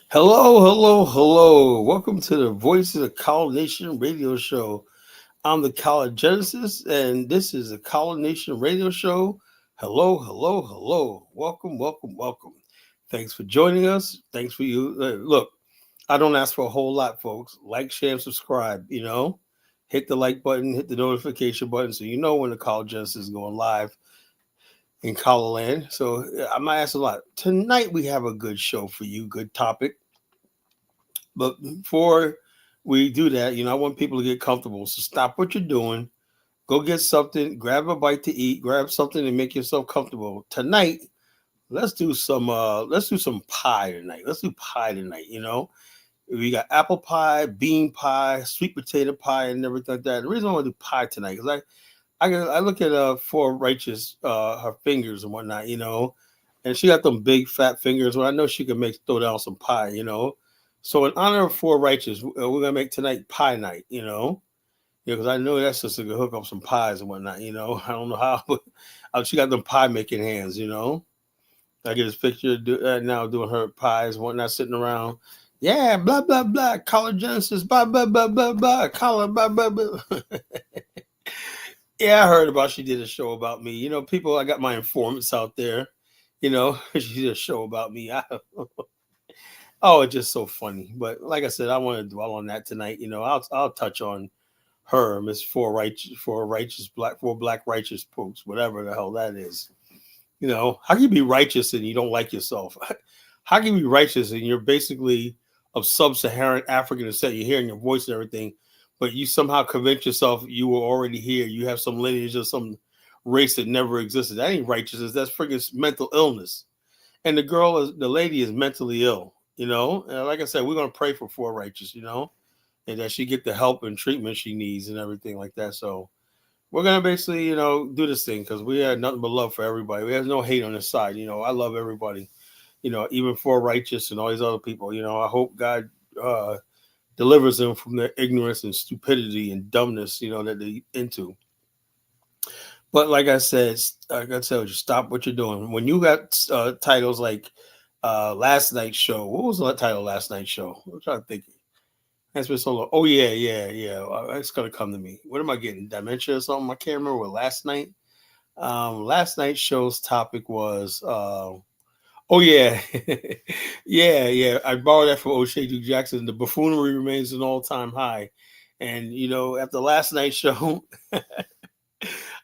Hello, hello, hello. Welcome to the Voices of College Nation radio show. I'm the College Genesis, and this is the College Nation radio show. Hello, hello, hello. Welcome, welcome, welcome. Thanks for joining us. Thanks for you. Look, I don't ask for a whole lot, folks. Like, share, and subscribe. Hit the like button, hit the notification button so you know when the College Genesis is going live in College Land. So I'm not asking a lot. Tonight, we have a good show for you, good topic. But before we do that, I want people to get comfortable. So stop what you're doing, go get something, grab a bite to eat, grab something and make yourself comfortable. Tonight, let's do some pie tonight. Let's do pie tonight. We got apple pie, bean pie, sweet potato pie, and everything like that. The reason I want to do pie tonight because I look at Four Righteous, her fingers and whatnot, and she got them big fat fingers. Well, I know she can throw down some pie. So in honor of Four Righteous, we're gonna make tonight pie night. Because I know that sister can hook up some pies and whatnot. I don't know how, but she got them pie making hands. I get this picture now doing her pies and whatnot, sitting around. Yeah, blah blah blah. College Genesis, blah blah blah blah blah. College, blah blah blah. Yeah, I heard about she did a show about me. People, I got my informants out there. She did a show about me. Oh, it's just so funny. But like I said, I want to dwell on that tonight. I'll touch on her, Miss Four Black Righteous Folks, whatever the hell that is. How can you be righteous and you don't like yourself? How can you be righteous and you're basically of sub-Saharan African descent? You're hearing your voice and everything, but you somehow convince yourself you were already here. You have some lineage of some race that never existed. That ain't righteousness. That's freaking mental illness. And the lady is mentally ill. And like I said, we're gonna pray for Four Righteous, and that she get the help and treatment she needs and everything like that. So we're gonna basically, do this thing because we have nothing but love for everybody. We have no hate on this side. I love everybody. Even Four Righteous and all these other people. I hope God delivers them from their ignorance and stupidity and dumbness. That they into. But like I said, just stop what you're doing. When you got titles like last night's show, what was the title of last night's show? I'm trying to think. That's been so long. Oh yeah, yeah, yeah. It's gonna come to me. What am I getting? Dementia or something? I can't remember what last night. Last night's show's topic was oh yeah. Yeah, yeah. I borrowed that from O'Shea Duke Jackson. The buffoonery remains an all-time high. And after last night's show,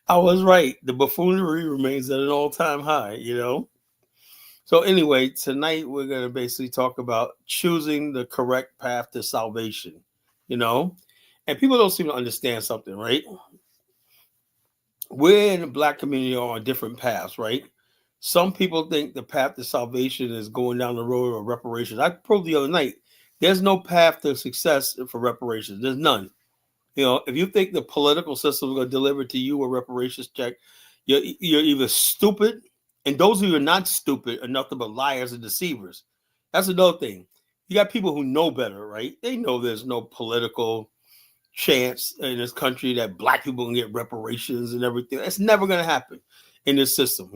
I was right. The buffoonery remains at an all-time high. So anyway, tonight we're going to basically talk about choosing the correct path to salvation. And people don't seem to understand something, right? We're in the black community are on different paths, right? Some people think the path to salvation is going down the road of reparations. I proved the other night, there's no path to success for reparations. There's none. If you think the political system is going to deliver to you a reparations check, you're either stupid, and those who are not stupid are nothing but liars and deceivers. That's another thing. You got people who know better, right? They know there's no political chance in this country that black people can get reparations and everything. That's never going to happen in this system.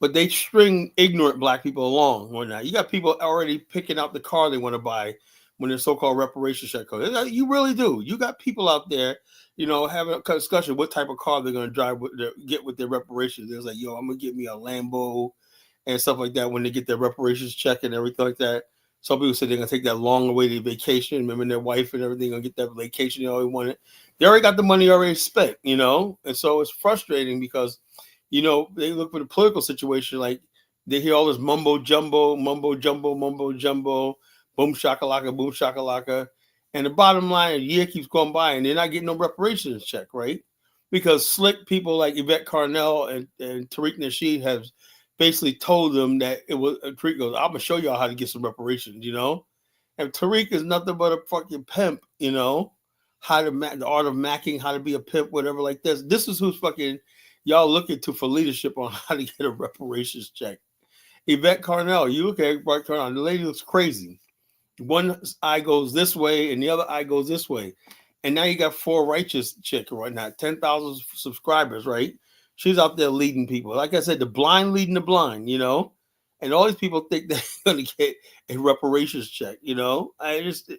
But they string ignorant black people along or not. You got people already picking out the car they want to buy when their so-called reparations check comes. You really do. You got people out there, having a discussion what type of car they're going to get with their reparations. They're like, yo, I'm going to get me a Lambo and stuff like that when they get their reparations check and everything like that. Some people say they're going to take that long-awaited vacation. Remember their wife and everything going to get that vacation they always wanted. They already got the money already spent. And so it's frustrating because they look for the political situation, like they hear all this mumbo jumbo, mumbo jumbo, mumbo jumbo, boom shakalaka. And the bottom line, a year keeps going by and they're not getting no reparations check, right? Because slick people like Yvette Carnell and Tariq Nasheed have basically told them that it was, Tariq goes, I'm going to show y'all how to get some reparations. And Tariq is nothing but a fucking pimp, how to the art of macking, how to be a pimp, whatever like this. This is who's fucking y'all looking to for leadership on how to get a reparations check. Yvette Carnell, you look at Yvette Carnell, the lady looks crazy. One eye goes this way and the other eye goes this way. And now you got Four Righteous chick right now, 10,000 subscribers, right? She's out there leading people. Like I said, the blind leading the blind. and all these people think they're going to get a reparations check. I just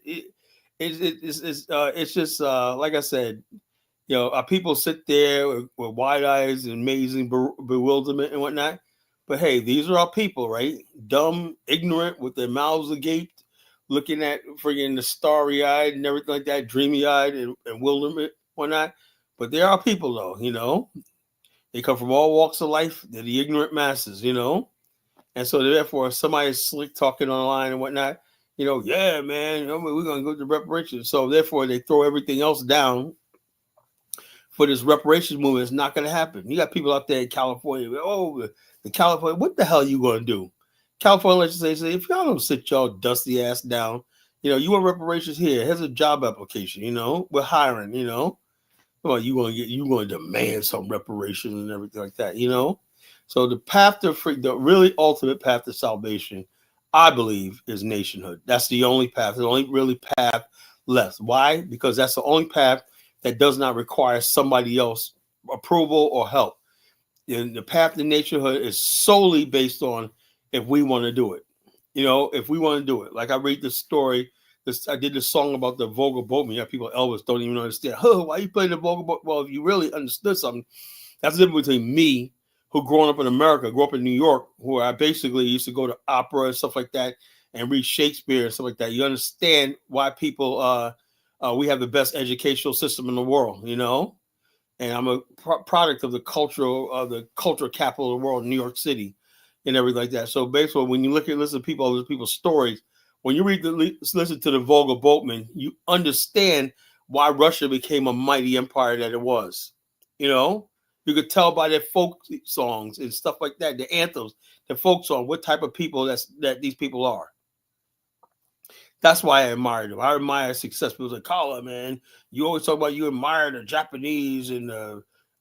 it's just like I said. People sit there with wide eyes and amazing bewilderment and whatnot. But hey, these are our people, right? Dumb, ignorant, with their mouths agape, looking at friggin' the starry-eyed and everything like that, dreamy-eyed and wilderness, whatnot. But they're our people, though. They come from all walks of life. They're the ignorant masses. And so therefore, if somebody's slick talking online and whatnot, yeah, man, we're going to go to reparations. So therefore, they throw everything else down for this reparations movement. It's not going to happen. You got people out there in California. Oh, the California, what the hell are you going to do? California legislation, if y'all don't sit y'all dusty ass down, you want reparations here. Here's a job application. We're hiring. Well, you going to demand some reparations and everything like that. So the path to the really ultimate path to salvation, I believe, is nationhood. That's the only path. The only really path left. Why? Because that's the only path that does not require somebody else approval or help. And the path to nationhood is solely based on if we want to do it. If we want to do it. Like I read this story. I did this song about the Vogel boatman. People, Elvis, don't even understand. Why you playing the Vogel boat? Well, if you really understood something, that's the difference between me, who grew up in America, grew up in New York, where I basically used to go to opera and stuff like that and read Shakespeare and stuff like that. You understand why people we have the best educational system in the world, and I'm a product of the cultural capital of the world, New York City, and everything like that. So basically, when you listen to people's stories, when you listen to the Vogel boatman, you understand why Russia became a mighty empire that it was. You could tell by their folk songs and stuff like that, the anthems, the folk song, what type of people that these people are. That's why I admire them. I admire success. People say, Carla, man, you always talk about you admire the Japanese and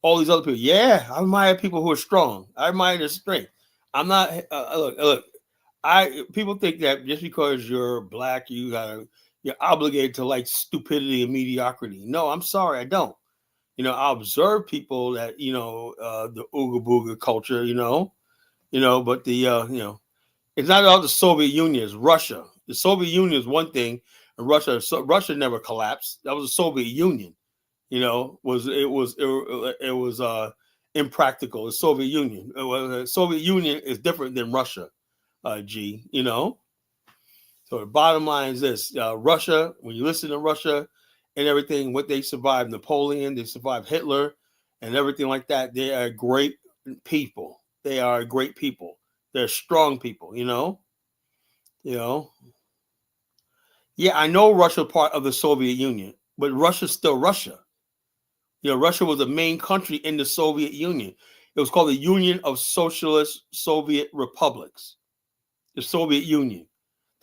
all these other people. Yeah, I admire people who are strong. I admire their strength. I'm not, look, people think that just because you're black, you're obligated to like stupidity and mediocrity. No, I'm sorry, I don't. I observe people that, the Ooga Booga culture, but the, it's not all the Soviet Union, it's Russia. The Soviet Union is one thing, and Russia never collapsed. That was the Soviet Union. It was impractical. The Soviet Union. The Soviet Union is different than Russia. G. So the bottom line is this: Russia. When you listen to Russia and everything, what they survived, Napoleon, they survived Hitler, and everything like that. They are great people. They are great people. They're strong people. Yeah, I know Russia part of the Soviet Union, but Russia's still Russia. Russia was the main country in the Soviet Union. It was called the Union of Socialist Soviet Republics, the Soviet Union.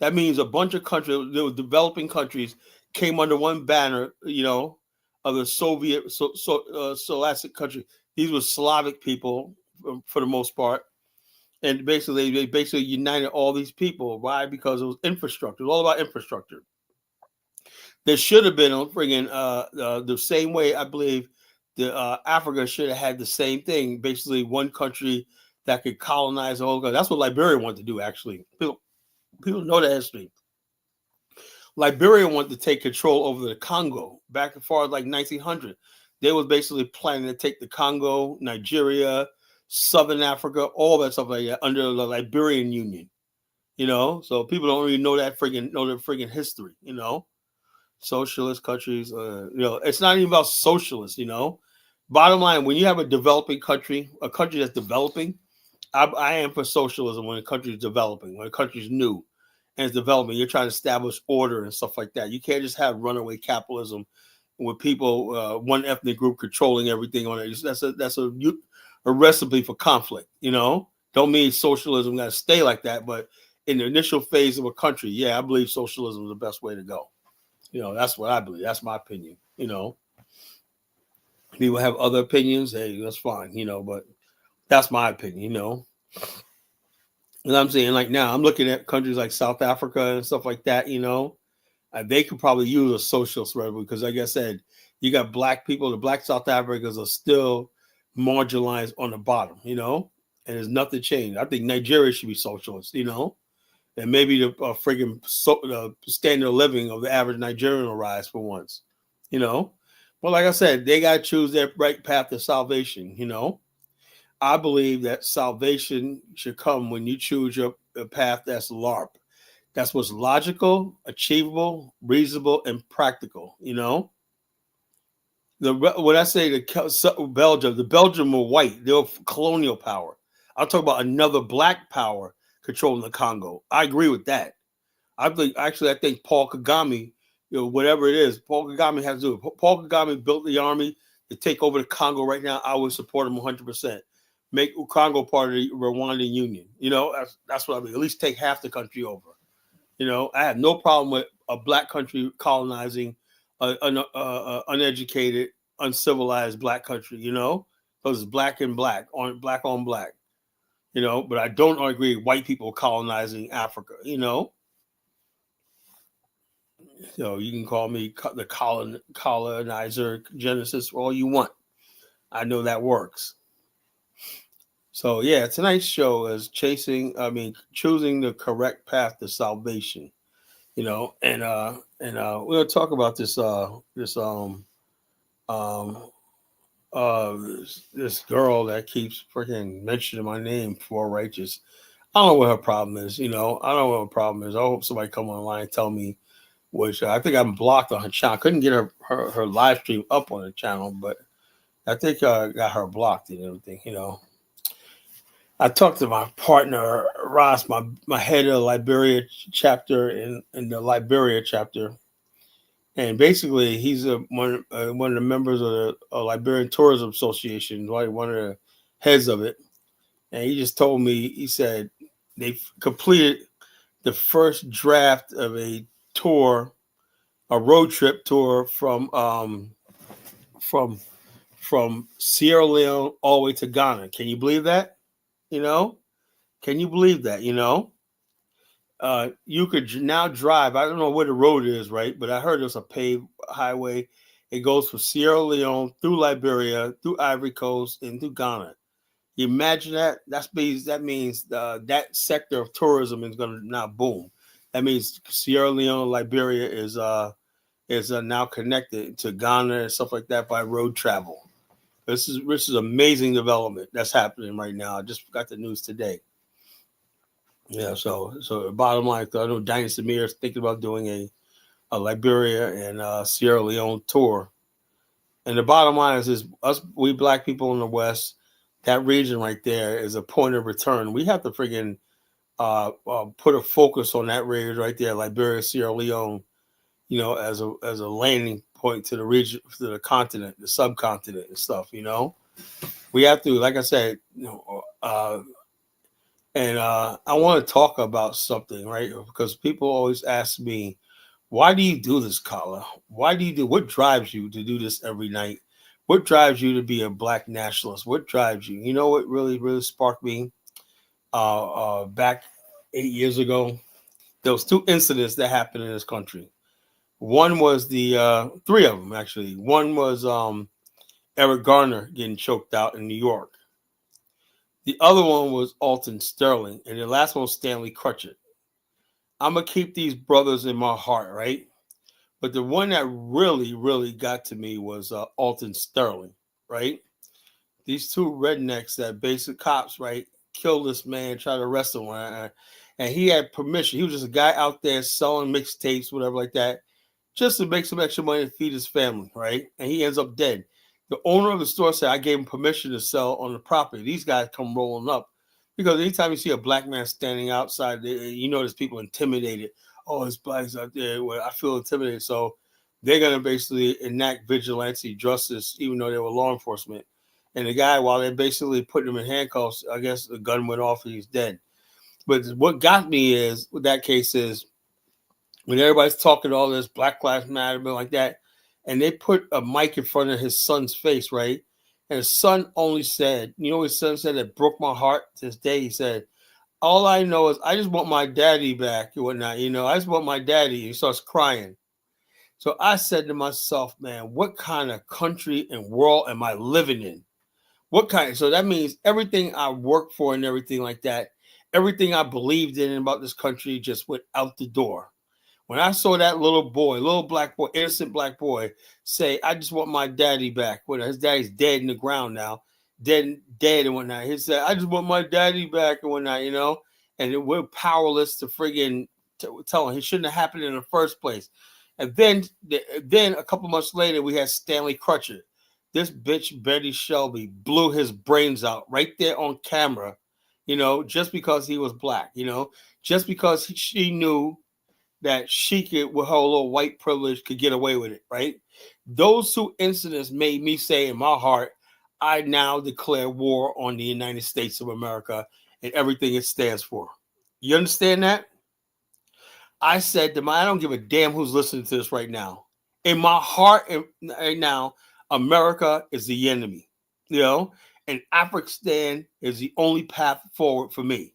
That means a bunch of countries, the developing countries, came under one banner, of the Soviet Solastic country. These were Slavic people for the most part. And basically, they basically united all these people. Why? Because it was infrastructure. It was all about infrastructure. There should have been the same way. I believe the Africa should have had the same thing. Basically, one country that could colonize the whole country. That's what Liberia wanted to do. Actually, people know the history. Liberia wanted to take control over the Congo back as far as like 1900. They was basically planning to take the Congo, Nigeria, Southern Africa, all that stuff like that under the Liberian Union. So people don't really know that friggin' history. Socialist countries. It's not even about socialists. Bottom line, when you have a developing country, a country that's developing, I am for socialism when a country is developing, when a country is new and it's developing. You're trying to establish order and stuff like that. You can't just have runaway capitalism with people, one ethnic group controlling everything on it. That's a recipe for conflict. Don't mean socialism got to stay like that, but in the initial phase of a country, yeah, I believe socialism is the best way to go. That's what I believe. That's my opinion. People have other opinions. Hey, that's fine. But that's my opinion. And I'm saying, like, now I'm looking at countries like South Africa and stuff like that. They could probably use a socialist revolution because, like I said, you got black people. The black South Africans are still marginalized on the bottom. and there's nothing changed. I think Nigeria should be socialist, and maybe the the standard of living of the average Nigerian will rise for once, you know. But like I said, they got to choose their right path to salvation. I believe that salvation should come when you choose your path that's LARP. That's what's logical, achievable, reasonable, and practical. When I say the Belgium were white, they were colonial power. I'll talk about another black power controlling the Congo. I agree with that. I think Paul Kagame, whatever it is, Paul Kagame has to do it. Paul Kagame built the army to take over the Congo right now. I would support him 100%. Make Congo part of the Rwandan Union. That's what I mean. At least take half the country over. I have no problem with a black country colonizing an uneducated, uncivilized black country. Because it's black and black on black on black. But I don't agree with white people colonizing Africa. So you can call me the colonizer genesis all you want. I know that works. So yeah, tonight's show is choosing the correct path to salvation. And we'll talk about this this girl that keeps freaking mentioning my name for righteous. I don't know what her problem is. I don't know what her problem is. I hope somebody come online and tell me. Which I think I'm blocked on her channel. I couldn't get her live stream up on the channel, but I think I got her blocked and everything. I talked to my partner Ross, my head of the Liberia chapter in the Liberia chapter, and basically he's one of the members of the Liberian Tourism Association, right? One of the heads of it, and he just told me, he said they've completed the first draft of a road trip tour from Sierra Leone all the way to Ghana. Can you believe that? Can you believe that? You could now drive. I don't know where the road is, right? But I heard there's a paved highway. It goes from Sierra Leone through Liberia, through Ivory Coast, and through Ghana. You imagine that? That means that sector of tourism is going to now boom. That means Sierra Leone, Liberia is now connected to Ghana and stuff like that by road travel. This is amazing development that's happening right now. I just got the news today. Yeah, so the bottom line, I know Diane Samir is thinking about doing a Liberia and Sierra Leone tour. And the bottom line is we black people in the West, that region right there is a point of return. We have to friggin' put a focus on that region right there, Liberia, Sierra Leone, as a landing point to the region, to the continent, the subcontinent and stuff. We have to, like I said, and I want to talk about something, right? Because people always ask me, why do you do this, Kala? What drives you to do this every night? What drives you to be a black nationalist? What drives you? You know what really, really sparked me? Back 8 years ago, there was 2 incidents that happened in this country. One was 3 of them, actually. One was Eric Garner getting choked out in New York. The other one was Alton Sterling, and the last one was Stanley Cratchit. I'm going to keep these brothers in my heart, right? But the one that really, really got to me was Alton Sterling, right? These 2 rednecks that basic cops, right, killed this man, tried to arrest him. And he had permission. He was just a guy out there selling mixtapes, whatever like that, just to make some extra money to feed his family, right? And he ends up dead. The owner of the store said, I gave him permission to sell on the property. These guys come rolling up because anytime you see a black man standing outside, there's people intimidated. Oh, there's blacks out there. Well, I feel intimidated. So they're going to basically enact vigilante justice, even though they were law enforcement. And the guy, while they're basically putting him in handcuffs, I guess the gun went off and he's dead. But what got me is, with that case is, when everybody's talking all this Black Lives Matter, like that, and they put a mic in front of his son's face, right? And his son only said, what his son said that broke my heart to this day? He said, all I know is I just want my daddy back and whatnot. I just want my daddy. He starts crying. So I said to myself, man, what kind of country and world am I living in? What kind? So that means everything I worked for and everything like that, everything I believed in about this country just went out the door. When I saw that little boy, little black boy, innocent black boy, say, "I just want my daddy back." When his daddy's dead in the ground now, dead and whatnot. He said, "I just want my daddy back and whatnot," And we're powerless to friggin' tell him. It shouldn't have happened in the first place. And then a couple months later, we had Stanley Crutcher. This bitch Betty Shelby blew his brains out right there on camera, just because he was black, just because she knew that she could, with her little white privilege, could get away with it, right? Those two incidents made me say in my heart, I now declare war on the United States of America and everything it stands for. You understand that? I said to I don't give a damn who's listening to this right now. In my heart, right now, America is the enemy, and Afghanistan is the only path forward for me.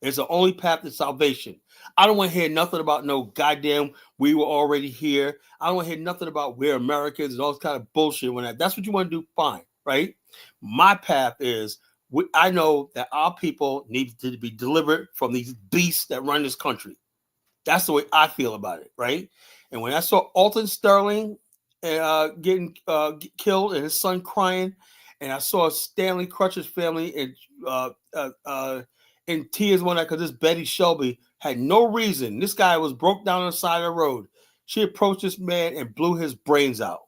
It's the only path to salvation. I don't want to hear nothing about no goddamn we were already here. I don't want to hear nothing about we're Americans and all this kind of bullshit. When that's what you want to do, fine, right? My path is I know that our people need to be delivered from these beasts that run this country. That's the way I feel about it, right? And when I saw Alton Sterling getting killed and his son crying, and I saw Stanley Crutcher's family in tears one night because this Betty Shelby had no reason. This guy was broke down on the side of the road. She approached this man and blew his brains out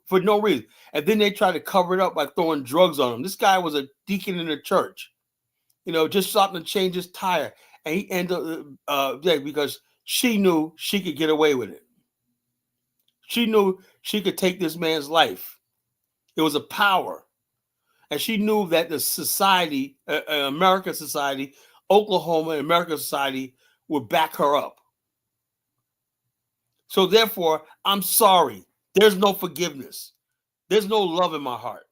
for no reason. And then they tried to cover it up by throwing drugs on him. This guy was a deacon in the church, just stopping to change his tire. And he ended up because she knew she could get away with it. She knew she could take this man's life. It was a power. And she knew that the society, American society, Oklahoma and American society would back her up. So therefore, I'm sorry. There's no forgiveness. There's no love in my heart.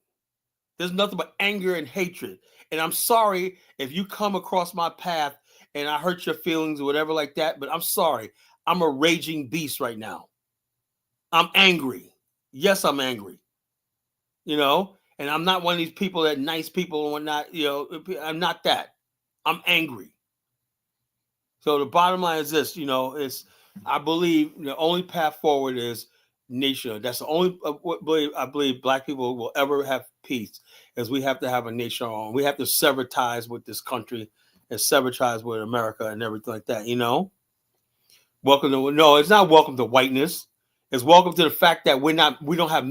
There's nothing but anger and hatred. And I'm sorry if you come across my path and I hurt your feelings or whatever like that, but I'm sorry. I'm a raging beast right now. I'm angry. Yes, I'm angry. And I'm not one of these people that nice people and whatnot, I'm not that. I'm angry. So the bottom line is this, I believe the only path forward is nationhood. That's the only I believe black people will ever have peace, is we have to have a nation on our own. We have to sever ties with this country and sever ties with America and everything like that, it's not welcome to whiteness. It's welcome to the fact that we don't have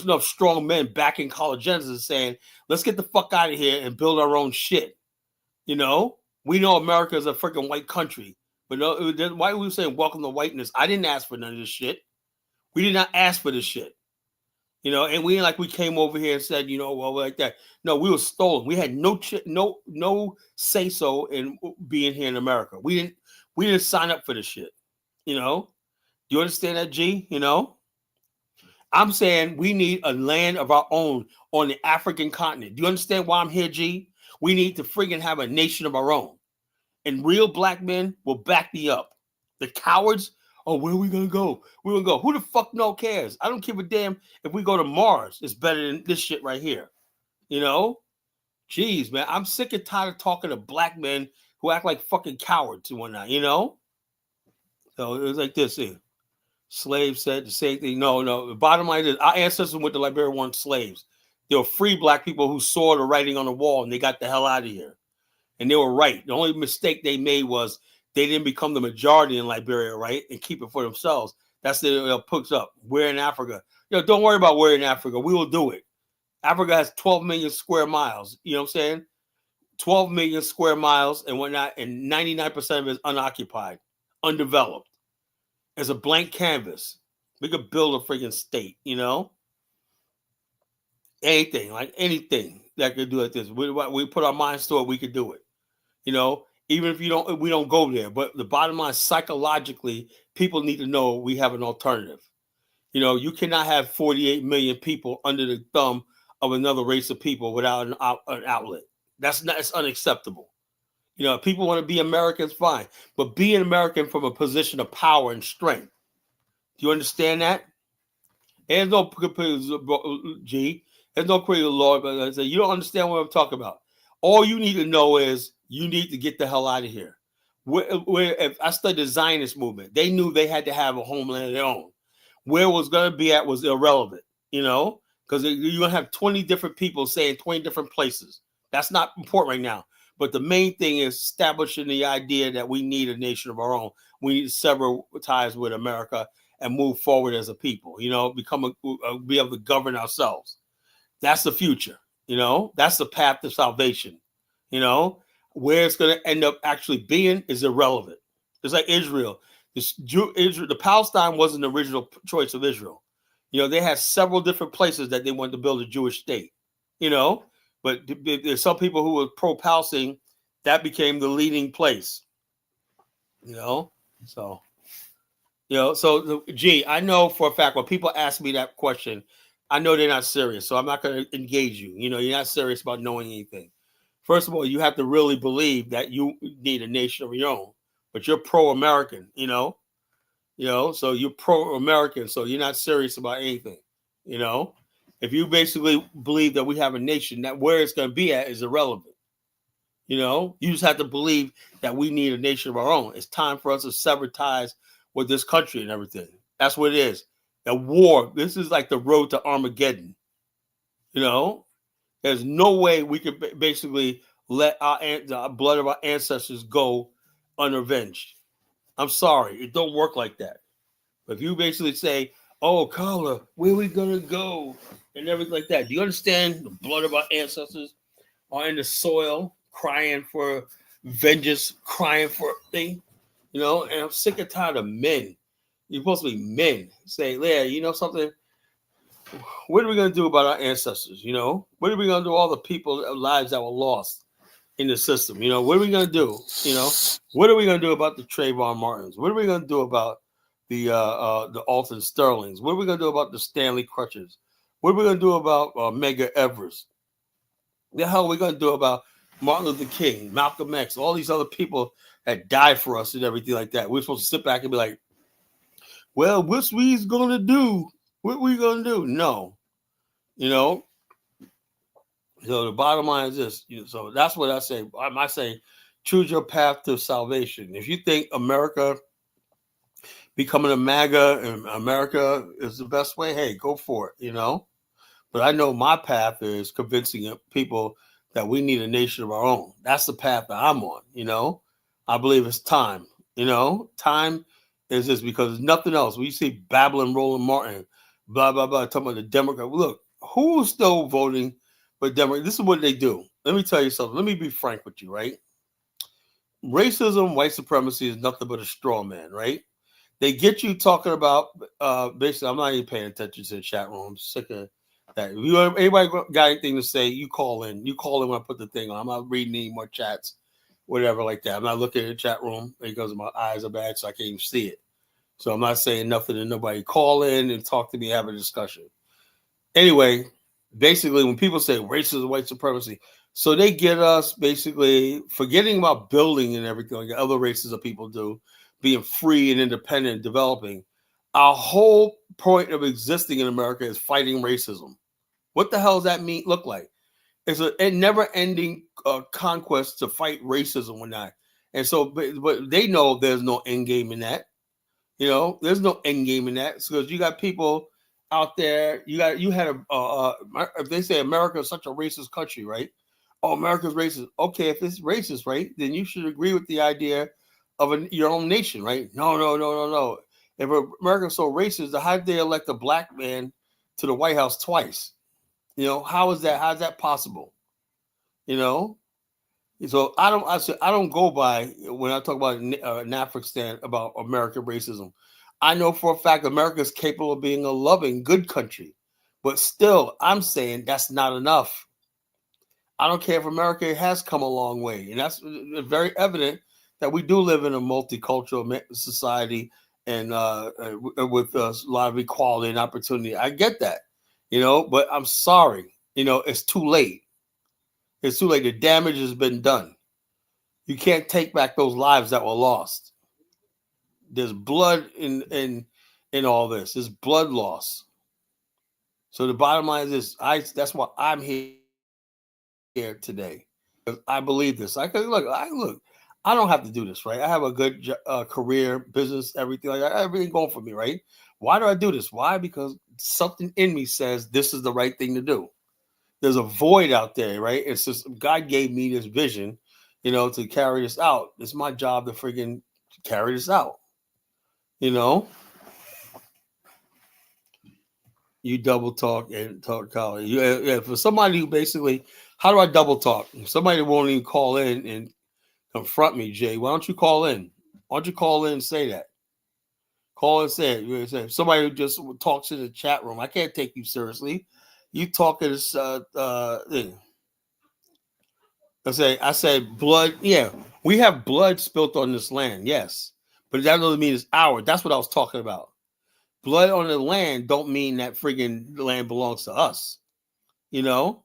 enough strong men backing college and saying, let's get the fuck out of here and build our own shit. We know America is a freaking white country, but why are we saying welcome to whiteness? I didn't ask for none of this shit. We did not ask for this shit. And we ain't like we came over here and said, well, like that. No, we were stolen. We had no say so in being here in America. We didn't sign up for this shit. Do you understand that, G? I'm saying we need a land of our own on the African continent. Do you understand why I'm here, G? We need to friggin' have a nation of our own. And real black men will back me up. The cowards, where are we going to go? We're going to go. Who the fuck cares? I don't give a damn if we go to Mars. It's better than this shit right here. Jeez, man. I'm sick and tired of talking to black men who act like fucking cowards and whatnot, So it was like this here. Slaves said the same thing. No. The bottom line is our ancestors with the Liberia weren't slaves. They were free black people who saw the writing on the wall and they got the hell out of here. And they were right. The only mistake they made was they didn't become the majority in Liberia, right? And keep it for themselves. That's the puts up. We're in Africa. Don't worry about we're in Africa. We will do it. Africa has 12 million square miles. You know what I'm saying? 12 million square miles and whatnot. And 99% of it is unoccupied, undeveloped. It's a blank canvas. We could build a freaking state, anything that could do like this. We put our minds to it, we could do it. Even if we don't go there. But the bottom line, psychologically, people need to know we have an alternative. You cannot have 48 million people under the thumb of another race of people without an outlet. It's unacceptable. If people want to be Americans, fine. But be an American from a position of power and strength. Do you understand that? There's no G. There's no creative law. But I say you don't understand what I'm talking about. All you need to know is you need to get the hell out of here. If I studied the Zionist movement, they knew they had to have a homeland of their own. Where it was going to be at was irrelevant, because you're going to have 20 different people saying 20 different places. That's not important right now. But the main thing is establishing the idea that we need a nation of our own. We need to sever ties with America and move forward as a people, be able to govern ourselves. That's the future, that's the path to salvation, where it's going to end up actually being is irrelevant. It's like Israel. The Palestine wasn't the original choice of Israel. They had several different places that they wanted to build a Jewish state, but there's some people who were pro-Palestine, that became the leading place, so, gee, I know for a fact when people ask me that question, I know they're not serious, so I'm not going to engage you. You're not serious about knowing anything. First of all, you have to really believe that you need a nation of your own, but you're pro-American, so you're pro-American, so you're not serious about anything, If you basically believe that we have a nation, that where it's going to be at is irrelevant. You just have to believe that we need a nation of our own. It's time for us to sever ties with this country and everything. That's what it is. A war. This is like the road to Armageddon. There's no way we could basically let the blood of our ancestors go unavenged. I'm sorry, it don't work like that. But if you basically say, "Oh, Carla, where are we gonna go?" and everything like that, do you understand? The blood of our ancestors are in the soil, crying for vengeance, crying for a thing. And I'm sick and tired of men. You're supposed to be men. Say, "Yeah, something? What are we going to do about our ancestors? What are we going to do all the people's lives that were lost in the system? What are we going to do? What are we going to do about the Trayvon Martins? What are we going to do about the Alton Sterlings? What are we going to do about the Stanley Crutches? What are we going to do about Medgar Evers? The hell are we going to do about Martin Luther King, Malcolm X, all these other people that died for us and everything like that? We're supposed to sit back and be like, well, what's we going to do? What we going to do? No. So the bottom line is this. So that's what I say. I say, choose your path to salvation. If you think America becoming a MAGA and America is the best way, hey, go for it, But I know my path is convincing people that we need a nation of our own. That's the path that I'm on, I believe it's time, Time is this because there's nothing else. We see babbling Roland Martin, blah, blah, blah, talking about the Democrat. Look, who's still voting for Democrat? This is what they do. Let me tell you something. Let me be frank with you, right? Racism, white supremacy is nothing but a straw man, right? They get you talking about, basically, I'm not even paying attention to the chat room. I'm sick of that. If anybody got anything to say, you call in. You call in when I put the thing on. I'm not reading any more chats, whatever like that. I'm not looking at the chat room because my eyes are bad, so I can't even see it. So I'm not saying nothing to nobody. Call in and talk to me, have a discussion. Anyway, basically, when people say racism, white supremacy, so they get us basically forgetting about building and everything like other races of people do, being free and independent and developing. Our whole point of existing in America is fighting racism. What the hell does that look like? It's a never-ending conquest to fight racism or not. And so, but they know there's no end game in that. There's no end game in that because you got people out there. You had if they say America is such a racist country, right? Oh, America's racist. Okay, if it's racist, right, then you should agree with the idea of your own nation, right? No. If America's so racist, how did they elect a black man to the White House twice? How is that? How is that possible? So I don't go by when I talk about Nafristan about American racism. I know for a fact America is capable of being a loving, good country, but still, I'm saying that's not enough. I don't care if America has come a long way, and that's very evident that we do live in a multicultural society and with a lot of equality and opportunity. I get that, but I'm sorry, it's too late. It's too late. The damage has been done. You can't take back those lives that were lost. There's blood in all this. There's blood loss. So the bottom line is this: that's why I'm here today. I believe this. I don't have to do this, right? I have a good career, business, everything like that, everything going for me, right? Why do I do this? Why? Because something in me says this is the right thing to do. There's a void out there, right? It's just God gave me this vision, to carry this out. It's my job to freaking carry this out. You know, you double talk and talk college. Yeah, for somebody who basically, how do I double talk? If somebody won't even call in and confront me, Jay, why don't you call in? Why don't you call in and say that? Call and say it. Somebody who just talks in the chat room, I can't take you seriously. You talk in this thing. I said blood. Yeah, we have blood spilt on this land. Yes, but that doesn't mean it's ours. That's what I was talking about. Blood on the land don't mean that friggin' land belongs to us. You know.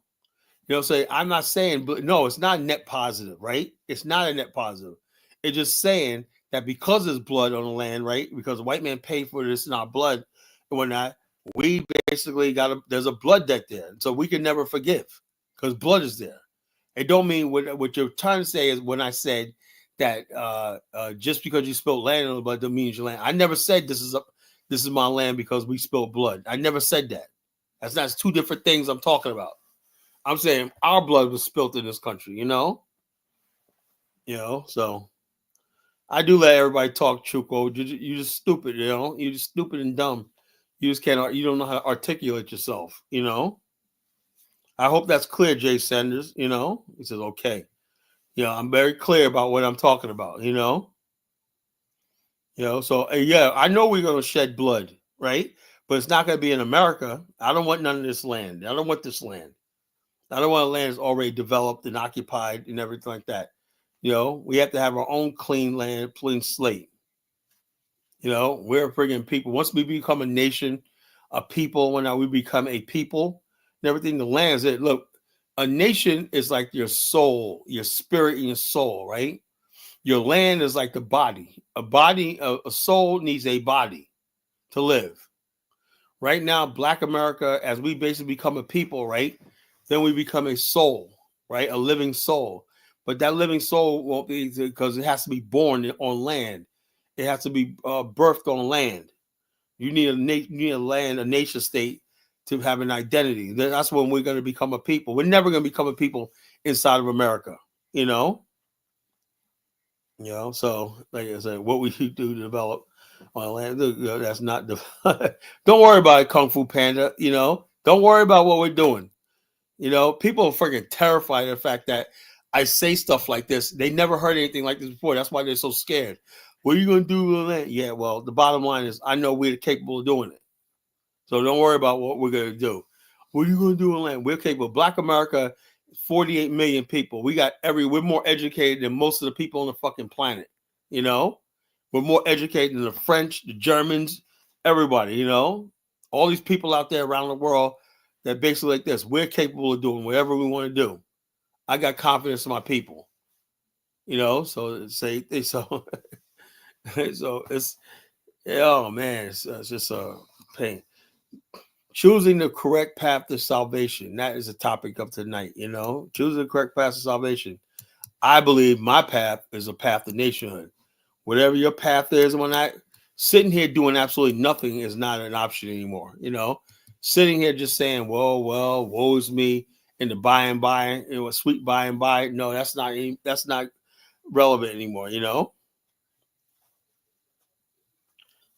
Say I'm not saying, but no, it's not net positive, right? It's not a net positive. It's just saying that because there's blood on the land, right? Because the white man paid for this in our blood and whatnot, we basically there's a blood debt there. So we can never forgive because blood is there. It don't mean what you're trying to say is when I said that just because you spilled land on the blood doesn't mean it's your land. I never said this is my land because we spilled blood. I never said that. That's two different things I'm talking about. I'm saying our blood was spilt in this country, so I do let everybody talk, Chuko. You just stupid, you're just stupid and dumb. You just can't, you don't know how to articulate yourself, I hope that's clear, Jay Sanders, he says, okay. I'm very clear about what I'm talking about, so yeah, I know we're going to shed blood, right? But it's not going to be in America. I don't want none of this land. I don't want this land. I don't want land that's already developed and occupied and everything like that. We have to have our own clean land, clean slate. We're friggin' people. Once we become a nation, a people, when we become a people and everything, the land is it. Look, a nation is like your soul, your spirit and your soul, right? Your land is like the body. A soul needs a body to live. Right now, Black America, as we basically become a people, right? Then we become a soul, right? A living soul. But that living soul won't be because it has to be born on land. It has to be birthed on land. You need a land, a nation state to have an identity. That's when we're going to become a people. We're never going to become a people inside of America, you know? So like I said, what we do to develop on land, that's not don't worry about it, Kung Fu Panda. Don't worry about what we're doing. People are freaking terrified of the fact that I say stuff like this. They never heard anything like this before. That's why they're so scared. What are you going to do with that? Yeah, well, the bottom line is I know we're capable of doing it. So don't worry about what we're going to do. What are you going to do in land? We're capable. Black America, 48 million people. We're more educated than most of the people on the fucking planet. We're more educated than the French, the Germans, everybody, all these people out there around the world that basically like this. We're capable of doing whatever we want to do. I got confidence in my people, so so so it's oh man, it's just a pain. Choosing the correct path to salvation. That is the topic of tonight, choosing the correct path to salvation. I believe my path is a path to nationhood. Whatever your path is, when I sitting here doing absolutely nothing is not an option anymore. Sitting here just saying, well, woe's me in the by and by, sweet by and by. No, that's not relevant anymore. I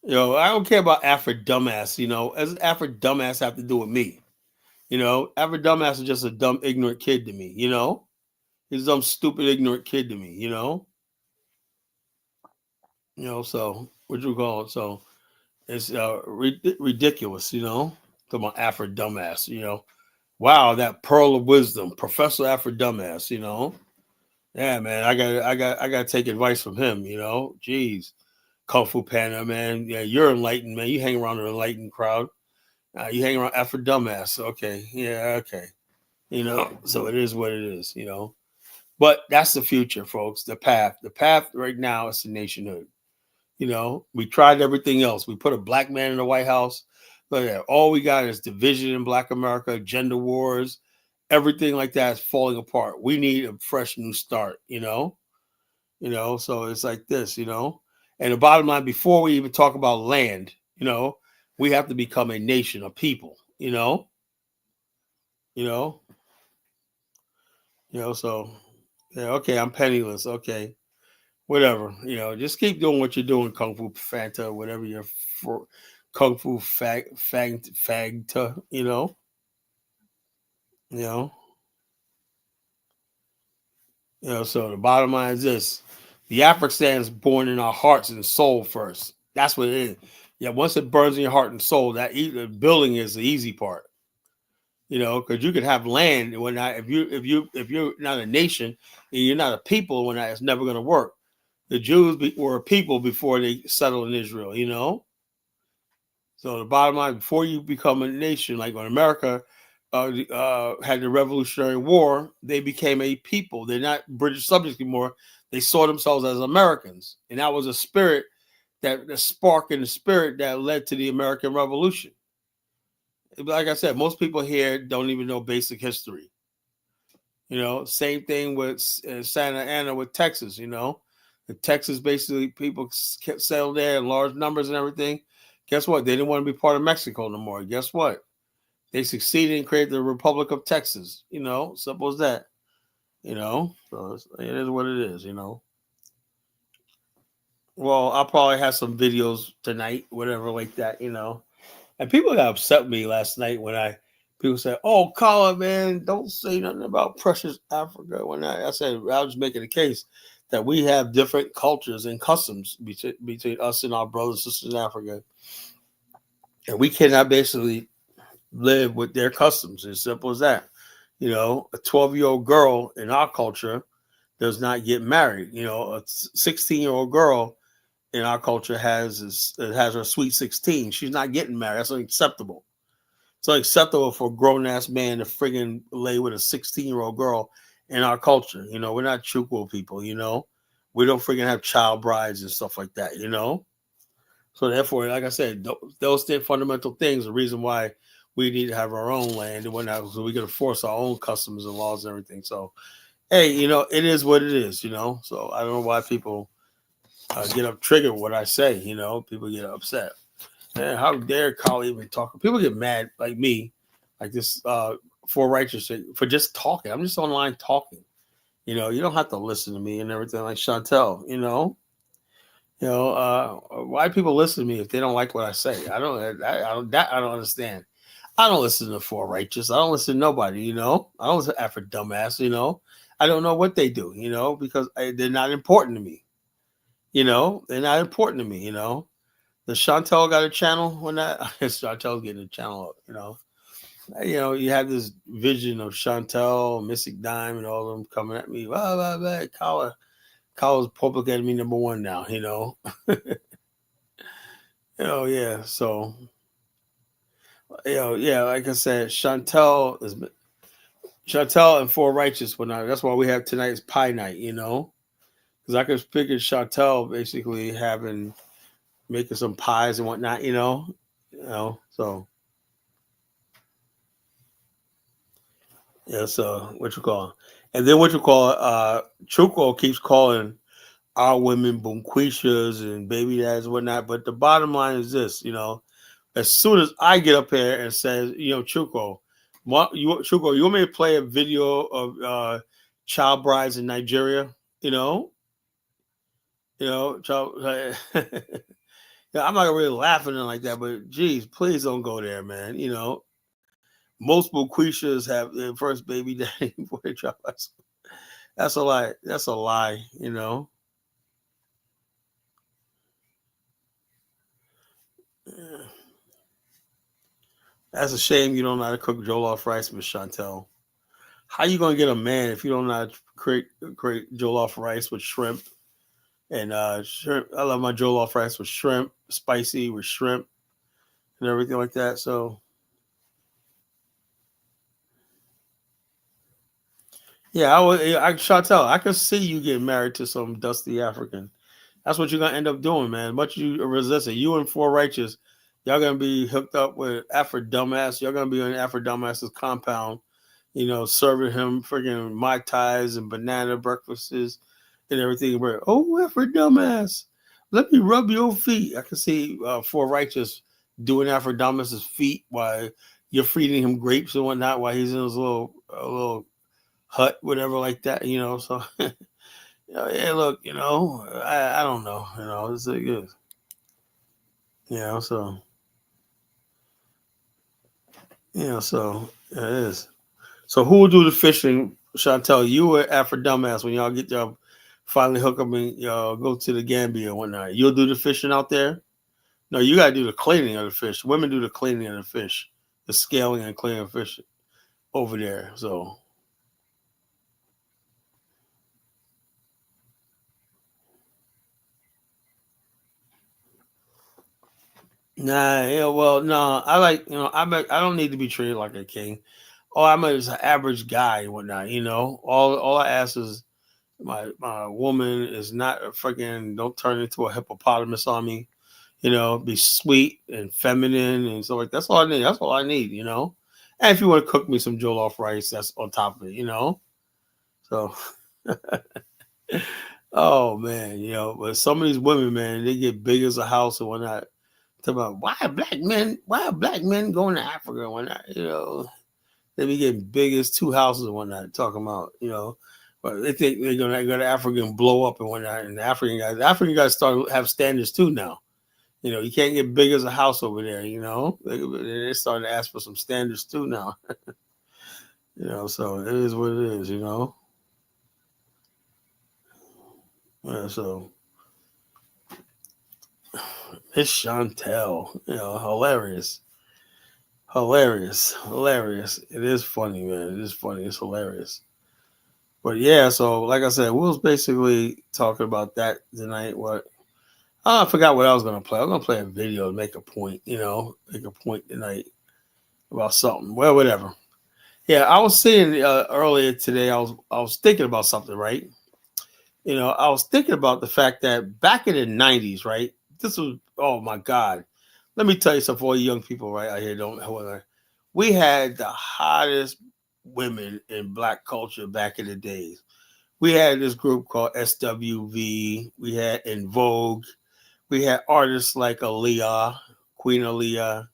don't care about Afro dumbass. As Afro dumbass have to do with me. Afro dumbass is just a dumb, ignorant kid to me. He's a dumb, stupid, ignorant kid to me. So what you call it? So it's ridiculous. Talking about Afro dumbass. Wow, that pearl of wisdom, Professor Afro dumbass. Yeah, man, I got to take advice from him. Jeez, Kung Fu Panda, man. Yeah, you're enlightened, man. You hang around an enlightened crowd. You hang around Afro dumbass. Okay, yeah, okay. So it is what it is. But that's the future, folks. The path right now is the nationhood. We tried everything else. We put a black man in the White House. But yeah, all we got is division in Black America, gender wars, everything like that is falling apart. We need a fresh new start, so it's like this, And the bottom line, before we even talk about land, we have to become a nation, a people, you know, so yeah, okay, I'm penniless, okay. Whatever, just keep doing what you're doing, Kung Fu Fanta, whatever your for Kung Fu Fagta, you know, So the bottom line is this: the African is born in our hearts and soul first. That's what it is. Yeah, once it burns in your heart and soul, the building is the easy part. Because you could have land and whatnot. If you're not a nation and you're not a people and whatnot, it's never going to work. The Jews were a people before they settled in Israel. So the bottom line, before you become a nation, like when America had the Revolutionary War, they became a people. They're not British subjects anymore. They saw themselves as Americans, and that was a spirit, the spark in the spirit that led to the American Revolution. Like I said, most people here don't even know basic history. Same thing with Santa Ana with Texas. The Texas, basically people settled there in large numbers and everything. Guess what? They didn't want to be part of Mexico no more. Guess what? They succeeded and created the Republic of Texas. Simple as that. So it is what it is. Well, I'll probably have some videos tonight, whatever like that. And people got upset with me last night when people said, "Oh, Colin, man, don't say nothing about precious Africa." When I said I was making a case that we have different cultures and customs between us and our brothers and sisters in Africa, and we cannot basically live with their customs. As simple as that. A 12-year-old girl in our culture does not get married. A 16-year-old girl in our culture has her sweet 16. She's not getting married. That's unacceptable. It's unacceptable for a grown ass man to friggin' lay with a 16-year-old girl in our culture. We're not Chukwu people. We don't friggin' have child brides and stuff like that. So therefore, like I said, those fundamental things are the reason why we need to have our own land and whatnot, so we can enforce our own customs and laws and everything. So, hey, it is what it is. So I don't know why people get up triggered what I say. People get upset. Man, how dare Carl even talk? People get mad like me, like this for righteous for just talking. I'm just online talking. You don't have to listen to me and everything like Chantel. Why people listen to me if they don't like what I say? I don't understand. I don't listen to For Righteous. I don't listen to nobody. I don't listen to Afro Dumbass. I don't know what they do. Because they're not important to me. They're not important to me. The Chantel got a channel when that Chantel's getting a channel up. You have this vision of Chantel, Mystic Dime, and all of them coming at me. Blah, blah, blah. Kyle's public enemy number one now. Yeah. So, yeah. Like I said, Chantel and For Righteous. That's why we have tonight's pie night. Because I could picture Chantel basically making some pies and whatnot. So. Yeah, so what you call it? And then Chuko keeps calling our women bunquishas and baby dads and whatnot. But the bottom line is this, as soon as I get up here and says, Chuko, Chuko, you want me to play a video of child brides in Nigeria? Child, I'm not really laughing like that, but geez, please don't go there, man. Most Boquishas have their first baby daddy before they drop us. That's a lie. That's a lie, Yeah. That's a shame you don't know how to cook jollof rice, Miss Chantel. How you gonna get a man if you don't know how to create jollof rice with shrimp and shrimp? I love my jollof rice with shrimp, spicy with shrimp and everything like that. So yeah, Chantel, I could see you getting married to some dusty African. That's what you're gonna end up doing, man. Much you resist it. You and For Righteous, Y'all gonna be hooked up with Afro dumbass. Y'all gonna be on Afro dumbass's compound, serving him freaking mai tais and banana breakfasts and everything. Where, oh, Afro dumbass, let me rub your feet. I can see Four Righteous doing Afro dumbass's feet while you're feeding him grapes and whatnot while he's in his little hut, whatever like that. So yeah, look, I don't know, it's like good. So so it is. So who will do the fishing, Chantel? You or Afro dumbass when y'all get y'all finally hook up and y'all go to the Gambia and whatnot? You'll do the fishing out there? No, you gotta do the cleaning of the fish. Women do the cleaning of the fish, the scaling and cleaning of fish over there. So nah, yeah, well, no, I like, I don't need to be treated like a king. Oh, I'm just an average guy and whatnot, All I ask is my woman is not a freaking, don't turn into a hippopotamus on me, be sweet and feminine and so like that's all I need. That's all I need, And if you want to cook me some jollof rice, that's on top of it. So oh man, but some of these women, man, they get big as a house and whatnot. Talk about why are black men going to Africa and whatnot, They be getting big as two houses and whatnot, talking about, but they think they're gonna go to Africa and blow up and whatnot. And the African guys start have standards too now. You can't get big as a house over there, They're starting to ask for some standards too now. So it is what it is, Yeah, so Miss Chantel, hilarious. Hilarious. It is funny, man. It is funny. It's hilarious. But yeah, so like I said, we was basically talking about that tonight. I forgot what I was gonna play. I was gonna play a video to make a point, make a point tonight about something. Well, whatever. Yeah, I was saying earlier today. I was thinking about something, right? I was thinking about the fact that back in the '90s, right? This was, oh my God. Let me tell you something for all you young people right out here. We had the hottest women in black culture back in the days. We had this group called SWV. We had In Vogue. We had artists like Aaliyah, Queen Aaliyah,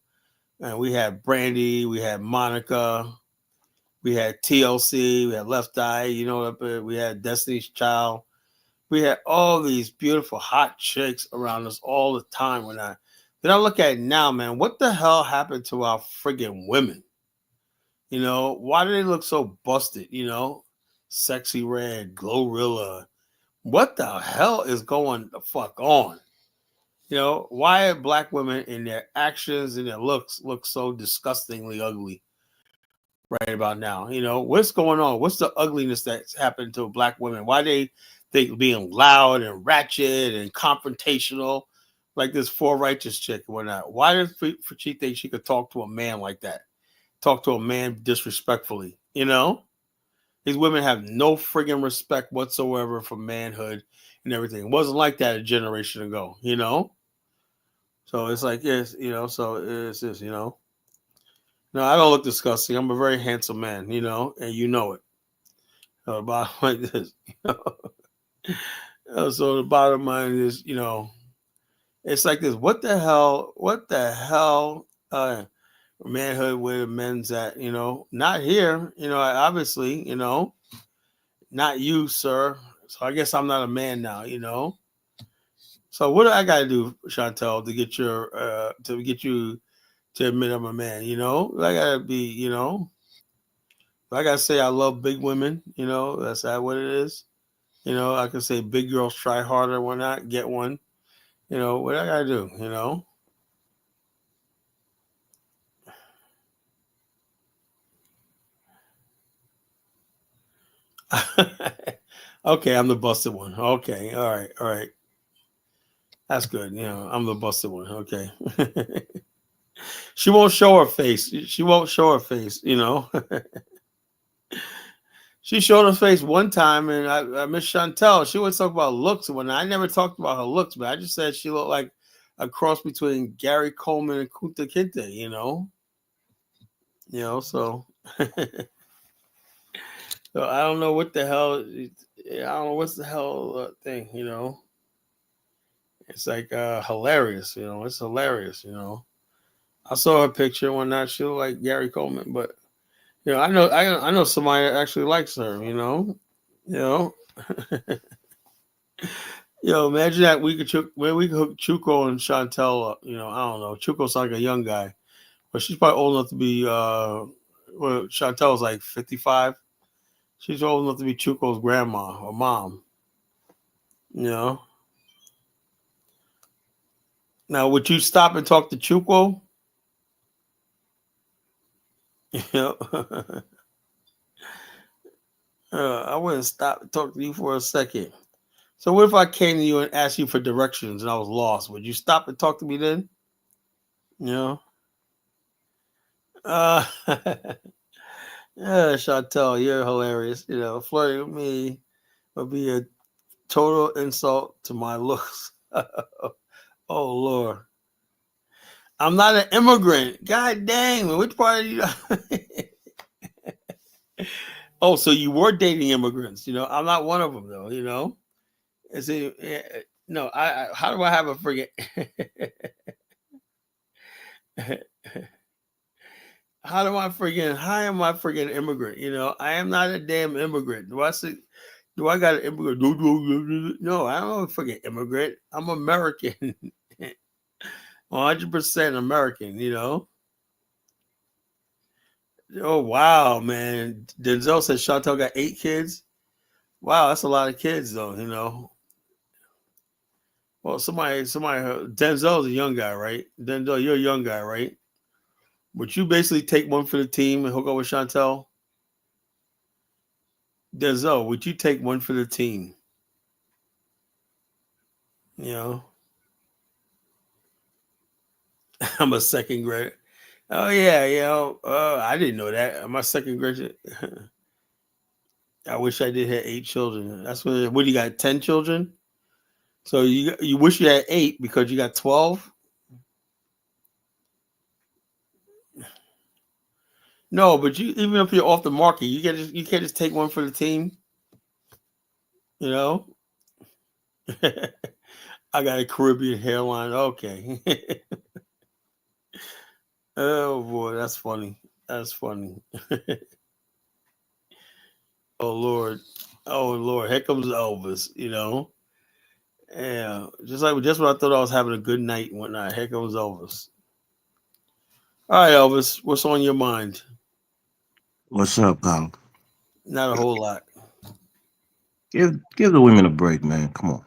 and we had Brandy. We had Monica. We had TLC. We had Left Eye. We had Destiny's Child. We had all these beautiful hot chicks around us all the time. Then I look at it now, man. What the hell happened to our friggin' women? Why do they look so busted? Sexy Red, Glorilla. What the hell is going the fuck on? Why are black women in their actions and their looks look so disgustingly ugly right about now? What's going on? What's the ugliness that's happened to black women? Why they think being loud and ratchet and confrontational, like this Four Righteous chick and whatnot? Why does she think she could talk to a man like that? Talk to a man disrespectfully? These women have no friggin' respect whatsoever for manhood and everything. It wasn't like that a generation ago, So it's like, yes, so it's this, No, I don't look disgusting. I'm a very handsome man, and you know it. So the bottom like this, So the bottom line is, it's like this. What the hell? What the hell? Manhood where the men's at? Not here. Obviously, not you, sir. So I guess I'm not a man now. So what do I got to do, Chantel, to get you to admit I'm a man? I gotta be. I gotta say I love big women. That's that what it is. I can say big girls try harder. Why not get one? What I gotta do? Okay, I'm the busted one. Okay, all right. That's good. I'm the busted one. Okay. She won't show her face. She won't show her face. She showed her face one time, and I Miss Chantel. She would talk about looks. When I never talked about her looks, but I just said she looked like a cross between Gary Coleman and Kunta Kinte, so so I don't know what the hell. I don't know what's the hell thing. It's like hilarious. It's hilarious. I saw her picture one night. She looked like Gary Coleman, but I know somebody that actually likes her. You know. Imagine that we could hook Chuko and Chantel up. I don't know. Chuko's like a young guy, but she's probably old enough to be. Well, Chantel's like 55. She's old enough to be Chuko's grandma or mom. Now, would you stop and talk to Chuko? I wouldn't stop and talk to you for a second. So what if I came to you and asked you for directions and I was lost? Would you stop and talk to me then? Uh, yeah, Chantel, you're hilarious. Flirting with me would be a total insult to my looks. Oh Lord, I'm not an immigrant. God dang, which part are you? Oh, so you were dating immigrants? I'm not one of them though. See, no, how do I have a friggin'? How am I friggin' immigrant? I am not a damn immigrant. Do I got an immigrant? No, I don't friggin' immigrant. I'm American. 100% American. Oh wow, man. Denzel said Chantel got 8 kids. Wow, that's a lot of kids though. Well, Denzel's a young guy, right? Denzel, you're a young guy, right? Would you basically take one for the team and hook up with Chantel? Denzel, would you take one for the team? I'm a second grade. Oh yeah. I didn't know that. I'm a second grade. I wish I did have 8 children. That's what do you got? 10 children? So you wish you had 8 because you got 12? No, but even if you're off the market, you can't just take one for the team. I got a Caribbean hairline. Okay. Oh boy, that's funny. That's funny. Oh Lord. Oh Lord. Here comes Elvis, Yeah. Just when I thought I was having a good night and whatnot. Here comes Elvis. All right, Elvis, what's on your mind? What's up, Kyle? Not a whole lot. Give the women a break, man. Come on.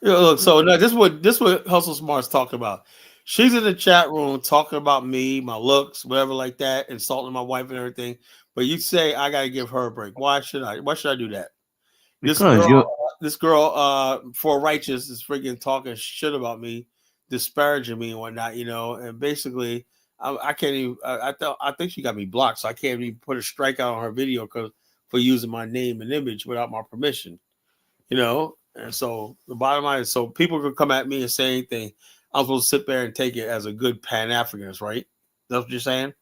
Look, so now this what Hustle Smart's talking about. She's in the chat room talking about me, my looks, whatever like that, insulting my wife and everything. But you say I gotta give her a break. Why should I? Why should I do that? This Because girl, you're for righteous is freaking talking shit about me, disparaging me and whatnot, and basically I can't even. I think she got me blocked, so I can't even put a strikeout on her video because for using my name and image without my permission. And so the bottom line is, so people could come at me and say anything. I'm supposed to sit there and take it as a good Pan Africanist, right? That's what you're saying?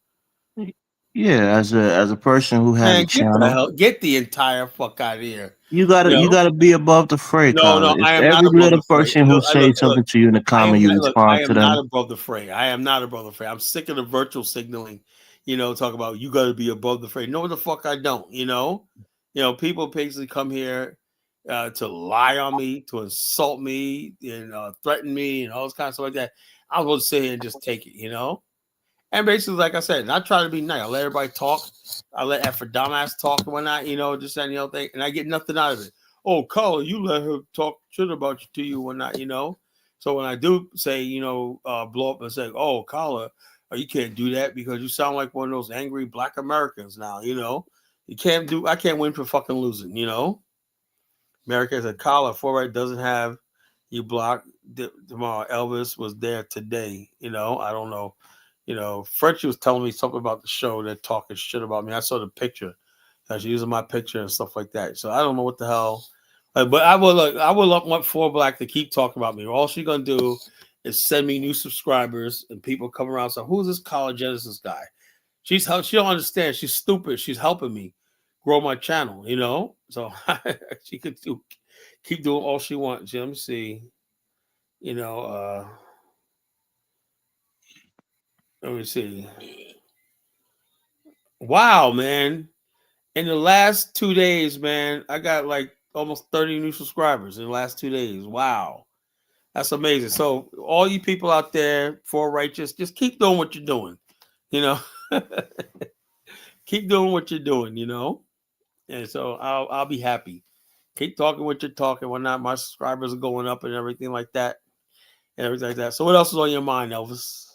yeah, as a person who has a Man, channel, get the entire fuck out of here. you You gotta you know? gotta be above the fray, No, Kyle. no, If I am not every above little the fray. person who says Look, something to you in the comment, you I respond to am not them. above the fray. I am not above the fray. I'm sick of the virtual signaling. Talk about you got to be above the fray. No, the fuck I don't. People basically come here to lie on me, to insult me, and threaten me, and all this kind of stuff like that. I'm supposed to sit here and just take it. And basically, like I said, I try to be nice. I let everybody talk. I let that for dumbass talk and whatnot, just any other thing, and I get nothing out of it. Oh, Carla, you let her talk shit about you to you or not. So when I do say, blow up and say, oh, Carla, you can't do that because you sound like one of those angry Black Americans now. I can't win for fucking losing. America is a Carla, forward doesn't have you blocked. Tomorrow, Elvis was there today. I don't know. Frenchie was telling me something about the show. They're talking shit about me. I saw the picture. She's using my picture and stuff like that. So I don't know what the hell. But I would want 4 Black to keep talking about me. All she's gonna do is send me new subscribers and people come around. So who's this college Genesis guy? She don't understand. She's stupid. She's helping me grow my channel, you know. So she could keep doing all she wants. Let me see, you know. Let me see. Wow, man! In the last 2 days, man, I got like almost 30 new subscribers in the last 2 days. Wow, that's amazing. So all you people out there for righteous, just keep doing what you're doing. You know, keep doing what you're doing. You know, and so I'll be happy. Keep talking what you're talking. Whatnot. My subscribers are going up and everything like that, and everything like that. So what else is on your mind, Elvis?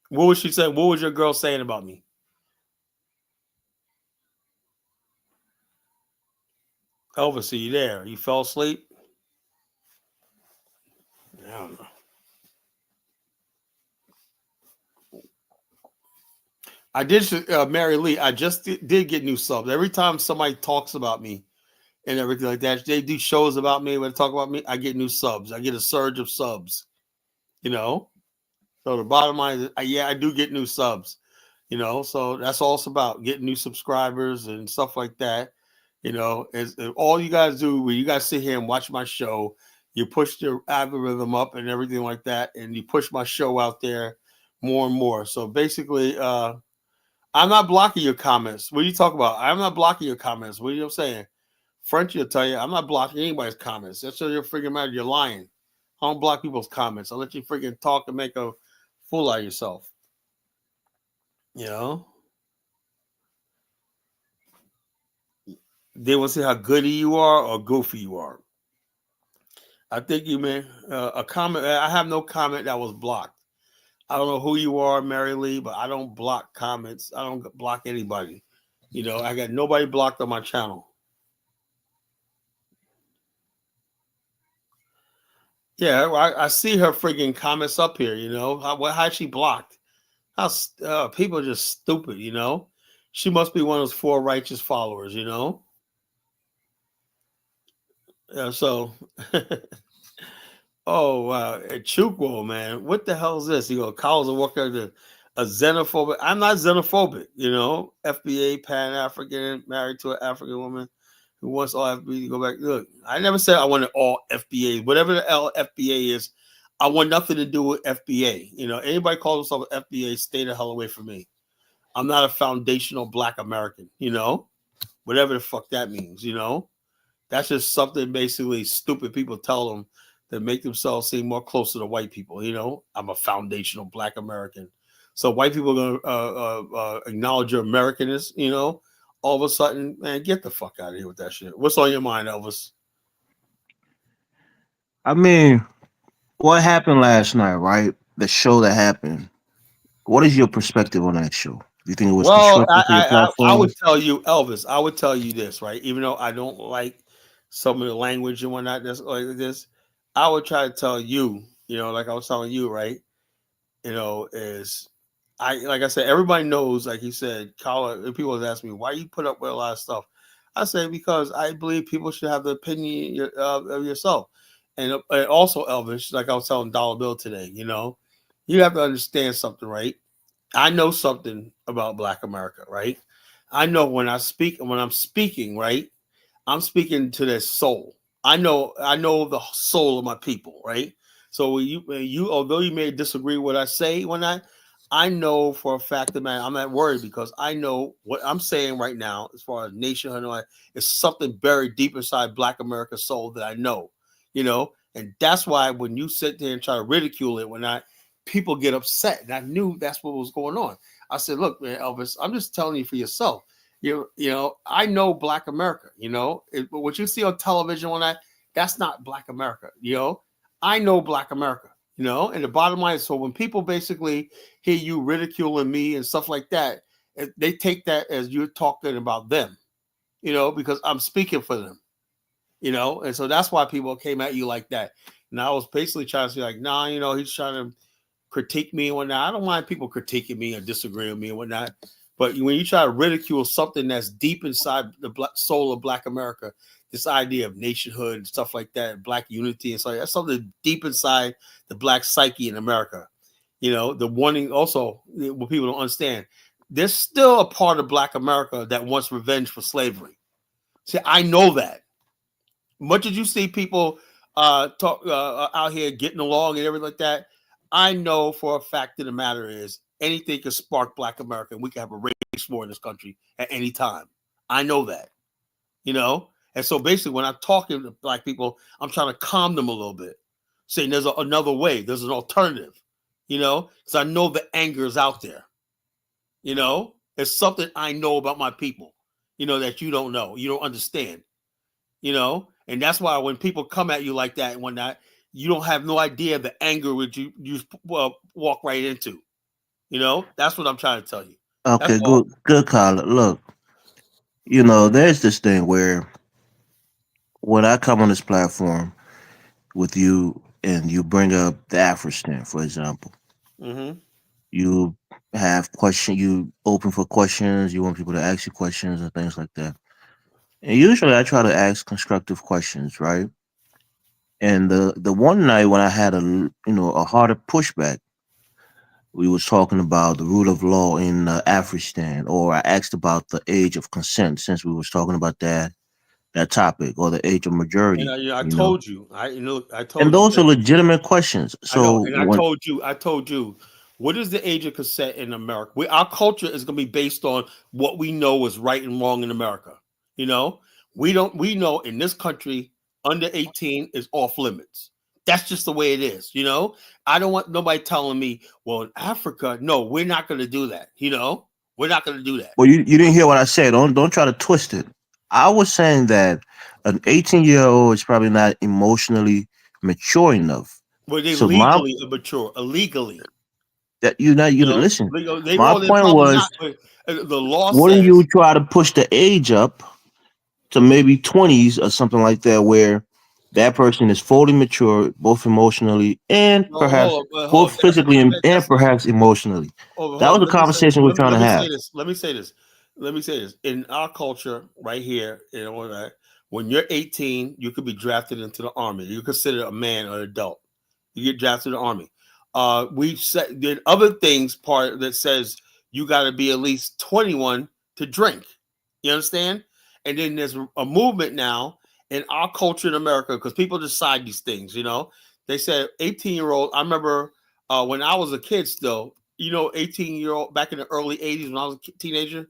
What was she saying? What was your girl saying about me? Elvis, are you there? You fell asleep? I don't know. I did, Mary Lee. I just did get new subs. Every time somebody talks about me and everything like that, they do shows about me. When they talk about me, I get new subs. I get a surge of subs. You know. So the bottom line is, yeah, I do get new subs. You know, so that's all it's about, getting new subscribers and stuff like that. You know, is all you guys do when you guys sit here and watch my show, you push the algorithm up and everything like that, and you push my show out there more and more. So basically, I'm not blocking your comments. What are you talking about? I'm not blocking your comments. What are you saying? Frenchie will tell you, I'm not blocking anybody's comments. That's what you're freaking mad. You're lying. I don't block people's comments. I'll let you freaking talk and make a fool out of yourself. You know? They will see how goody you are or goofy you are. I think you meant a comment. I have no comment that was blocked. I don't know who you are, Mary Lee, but I don't block comments. I don't block anybody. You know, I got nobody blocked on my channel. Yeah, I see her freaking comments up here. You know, how's she blocked? How people are just stupid. You know, she must be one of those four righteous followers. You know, so. Oh wow, Chukwu, man, what the hell is this? You go, Kyle's a worker, a xenophobic. I'm not xenophobic, you know. FBA, Pan African, married to an African woman who wants all FBA to go back. Look, I never said I wanted all FBA. Whatever the L FBA is, I want nothing to do with FBA. You know, anybody calls themselves FBA, stay the hell away from me. I'm not a foundational Black American. You know, whatever the fuck that means. You know. That's just something basically stupid people tell them that make themselves seem more closer to white people. You know, I'm a foundational Black American. So white people are going to acknowledge your Americanness, you know, all of a sudden, man, get the fuck out of here with that shit. What's on your mind, Elvis? I mean, what happened last night, right? The show that happened. What is your perspective on that show? Do you think it was Well, constructive to your I platform? would tell you, Elvis, I would tell you this, right? Even though I don't like some of the language and whatnot, that's like this, I would try to tell you, you know, like I was telling you, right? You know, is I like I said, everybody knows, like you said, Kyle, people always ask me, why you put up with a lot of stuff? I say because I believe people should have the opinion of yourself. And also, Elvis, like I was telling Dollar Bill today, you know, you have to understand something, right? I know something about Black America, right? I know when I'm speaking, right? I'm speaking to their soul. I know the soul of my people, right? So when you although you may disagree with what I say when I know for a fact that man, I'm not worried because I know what I'm saying right now, as far as nationhood, is something buried deep inside Black America's soul that I know, you know, and that's why when you sit there and try to ridicule it, people get upset, and I knew that's what was going on. I said, "Look, man, Elvis, I'm just telling you for yourself. You know, I know Black America. You know, what you see on television that's not Black America. You know, I know Black America. You know, and the bottom line is, so when people basically hear you ridiculing me and stuff like that, they take that as you're talking about them. You know, because I'm speaking for them. You know, and so that's why people came at you like that. And I was basically trying to say, like, nah, you know, he's trying to critique me and whatnot. I don't mind people critiquing me or disagreeing with me and whatnot. But when you try to ridicule something that's deep inside the soul of Black America, this idea of nationhood and stuff like that, black unity and stuff. That's something deep inside the black psyche in America. The wanting also what people don't understand. There's still a part of Black America that wants revenge for slavery. See, I know that. Much as you see people talk out here getting along and everything like that, I know for a fact that the matter is anything can spark Black America, and we can have a race war in this country at any time. I know that. And so basically, when I'm talking to Black people, I'm trying to calm them a little bit, saying there's another way, there's an alternative. Because I know the anger is out there. It's something I know about my people. That you don't know, you don't understand. And that's why when people come at you like that and whatnot, you don't have no idea the anger which you walk right into. That's what I'm trying to tell you. That's Okay, all. good call. Look, there's this thing where when I come on this platform with you and you bring up the Afristan, for example, Mm-hmm. you you open for questions, you want people to ask you questions and things like that. And usually I try to ask constructive questions, right? And the one night when I had a harder pushback, we was talking about the rule of law in Afristan, or I asked about the age of consent since we was talking about that topic, or the age of And majority, I told you, I and told you. those are legitimate questions. I know, So and when I told you, what is the age of consent in America? Our culture is going to be based on what we know is right and wrong in America. You know, we know in this country under 18 is off limits. That's just the way it is. I don't want nobody telling me, well, in Africa, no, we're not going to do that. We're not going to do that. Well, you didn't hear what I said. Don't try to twist it. I was saying that an 18-year-old is probably not emotionally mature enough. Where they So my legally immature, illegally. that you not you listen. They My well, they're point probably was, not. But the law wouldn't you says try to push the age up to maybe 20s or something like that, where that person is fully mature, both emotionally and no, perhaps hold both on. physically and That's perhaps emotionally. That hold was on. the conversation we're trying to Let me say have. this. Let me say this. Let me say this. In our culture, right here, right, when you're 18, you could be drafted into the army. You're considered a man or an adult. You get drafted to the army. We said there other things part that says you got to be at least 21 to drink. You understand? And then there's a movement now in our culture in America because people decide these things. They said 18-year-old. I remember when I was a kid still. 18-year-old back in the early 80s when I was a teenager.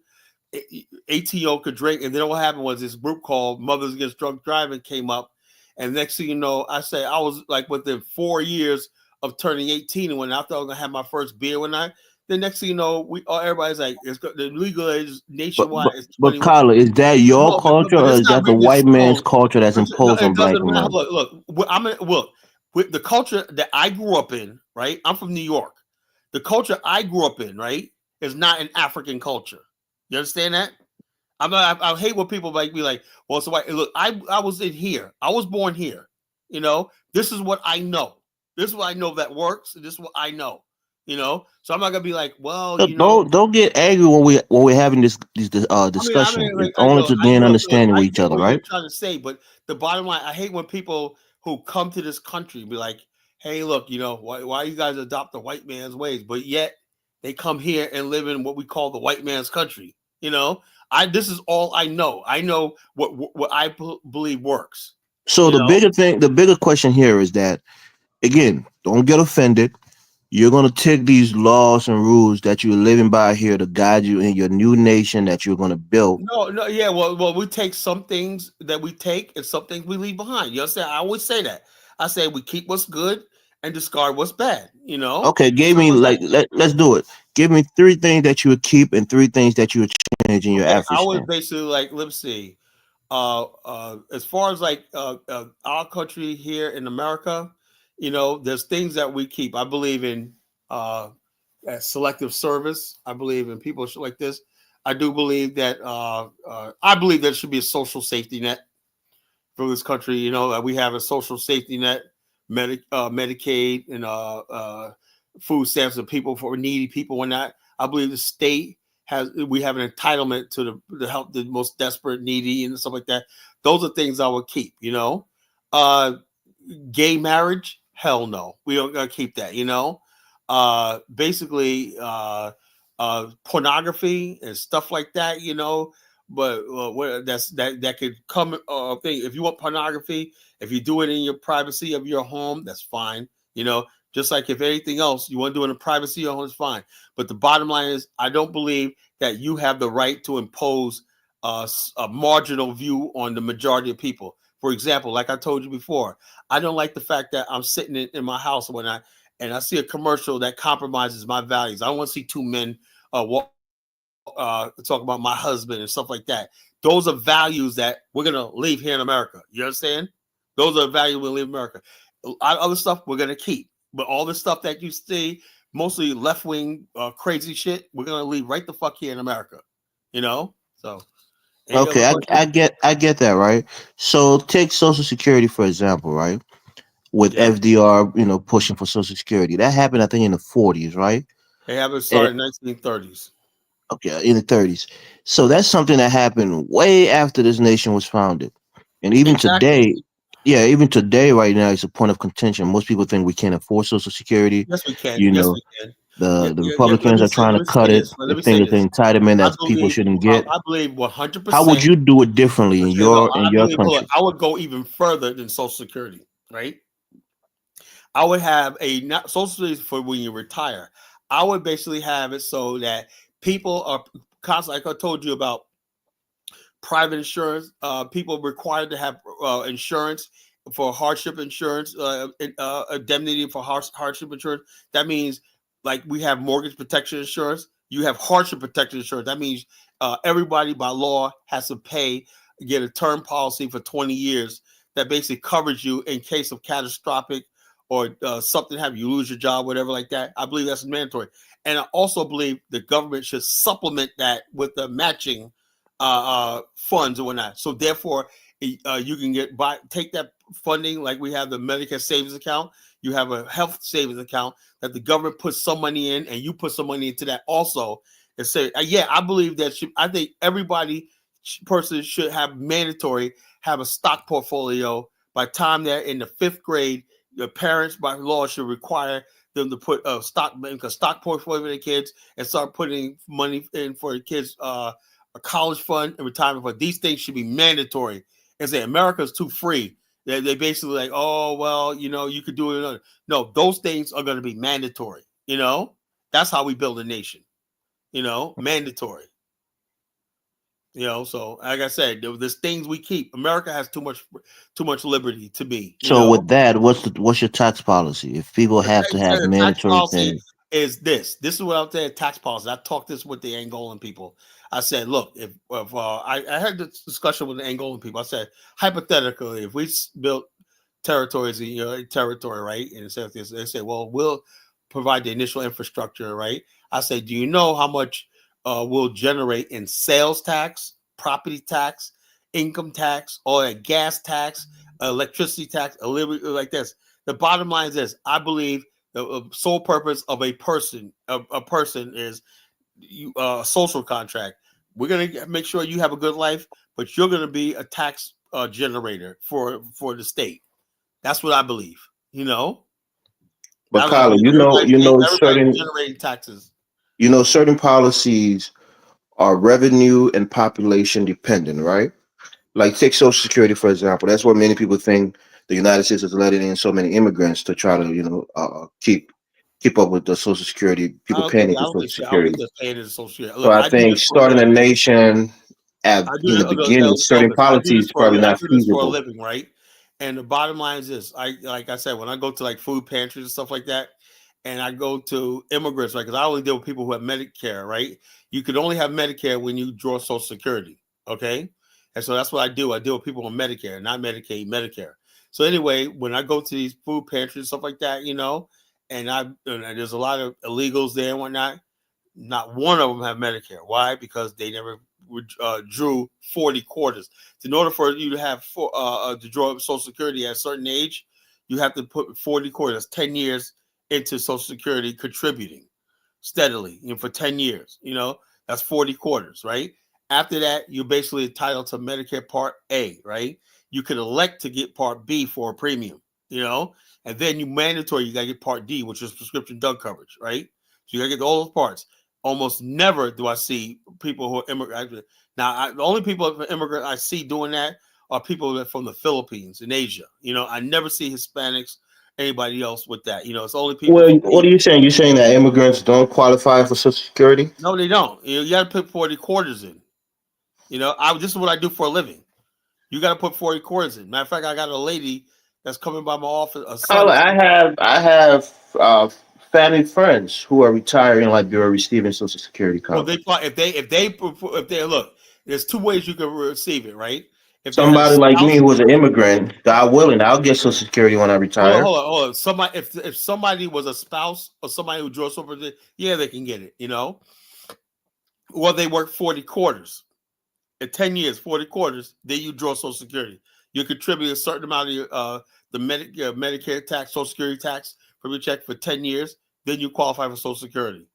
18-year-old could drink, and then what happened was this group called Mothers Against Drunk Driving came up, and next thing you know, I was like within 4 years of turning 18, and when I thought I was gonna have my first beer one night, the next thing you know, everybody's like, the legal age But nationwide but is but 21. Kyla, is that your culture But or it's is not that the written in white man's stone. culture that's No, imposed it on Black doesn't matter. America? Look. With the culture that I grew up in, right? I'm from New York. The culture I grew up in, right, is not an African culture. You understand that? I'm not. I hate when people like be like, "Well, so look, I was in here. I was born here. This is what I know. This is what I know that works. This is what I know. So I'm not gonna be like, well, Look, don't get angry when we're having these discussion. It's like, only to gain look, understanding I with each get other, what you're right? trying to say, but the bottom line, I hate when people who come to this country be like, "Hey, look, why you guys adopt the white man's ways?" But yet they come here and live in what we call the white man's country. This is all I know. I know what I believe works. So You know, the bigger question here is that, again, don't get offended. You're gonna take these laws and rules that you're living by here to guide you in your new nation that you're gonna build. no, yeah. Well, we take some things that we take and some things we leave behind. You understand? I always say that. I say we keep what's good and discard what's bad. Okay, give So me it's like, let's do it. Give me three things that you would keep and three things that you would change in your okay, I was Afghanistan. basically like, let's see. As far as like our country here in America, there's things that we keep. I believe in selective service. I believe in people like this. I do believe that I believe there should be a social safety net for this country. We have a social safety net, Medicaid, and food stamps and people for needy people. And that I believe the state we have an entitlement to help the most desperate, needy, and stuff like that. Those are things I would keep. Uh, Gay marriage, hell no, we don't gotta keep that. Basically, pornography and stuff like that. But that could come thing. If you want pornography, if you do it in your privacy of your home, that's fine. Just like if anything else you want to do in the privacy of your home, it's fine. But the bottom line is, I don't believe that you have the right to impose a marginal view on the majority of people. For example, like I told you before, I don't like the fact that I'm sitting in my house and I see a commercial that compromises my values. I don't want to see two men talk about my husband and stuff like that. Those are values that we're gonna leave here in America. You understand? Those are values we'll leave in America. Other stuff we're gonna keep, but all the stuff that you see, mostly left wing crazy shit, we're gonna leave right the fuck here in America. So any other Okay, I, questions? I get I get that, right? So take Social Security for example, right? With Yeah, FDR, pushing for Social Security. That happened, I think, in the 40s, right? they haven't And, started in 1930s. okay, in the 30s. So that's something that happened way after this nation was founded. And even Exactly. today, yeah, even today, right now, it's a point of contention. Most people think we can't afford Social Security. Yes, we can. You Yes, know, we can. Yeah, the yeah, yeah. Let Republicans me are say. trying Let to me say cut it. this. Let They me think say it's an this. entitlement I that people believe. shouldn't I, get. I believe How would 100%. you do it differently in No, your in I your believe. Hold on. country? I would go even further than Social Security. Right. I would have a not Social Security for when you retire. I would basically have it so that people are constantly, like I told you about private insurance. People are required to have insurance for hardship insurance, indemnity for hardship insurance. That means, like, we have mortgage protection insurance. You have hardship protection insurance. That means everybody by law has to get a term policy for 20 years that basically covers you in case of catastrophic or something happen, you lose your job, whatever like that. I believe that's mandatory. And I also believe the government should supplement that with the matching funds or whatnot. So therefore, you can take that funding, like we have the Medicare savings account. You have a health savings account that the government puts some money in, and you put some money into that also. And say, yeah, I believe that. I think everybody person should have mandatory have a stock portfolio by the time they're in the fifth grade. Your parents by law should require them to put make a stock portfolio for their kids and start putting money in for the kids a college fund and retirement fund. These things should be mandatory. And say America's too free. They basically like, oh well, you could do it. No, those things are going to be mandatory. That's how we build a nation. Mandatory. So like I said, there's things we keep. America has too much liberty to be. So with that, what's your tax policy? If people have to have The tax mandatory policy things, is this. This is what I'm saying. Tax policy. I talked this with the Angolan people. I said, look, if I had this discussion with the Angolan people. I said, hypothetically, if we built territories in your territory, right, and they say, well, we'll provide the initial infrastructure, right. I say, do you know how much we'll generate in sales tax, property tax, income tax, oil and gas tax, electricity tax, like this? The bottom line is this: I believe the sole purpose of a person is a social contract. We're gonna make sure you have a good life, but you're gonna be a tax generator for the state. That's what I believe. You know, but that's what I Kyla, believe. Everybody's generating taxes. certain policies are revenue and population dependent, right? Like take Social Security for example. That's what many people think the United States is letting in so many immigrants to try to keep up with the Social Security I people don't think. paying I into don't Social think. I don't think Security. they're paying it associated. So Look, I I do think this for a starting a living. nation I do in the this. beginning, certain Elvis, I do policies this is for probably I not do this for a feasible. living, right? And the bottom line is this: like I said, when I go to like food pantries and stuff like that, and I go to immigrants, right? Because I only deal with people who have Medicare, right? You could only have Medicare when you draw Social Security, okay? And so that's what I do. I deal with people on Medicare, not Medicaid, Medicare. So anyway, when I go to these food pantries and stuff like that, and there's a lot of illegals there and whatnot. Not one of them have Medicare. Why? Because they never drew 40 quarters. In order for you to have to draw Social Security at a certain age, you have to put 40 quarters, 10 years into Social Security contributing steadily, for 10 years. That's 40 quarters, right? After that, you're basically entitled to Medicare Part A, right? You could elect to get Part B for a premium, and then you mandatory, you got to get Part D, which is prescription drug coverage, right? So you got to get all those parts. Almost never do I see people who are immigrant. Now, the only people immigrant I see doing that are people that from the Philippines in Asia. I never see Hispanics, anybody else with that. It's only people Well, from what are you saying? You're saying that immigrants don't qualify for Social Security? No, they don't. You got to put 40 quarters in. This is what I do for a living. You got to put 40 quarters in. Matter of fact, I got a lady that's coming by my office. A son. I have family friends who are retiring like they are receiving Social Security Well, coverage. if they look, there's two ways you can receive it, right? If they had a Somebody like me spouse. who was an immigrant, God willing, I'll get Social Security when I Hold on, retire. hold on, hold on. Somebody, if somebody was a spouse or somebody who drew super, yeah, they can get it. Well, they work 40 quarters. In 10 years, 40 quarters, then you draw Social Security. You contribute a certain amount of the Medicare tax, Social Security tax from your check for 10 years, then you qualify for Social Security.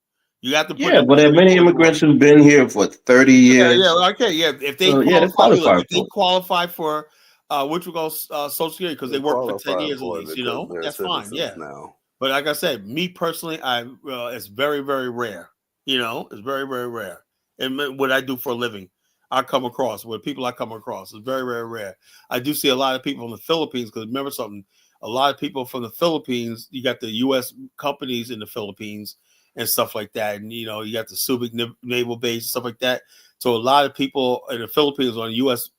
You have to put Yeah, in but there are 40 many quarters of work. immigrants who've been here for 30 Yeah, years. yeah, okay, yeah. If they So yeah, they qualify, look, qualify if they for it. qualify for what we call Social Security because They they work for 10 qualify years at for it least, because they're that's fine. citizens Yeah. now. But like I said, me personally, it's very, very rare. It's very, very rare. And what I do for a living, I come across with people I come across. It's very, very rare. I do see a lot of people from the Philippines because remember something, a lot of people from the Philippines. You got the U.S. companies in the Philippines and stuff like that, and you got the Subic naval base and stuff like that. So a lot of people in the Philippines on U.S.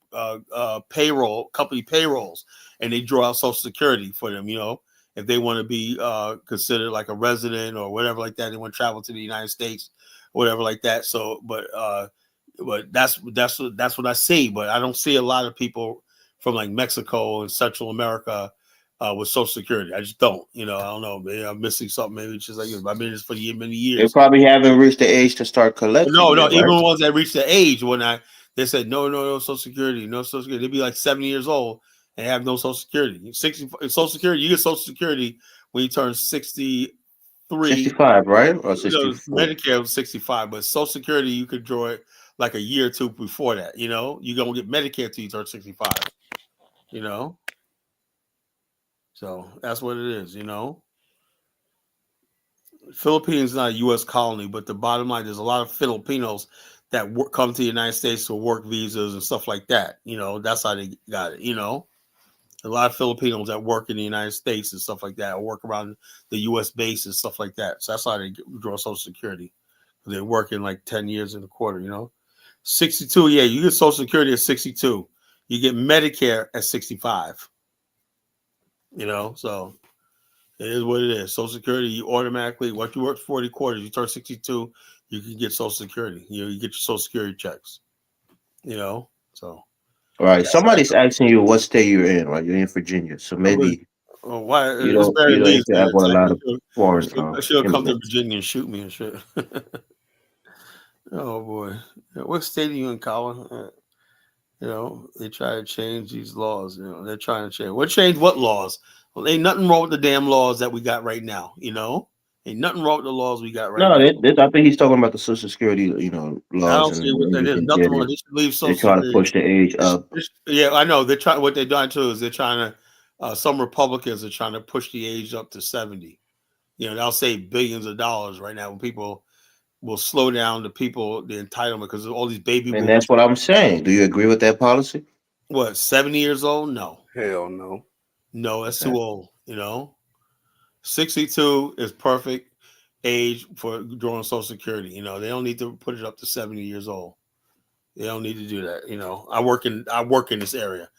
Payroll company payrolls, and they draw out Social Security for them. If they want to be considered like a resident or whatever like that, they want to travel to the United States, whatever like that. So, but that's what I see. But I don't see a lot of people from like Mexico and Central America with Social Security. I just don't. I don't know. Maybe I'm missing something. Maybe it's just like I've been this for many They years. probably haven't reached the age to start collecting No, no. yet, Even right? the ones that reach the age when they said no, no, no Social Security, no Social Security. They'd be like 70 years old and have no Social Security. 60 Social Security. You get Social Security when you turn 63. 65, right? Or 64. Medicare was 65, but Social Security you could draw it like a year or two before that. You gonna get Medicare till you turn 65. You know, so that's what it is. Philippines is not a U.S. colony, but the bottom line, there's a lot of Filipinos that come to the United States for work visas and stuff like that. That's how they got it. A lot of Filipinos that work in the United States and stuff like that, or work around the U.S. base and stuff like that. So that's how they draw Social Security. They're working like 10 years in a quarter. 62, yeah, you get Social Security at 62. You get Medicare at 65. So it is what it is. Social Security, you automatically, once you work 40 quarters, you turn 62, you can get Social Security. You get your Social Security checks. So All right. that's Somebody's asking you what state you're in, right? You're in Virginia. So maybe why you this don't Barry you don't Lee's interact with a lot of foreign she'll come to immigrants. Virginia and shoot me and shit. Oh boy. What state are you in, Colin? They try to change these laws. They're trying to change. What change what laws? Well, ain't nothing wrong with the damn laws that we got right now. Ain't nothing wrong with the laws we got right No, now. I think he's talking about the Social Security, I laws don't and see what there's immigrant nothing get wrong. it. They should leave They Social try to Security. push the age up. Yeah, I know. They're trying. What they're doing too is they're trying to. Some Republicans are trying to push the age up to 70. They'll save billions of dollars right now when people will slow down the entitlement because of all these baby And that's boomers. what I'm saying. Do you agree with that policy? What, 70 years old? No, Hell no. no, that's too Okay. old. 62 is perfect age for drawing Social Security. They don't need to put it up to 70 years old. They don't need to do that. I work in this area.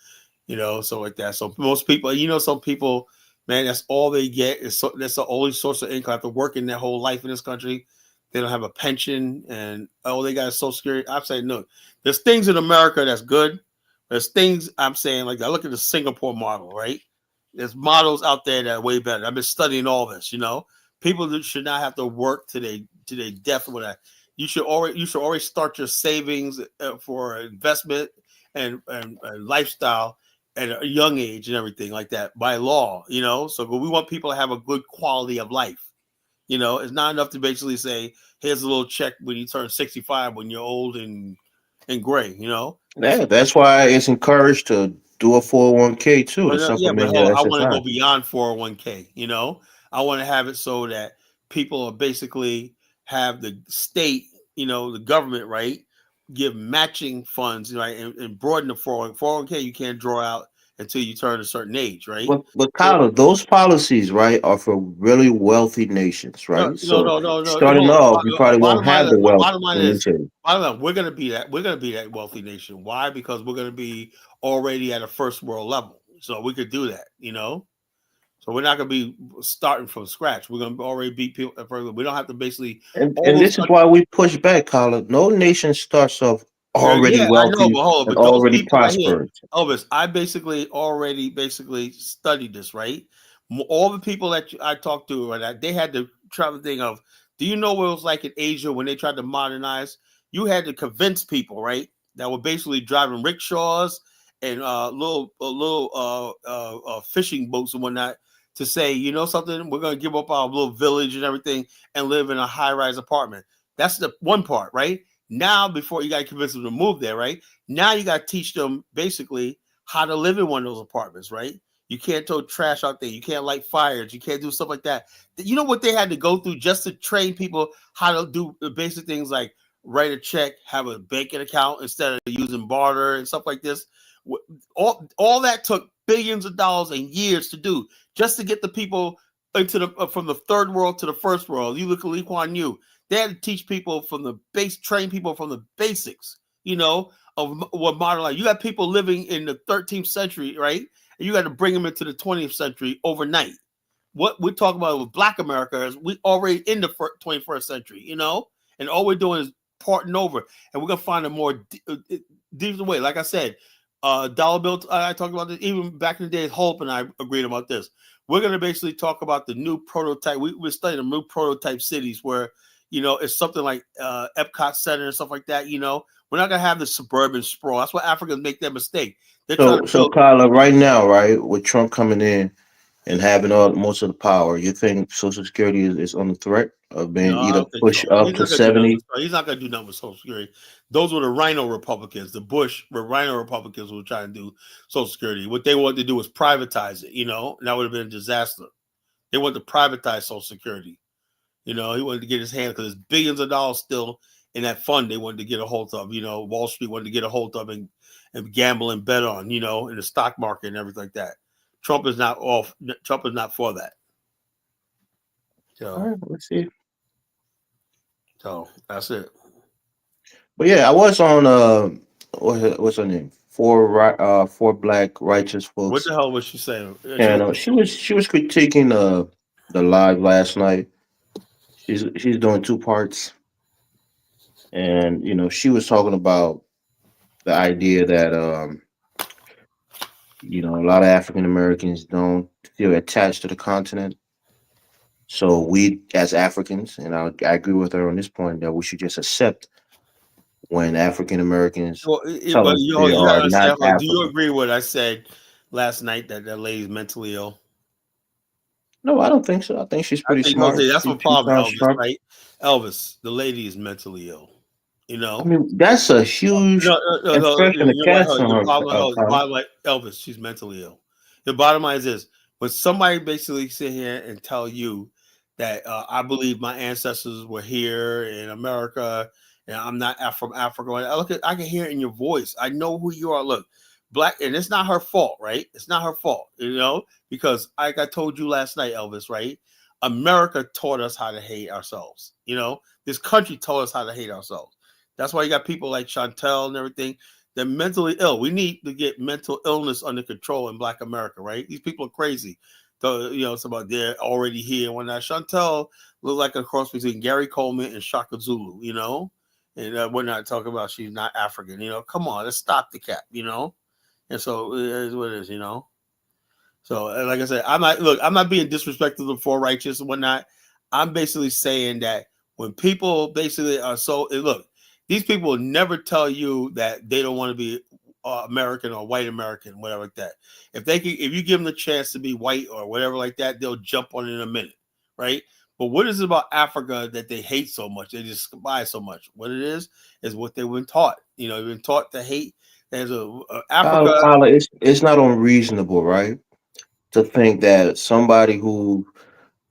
So like that. So most people, some people, man, that's all they get that's the only source of income after working their whole life in this country. They don't have a pension, and they got a Social Security. I'm saying no. There's things in America that's good. There's things I'm saying like I look at the Singapore model, right? There's models out there that are way better. I've been studying all this. People that should not have to work to their death with that. You should already start your savings for investment and lifestyle at a young age and everything like that by law. So we want people to have a good quality of life. It's not enough to basically say, here's a little check when you turn 65 when you're old and gray. It's Yeah, that's why it's encouraged to do a 401k too to But yeah, but supplement hell, your I want to SSI. go beyond 401k. I want to have it so that people are basically have the state, the government, right, give matching funds, right, and broaden the 401k. You can't draw out until you turn a certain age, right? But So Kyler, those policies, right, are for really wealthy nations, no, right? no, So no, no, no. starting Hold off, you on. probably won't Bottom line have is, the wealth bottom line when you is, take. bottom line, we're gonna be that. We're gonna be that wealthy nation. Why? Because we're gonna be already at a first world level, so we could do that. So we're not going to be starting from scratch. We're going to already beat people. We don't have to basically all And those this is why countries. we push back, Kyler. No nation starts off already Yeah, I know, wealthy but hold on. and But those already people right here, prosperous. Elvis, I basically already basically studied this, right? All the people that I talked to, right, they had the travel thing of, do you know what it was like in Asia when they tried to modernize? You had to convince people, right, that were basically driving rickshaws and little fishing boats and whatnot to say, you know something, we're going to give up our little village and everything and live in a high rise apartment. That's the one part, right? Now, before you got to convince them to move there, right? Now you got to teach them basically how to live in one of those apartments, right? You can't throw trash out there. You can't light fires. You can't do stuff like that. You know what they had to go through just to train people how to do the basic things like write a check, have a banking account instead of using barter and stuff like this. All that took billions of dollars and years to do just to get the people into the from the third world to the first world. You look at Lee Kuan Yew. They had to teach people from the base, train people from the basics, of what modern life. You got people living in the 13th century, right? And you got to bring them into the 20th century overnight. What we're talking about with Black America is we already in the 21st century, and all we're doing is parting over, and we're gonna find a more deeper way. Like I said, dollar bill. I talked about this even back in the days. Hope and I agreed about this. We're gonna basically talk about the new prototype. We're studying the new prototype cities where it's something like Epcot Center and stuff like that. We're not gonna have the suburban sprawl. That's why Africans make that mistake. They're trying to So build. Kyler, right now, right, with Trump coming in and having all most of the power, you think Social Security is on the threat of being No, I either don't think pushed so. up He's to not gonna do nothing. 70? He's not gonna do nothing with Social Security. Those were the Rhino Republicans. The Bush, the Rhino Republicans were trying to do Social Security. What they wanted to do was privatize it. And that would have been a disaster. They wanted to privatize Social Security. He wanted to get his hand because there's billions of dollars still in that fund. They wanted to get a hold of. Wall Street wanted to get a hold of and gamble and bet on. In the stock market and everything like that. Trump is not off. Trump is not for that. All So, right, let's see. so that's it. But yeah, I was on what's her name? Four black righteous What folks the hell was she saying? She was channel. She was critiquing the live last night. She's doing two parts, and she was talking about the idea that a lot of African Americans don't feel attached to the continent. So we, as Africans, and I agree with her on this point, that we should just accept when African Americans Well, tell but us they you gotta are not understand. Do you African. agree with what I said last night that lady's mentally ill? No, I don't think so. I think she's I pretty think no, smart. see, that's She what she problem, sounds Elvis, sharp. right? Elvis, the lady is mentally ill. You I know, mean, that's a huge no. impression to You know what? cast on Your her, problem, your Kyle. bottom line, Elvis, she's mentally ill. The bottom line is this: when somebody basically sit here and tell you that I believe my ancestors were here in America and I'm not from Africa, I can hear it in your voice. I know who you are. Look, black, and it's not her fault, right? It's not her fault, because like I told you last night, Elvis, right? America taught us how to hate ourselves. This country taught us how to hate ourselves. That's why you got people like Chantel and everything. They're mentally ill. We need to get mental illness under control in Black America, right? These people are crazy. So, it's about they're already here. When Chantel looks like a cross between Gary Coleman and Shaka Zulu, and we're not talking about she's not African. Come on, let's stop the cap. And so it is what it is. So, like I said, I'm not being disrespectful to the four righteous and whatnot. I'm basically saying that when people basically are look, these people will never tell you that they don't want to be American or white American, whatever like that. If you give them the chance to be white or whatever like that, they'll jump on it in a minute, right? But what is it about Africa that they hate so much? They just despise so much. What it is what they've been taught. They've been taught to hate. There's a Africa. Tyler, it's not unreasonable, right, to think that somebody who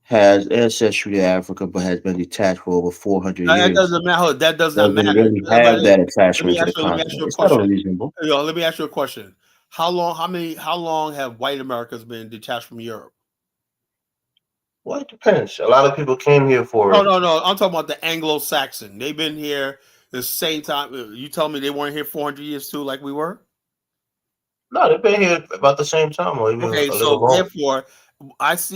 has ancestry to Africa but has been detached for over 400 That years doesn't matter. That does not doesn't matter. really But have hey, that attachment to the let me ask continent. you a It's not question. unreasonable. Let me ask you a question. How long have white Americans been detached from Europe? Well, it depends. A lot of people came here No, for. no, no. I'm talking about the Anglo-Saxon. They've been here the same time. You tell me they weren't here 400 years too, like we were? No, they've been here about the same time, or even Okay, a little so longer. therefore,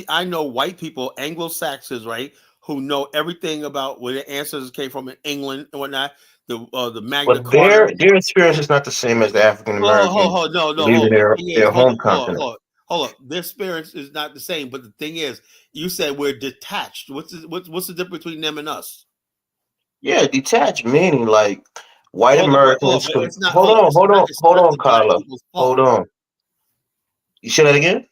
I know white people, Anglo-Saxons, right, who know everything about where their ancestors came from in England and whatnot. The Magna But Carta. their experience is not the same as the African Americans No, no, leaving hold. The thing is, their hold home up, hold up, continent. hold up, hold up. Their experience is not the same, but the thing is, you said we're detached. What's the difference between them and us? Yeah, detached meaning like white Hold up. Americans could It's not. Hold up. It's hold not on, the black Kyla. people's Hold fault. on. You say that again?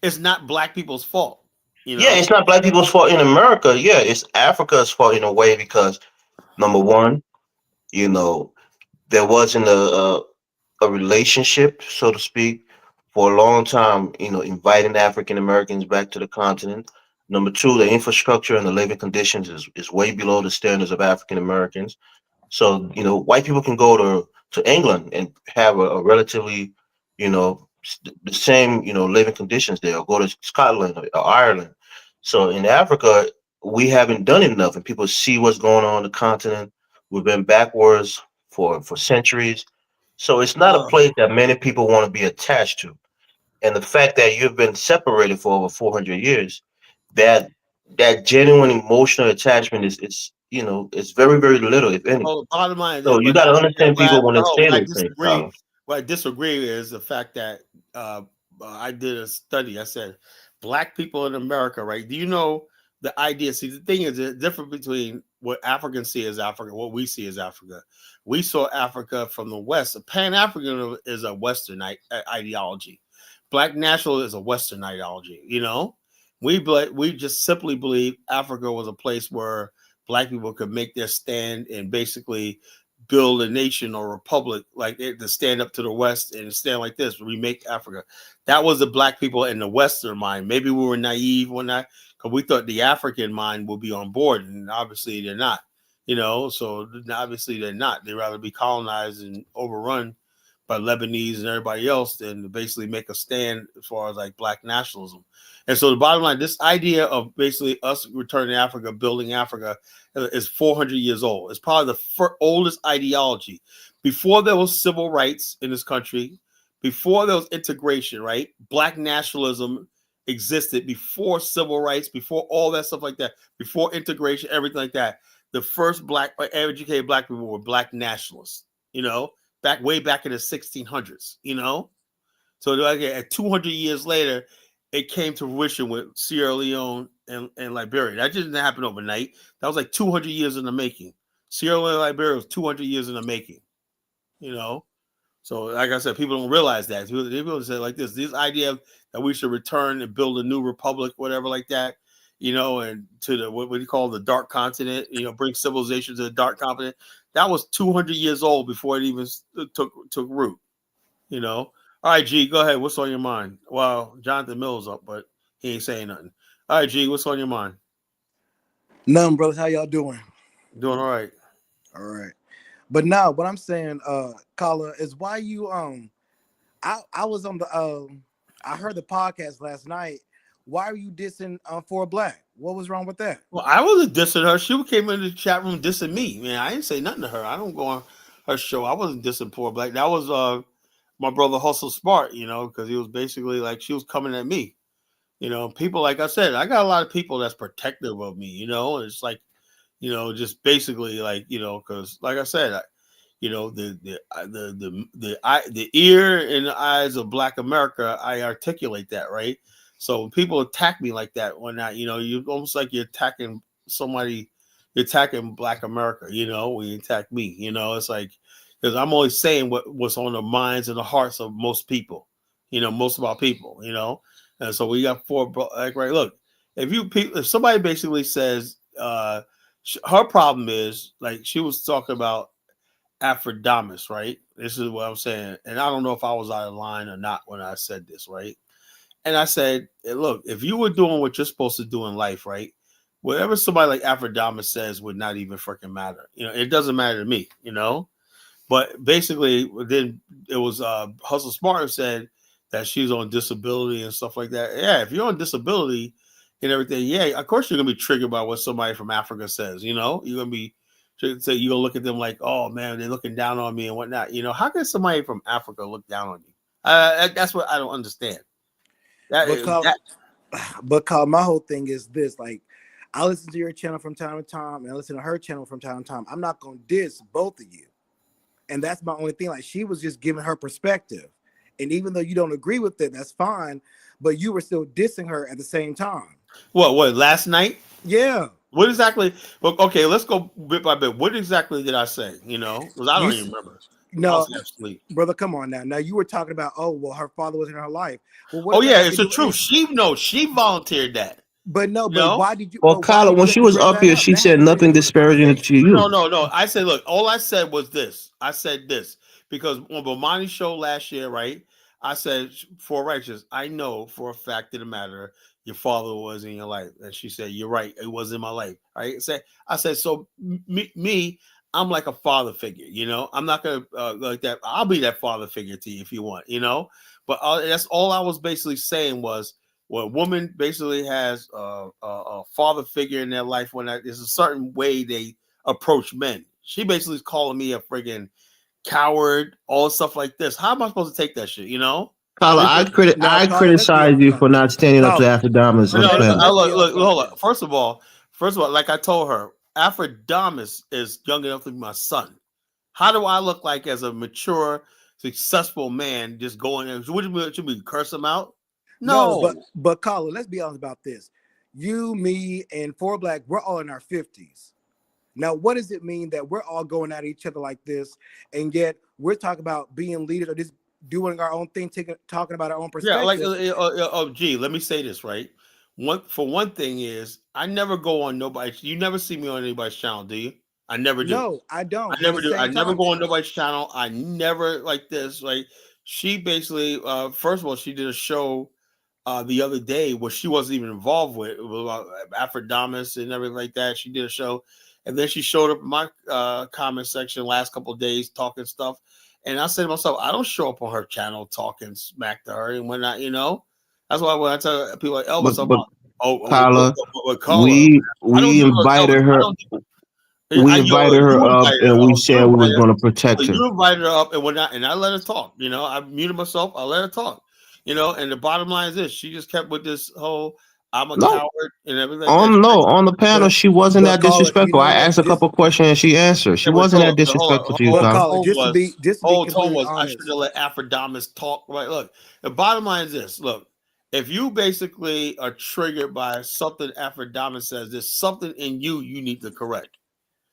It's not black people's fault. You Yeah, know. it's not black people's fault in America. Yeah, it's Africa's fault in a way because number one, you know, there wasn't a relationship, so to speak, for a long time, inviting African Americans back to the continent. Number two, the infrastructure and the living conditions is way below the standards of African Americans. So, white people can go to England and have a relatively, the same, living conditions there, or go to Scotland or Ireland. So in Africa, we haven't done enough, and people see what's going on the continent. We've been backwards for centuries. So it's not a Uh, place that many people want to be attached to. And the fact that you've been separated for over 400 years, that that genuine emotional attachment is very, very little, if any. well, bottom line is, So you got to understand people when they say what I those things, disagree, Tyler. is the fact that uh, I did a study. I said black people in America, right? Do you know the idea? See, the thing is, the difference between what Africans see as Africa, what we see as Africa. We saw Africa from the West. Pan African is a Western ideology. Black national is a Western ideology. We just simply believe Africa was a place where black people could make their stand and basically build a nation or republic like to stand up to the West and stand like this, remake Africa. That was the black people in the Western mind. Maybe we were naive when that because we thought the African mind would be on board, and obviously they're not. So obviously they're not. They rather be colonized and overrun by Lebanese and everybody else than to basically make a stand as far as like black nationalism. And so the bottom line, this idea of basically us returning to Africa, building Africa, is 400 years old. It's probably the oldest ideology. Before there was civil rights in this country, before there was integration, right? Black nationalism existed before civil rights, before all that stuff like that, before integration, everything like that. The first black educated black people were black nationalists, way back in the 1600s, So like at 200 years later, it came to fruition with Sierra Leone and Liberia. That didn't happen overnight. That was like 200 years in the making. Sierra Leone and Liberia was 200 years in the making, you know. So like I said, people don't realize that. People say like this idea that we should return and build a new republic, whatever like that, and to the what we call the dark continent, bring civilization to the dark continent. That was 200 years old before it even took root. All right, G, go ahead. What's on your mind? Well, Jonathan Mills up, but he ain't saying nothing. All right, G, what's on your mind? None, brothers. How y'all doing? Doing all right. All right. But now what I'm saying, Kala, is why you I was on the I heard the podcast last night. Why are you dissing for black? What was wrong with that? Well, I wasn't dissing her. She came in the chat room dissing me. Man, I didn't say nothing to her. I don't go on her show. I wasn't dissing poor black. That was my brother Hustle Smart, because he was basically like she was coming at me. People like I said, I got a lot of people that's protective of me, and it's like, just basically like, because like I said, the ear and the eyes of Black America, I articulate that, right? So when people attack me like that, when not, you almost like you're attacking somebody, you're attacking Black America, when you attack me, it's like because I'm always saying what's on the minds and the hearts of most people, most of our people, and so we got like right, look. if somebody basically says her problem is like she was talking about Aphrodite, right? This is what I'm saying, and I don't know if I was out of line or not when I said this, right? And I said, look, if you were doing what you're supposed to do in life, right? Whatever somebody like Aphrodite says would not even freaking matter. It doesn't matter to me, But basically, then it was Hustle Smart who said that she's on disability and stuff like that. Yeah, if you're on disability and everything, yeah, of course you're gonna be triggered by what somebody from Africa says. You're gonna be so you're gonna look at them like, oh man, they're looking down on me and whatnot. How can somebody from Africa look down on you? That's what I don't understand. That But is call, that. but call. My whole thing is this: like, I listen to your channel from time to time, and I listen to her channel from time to time. I'm not gonna diss both of you, and that's my only thing. Like, she was just giving her perspective, and even though you don't agree with it, that's fine. But you were still dissing her at the same time. What last night? Yeah, What exactly? Well, okay, let's go bit by bit. What exactly did I say? Because I you don't even remember. I no, was half asleep. brother. Come on now. Now you were talking about, oh well, her father was in her life. Well, what Oh does that yeah, have to it's the do with truth. it? She volunteered that. But no, You but know? why did you? Well, But why Kyla, did you when let she me was bring up that here, up? she That had said nothing to nothing do with the disparaging to conversation. you. No. I said, look, all I said was this. I said this because on Bomani's show last year, right? I said, for righteous, I know for a fact of the matter, your father was in your life. And she said, you're right. It was in my life. Right? I said, so me, I'm like a father figure, I'm not going to like that. I'll be that father figure to you if you want. But that's all I was basically saying was, well, a woman basically has a father figure in their life when there's a certain way they approach men. She basically is calling me a friggin' coward, all stuff like this. How am I supposed to take that shit? Kyla, This is, Now, I caller, let's be criticize honest. you No, for not standing up to caller, Aphrodite on the no. panel. let's be honest Look, about hold on. this. First of all, like I told her, Aphrodite is young enough to be my son. How do I look like as a mature, successful man just going in? Should we curse him out? No, No. but caller, let's be honest about this. You, me, and Four Black, we're all in our 50s. Now, what does it mean that we're all going at each other like this, and yet we're talking about being leaders or just doing our own thing, talking about our own Yeah, like perspective? gee, let me say this right. One thing is, I never go on nobody. You never see me on anybody's channel, do you? I never do. No, I I don't. But at never the do. I same never time, go on nobody's channel. I never like this. Like she basically, first of all, she did a show the other day where she wasn't even involved with. It was about Aphrodite and everything like that. She did a show, and then she showed up in my comment section last couple of days talking stuff. And I said to myself, I don't show up on her channel talking smack to her and whatnot. That's why when I tell people like Elvis, I'm But like, Kyla, call her. we I don't do Elvis. invited I her don't. we invited her You up invited her. and we Oh, said we was gonna so protect her. you invited her up and whatnot, and I let her talk. I muted myself. I let her talk. And the bottom line is this: she just kept with this whole "I'm a No, coward" and everything like that. on the panel, but she wasn't that caller, you disrespectful. know I what? asked a couple questions and she answered. She Yeah, but wasn't that hold disrespectful on. to you, But Kyle. caller, just to be Whole tone completely was I should honest. have let Aphrodite talk. Right? Look, the bottom line is this: look, if you basically are triggered by something Aphrodite says, there's something in you need to correct.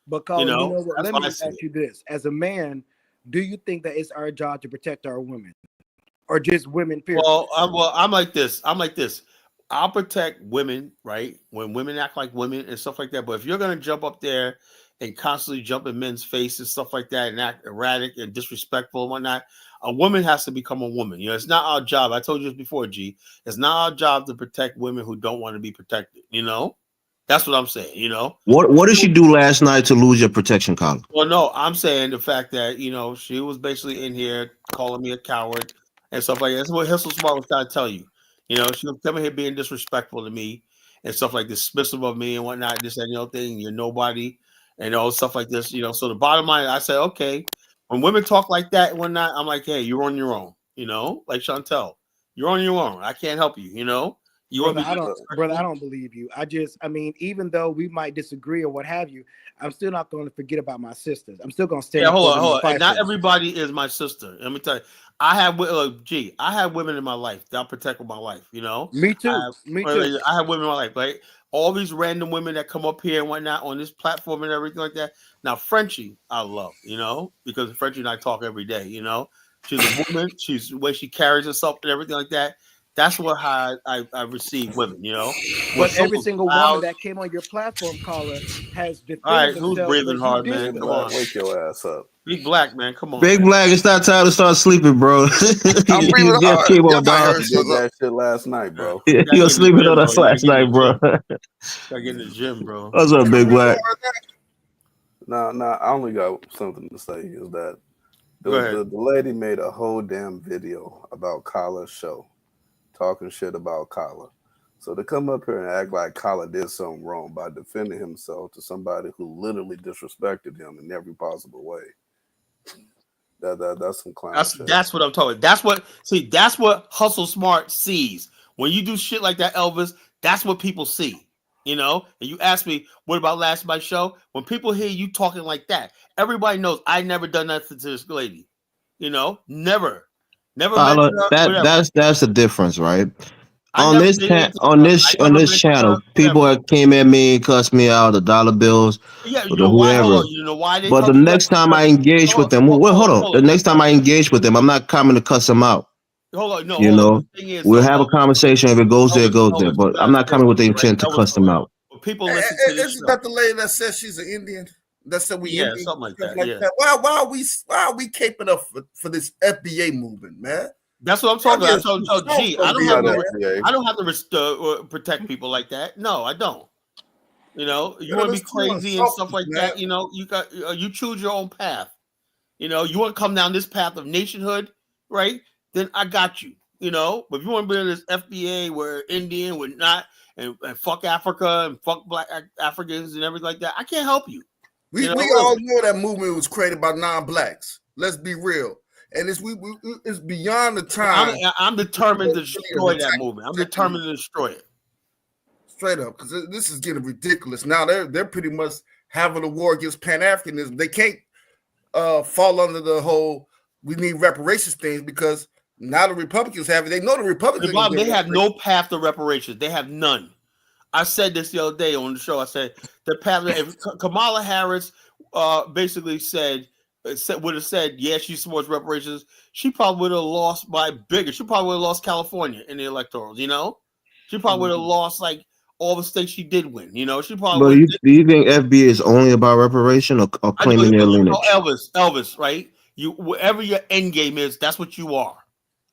But caller, you know what? That's Let why me I just see ask it. you this: as a man, do you think that it's our job to protect our women, or just women? Period. I'm like this. I'll protect women, right? When women act like women and stuff like that. But if you're gonna jump up there and constantly jump in men's face and stuff like that and act erratic and disrespectful and whatnot, a woman has to become a woman. It's not our job. I told you this before, G. It's not our job to protect women who don't want to be protected. That's what I'm saying. What did she do last night to lose your protection, Kyle? Well, no, I'm saying the fact that she was basically in here calling me a coward and stuff like that. That's what Hissel Smart was trying to tell you. She was coming here being disrespectful to me and stuff like dismissive of me and whatnot. This and thing. You're nobody and all stuff like this. So the bottom line, I said, okay, when women talk like that and whatnot, I'm like, hey, you're on your own. Like Chantel, you're on your own. I can't help you. You want Brother, me I don't, to brother, I don't believe you. I mean, even though we might disagree or what have you, I'm still not going to forget about my sisters. I'm still going to stand Yeah, up for them hold and on. And fight for not them. everybody is my sister. Let me tell you, I have women in my life that protect my life. Me I too. have, Me too. I have women in my life, right? All these random women that come up here and whatnot on this platform and everything like that. Now, Frenchie, I love, because Frenchie and I talk every day. She's a woman. She's the way she carries herself and everything like that. That's how I receive women. You know, when But every someone's single woman loud. that came on your platform, caller, has All defended right, who's themselves, breathing but you hard, dissed man? Big them. Come Black, on, wake your ass up. Big Black man. Come on, Big man. Black, it's not time to start sleeping, bro. I'm you breathing just hard. came Y'all on, might dog. hear You so did look. that shit last night, bro. You gotta You get was in the sleeping gym, on bro. us You gotta last get in night, the bro. gym. Gotta get in the gym, bro. What's up, Big Black? Nah, I only got something to say is that Go ahead. the lady made a whole damn video about Kyla's show, talking shit about Kyla. So to come up here and act like Kyla did something wrong by defending himself to somebody who literally disrespected him in every possible way, that's some clown shit. That's what I'm talking about. That's what Hustle Smart sees. When you do shit like that, Elvis, that's what people see. You know, and you ask me, what about last night's show? When people hear you talking like that, everybody knows I never done nothing to this lady. You know, never mentioned her, whatever. That's the difference, right? I never did anything to her. I On never this mentioned her, channel, people whatever. that came at me, cussed me out, the dollar bills, Yeah, or you the know why? Hold whoever. on. You know why they But the cuss you out? next time I engage with them, well, hold on. The next time I engage with them, I'm not coming to cuss them out. Hold on. No, You hold on. know, The thing is, we'll though, have a Elvis, conversation. If it goes there, it goes there. Elvis, you But I'm gotta not coming understand with the something, right? intent to Elvis, cuss them out. when people listen to this Isn't show, that the lady that says she's an Indian? That said we yeah, Indian, something like stuff that. Yeah, that. Why are we caping up for this FBA movement, man? that's what I'm Y'all talking about. getting too So, soft G, over It's here, not man. FBA. I don't have to protect people like that. No, I don't. You know, you Man, want to be that's too crazy and stuff unselfish, like man. that. You know, you choose your own path. You know, you want to come down this path of nationhood, right? Then I got you. You know, but if you want to be in this FBA where Indian would not and fuck Africa and fuck Black Africans and everything like that, I can't help you. We You know, all really. know that movement was created by non-blacks. Let's be real, and it's beyond the time. I'm determined to Really destroy that movement. I'm protecting determined to destroy it. straight up, because this is getting ridiculous. Now they're pretty much having a war against Pan-Africanism. They can't fall under the whole we need reparations thing because now the Republicans have it. They know the Republicans Bob, get they have reparations. no path to reparations. They have none. I said this the other day on the show. I said the path. If Kamala Harris basically would have said, yeah, she supports reparations, she probably would have lost by bigger. She probably would have lost California in the electorals. You know, she probably would have lost like all the states she did win. You know, she probably But would. do you think FBA is only about reparation or I know claiming their you know lineage? Elvis, right? You whatever your end game is, that's what you are.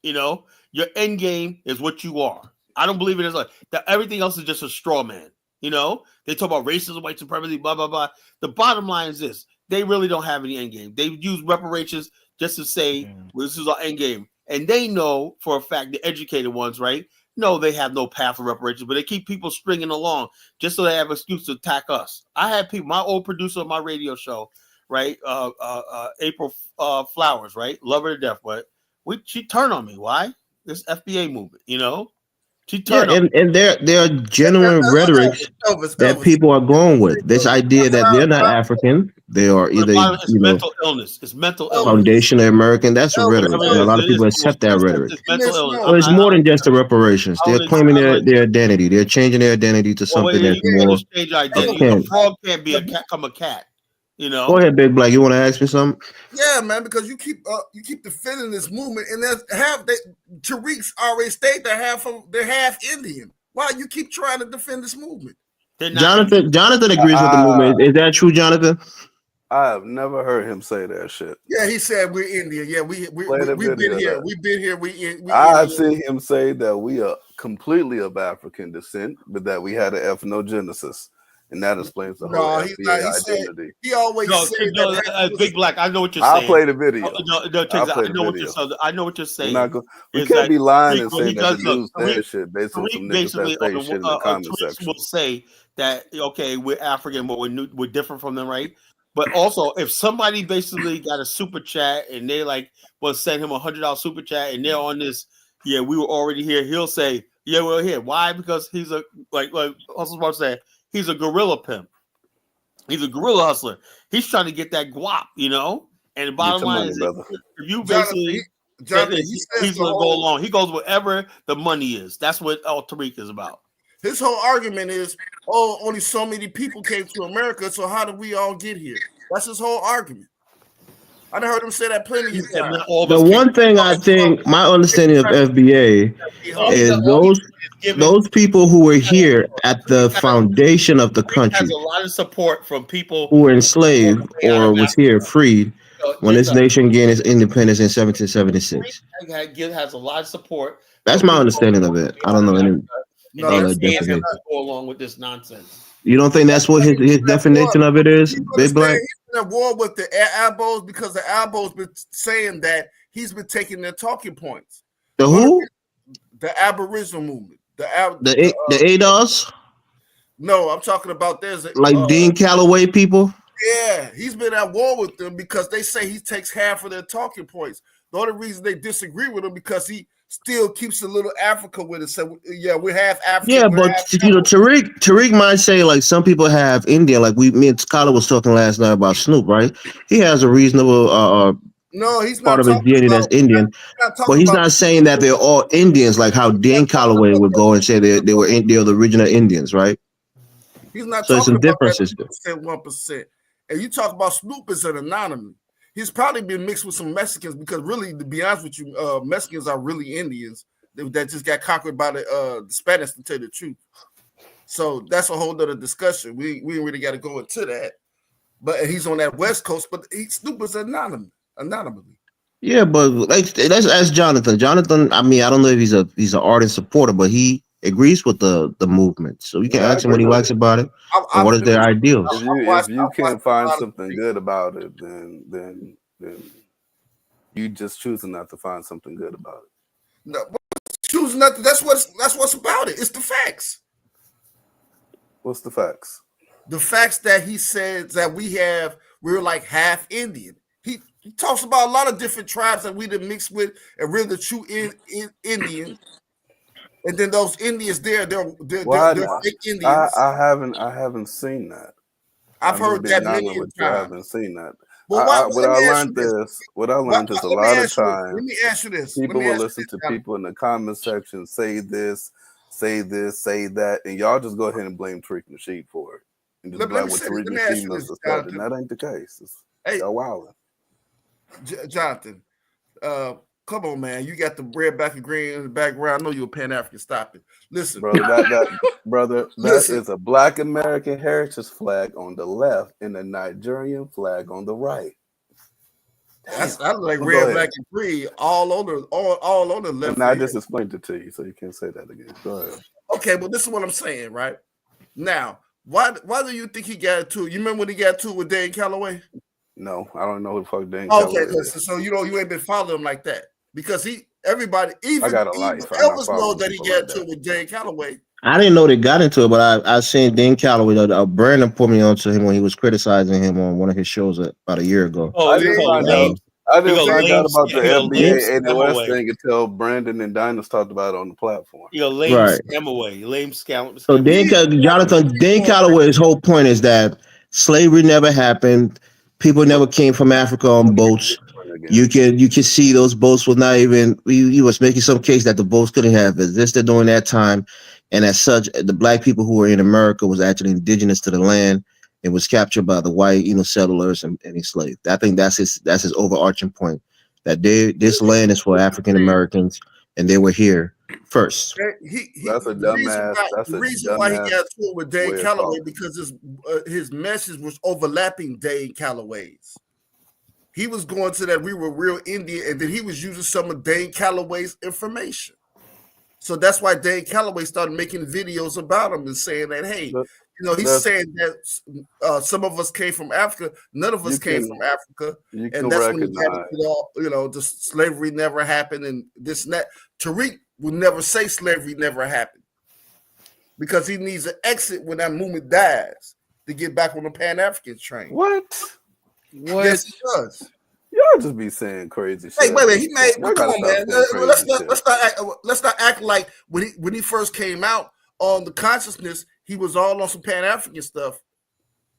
You know, your end game is what you are. I don't believe it is like that. Everything else is just a straw man. You know, they talk about racism, white supremacy, blah blah blah. The bottom line is this: they really don't have any end game. They use reparations just to say, well, this is our end game, and they know for a fact the educated ones, right? No, they have no path for reparations, but they keep people stringing along just so they have an excuse to attack us. I had people, my old producer on my radio show, right? April Flowers, right? Love her to death, but she turned on me. Why? This FBA movement, you know? She Yeah, turned on me. and there are genuine rhetorics that Elvis. people are going with. This idea that they're not African, they are But the either, bottom is mental illness. It's mental illness. foundational American. That's rhetoric, and a lot of It is people accept that bullshit. rhetoric. It's mental illness. But it's more than just the reparations. They're claiming their identity. They're changing their identity to well, something you that's can't more just change identity. A akin. frog can't become a cat. You know? Go ahead, Big Black. You want to ask me something? Yeah, man, because you keep defending this movement, and there's Tariq's already stated they're half Indian. Why you keep trying to defend this movement? Jonathan agrees with the movement. Is that true, Jonathan? I have never heard him say that shit. Yeah, he said we're Indian. Yeah, we've been here. We've been here. I've seen him say that we are completely of African descent, but that we had an ethnogenesis. And that explains the whole FBA identity. He always said that. Big Black, I know what you're I'll saying. play the video. I know what you're saying. We can't be lying and Tariq, saying that the dude's saying shit based on some niggas that say shit in the comment section. Will say that, okay, we're African, but we're different from them, right? But also, if somebody basically got a super chat and they like was send him $100 super chat and they're on this, yeah, we were already here. He'll say, yeah, we're here. Why? Because he's a like Hustle Smart said, he's a guerrilla pimp. He's a guerrilla hustler. He's trying to get that guap, you know. And the bottom line is, if you basically, he's going to go along. He goes wherever the money is. That's what Tariq is about. His whole argument is, only so many people came to America, so how did we all get here? That's his whole argument. I done heard him say that plenty of times. Not all of The us can't one thing I think, my understanding of FBA all he is does, all he those does is giving. those people who were here at the foundation of the Tariq has country, a lot of support from people who were enslaved out or of was Africa. here freed when There's this nation gained its independence in 1776. has a lot of support. That's from my people understanding of it. I don't know any No, other that's paying him definition. to go along with this nonsense. You don't think that's what his definition of it is, you Big Black? understand he's been at war with the Albos because the Albos been saying that he's been taking their talking points. The who? The Aboriginal movement. The ADOS? No, I'm talking about there's a Like Dean Calloway people? yeah, he's been at war with them because they say he takes half of their talking points. The only reason they disagree with him because he still keeps a little Africa with it. So yeah, we have Africa. Yeah, but Tariq might say like some people have India. Like me and Scholar was talking last night about Snoop, right? He has a reasonable no, he's part not of his talking DNA about, that's Indian, but he's not saying that they're all Indians, like how Dan Calloway would go and say they're the original Indians, right? He's not So there's talking some about differences. that 1%. And you talk about Snoop as an anomaly. He's probably been mixed with some Mexicans because really, to be honest with you, Mexicans are really Indians that just got conquered by the Spanish, to tell you the truth. So that's a whole other discussion. We ain't really got to go into that. But he's on that West Coast, but Snoop is anomaly. Yeah, but let's ask Jonathan. Jonathan, I mean, I don't know if he's an ardent supporter, but he agrees with the movement. So you can ask him what he likes about it and what is their ideals. If you can't find something good about it, then you just choosing not to find something good about it. No, choosing not to, that's what's about it. It's the facts. What's the facts? The facts that he says that we're like half Indian. He talks about a lot of different tribes that we done mixed with, and we're the true Indian. And then those Indians they're fake Indians. I haven't seen that. I've heard that many times. I haven't seen that. Well, What I learned is a lot of times. Let me ask you this. People will listen to people in the comment section say this, say that, and y'all just go ahead and blame Tariq Nasheed for it. And just like what Tariq Nasheed must have said, and that ain't the case. Y'all wilding. Jonathan, come on, man. You got the red, black, and green in the background. I know you're a Pan-African. Stop it. Listen. Brother, that is a Black American heritage flag on the left and a Nigerian flag on the right. That's like red, black, and green all on the left. And I just explained it to you, so you can't say that again. Go ahead. Okay, well, this is what I'm saying, right? Now, why do you think he got into it? You remember when he got into it with Dan Calloway? No, I don't know who the fuck Dan Calloway is. Okay, so you ain't been following him like that. Because everybody, even Elvis know that he got into it with Dan Calloway. I didn't know they got into it, but I seen Dan Calloway. Brandon put me onto him when he was criticizing him on one of his shows about a year ago. Oh, I didn't find out about the FBA ADOS thing until Brandon and Dinus talked about it on the platform. Lame scam away. Lame scam. So Dan Calloway's whole point is that slavery never happened. People never came from Africa on boats. You can see those boats was not even. He was making some case that the boats couldn't have existed during that time, and as such, the black people who were in America was actually indigenous to the land. It was captured by the white, settlers and enslaved. I think that's his overarching point. That this land is for African Americans, and they were here first. That's a dumbass. The reason why he got to it with Dane Calloway because his message was overlapping Dane Calloway's. He was going to that we were real Indian, and then he was using some of Dane Calloway's information. So that's why Dane Calloway started making videos about him and saying that, hey, he's saying that some of us came from Africa. None of us came from Africa. And that's when the slavery never happened and this and that. Tariq would never say slavery never happened because he needs an exit when that movement dies to get back on the Pan-African train. What? Yes, he does. Y'all just be saying crazy shit. Hey, wait. He made. Come on, man. Let's not act like when he first came out on the consciousness, he was all on some Pan-African stuff.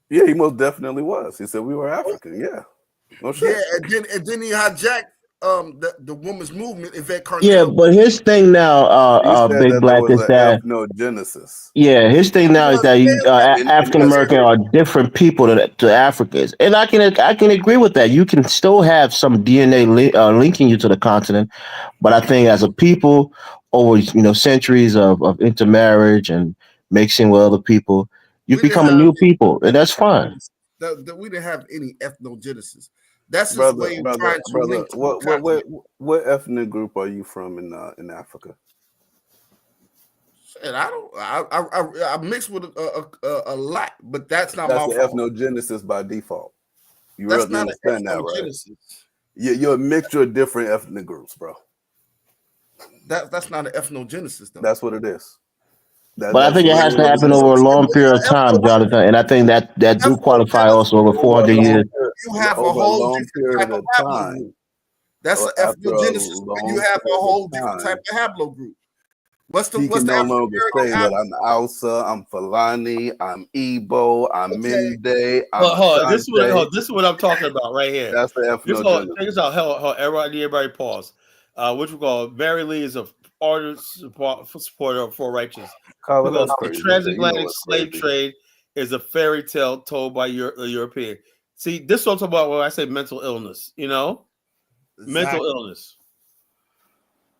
Yeah, he most definitely was. He said we were African. Yeah, no shit. Yeah, and then he hijacked the women's movement, Yvette Yeah, Carnell. but his thing now, He said Big that there Black, was is an that ethnogenesis. his thing now is Well, that And African that's American true. are different people to Africans, and I can agree with that. You can still have some DNA linking you to the continent, but I think as a people over centuries of intermarriage and mixing with other people, you we didn't become a have new people, and that's fine. we didn't have any ethnogenesis. That's his Brother, way of brother, trying to brother. link to the What continent. what ethnic group are you from in Africa? And I don't. I mix with a lot, but that's not That's my the fault. ethnogenesis by default. You That's really not an understand that, right? ethnogenesis. You're a mixture of different ethnic groups, bro. That's not an ethnogenesis though. That's what it is. But I That's think it has to literally happen what over it a is. long period of time, Jonathan. And I think that do qualify Ethnogenesis. also over Over a 400 years. You have a over a whole long different type period of of haplogroup. time. That's an After a ethnogenesis when you long have a period whole of different type time, of haplogroup. What's he the can no African longer American say that I'm Hausa, I'm Fulani, I'm Igbo, I'm Okay, Mende, I'm Well, hold on. Ashanti. This is what I'm talking about right here. That's the This whole check ethnogenesis. this out. Hell, everybody pause. Which we call Mary Lee is a ardent supporter for righteous. Carla, Because that's the crazy. You know transatlantic what's slave crazy? trade is a fairy tale told by the European. See, this is what I'm talking about when I say mental illness. Mental exactly. illness.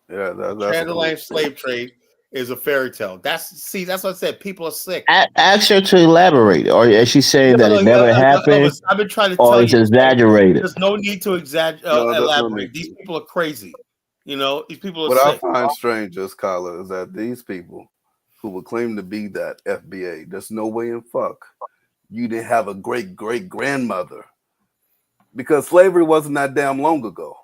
Yeah, that's cool. Transatlantic slave trade is a fairy tale. That's what I said. People are sick. Ask her to elaborate, or is she saying that it never happened, Elvis, I've been trying to or tell it's you, right? exaggerated? There's no need to No, there's no need elaborate. These to. people are crazy. These people are What I sick. find strange, is, Carla, is that these people who would claim to be that FBA, there's no way in fuck you didn't have a great great grandmother, because slavery wasn't that damn long ago.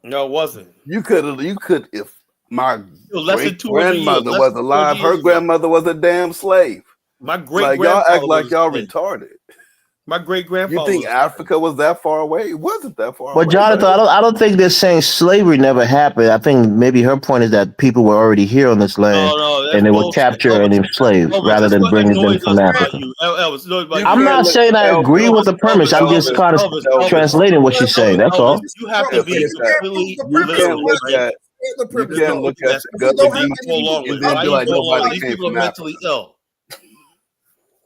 No, it wasn't. You could, if my Less than great 200 years. grandmother Less was than 200 alive, her years ago. grandmother was a damn slave. My great Like, y'all act grandfather like was a y'all slave. retarded. My great You grandfather think was a slave. Africa was that far away? It wasn't that far But away, Jonathan, baby. I don't think they're saying slavery never happened. I think maybe her point is that people were already here on this land No, that's and they were bullshit. captured and enslaved Elvis, rather that's than what bringing them annoys from us about Africa. you. Elvis, annoys about You you. I'm can't not look, saying I agree with Elvis, the premise. I'm just Elvis, kind of Elvis, Elvis, translating what she's saying. That's Elvis, all. you have to Elvis, be You can't prove completely the you premise can't literal, look unless you right? at prove the you premise, can't though. look at the If you Gullah don't have You Geechee any, go along with and it. then Why be you like go along with nobody it? These came people are from Africa. mentally ill.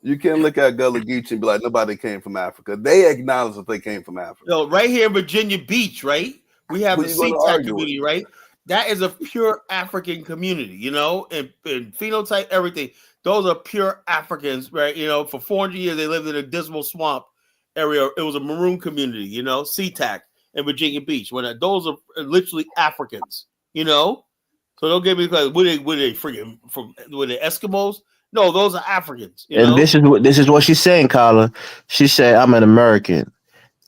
You can't look at Gullah Geechee and be like nobody came from Africa. They acknowledge that they came from Africa. Right here in Virginia Beach, right? We have Who the you going to SeaTac argue with? community, right? That is a pure African community, and phenotype, everything. Those are pure Africans, right? For 400 years, they lived in a dismal swamp area. It was a maroon community, SeaTac in Virginia Beach. Those are literally Africans, So don't get me like, were they freaking were they Eskimos? No, those are Africans, And this is what she's saying, Carla. She said, "I'm an American.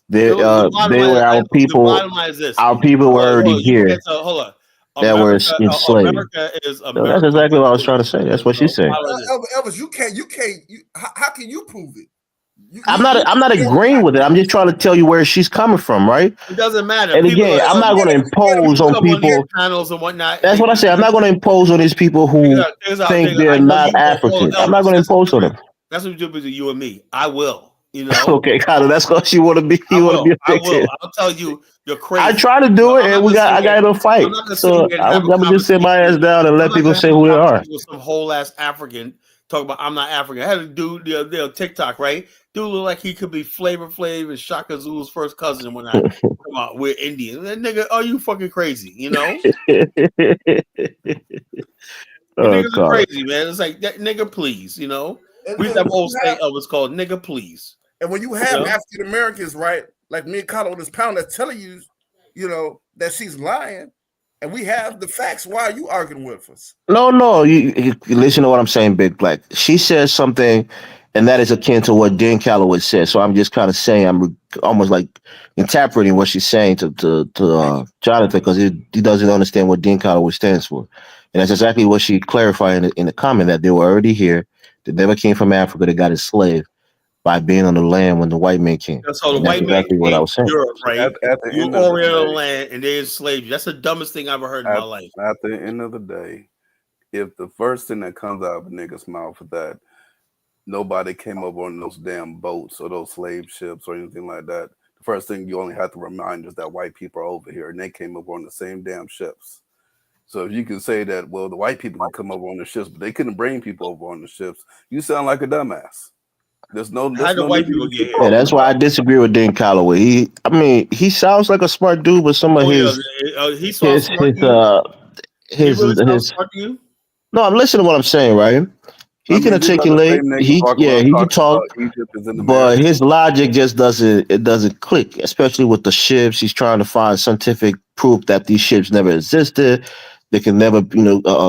They The bottom they line, were our the people. bottom line is this. Our people were Hold already on, you forget here to hold on. that were enslaved." America is So that's America. exactly what I was trying to say. That's what she's saying. Elvis, you can't. How can you prove it? I'm not agreeing with it. I'm just trying to tell you where she's coming from, right? It doesn't matter. And People, again, I'm not going to impose people on come on these people. channels and whatnot. That's what I say. I'm not going to impose on these people who think they're I know not you won't. Hold African. on, I'm not Elvis. going to impose on them. That's what you do between you and me. I will. Okay, Carla, that's what you want to be. I You want to will. be a I will. victim. I'll tell you, you're I crazy. try to do it, I'm and not gonna sit I here. got in a I'm fight. not gonna sit So here and have I'm a gonna just sit my ass conversation. down and I'm let not people gonna say have a who they are. conversation with some whole ass African talking about I'm not African. I had a dude the TikTok, right? Dude look like he could be Flavor Flav and Shaka Zulu's first cousin and whatnot. Come on, we're Indian. That nigga, are you fucking crazy? You Oh, niggas are Carla. crazy, man. It's like that nigga, please. We And, used to and have when old you saying have, Elvis called nigga, please. and when you have African Americans, right, like me and Carla on this panel that's telling you, that she's lying, and we have the facts. Why are you arguing with us? No. You listen to what I'm saying, Big Black. She says something, and that is akin to what Dan Calloway said. So I'm just kind of saying, almost like interpreting what she's saying to Jonathan because he doesn't understand what Dan Calloway stands for, and that's exactly what she clarified in the comment that they were already here. They never came from Africa. They got enslaved by being on the land when the white man came, So the and that's white man exactly what I came was from saying. Europe, right? At the You end of the Oriental day, land and they enslaved you. That's the dumbest thing I ever heard in my life. at the end of the day, if the first thing that comes out of a nigga's mouth is that nobody came over on those damn boats or those slave ships or anything like that, first thing you only have to remind is that white people are over here and they came over on the same damn ships. So if you can say that, well, the white people can come over on the ships, but they couldn't bring people over on the ships, you sound like a dumbass. There's no How the need white to people even get keep here? Yeah, talking that's why I about it. disagree with Dan Calloway. He sounds like a smart dude, but some of Oh yeah, he sounds his smart his to you. He really sounds his smart to you. no, I'm listening to what I'm saying, right? I He can mean, these are the articulate. same niggas walking around He can talking about talk, Egypt is in but America. his logic just doesn't click, especially with the ships. He's trying to find scientific proof that these ships never existed. They can never,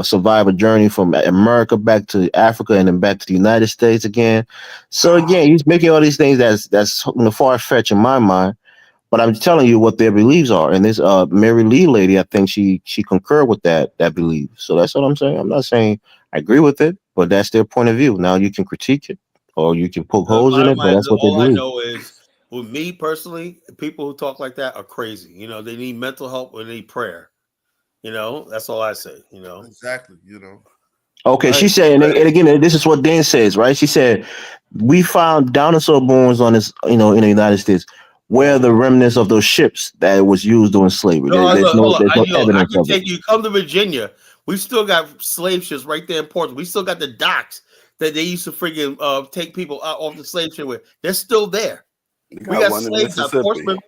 survive a journey from America back to Africa and then back to the United States again. So again, he's making all these things that's far fetched in my mind. But I'm telling you what their beliefs are. And this Mary Lee lady, I think she concurred with that belief. So that's what I'm saying. I'm not saying I agree with it, but that's their point of view. Now you can critique it or you can poke holes in Bottom it, but line that's is, what they all I believe. know is, with me personally, people who talk like that are crazy. You know, they need mental help or they need prayer. You know, that's all I say. You know, Exactly. You know. Okay, I she hate to said, say and again, this is what Dan says, right? She said, we found dinosaur bones on this, in the United States. Where are the remnants of those ships that was used during slavery? no, There's look, no hold on. there's no I evidence can of it. take you. Come to Virginia. We still got slave ships right there in Portsmouth. We still got the docks that they used to freaking take people out off the slave ship with. They're still there. you We got got one in slaves out. Mississippi. Portsmouth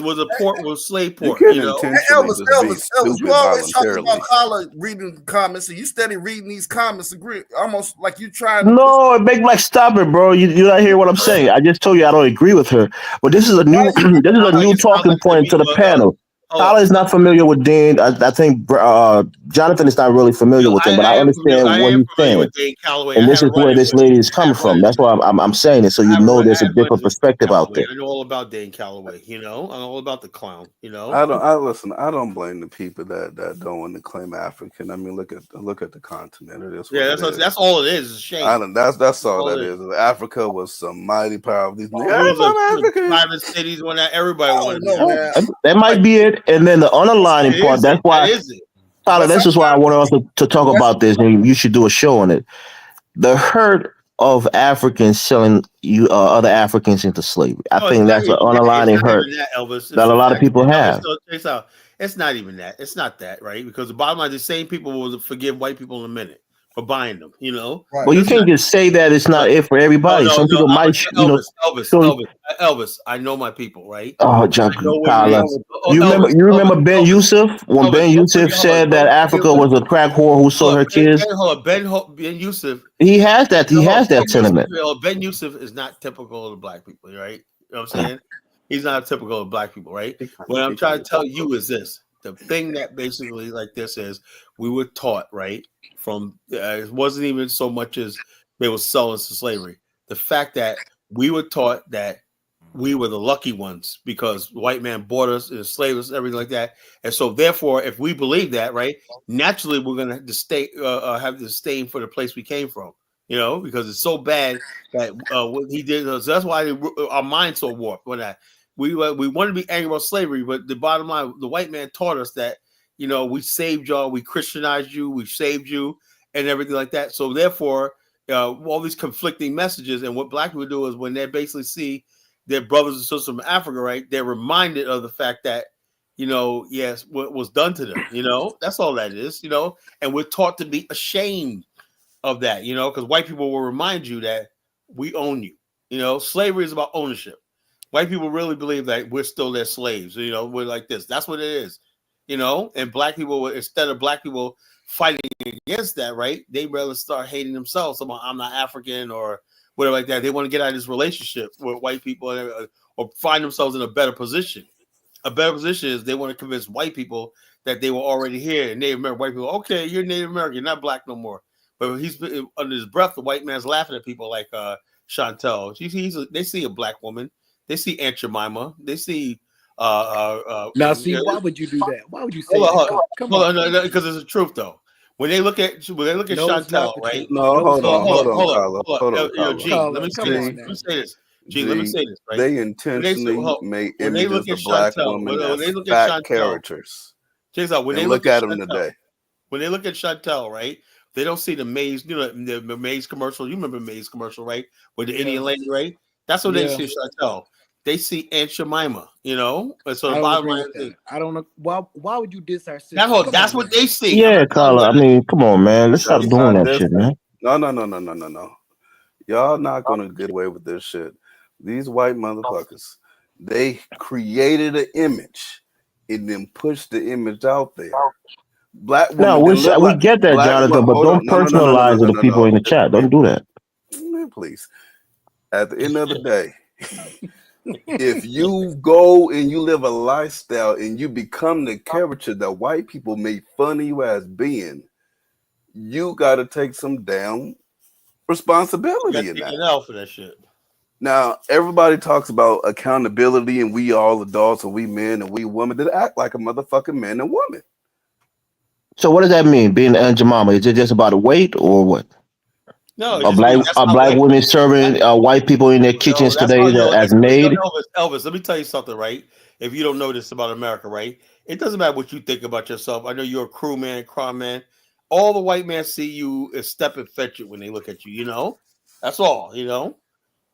was a port, was slave You port. can't You know. Hey, intentionally just be Elvis, you stupid always talking about voluntarily. Carla reading the comments, and you steady reading these comments, agree almost like you trying to push. No, Big Black, stop it, bro. You not hear what I'm saying. I just told you I don't agree with her. But this is a Why new you this is a Like new it sounds talking like to point me. to the panel. Hold Tyler on. is not familiar with Dan. I think Jonathan is not really familiar with him, but I understand I what am he's familiar saying. with Dane Calloway. And I this had a is where run-in this with him. lady is coming from. That's why I'm saying it, so you know I there's a have different run-ins with Dane perspective out Calloway. there. I know all about Dane Calloway. You know, I know all about the clown. You know. I listen. I don't blame the people that don't want to claim African. I mean, look at the continent. It is what Yeah, it is. that's all it is. It's a I shame. don't. That's all All that it is. is. Africa was some mighty powerful. These niggas, Rules I'm of African. private cities when everybody I wanted don't to be know, Oh, man. African. that might be it. And then the underlining It part, is that's it. That why, is it. Tyler, But this is why I sometimes want us to talk that's about this, and you should do a show on it. The hurt of Africans selling other Africans into slavery. I No, it's think not that's an even that. It's underlining not hurt even that, Elvis. that a For lot of facts, people Elvis, have. so check this out. It's not even that. It's not that, right? Because the bottom line, the same people will forgive white people in a minute for buying them. You know, right. Well, you it's not. can't just say that it's Look, not it for no, everybody. no, Some no. people I'm might, gonna show. Elvis. I know my people, right? Oh, I know what it Tyler. is. Oh, You remember Ben Yusuf when Ben Don't forget. Yusuf Hold on. said that Don't forget Africa what. was a crack whore who sold Hold her on. kids? Hold on. Ben Yusuf. He has that. He No, hold has on. that sentiment. Ben Yusuf is not typical of the black people, right? You know what I'm saying? He's not typical of black people, right? What I'm trying to tell you is this: the thing that basically like this is we were taught, right? From it wasn't even so much as they were selling us to slavery. The fact that we were taught that we were the lucky ones because the white man bought us, enslaved us, everything like that. And so, therefore, if we believe that, right, naturally we're going to have to stay, have to stay for the place we came from, you know, because it's so bad that what he did. So that's why our mind's so warped. When we want to be angry about slavery, but the bottom line, the white man taught us that, you know, we saved y'all, we Christianized you, we saved you, and everything like that. So, therefore, all these conflicting messages, and what black people do is when they basically see their brothers and sisters from Africa, right? They're reminded of the fact that, you know, yes, what was done to them, you know, that's all that is, you know, and we're taught to be ashamed of that, you know, because white people will remind you that we own you, you know, slavery is about ownership. White people really believe that we're still their slaves, you know, we're like this. That's what it is, you know, and black people, instead of black people fighting against that, right? They rather start hating themselves. Someone, I'm not African or whatever like that. They want to get out of this relationship with white people or find themselves in a better position. A better position is they want to convince white people that they were already here and Native American white people. Okay, you're Native American, you're not black no more. But he's under his breath. The white man's laughing at people like Chantel. They see a black woman. They see Aunt Jemima. They see. Now, see, why would you do that? Why would you say Hold that? on, Come on, no, because it's the truth though. When they look at no, it's Chantel, not the right? truth. No, No, it's hold not on, the hold truth. on, Carla, hold on, Carla. Gene, let Carla, me say come this. on G, Let now. me say this. Gene, let me G, say this, right? they When they intentionally made when they look images at of black Chantel, women when as they look at fat Chantel, characters, check this out. and look at them today. When they look at Chantel, right? They don't see the Maze, you know, the Maze commercial. You remember Maze commercial, right? With the Yeah, Indian lady, right? That's what they yeah. see Chantel. they see Aunt Jemima, you know. And so I the don't bottom agree line with is that. I don't know why would you diss our sister? that's Come on, what man. they see. I'm Yeah, not telling you Carla. I what mean, come on, man. Let's stop That's doing not that this. shit, man. No. Y'all not gonna get away with this shit. These white motherfuckers, they created an image and then pushed the image out there. Black No, women didn't look we like get that, black. Jonathan, Well, but hold on. don't personalize it to people in the chat. Don't do that. Man, please. At the end of the day, if you go and you live a lifestyle and you become the character that white people made fun of you as being, you got to take some damn you got responsibility to in take that. an L for that shit. Now, everybody talks about accountability and we all adults and we men and we women that act like a motherfucking man and woman. So what does that mean? Being Aunt Jemima? Is it just about weight or what? No, it Are just means that's how black white women people. serving white people in their kitchens That's how today as maid? Elvis. Let me tell you something, right? If you don't know this about America, right? It doesn't matter what you think about yourself. I know you're a crew man, crime man. All the white men see you as stepping fetchit when they look at you. You know, that's all. You know,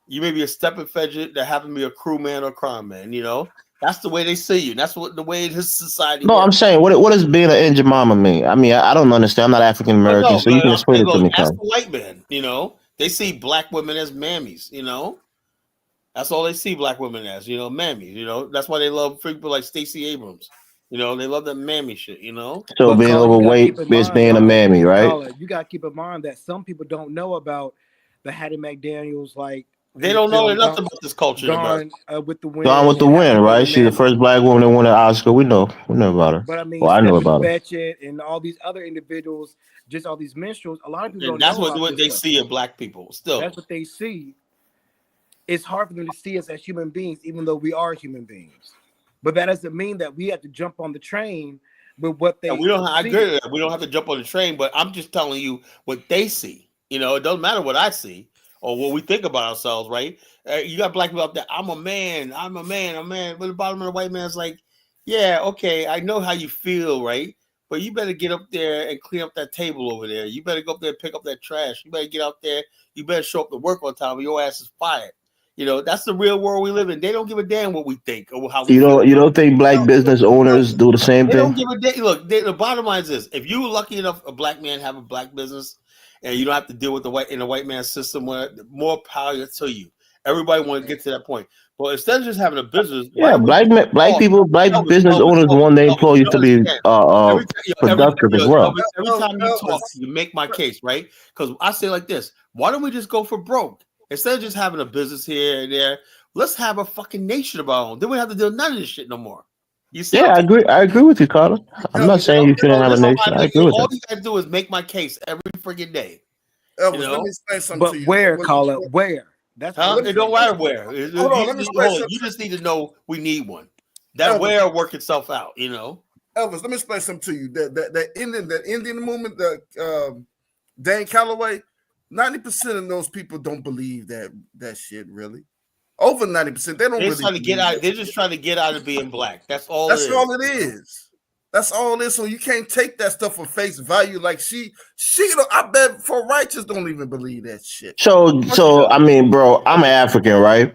you may be a stepping fetchit that happen to be a crew man or crime man. You know, that's the way they see you. That's what the way this society No, I'm works. saying what does being an Aunt Jemima mean? I mean, I don't understand. I'm not African But American, no, so you can I'm explain saying, it to look, me, ask Carla. the white man. You know, they see black women as mammies. You know, that's all they see black women as, you know, mammies. You know, that's why they love people like Stacey Abrams. You know, they love that mammy shit. You know, So But being Carla, you gotta keep overweight in is mind being a though. mammy, right? Carla, you gotta keep in mind that some people don't know about the Hattie McDaniels, like they in the don't know film nothing about this culture in America. Gone with the Gone Wind with the and how Wind, she was a right? She's the mammy. first black woman to win an Oscar. We know about her. But I mean, Well, I know Stephen about her. Fetchit and all these other individuals, just all these minstrels, a lot of people And don't that's know what, about this they stuff. see in black people That's still. what they see. It's hard for them to see us as human beings, even though we are human beings. But that doesn't mean that we have to jump on the train with what And they we don't. I see. agree with that. We don't have to jump on the train, but I'm just telling you what they see. You know, it doesn't matter what I see or what we think about ourselves, right? You got black people out there. I'm a man. I'm a man. I'm a man. But the bottom of the white man's like, yeah, okay, I know how you feel, right? But you better get up there and clean up that table over there. You better go up there and pick up that trash. You better get out there. You better show up to work on time, or your ass is fired. You know, that's the real world we live in. They don't give a damn what we think or how we feel. You don't think black business owners do the same They don't thing? give a damn. Look, the bottom line is this: if you were lucky enough, a black man have a black business, and you don't have to deal with the white man system, where more power to you. Everybody want to get to that point, but instead of just having a business, why Yeah, don't we just talk? black Elvis, business Elvis, owners Elvis, want their Elvis, employees you to be understand? productive as well. Every time you talk, Elvis, you make my case, right? Because I say like this: why don't we just go for broke instead of just having a business here and there? Let's have a fucking nation of our own. Then we don't have to deal with none of this shit no more. You see what Yeah, I'm saying? I agree with you, Carter. I'm not Elvis, saying you shouldn't have a That's nation. why, I agree with all that. you gotta do is make my case every freaking day. You Elvis, let me know, explain something to But you. where, Carla? Where? That's what huh? I'm Let me, It don't saying. matter where. hold on, let me explain Hold on. something. You just need to know we need one. That Elvis, where work itself out. You know. Elvis, let me explain something to you. That Indian movement, Dan Calloway, 90% of those people don't believe that shit really. Over 90%, they don't They're just really trying to get believe out. that They're shit. just trying to get out of being black. That's all it That's is. all it is. That's all it is. So you can't take that stuff for face value. Like she I bet for righteous don't even believe that shit. So I mean, bro, I'm an African, right?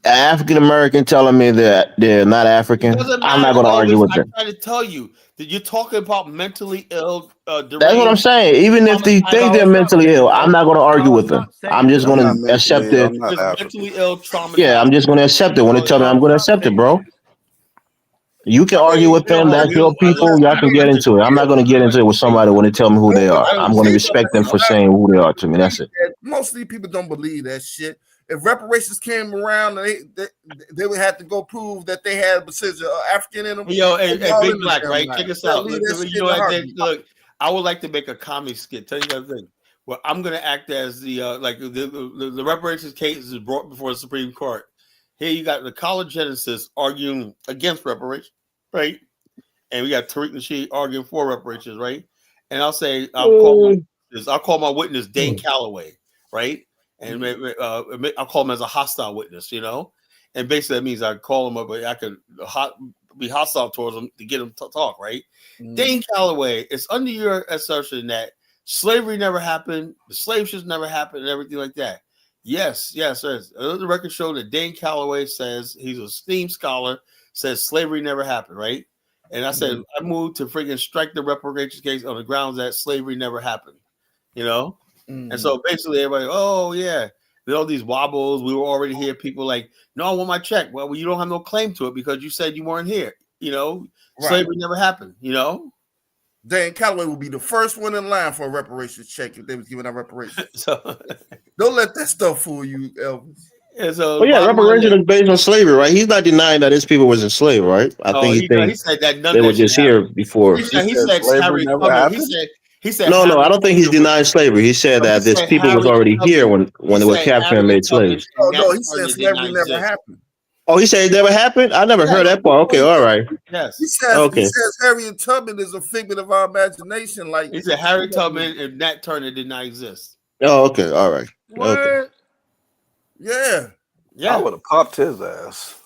African American telling me that they're not It African. doesn't I'm matter, not going to argue Elvis. with I them. try to tell you that you're talking about mentally ill, That's what I'm deranged, saying. Even if they traumatized think they're Carla, people. stop mentally saying ill, You that. I'm know, not going to argue Carla, with them. stop I'm saying just that. I'm going not to mentally accept ill. it. I'm not just African. mentally ill, Yeah, I'm traumatized. just going to accept it when they tell me. I'm Carla, going to stop accept it, saying bro. that. You can I argue mean, with them. hold on. That's your I look, people. Y'all I can don't get into it. I'm not going to get into it with disagree. somebody when they tell me who they are. I don't I'm going to disagree. respect them You for know, saying who they are to me. That's it. Most of these people don't believe that shit. If reparations came around, they would have to go prove that they had a percentage of African in them. and All Big in the Black, damn right? lie. Check us They'll out. leave Look, that you shit in know the what? heartbeat. Look, I would like to make a comedy skit. Tell you that thing. Well, I'm going to act as the the reparations case is brought before the Supreme Court. Here you got the College Genesis arguing against reparations, right? And we got Tariq Nasheed arguing for reparations, right? And I'll call my witness Dane Calloway, right? And I'll call him as a hostile witness, you know. And basically that means I call him up, but I could be hostile towards him to get him to talk, right? Dane Calloway, it's under your assertion that slavery never happened, the slave ships never happened, and everything like that. Yes, yes, the record show that Dane Calloway says he's a esteemed scholar, says slavery never happened, right? And I said I moved to freaking strike the reparations case on the grounds that slavery never happened, you know. And so basically everybody, oh yeah, there's all these wobbles. We were already here. People like, no, I want my check. Well, you don't have no claim to it because you said you weren't here. You know, slavery never happened. You know. Dan Calloway will be the first one in line for a reparations check if they was giving out reparations. So don't let that stuff fool you, Elvis. And so, well, yeah, reparations is based on slavery, right? He's not denying that his people was enslaved, right? I think he thinks said that none they of were that just shit here happened. before. He said slavery never happened. He said No, Harry I don't think he's Tubman denying slavery. He said that this people was already here when they were captured and made slaves. Oh no, he said slavery never happened. Oh, he said it never happened? I never heard that part. Okay, all right. Yes. He says Harriet Tubman is a figment of our imagination. Like he said Harriet Tubman and Nat Turner did not exist. Oh, okay, all right. What? Okay. Yeah. I would have popped his ass.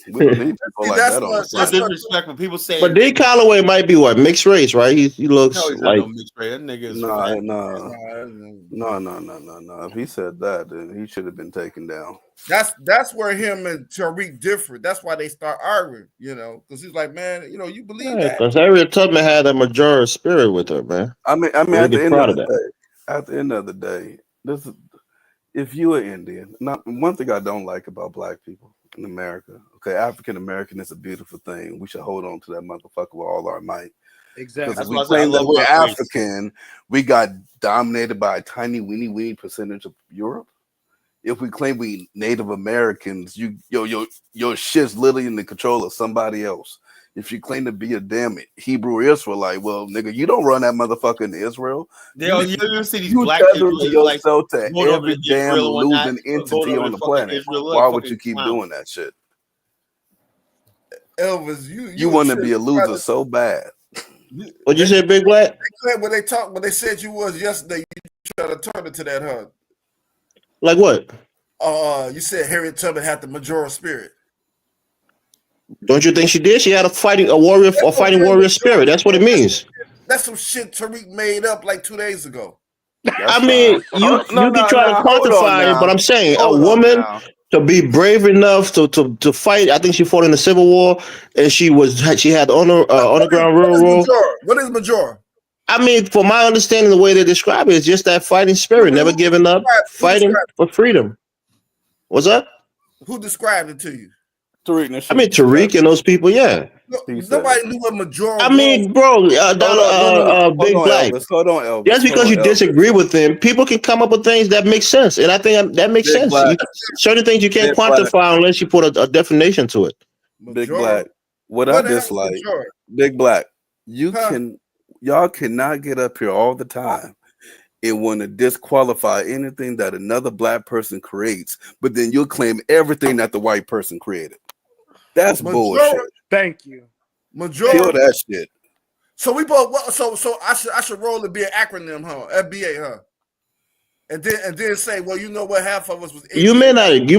We don't need people like that on the side. That's disrespectful. People say, but Dane Calloway might be what, mixed race, right? He looks no, he's like not no mixed race. That nigga is no. If he said that, then he should have been taken down. That's where him and Tariq differ. That's why they start arguing, you know, because he's like, man, you know, you believe that. Because Harriet Tubman had a majority spirit with her, man. I mean, at the end of the day, this is, if you are Indian, one thing I don't like about black people in America, okay, African American is a beautiful thing. We should hold on to that motherfucker with all our might. Exactly. Because if we claim that we're African, we got dominated by a tiny, weeny percentage of Europe. If we claim we Native Americans, your shit's literally in the control of somebody else. If you claim to be a damn Hebrew Israelite, well, nigga, you don't run that motherfucker in Israel. You see these black people yourself to every damn losing entity on the planet. Why would you keep doing that shit? Elvis, you want to be a loser so bad. What'd you say, Big Black? When they said you was yesterday, you try to turn it to that, huh? Like what? You said Harriet Tubman had the majority spirit. Don't you think she did? She had a fighting warrior spirit. That's what it means. That's some shit Tariq made up like 2 days ago. I mean, you can try to quantify it, but I'm saying a woman to be brave enough to fight. I think she fought in the Civil War, and she had underground railroad. What is major? I mean, from my understanding, the way they describe it is just that fighting spirit, never giving up, fighting for freedom. What's up? Who described it to you? Tariq. I mean, Tariq and those people, yeah. Nobody knew what majority. I mean, bro, Big Black. Hold on, Elvis. Just because you disagree with them, people can come up with things that make sense, and I think that makes sense. Certain things you can't quantify unless you put a definition to it. Big Black, what I dislike, Big Black, y'all cannot get up here all the time and want to disqualify anything that another black person creates, but then you'll claim everything that the white person created. That's bullshit. Thank you. Majority. Kill that shit. So we both. So I should roll it be an acronym, huh? FBA, huh? And then say, well, you know what? Half of us was. You may not agree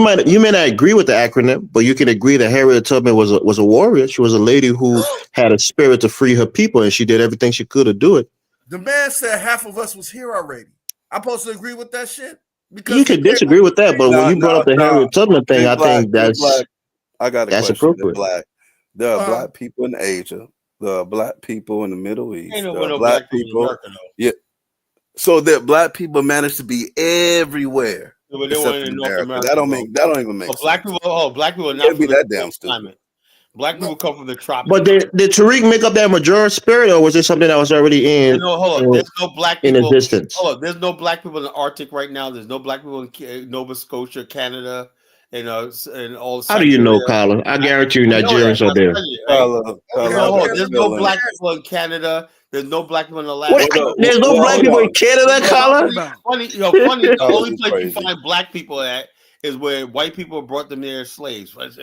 with the acronym, but you can agree that Harriet Tubman was a warrior. She was a lady who had a spirit to free her people, and she did everything she could to do it. The man said half of us was here already. I'm supposed to agree with that shit? Because you could disagree with that, but when you brought up the Harriet Tubman thing, I think that's appropriate. There are black people in Asia. There are black people in the Middle East. There are black people. Yeah. So that black people manage to be everywhere. Yeah, but they weren't in North America. That don't even make sense. Black people are not be that damn stupid. Black people come from the tropics. But did Tariq make up that majority spirit, or was it something that was already in? No, hold on. There's no black people in existence. Hold on. There's no black people in the Arctic right now. There's no black people in Nova Scotia, Canada. And all. How do you know, Colin? I guarantee you, Nigerians are there. There's no black people in Canada. There's no black people in Alaska. There's no black people in Canada, Colin. Funny. The only place you find black people at is where white people brought them there as slaves. But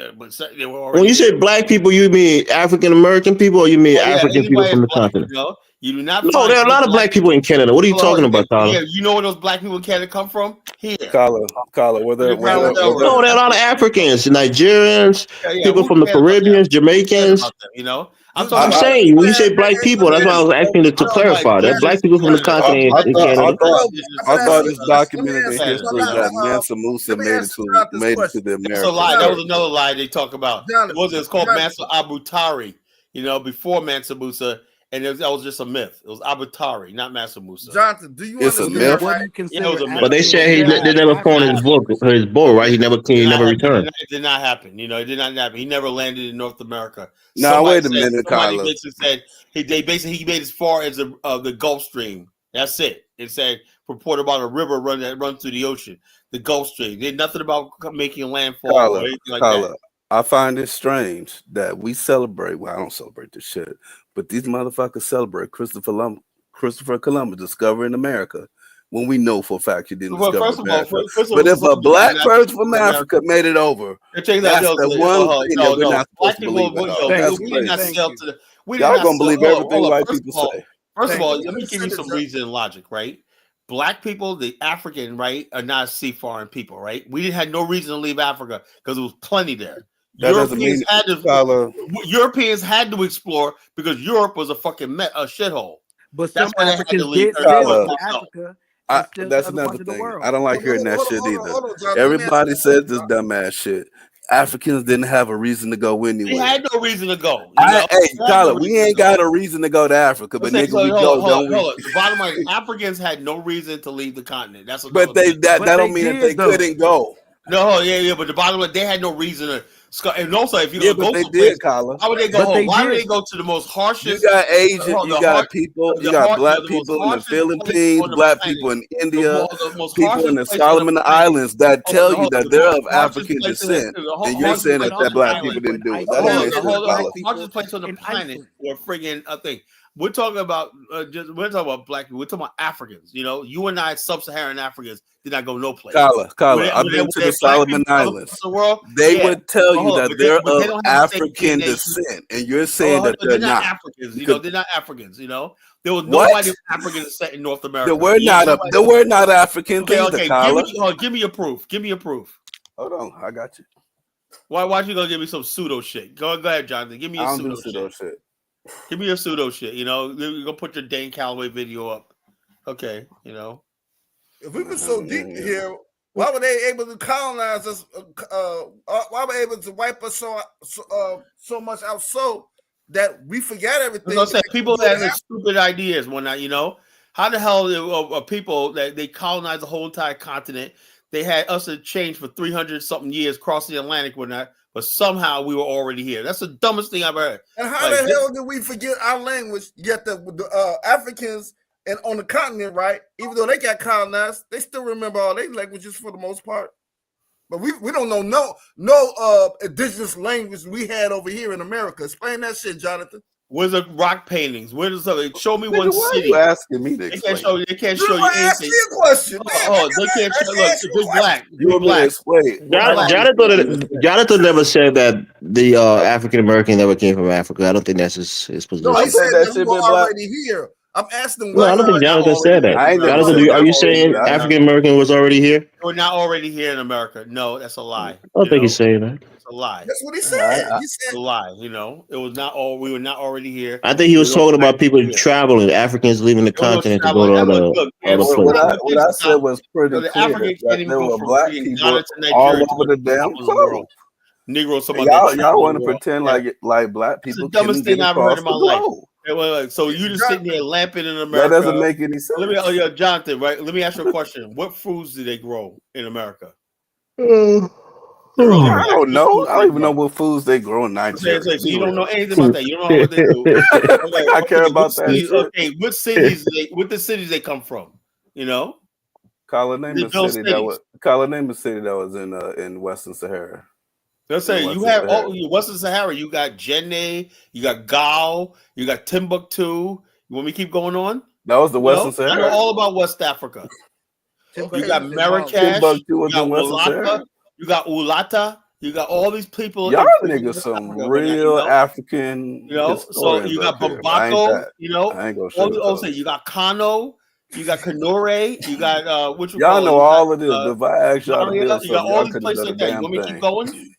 they were already. When you say black people, you mean African American people, or you mean African people from the continent? You do not. No, there are a lot of black people in Canada. What are you talking about, Colin? Yeah, you know where those black people in Canada come from? Here. Colin, no, there are a lot of Africans, Nigerians, people from the Caribbean, Jamaicans. You know, I'm I'm talking about saying when you say black people, that's why I was asking to clarify. That black people from the continent in Canada. I thought it's documented in Canada, history that Mansa Musa made it to the That's a Americas. lie. That was another lie they talk about. Jonathan, It wasn't. It's called Jonathan. Mansa Abutari. Before Mansa Musa, and that was just a myth. It was Abutari, not Mansa Musa. Jonathan, do you It's a understand? myth. What Right? do you It consider was a myth. But they said African they never pawned his book, right? He never returned. It did not happen. It did not happen. He never landed in North America. Now wait a minute, Somebody Kyla. basically said he made as far as the Gulf Stream. That's it. It said reported about a river that runs through the ocean, the Gulf Stream. Did nothing about making landfall or anything like that. I find it strange that we celebrate. Well, I don't celebrate this shit, but these motherfuckers celebrate Christopher Columbus discovering America when we know for a fact he didn't discover America. But if a black person from Africa made it over, that's the one thing that we're not supposed to believe at all. That's crazy. Y'all gonna believe everything white people say. First of all, let me give you some reason and logic, right? Black people, the African, right, are not seafaring people, right? We didn't have no reason to leave Africa because there was plenty there. Europeans had to explore because Europe was a fucking a shithole. But that's why they had to leave Africa. That's another thing. I don't like hearing that shit either. Everybody says this dumbass shit. Africans didn't have a reason to go anywhere. They had no reason to go. Hey, Tyler, we ain't got a reason to go to Africa, but nigga, we go. Don't we? The bottom line, Africans had no reason to leave the continent. That's what. But that don't mean that they couldn't go. No, yeah, but the bottom line, they had no reason to. And also, if you go they to did, Kyla. why would they go home? Why would they go to the most harshest? You got Asian, you got people, you got black people in the Philippines, black people in India, people in the Solomon Islands that tell you that they're of African descent, and you're saying that black people didn't do it. That don't make sense, Kyla. The largest place on the planet for friggin' thing. We're talking about black people. We're talking about Africans. You and I, sub-Saharan Africans, did not go no place. Kyla, I've been to the Solomon Islands. They would tell you that they're of African descent, and you're saying that they're not Africans. They're not Africans. There was nobody African descent in North America. They were not African. Okay. Give me a proof. Hold on, I got you. Why you gonna give me some pseudo shit? Go ahead, Jonathan. Give me a pseudo shit. Give me your pseudo shit. You're gonna put your Dane Calloway video up. Okay, If we were so deep here, why were they able to colonize us? Why were they able to wipe us so much out so that we forget everything? I said people that have stupid ideas when how the hell are people that they colonized the whole entire continent? They had us to change for 300 something years crossing the Atlantic, but somehow we were already here. That's the dumbest thing I've heard. And how the hell did we forget our language? Yet the Africans and on the continent, right? Even though they got colonized, they still remember all their languages for the most part. But we don't know no indigenous language we had over here in America. Explain that shit, Jonathan. Where's the rock paintings? Where's the show me one city? You asking me to explain? They can't show you anything. Ask me a question. They can't show. Look, big black. You black. Jonathan never said that the African American never came from Africa. I don't think that's his position. No, he said that we were already here. I'm asking. No, I don't think Jonathan said that. Jonathan, are you saying African American was already here? We're not already here in America. No, that's a lie. I don't think he's saying that. It's a lie. That's what he said. He said it's a lie. It was not all. We were not already here. I think he was talking about people traveling, Africans leaving the continent to go to other places. What I said was pretty clear that there were black people all over the damn globe. Negro, y'all want to pretend like black people. It's the dumbest thing I've heard in my life. So you just sitting here lamping in America. That doesn't make any sense. Jonathan, right? Let me ask you a question. What foods do they grow in America? I don't know. I don't even know what foods they grow in Nigeria. So you don't know anything about that. You don't know what they do. I care about that. Okay, what cities they come from? Kyla, name a city that was in Western Sahara. Let's say you have Western Sahara. You got Jenne, you got Gao, you got Timbuktu. You want me to keep going on? That was the Western Sahara. I know all about West Africa. You got Marrakesh. You got Ulata. You got Ulata. You got all these people. Y'all niggas some real African. So you got Bamako. I ain't gonna show you got Kano. You got Kanore. You got y'all know all of this. If I ask y'all to do you got all these places like that. You want me to keep going?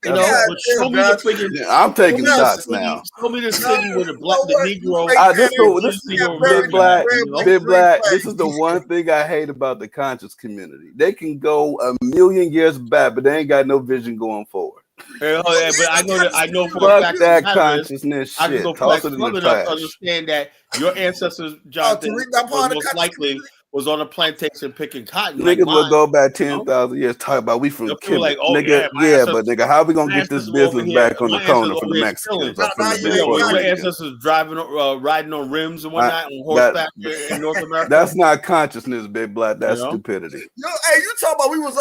You know, God but show damn, me the Josh. freaking. Yeah, I'm taking Show me the shots city. now. Show me the Josh, city where you know the what? You Negro. fake This Pan-African, is you got Big burgundy Black. red, You know? white, Big green Black. flag. This is the one thing I hate about the conscious community. They can go a million years back, but they ain't got no vision going forward. Yeah, but I know that I know for a Fuck fact that the matter is consciousness I can shit. go Toss back it in the further enough to trash. understand that your ancestors, Oh, Jonathan, Tariq, not was part of the most conscious likely community. was on a plantation picking cotton like Niggas will mine. go back You know? 10,000 years. Talk about we from The people Kemet. like, oh Nigga, my yeah, ancestors, but nigga, how we gonna my get this ancestors over business here, back on my the corner ancestors from over the here Mexicans killing. or from the Now you ain't Your conscious. ancestors driving, riding on rims and whatnot on That horseback in North America. that's not consciousness, Big Black. That's You know? stupidity. Hey, you talking about we was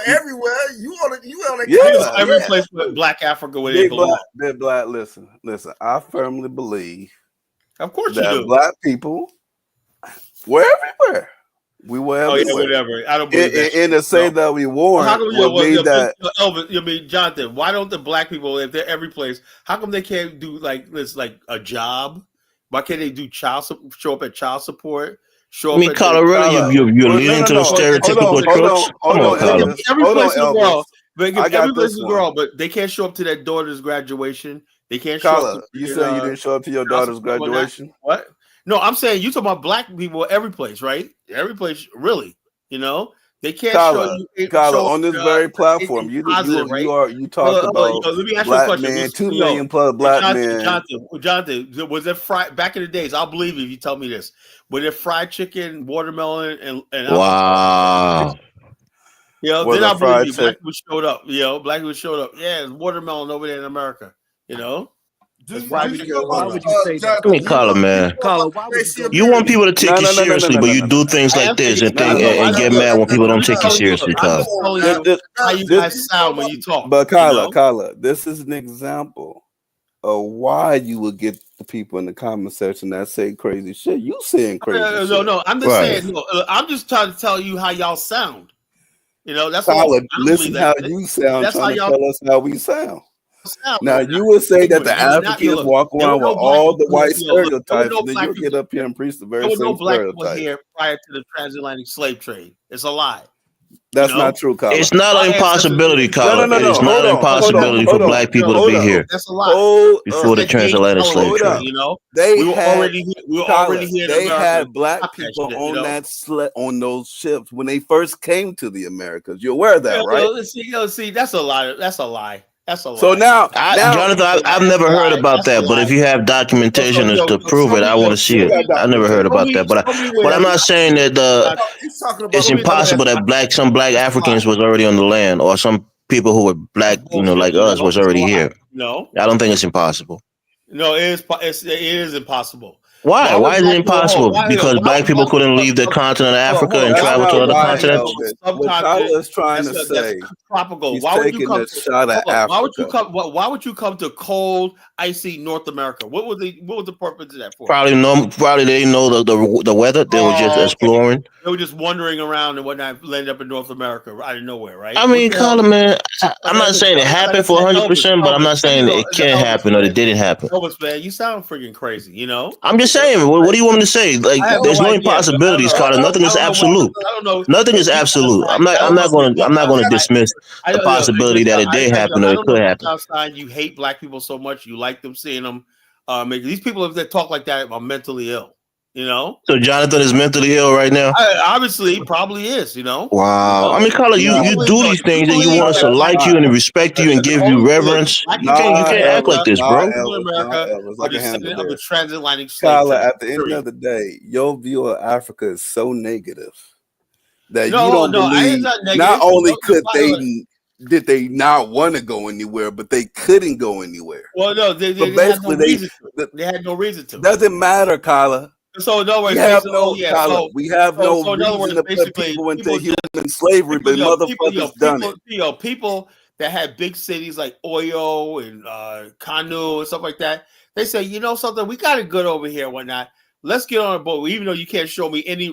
everywhere. You on that Yeah, We was conscious. every yeah. place but Black Africa where they Big belong. Black, listen. I firmly believe Of course you that do. Black people were everywhere. We were Oh yeah, everywhere. whatever. I don't believe that. And to say that we weren't How come would mean that Elvis? You mean Jonathan? Why don't the Black people, if they're every place, how come they can't do like this, like a job? Why can't they do show up at child support? Show I up mean, at Carla, really, Carla, you're well, leaning to no. those Hold stereotypical tropes. Come on, Carla. Elvis. every Hold on, place in the Elvis. world. But I got every place this in the one. world, but they can't show up to their daughter's graduation. They can't show Carla, up. you saying you didn't show up to your daughter's graduation? What? No, I'm saying you talking about Black people every place, right? Every place, really. You know, they can't show Carla, on this very platform, anything positive, right? you talked about Let me ask you a Black question. men, 2 million plus Black men. Jonathan, was there fried back in the days? I'll believe you if you tell me this. Was there fried chicken, watermelon, and Wow. you know, Was then a I believe fried you. chicken. Black people showed up. You know, black people showed up. Yeah, there's watermelon over there in America. You know, Why would you say that? I mean, Carla, man. Carla, why would you go You want people to take you seriously, but you do things I am like this taking and get mad when people don't take you seriously, I'm Carla. just telling you how you guys sound when you talk. But Carla, this is an example of why you would get the people in the comment section that say crazy shit. You saying crazy shit. No. I'm just saying. No, I'm just trying to tell you how y'all sound. You know, that's all. Carla, listen how you sound. That's trying how to y'all tell us how we sound. sound. Now you would say that the Africans walk around with all the white stereotypes, and then you'll get up here and preach the very same Black people stereotypes. here prior to the transatlantic slave trade. It's a lie. That's not true, Carla. It's not an impossibility, Carla. No. It's not an impossibility for Black people to be here. That's a lie. Before the transatlantic slave trade. You know, we were already here. They had Black people on those ships when they first came to the Americas. You're aware of that, right? See, that's a lie. That's a lie. That's a lie. So now, Jonathan, I've never heard about that. But if you have documentation to prove it, I want to see it. I never heard about that. But I'm not saying that it's impossible that some Black Africans was already on the land, or some people who were Black, like us, was already here. No, I don't think it's impossible. No, it is impossible. Why? Why is it impossible? Because Black people couldn't leave the continent of Africa and travel to other continents? What Tyler's trying to say, tropical. Why would you come to shot at Africa? Why would you come to cold, icy North America? What was the purpose of that for? Probably they didn't know the weather. They were just exploring. They were just wandering around and whatnot, landed up in North America out of nowhere, right? I mean, Carla, man, I'm not saying it happened for 100%, but I'm not saying it can't happen or it didn't happen. Elvis, man, you sound freaking crazy, you know? I'm just saying, what do you want me to say? Like, there's no impossibilities, Carla. Nothing is absolute. Nothing is absolute. I'm not going to dismiss the possibility that it did happen or it could happen. Outside, you hate Black people so much, you like them seeing them. These people, if they talk like that, are mentally ill. You know, so Jonathan is mentally ill right now. Obviously, he probably is. You know. Wow. I mean, Carla, you do these things and you want us to like you and respect you and give you reverence. You can't act like this, bro. America are descendant of the transatlantic slave Carla, trade. at the end of the day, your view of Africa is so negative that you don't believe. Not only did they not want to go anywhere, but they couldn't go anywhere. Well, no, they had no reason to. They had no reason to. Doesn't matter, Carla. So in other words, we have no reason to put people into human slavery, but motherfuckers done it. People that had big cities like Oyo and Kanu and stuff like that, they say, you know something, we got it good over here and whatnot. Let's get on a boat. Even though you can't show me any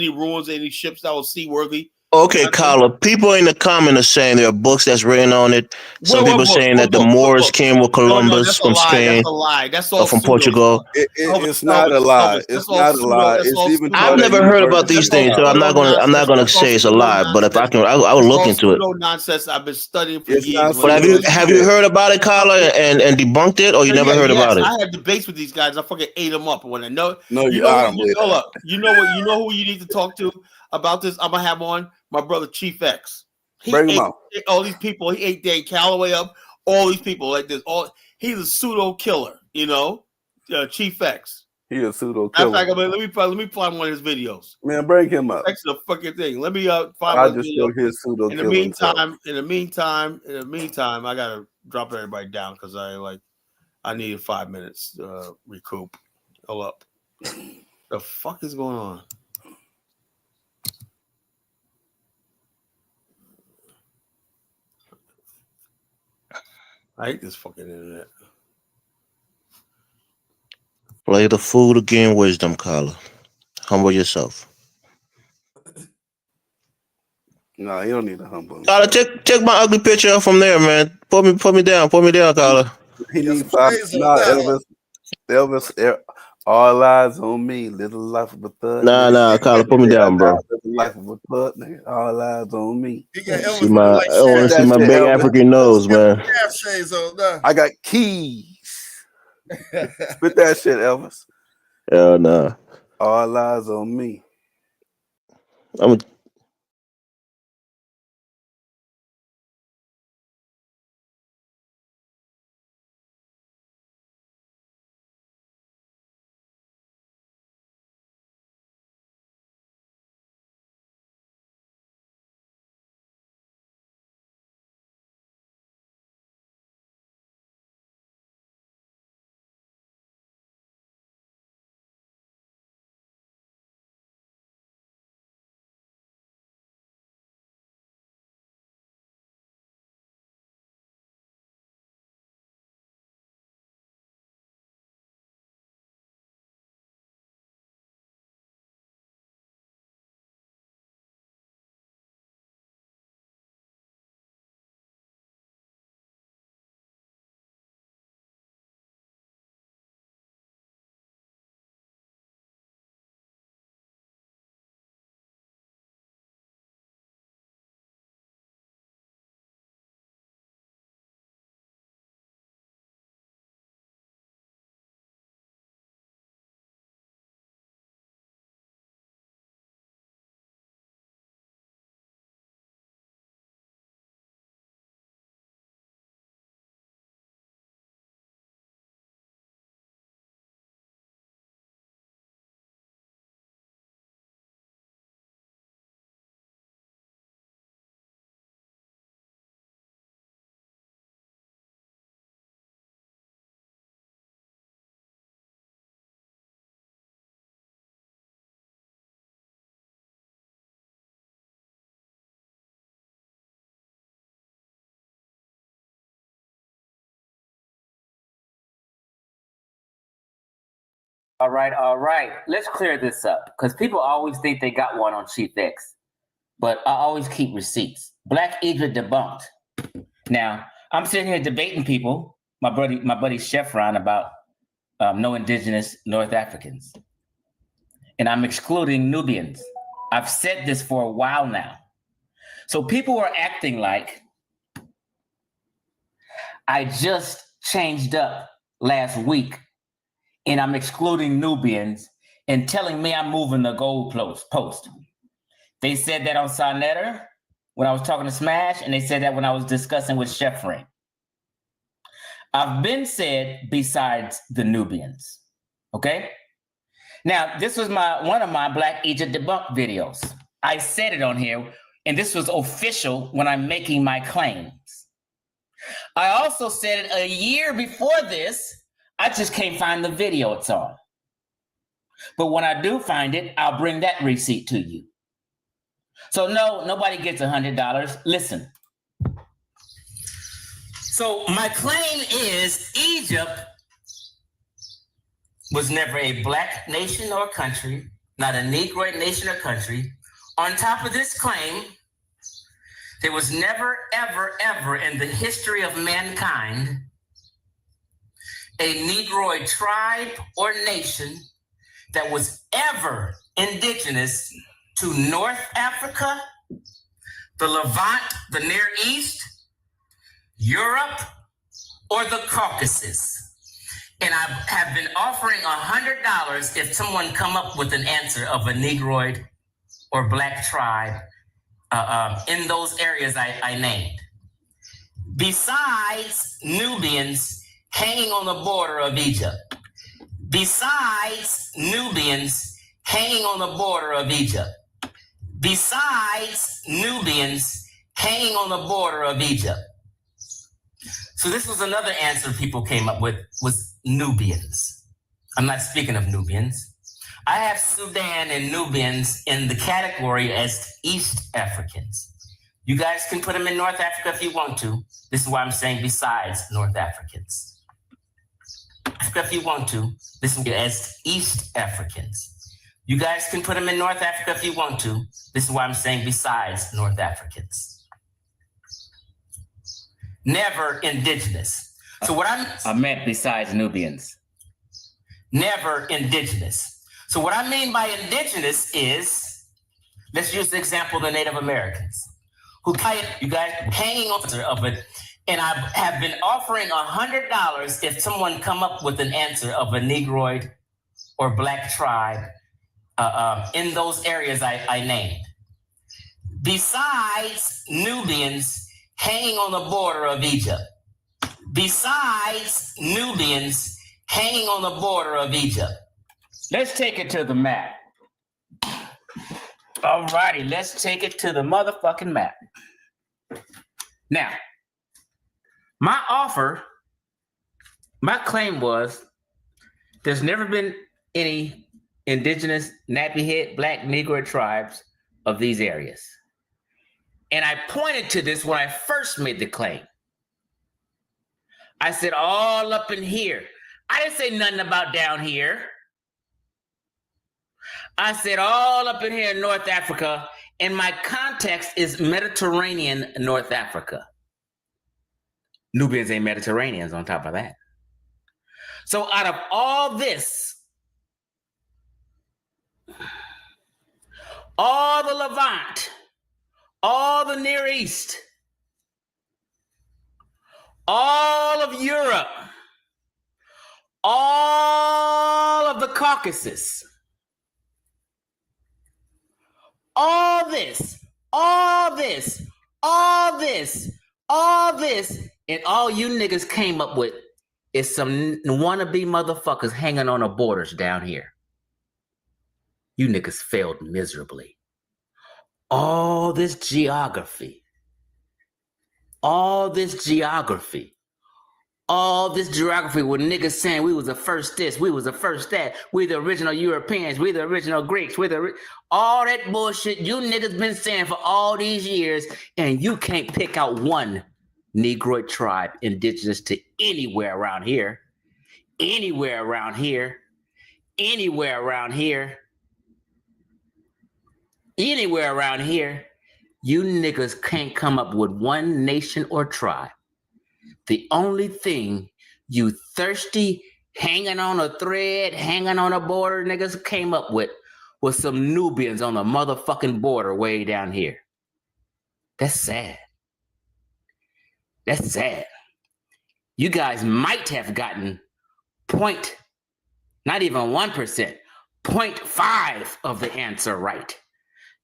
ruins, any ships that were seaworthy. Okay, Carla. People in the comment are saying there are books that's written on it. Some What people book? saying What that the book? What Moors book? came with No, Columbus that's a from lie. That's Spain a lie. That's or all from pseudo Portugal. stuff. It's not a lie. That's It's all not a pseudo. lie. That's It's all even I've taught pseudo. at never heard about universities these That's all things, so I'm pseudo not gonna nonsense. That's all say it's a pseudo lie. But if nonsense. I will That's look all into it. pseudo nonsense. I've been studying for It's not years. But When they pseudo was have you shit. heard about it, Carla, and debunked it, or you never yeah, heard yes, about it? I had debates with these guys. I fucking ate them up. When I know, No, you know, I don't believe hold that. up. You know what? You know who you need to talk to about this. I'm gonna have on my brother Chief X. He Bring him ate out. all these people. He ate Dan Calloway up. All these people like this. All he's a pseudo killer. You know, Chief X. He a pseudo In fact, killer. let me find one of his videos. Man, bring him up. That's the fucking thing. Let me find I one of his just videos. took his pseudo In the killing self. meantime, I gotta drop everybody down because I needed 5 minutes recoup. Hold up. The fuck is going on? I hate this fucking internet. Play the fool to gain wisdom, Carla. Humble yourself. No, he don't need to humble Carla, himself. take my ugly picture up from there, man. Put me down, Carla. He Got needs some five. shades on Nah, now. all eyes on me. Little life of a thug, nigga. Nah, Carla, put me Yeah, I down, bro. live the life of a thug, nigga. All eyes on me. He got See Elvis looking like I want Spit to Shaft. see that my shit, big Elvis. African nose, man. Shaft shades on now. I got keys. Spit that shit, Elvis. Hell nah. All eyes on me. I'm All right. Let's clear this up because people always think they got one on Chief X, but I always keep receipts. Black Egypt debunked. Now I'm sitting here debating people, my buddy Chevron, about no indigenous North Africans, and I'm excluding Nubians. I've said this for a while now, so people are acting like I just changed up last week and I'm excluding Nubians and telling me I'm moving the goal post. They said that on Sonetta when I was talking to Smash, and they said that when I was discussing with Chef Ring. I've been said besides the Nubians, okay? Now, this was one of my Black Egypt debunk videos. I said it on here, and this was official when I'm making my claims. I also said it a year before this. I just can't find the video it's on. But when I do find it, I'll bring that receipt to you. So no, nobody gets $100. Listen. So my claim is Egypt was never a Black nation or country, not a Negroid nation or country. On top of this claim, There was never, ever, ever in the history of mankind a Negroid tribe or nation that was ever indigenous to North Africa, the Levant, the Near East, Europe, or the Caucasus. And I have been offering $100 if someone come up with an answer of a Negroid or Black tribe in those areas I named. Besides Nubians hanging on the border of Egypt. Besides Nubians hanging on the border of Egypt. Besides Nubians hanging on the border of Egypt. So this was another answer people came up with, was Nubians. I'm not speaking of Nubians. I have Sudan and Nubians in the category as East Africans. You guys can put them in North Africa if you want to. This is why I'm saying besides North Africans. Africa if you want to. This is as East Africans. You guys can put them in North Africa if you want to. This is why I'm saying besides North Africans. Never indigenous. So what I meant besides Nubians. Never indigenous. So what I mean by indigenous is, let's use the example of the Native Americans. You guys hanging on of it. And I have been offering $100 if someone come up with an answer of a Negroid or Black tribe in those areas I named. Besides Nubians hanging on the border of Egypt. Besides Nubians hanging on the border of Egypt. Let's take it to the map. All righty, let's take it to the motherfucking map. Now, my claim was there's never been any indigenous, nappy-head, Black, Negro tribes of these areas. And I pointed to this when I first made the claim. I said all up in here. I didn't say nothing about down here. I said all up in here in North Africa, and my context is Mediterranean North Africa. Nubians ain't Mediterraneans on top of that. So out of all this, all the Levant, all the Near East, all of Europe, all of the Caucasus, all this, and all you niggas came up with is some wannabe motherfuckers hanging on the borders down here. You niggas failed miserably. All this geography with niggas saying we was the first this, we was the first that, we the original Europeans, we the original Greeks, all that bullshit you niggas been saying for all these years, and you can't pick out one Negroid tribe indigenous to anywhere around here. You niggas can't come up with one nation or tribe. The only thing you thirsty, hanging on a thread, hanging on a border niggas came up with was some Nubians on the motherfucking border way down here. That's sad. You guys might have gotten not even 1%, 0.5 of the answer right.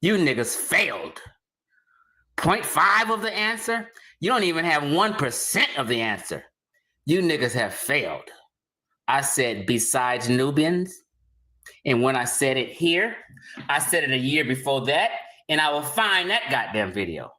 You niggas failed. 0.5 of the answer? You don't even have 1% of the answer. You niggas have failed. I said besides Nubians. And when I said it here, I said it a year before that, and I will find that goddamn video.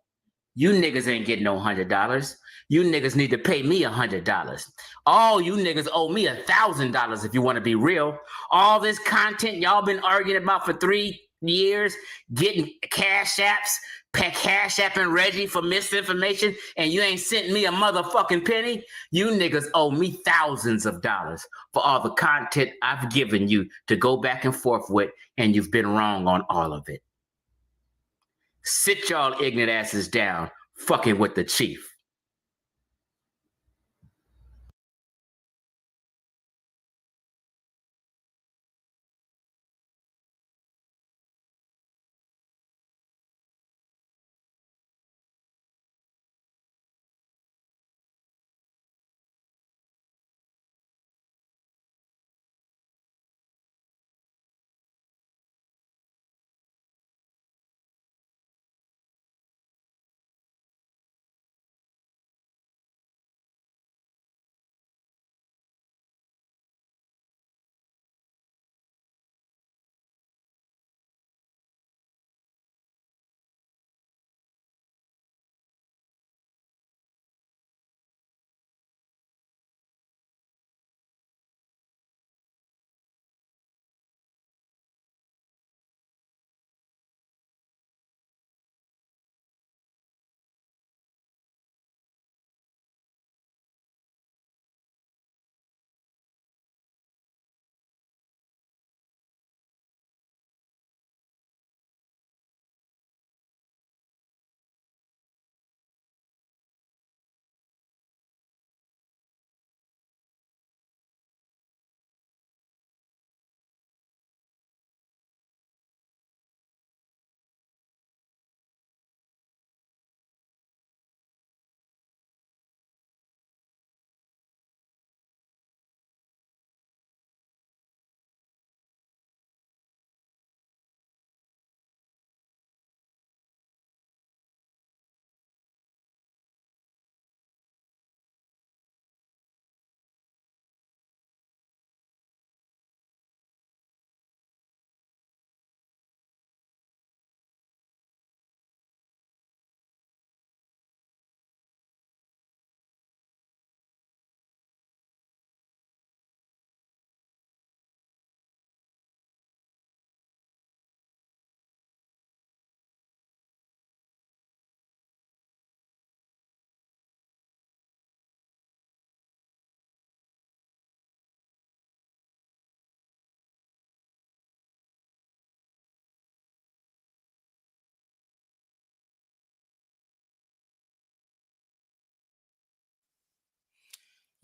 You niggas ain't getting no $100. You niggas need to pay me $100. All you niggas owe me $1,000 if you want to be real. All this content y'all been arguing about for 3 years, getting cash apps, Cash apping Reggie for misinformation, and you ain't sent me a motherfucking penny. You niggas owe me thousands of dollars for all the content I've given you to go back and forth with, and you've been wrong on all of it. Sit y'all ignorant asses down fucking with the chief.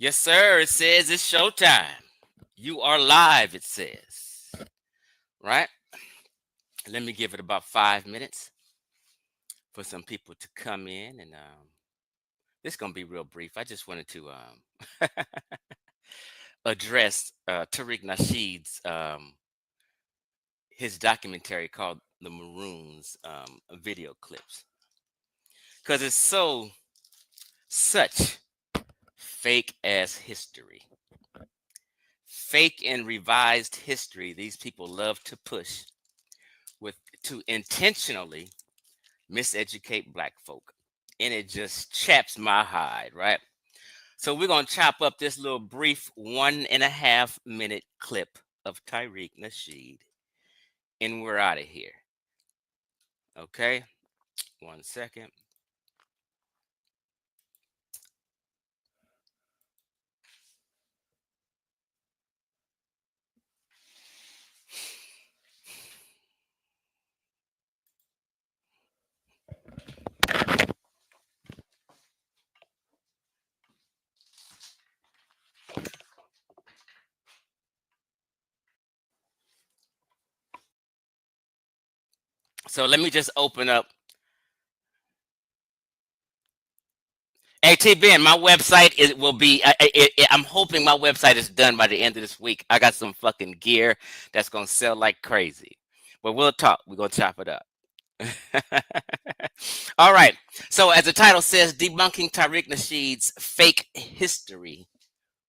Yes, sir. It says it's showtime. You are live, it says. Right? Let me give it about 5 minutes for some people to come in. And this is going to be real brief. I just wanted to address Tariq Nasheed's his documentary called The Maroons video clips. Because it's such fake ass history. Fake and revised history these people love to push to intentionally miseducate black folk. And it just chaps my hide, right? So we're going to chop up this little brief 1.5 minute clip of Tariq Nasheed. And we're out of here. Okay? 1 second. So let me just open up. Hey, T Ben, my website will be. I'm hoping my website is done by the end of this week. I got some fucking gear that's gonna sell like crazy, but we'll talk. We're gonna chop it up. All right. So as the title says, debunking Tariq Nasheed's fake history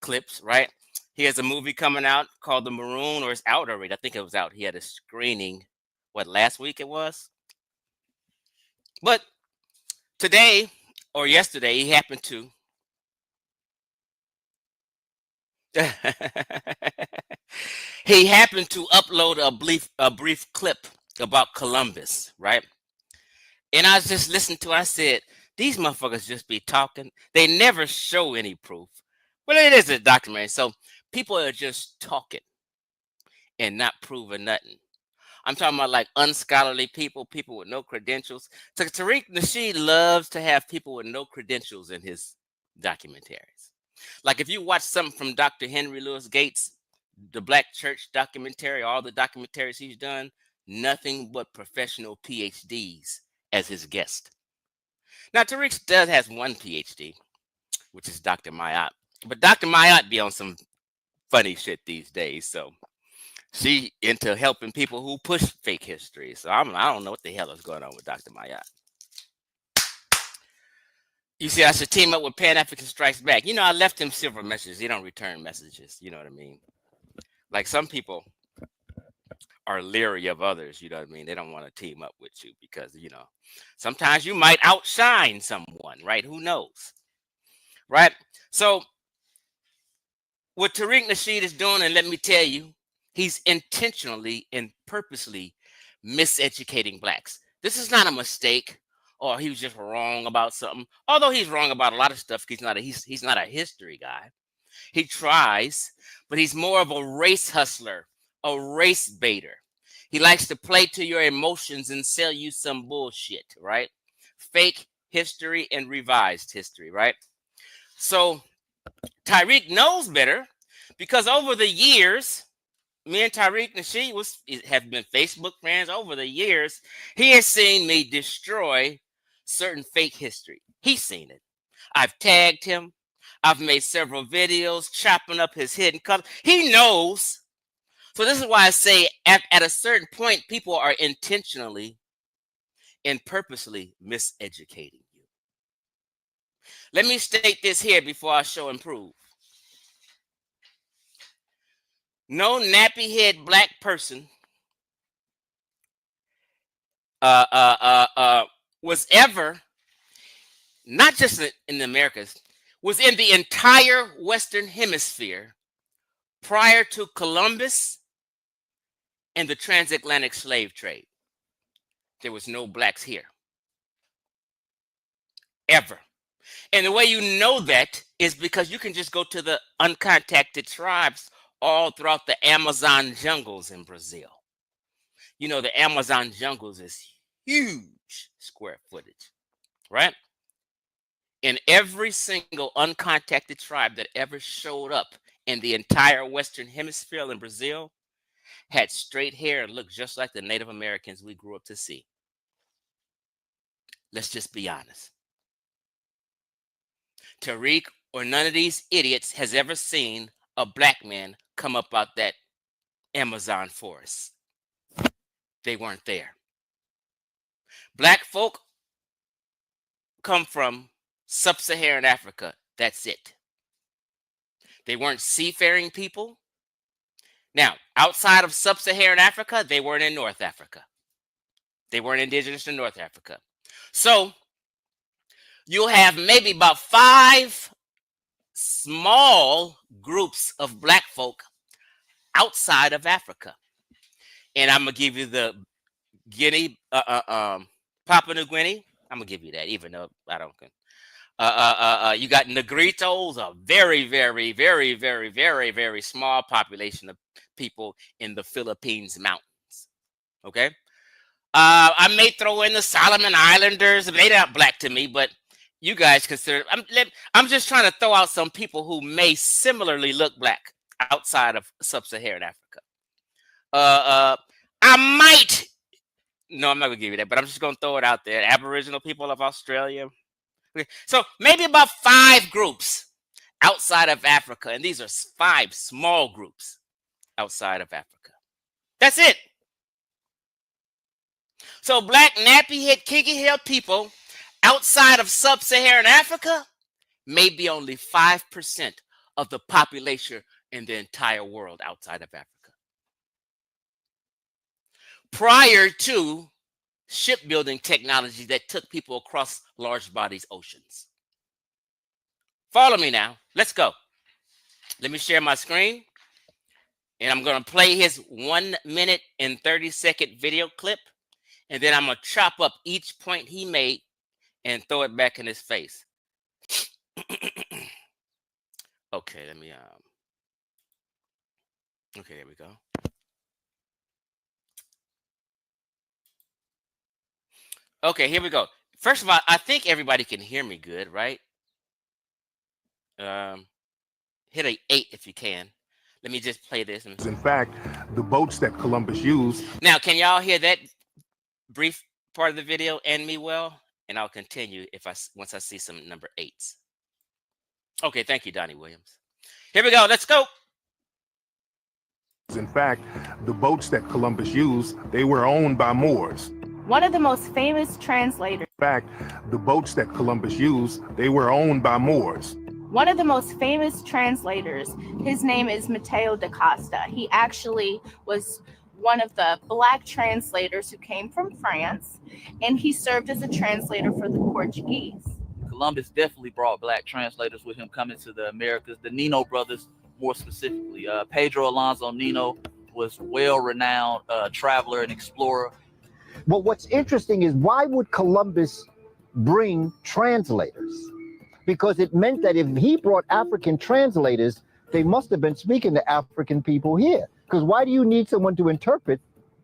clips. Right. Here's a movie coming out called The Maroon, or it's out already. I think it was out. He had a screening. What, last week it was? But today or yesterday, he happened to he happened to upload a brief clip about Columbus, right? And I just listened to it. I said, these motherfuckers just be talking. They never show any proof. But it is a documentary, so people are just talking and not proving nothing. I'm talking about like unscholarly people, people with no credentials. So Tariq Nasheed loves to have people with no credentials in his documentaries. Like if you watch something from Dr. Henry Louis Gates, the Black Church documentary, all the documentaries he's done, nothing but professional PhDs as his guest. Now Tariq does has one PhD, which is Dr. Mayat. But Dr. Mayat be on some funny shit these days. So she into helping people who push fake history. So I don't know what the hell is going on with Dr. Mayat. You see, I should team up with Pan African Strikes Back. You know, I left him silver messages. He don't return messages. You know what I mean? Like some people are leery of others. You know what I mean? They don't want to team up with you because, you know, sometimes you might outshine someone, right? Who knows? Right? So what Tariq Nasheed is doing, and let me tell you, he's intentionally and purposely miseducating blacks. This is not a mistake, or he was just wrong about something. Although he's wrong about a lot of stuff, he's not a history guy. He tries, but he's more of a race hustler, a race baiter. He likes to play to your emotions and sell you some bullshit, right? Fake history and revised history, right? So Tyreek knows better because over the years, me and Tyreek Nasheed have been Facebook friends over the years. He has seen me destroy certain fake history. He's seen it. I've tagged him. I've made several videos chopping up his hidden color. He knows. So this is why I say at a certain point, people are intentionally and purposely miseducating you. Let me state this here before I show and prove. No nappy head black person was ever, not just in the Americas, was in the entire Western Hemisphere prior to Columbus and the transatlantic slave trade. There was no blacks here. Ever. And the way you know that is because you can just go to the uncontacted tribes all throughout the Amazon jungles in Brazil. You know, the Amazon jungles is huge square footage, right? In every single uncontacted tribe that ever showed up in the entire Western Hemisphere in Brazil had straight hair and looked just like the Native Americans we grew up to see. Let's just be honest. Tariq or none of these idiots has ever seen a black man come up out that Amazon forest. They weren't there. Black folk come from sub-Saharan Africa. That's it. They weren't seafaring people. Now, outside of sub-Saharan Africa, they weren't in North Africa. They weren't indigenous to North Africa. So you'll have maybe about 5 small groups of black folk outside of Africa. And I'm going to give you the Papua New Guinea. I'm going to give you that, even though I don't. You got Negritos, a very, very, very, very, very, very small population of people in the Philippines mountains. Okay. I may throw in the Solomon Islanders. They're not black to me, but you guys consider. I'm just trying to throw out some people who may similarly look black outside of sub-Saharan Africa. I might. No, I'm not gonna give you that, but I'm just gonna throw it out there. Aboriginal people of Australia. Okay. So maybe about 5 groups outside of Africa, and these are 5 small groups outside of Africa. That's it. So black nappy head, kinky haired people outside of sub-Saharan Africa may be only 5% of the population in the entire world outside of Africa. Prior to shipbuilding technology that took people across large bodies oceans. Follow me now. Let's go. Let me share my screen. And I'm going to play his 1 minute and 30-second video clip. And then I'm going to chop up each point he made and throw it back in his face. Okay, let me okay, there we go. Okay, here we go. First of all, I think everybody can hear me good, right? Hit a 8 if you can. Let me just play this. In fact, the boats that Columbus used. Now, can y'all hear that brief part of the video and me well? And I'll continue once I see some number 8s. Okay, thank you, Donnie Williams. Here we go. Let's go. In fact, the boats that Columbus used, they were owned by Moors. One of the most famous translators. In fact, the boats that Columbus used, they were owned by Moors. One of the most famous translators, his name is Mateo da Costa. He actually was one of the Black translators who came from France, and he served as a translator for the Portuguese. Columbus definitely brought Black translators with him coming to the Americas. The Nino brothers, more specifically. Pedro Alonso Nino was well-renowned traveler and explorer. But what's interesting is, why would Columbus bring translators? Because it meant that if he brought African translators, they must have been speaking to African people here. Because why do you need someone to interpret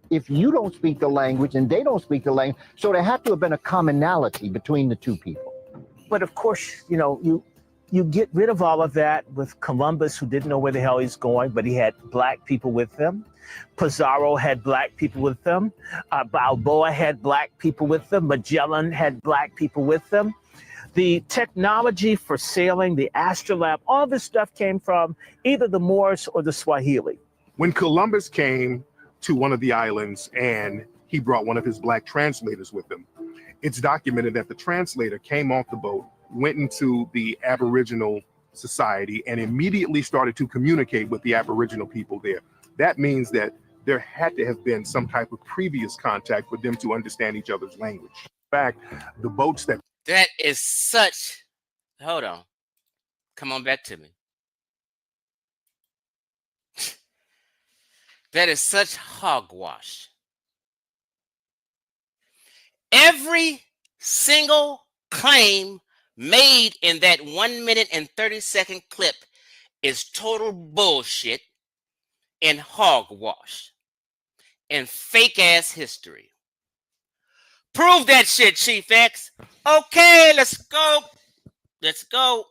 if you don't speak the language and they don't speak the language? So there had to have been a commonality between the two people. But of course, you know, you get rid of all of that with Columbus, who didn't know where the hell he's going, but he had Black people with him. Pizarro had Black people with them. Balboa had Black people with them. Magellan had Black people with them. The technology for sailing, the astrolabe, all this stuff came from either the Moors or the Swahili. When Columbus came to one of the islands and he brought one of his Black translators with him, it's documented that the translator came off the boat, went into the Aboriginal society, and immediately started to communicate with the Aboriginal people there. That means that there had to have been some type of previous contact for them to understand each other's language. In fact, the boats that... That is such... Hold on. Come on back to me. That is such hogwash. Every single claim made in that 1 minute and 30-second clip is total bullshit and hogwash and fake ass history. Prove that shit, Chief X. Okay, let's go. Let's go.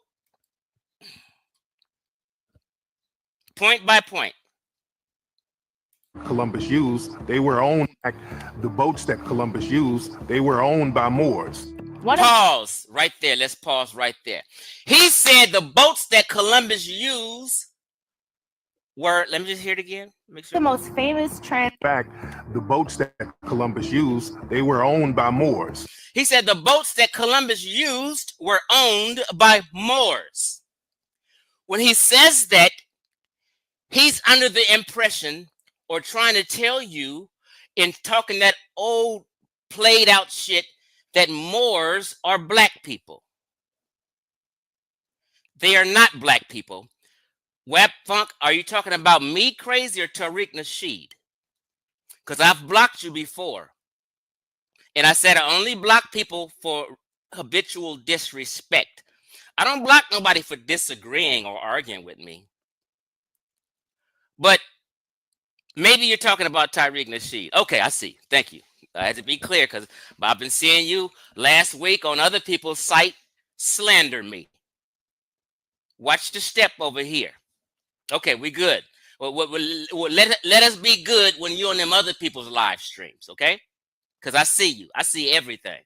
Point by point. Columbus used, they were owned. The boats that Columbus used, they were owned by Moors. Pause right there. Let's pause right there. He said the boats that Columbus used were, let me just hear it again. Make sure. The most famous In fact, the boats that Columbus used, they were owned by Moors. He said the boats that Columbus used were owned by Moors. When he says that, he's under the impression or trying to tell you in talking that old played out shit that Moors are Black people. They are not Black people. Web Funk, are you talking about me crazy or Tariq Nasheed? Because I've blocked you before. And I said I only block people for habitual disrespect. I don't block nobody for disagreeing or arguing with me. But maybe you're talking about Tariq Nasheed. Okay, I see. Thank you. I had to be clear because I've been seeing you last week on other people's site slander me. Watch the step over here. Okay, we good. Well, let us be good when you're on them other people's live streams, okay? Because I see you. I see everything.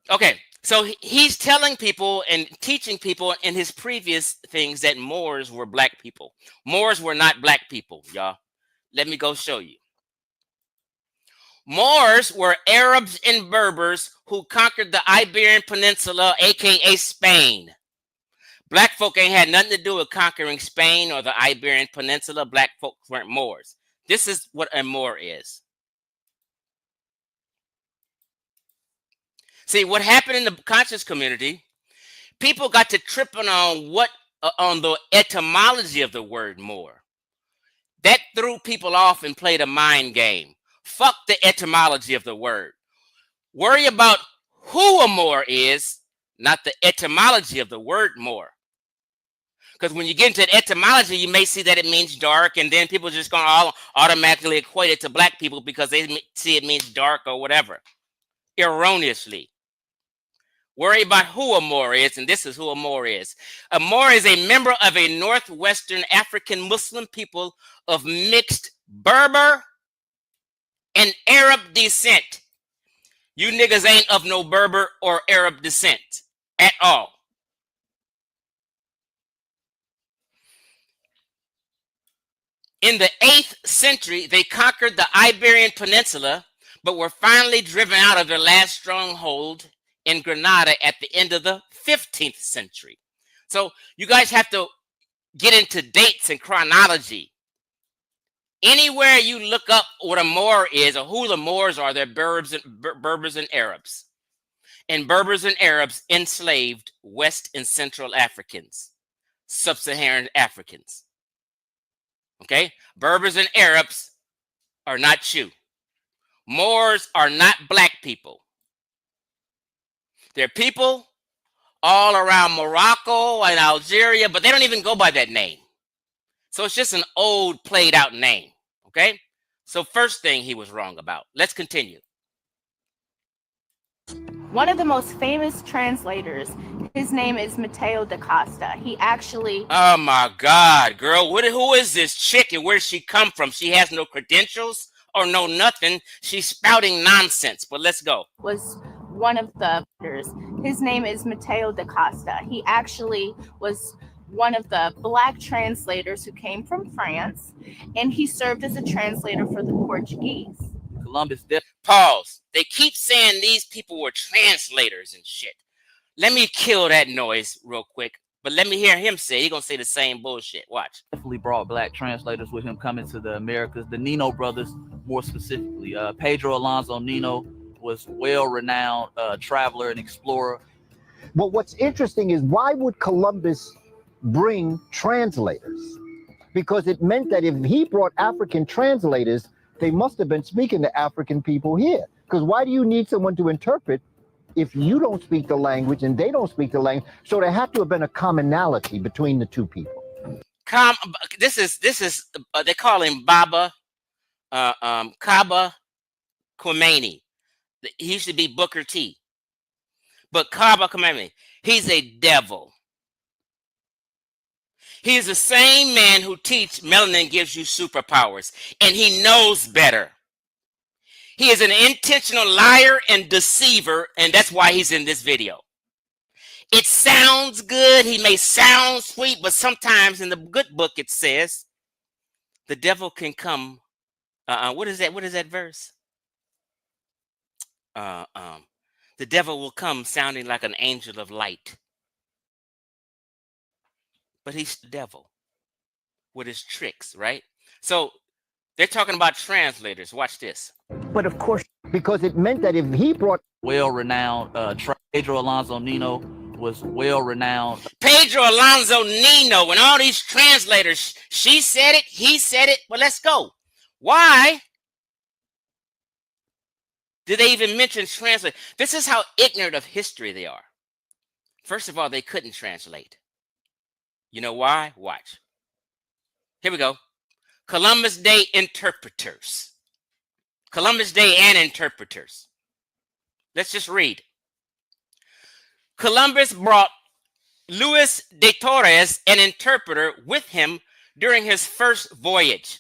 Okay, so he's telling people and teaching people in his previous things that Moors were Black people. Moors were not Black people, y'all. Let me go show you. Moors were Arabs and Berbers who conquered the Iberian Peninsula, aka Spain. Black folk ain't had nothing to do with conquering Spain or the Iberian Peninsula. Black folk weren't Moors. This is what a Moor is. See, what happened in the conscious community, people got to tripping on on the etymology of the word Moor. That threw people off and played a mind game. Fuck the etymology of the word. Worry about who a Moor is, not the etymology of the word Moor. Because when you get into etymology, you may see that it means dark, and then people are just going to all automatically equate it to black people because they see it means dark or whatever, erroneously. Worry about who a Moor is, and this is who a Moor is. A Moor is a member of a northwestern African Muslim people of mixed Berber and Arab descent. You niggas ain't of no Berber or Arab descent at all. In the 8th century, they conquered the Iberian Peninsula, but were finally driven out of their last stronghold in Granada at the end of the 15th century. So you guys have to get into dates and chronology. Anywhere you look up what a Moor is or who the Moors are, they're Berbers and Arabs. And Berbers and Arabs enslaved West and Central Africans, Sub-Saharan Africans. Okay? Berbers and Arabs are not you. Moors are not black people. They're people all around Morocco and Algeria, but they don't even go by that name. So it's just an old played out name. Okay? So first thing he was wrong about. Let's continue. One of the most famous translators, his name is Matteo da Costa. He actually... Oh my God, girl. Who is this chick and where does she come from? She has no credentials or no nothing. She's spouting nonsense, but let's go. Was one of the leaders. His name is Matteo da Costa. He actually was one of the black translators who came from France, and he served as a translator for the Portuguese. Columbus. Pause. They keep saying these people were translators and shit. Let me kill that noise real quick, but let me hear him say. He's gonna say the same bullshit. Watch. Definitely brought black translators with him coming to the Americas. The Nino brothers, more specifically. Pedro Alonso Nino was well-renowned traveler and explorer. Well, what's interesting is why would Columbus bring translators? Because it meant that if he brought African translators, they must have been speaking to African people here. Because why do you need someone to interpret if you don't speak the language and they don't speak the language? So there had to have been a commonality between the two people. This is they call him Baba Kaba Khomeini. He used to be Booker T. But Kaba Khomeini, he's a devil. He is the same man who teaches melanin gives you superpowers, and he knows better. He is an intentional liar and deceiver, and that's why he's in this video. It sounds good. He may sound sweet, but sometimes in the good book it says the devil can come. What is that? What is that verse? The devil will come sounding like an angel of light. But he's the devil with his tricks, right? So they're talking about translators. Watch this. But of course, because it meant that if he brought well-renowned Pedro Alonso Nino was well-renowned. Pedro Alonso Nino and all these translators, she said it, he said it. Well, let's go. Why did they even mention translate? This is how ignorant of history they are. First of all, they couldn't translate. You know why? Watch. Here we go. Columbus Day interpreters. Columbus Day and interpreters. Let's just read. Columbus brought Luis de Torres, an interpreter, with him during his first voyage.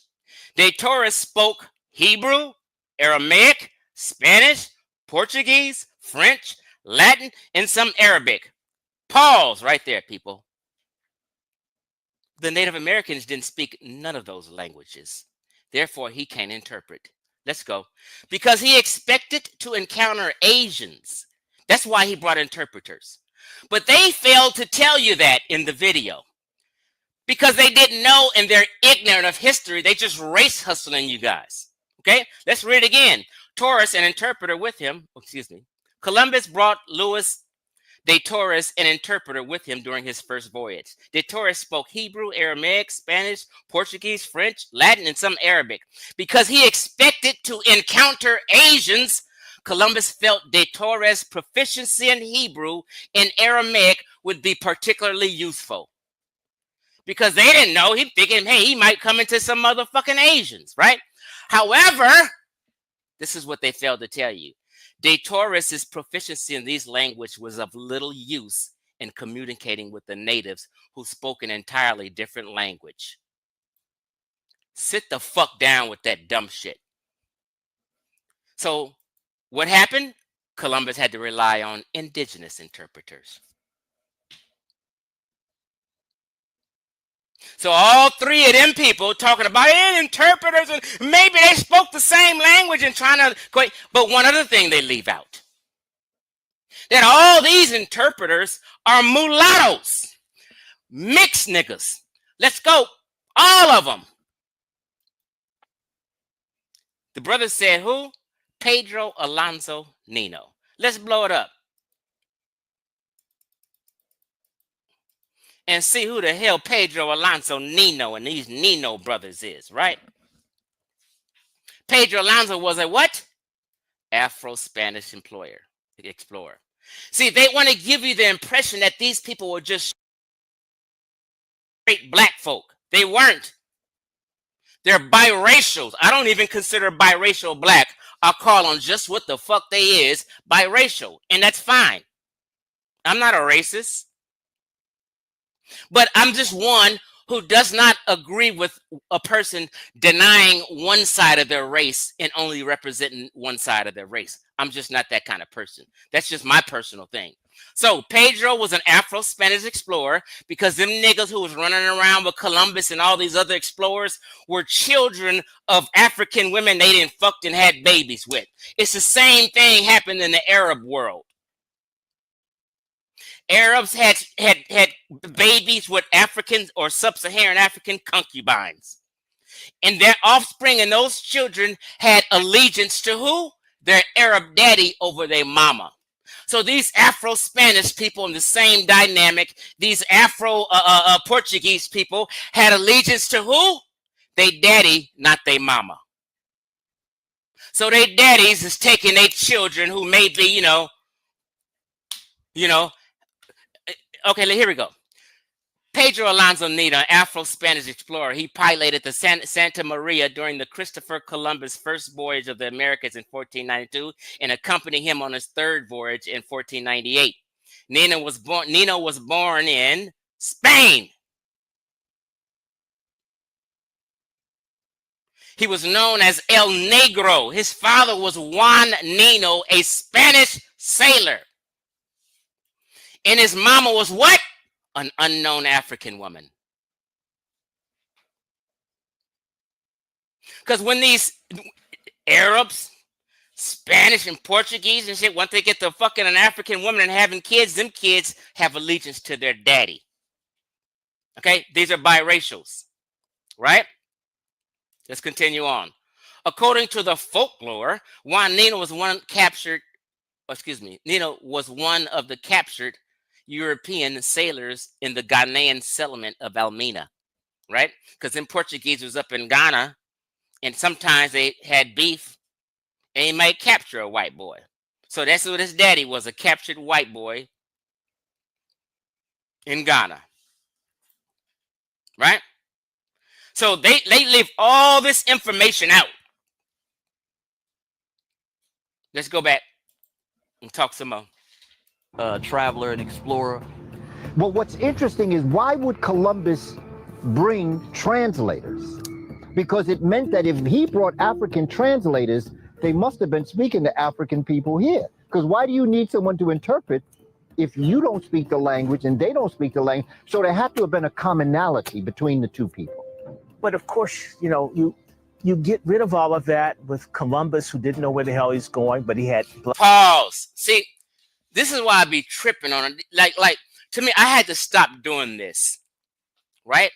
De Torres spoke Hebrew, Aramaic, Spanish, Portuguese, French, Latin, and some Arabic. Pause right there, people. The Native Americans didn't speak none of those languages. Therefore, he can't interpret. Let's go. Because he expected to encounter Asians. That's why he brought interpreters. But they failed to tell you that in the video. Because they didn't know and they're ignorant of history. They just race hustling you guys. Okay? Let's read it again. Torres, an interpreter with him. Columbus brought Luis de Torres, an interpreter, with him during his first voyage. De Torres spoke Hebrew, Aramaic, Spanish, Portuguese, French, Latin, and some Arabic. Because he expected to encounter Asians, Columbus felt de Torres' proficiency in Hebrew and Aramaic would be particularly useful. because they didn't know. He thinking, hey, he might come into some motherfucking Asians, right? However, this is what they failed to tell you. De Torres's proficiency in these languages was of little use in communicating with the natives who spoke an entirely different language. Sit the fuck down with that dumb shit. So what happened? Columbus had to rely on indigenous interpreters. So all three of them people talking about interpreters, and maybe they spoke the same language and trying to, but one other thing they leave out, that all these interpreters are mulattoes, mixed niggas. Let's go, all of them. The brother said who? Pedro Alonso Nino. Let's blow it up and see who the hell Pedro Alonso Nino and these Nino brothers is, right? Pedro Alonso was a what? Afro-Spanish explorer. See, they want to give you the impression that these people were just straight black folk. They weren't. They're biracials. I don't even consider biracial black. I'll call them just what the fuck they is, biracial. And that's fine. I'm not a racist. But I'm just one who does not agree with a person denying one side of their race and only representing one side of their race. I'm just not that kind of person. That's just my personal thing. So Pedro was an Afro-Spanish explorer because them niggas who was running around with Columbus and all these other explorers were children of African women they didn't fucked and had babies with. It's the same thing happened in the Arab world. Arabs had babies with African or sub-Saharan African concubines. And their offspring and those children had allegiance to who? Their Arab daddy over their mama. So these Afro-Spanish people in the same dynamic, these Afro-Portuguese people had allegiance to who? They daddy, not they mama. So they daddies is taking their children who may be, you know, okay, here we go. Pedro Alonso Nino, Afro-Spanish explorer, he piloted the Santa Maria during the Christopher Columbus' first voyage of the Americas in 1492 and accompanied him on his third voyage in 1498. Nino was born in Spain. He was known as El Negro. His father was Juan Nino, a Spanish sailor. And his mama was what? An unknown African woman. Because when these Arabs, Spanish, and Portuguese and shit, once they get to fucking an African woman and having kids, them kids have allegiance to their daddy. Okay? These are biracials. Right? Let's continue on. According to the folklore, Juan Nino was one of the captured European sailors in the Ghanaian settlement of Elmina, right? Because them Portuguese was up in Ghana, and sometimes they had beef, and he might capture a white boy. So that's what his daddy was, a captured white boy in Ghana, right? So they leave all this information out. Let's go back and talk some more. Traveler and explorer. Well, what's interesting is why would Columbus bring translators? Because it meant that if he brought African translators, they must have been speaking to African people here. Because why do you need someone to interpret if you don't speak the language and they don't speak the language? So there had to have been a commonality between the two people. But of course, you get rid of all of that with Columbus, who didn't know where the hell he's going, but he had... Pause. See, this is why I be tripping on it. Like, to me, I had to stop doing this, right?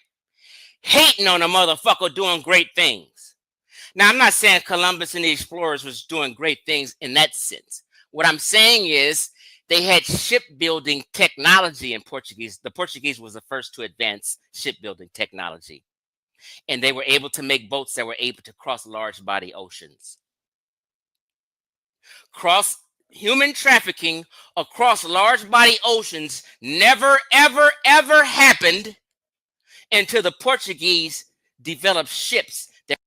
Hating on a motherfucker doing great things. Now, I'm not saying Columbus and the explorers was doing great things in that sense. What I'm saying is they had shipbuilding technology in Portuguese. The Portuguese was the first to advance shipbuilding technology. And they were able to make boats that were able to cross large body oceans. Human trafficking across large body oceans never, ever, ever happened until the Portuguese developed ships that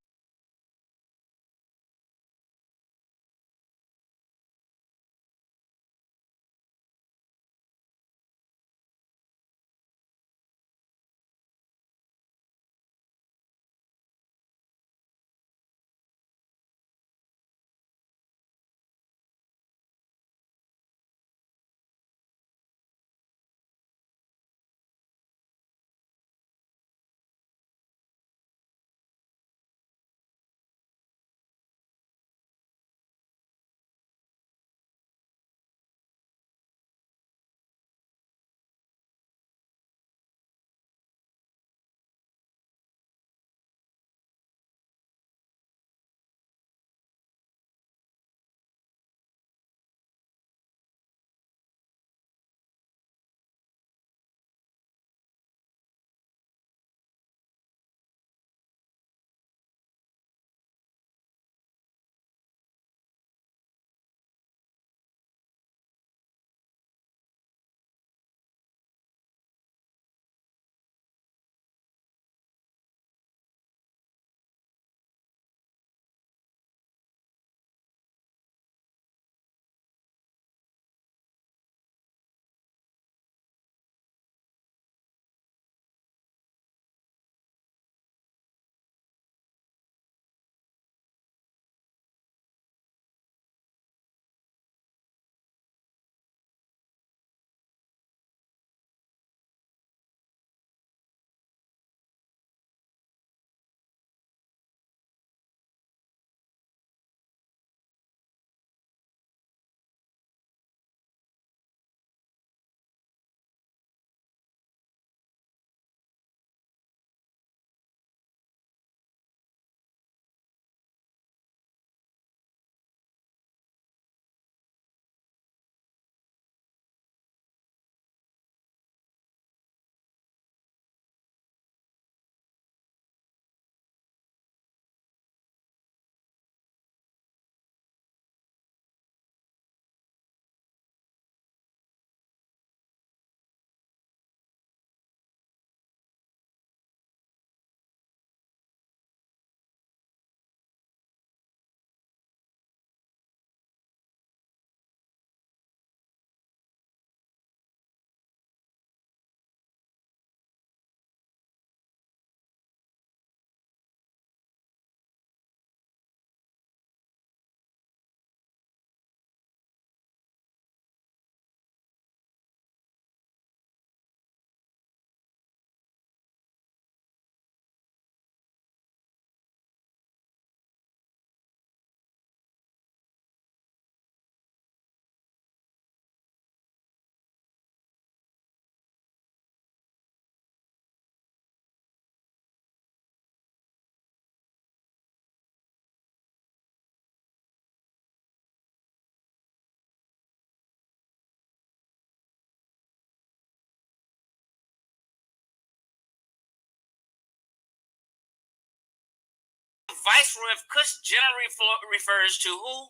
Viceroy of Kush generally refers to who?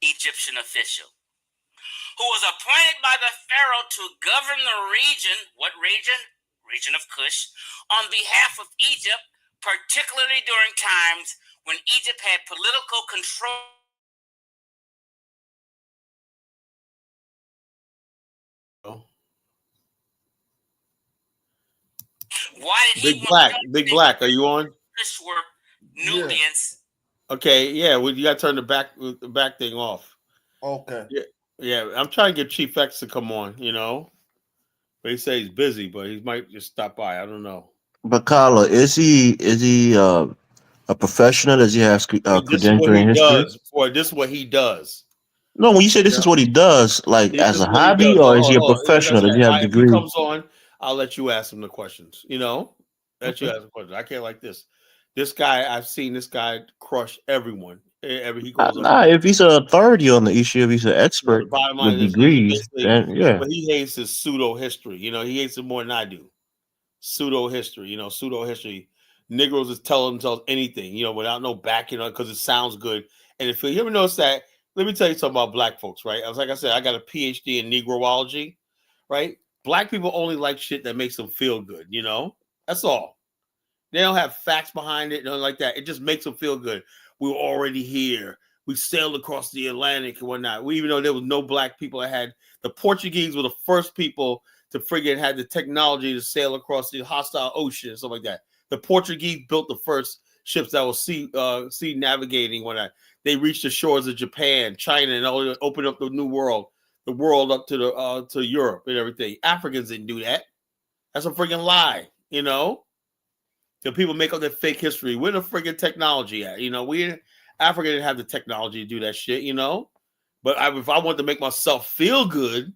Egyptian official, who was appointed by the pharaoh to govern the region. What region? Region of Kush, on behalf of Egypt, particularly during times when Egypt had political control. Why did he Big want Black, to Big Black, are you on? Kush were Nubians? Okay, yeah, you got to turn the back thing off. Okay. Yeah, yeah. I'm trying to get Chief X to come on. But he says he's busy, but he might just stop by. I don't know. But Carla, is he a professional? Does he have This is what credential he in history? does. Or this is what he does. No, when you say this Yeah. is what he does, like This as is a what he hobby, does. or is he a Hold on. Like I professional? Does he said, have if he degrees? comes on, I'll let you ask him the questions. Let you Okay. ask the questions. I can't like this. This guy, I've seen this guy crush everyone. Ever he goes on. Nah, if he's a authority on the issue, if he's an No, the expert bottom line with is he degrees, basically, then yeah. but he hates his pseudo history. He hates it more than I do. Pseudo history, pseudo history. Negroes is telling themselves anything, without no backing on because it sounds good. And if you ever notice that, let me tell you something about black folks, right? Like I said, I got a PhD in Negroology, right? Black people only like shit that makes them feel good, That's all. They don't have facts behind it, nothing like that. It just makes them feel good. We were already here. We sailed across the Atlantic and whatnot. Even though there was no black people that had, the Portuguese were the first people to friggin' had the technology to sail across the hostile ocean and stuff like that. The Portuguese built the first ships that was sea navigating when they reached the shores of Japan, China, and all, opened up the new world, the world up to the to Europe and everything. Africans didn't do that. That's a friggin' lie, you know. The people make up their fake history. Where the friggin' technology at? You know, Africa didn't have the technology to do that shit, you know. But if I want to make myself feel good,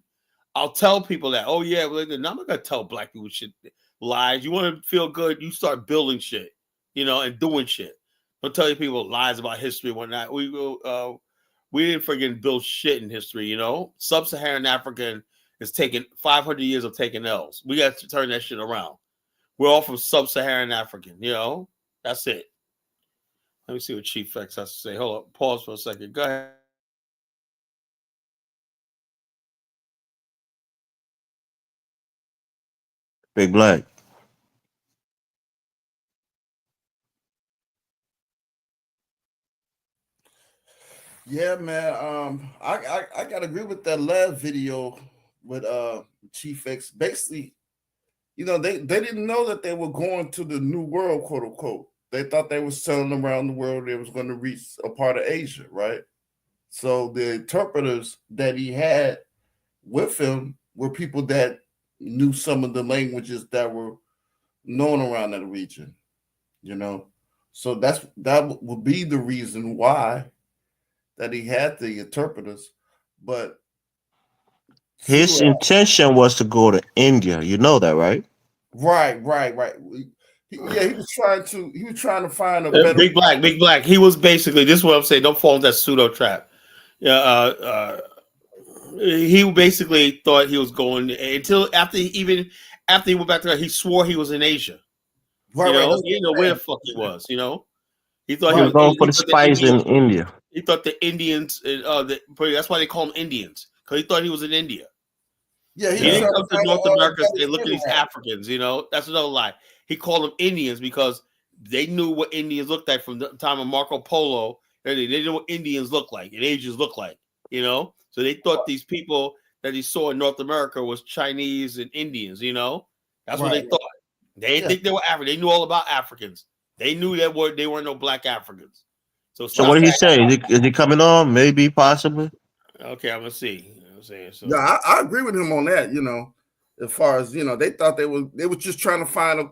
I'll tell people that. Oh yeah, well, I'm not gonna tell black people shit lies. You want to feel good, you start building shit, you know, and doing shit. Don't tell people lies about history and whatnot. We didn't friggin' build shit in history, you know. Sub-Saharan African is taking 500 years of taking L's. We got to turn that shit around. We're all from Sub-Saharan African, you know. That's it. Let me see what Chief X has to say. Hold up, pause for a second. Go ahead. Big Black. Yeah, man. I gotta agree with that last video with Chief X. Basically, you know, they didn't know that they were going to the new world, quote unquote. They thought they were sailing around the world. They was going to reach a part of Asia, right? So the interpreters that he had with him were people that knew some of the languages that were known around that region, you know. So that would be the reason why that he had the interpreters. But His to intention was to go to India. You know that, right? right. Yeah, he was trying to find a better Big Black. He was basically, this is what I'm saying. Don't fall into that pseudo trap. Yeah, he basically thought he was going until after he went back to, he swore he was in Asia. right, You right. know, That's he didn't know where the fuck he was. You know, he thought He he was was. going for He the thought the spice in Indians. India. He thought the Indians. That's why they call them Indians, because he thought he was in India. Yeah, he He was didn't trying come to to find North America and a say, "Look at better these Africans." You know, that's another lie. He called them Indians because they knew what Indians looked like from the time of Marco Polo. They knew what Indians look like and Asians look like. You know, so they thought these people that he saw in North America was Chinese and Indians. You know, that's what they Right. thought. They didn't think they were African. They knew all about Africans. They knew that they weren't no black Africans. So So what stop did he acting. say? Is he coming on? Maybe, possibly. Okay, I'm gonna see. You know what I'm saying? So Yeah, I agree with him on that. You know, as far as, you know, they thought they were just trying to find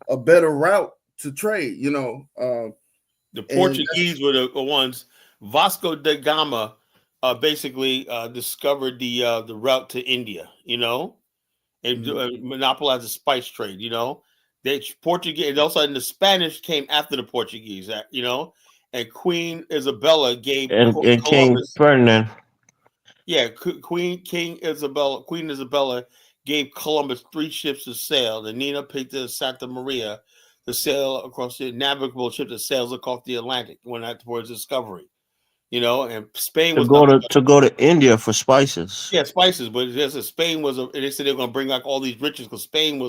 a better route to trade. You know, the and Portuguese were the ones. Vasco da Gama basically discovered the route to India. You know, and monopolized the spice trade. You know, they Portuguese, and also the Spanish came after the Portuguese. You know, and Queen Isabella gave And King Columbus. Ferdinand. Yeah, Queen Isabella gave Columbus 3 ships to sail: the Nina, Pinta, and Santa Maria, to sail across the navigable ship that sails across the Atlantic when that towards discovery. You know, and Spain to was go nothing to but, to go to India for spices. yeah, spices, but Spain was and they said they were going to bring back all these riches because Spain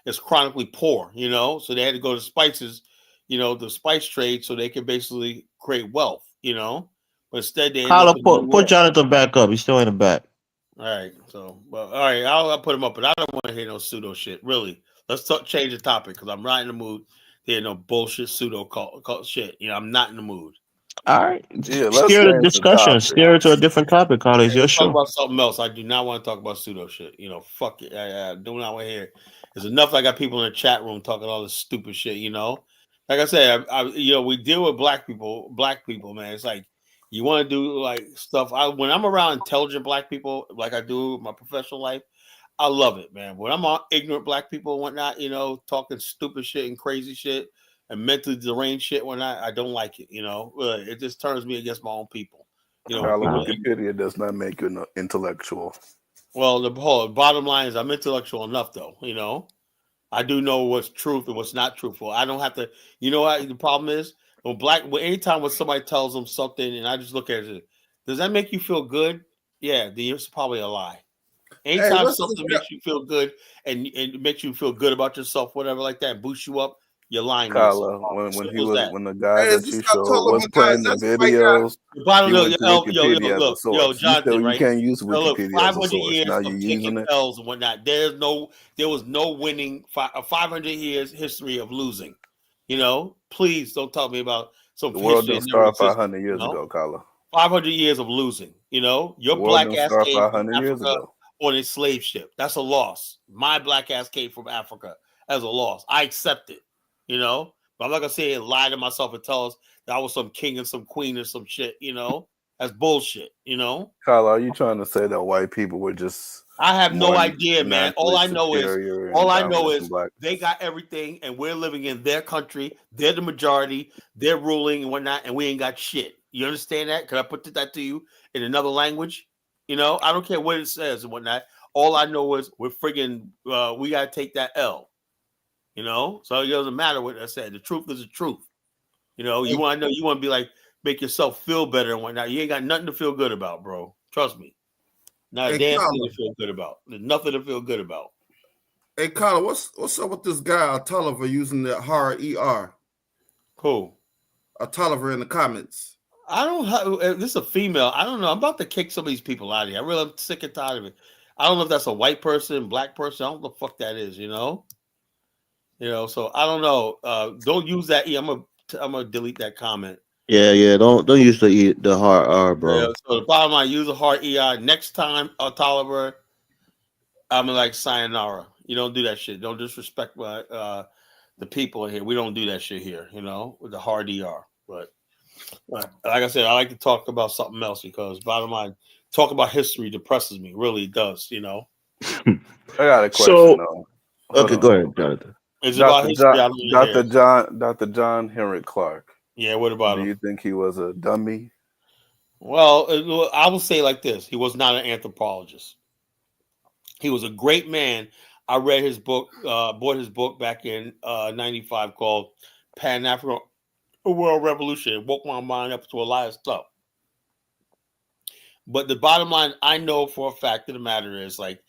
is chronically poor. You know, so they had to go to spices, you know, the spice trade, so they could basically create wealth. You know, but instead they ended up Carla, in the New put World. Jonathan back up. He's still in the back. All right, so well, all right, I'll put him up, but I don't want to hear no pseudo shit. Really, let's change the topic because I'm not in the mood to hear no bullshit pseudo call shit. You know, I'm not in the mood. All right. Yeah, let's Steer the change the discussion. topic. Steer it to a different topic, Carla. It's Hey, your let's talk show. about something else. I do not want to talk about pseudo shit. You know, fuck it. I do not want to hear it. There's enough. I got people in the chat room talking all this stupid shit. You know, like I said, you know, we deal with black people, man. It's like you want to do like stuff. When I'm around intelligent black people, like I do in my professional life, I love it, man. When I'm on ignorant black people and whatnot, you know, talking stupid shit and crazy shit and mentally deranged shit when I don't like it, you know. It just turns me against my own people. You know, when Carla, people, Wikipedia does not make you an intellectual. well, the whole bottom line is I'm intellectual enough though, you know. I do know what's truth and what's not truthful. I don't have to, you know what the problem is? Anytime when somebody tells them something and I just look at it, does that make you feel good? Yeah, it's probably a lie. Anytime what's something this makes you feel good and makes you feel good about yourself, whatever like that, and boosts you up, you're lying to yourself. Kala, when he Simple as that. when the guy Hey, is that this you guy showed Tulliver was guy? Is playing the that the white guy? videos, The bottom, you went to Wikipedia as a look, source. You Jonathan, right? can't use Now look, Wikipedia as a 500 source. years Now of you're taking using it. L's and whatnot. There was no winning. 500 years history of losing. Please don't tell me about some The world history didn't that never start existed. 500 years ago, Kala. 500 years of losing. The Your world black didn't ass start came from 500 years Africa ago. on a slave ship. That's a loss. My black ass came from Africa as a loss. I accept it. But I'm not gonna say and lie to myself and tell us that I was some king and some queen or some shit. That's bullshit. Kala, are you trying to say that white people were just I have no more idea, man. naturally superior All and I know dominant is than black? they got everything, and we're living in their country. They're the majority. They're ruling and whatnot, and we ain't got shit. You understand that? Can I put that to you in another language? I don't care what it says and whatnot. All I know is we're friggin' we gotta take that L. So it doesn't matter what I said. The truth is the truth. You want to know, you want to be like, make yourself feel better and whatnot. You ain't got nothing to feel good about, bro. Trust me. Not a damn thing to feel good about. There's nothing to feel good about. Hey, Colin, what's up with this guy, Tulliver, using the hard ER? Cool. Tulliver in the comments. I don't have this is a female. I don't know. I'm about to kick some of these people out of here. I'm sick and tired of it. I don't know if that's a white person, black person. I don't know what the fuck that is, So I don't know. Don't use that. I'm gonna delete that comment. Yeah. Don't use the hard R, bro. Yeah, so the bottom line, use a hard ER. Next time, Tolliver, I'm like sayonara. You don't do that shit. Don't disrespect the people in here. We don't do that shit here, with the hard ER. But like I said, I like to talk about something else because bottom line, talk about history depresses me. Really does, I got a question though. Okay, go ahead, Jonathan. It's about history. Dr. John Henrik Clark. Yeah, what about him? Do you think he was a dummy? Well, I will say like this: he was not an anthropologist. He was a great man. I read his book, bought his book back in '95 called Pan-African World Revolution. It woke my mind up to a lot of stuff. But the bottom line, I know for a fact of the matter is, like,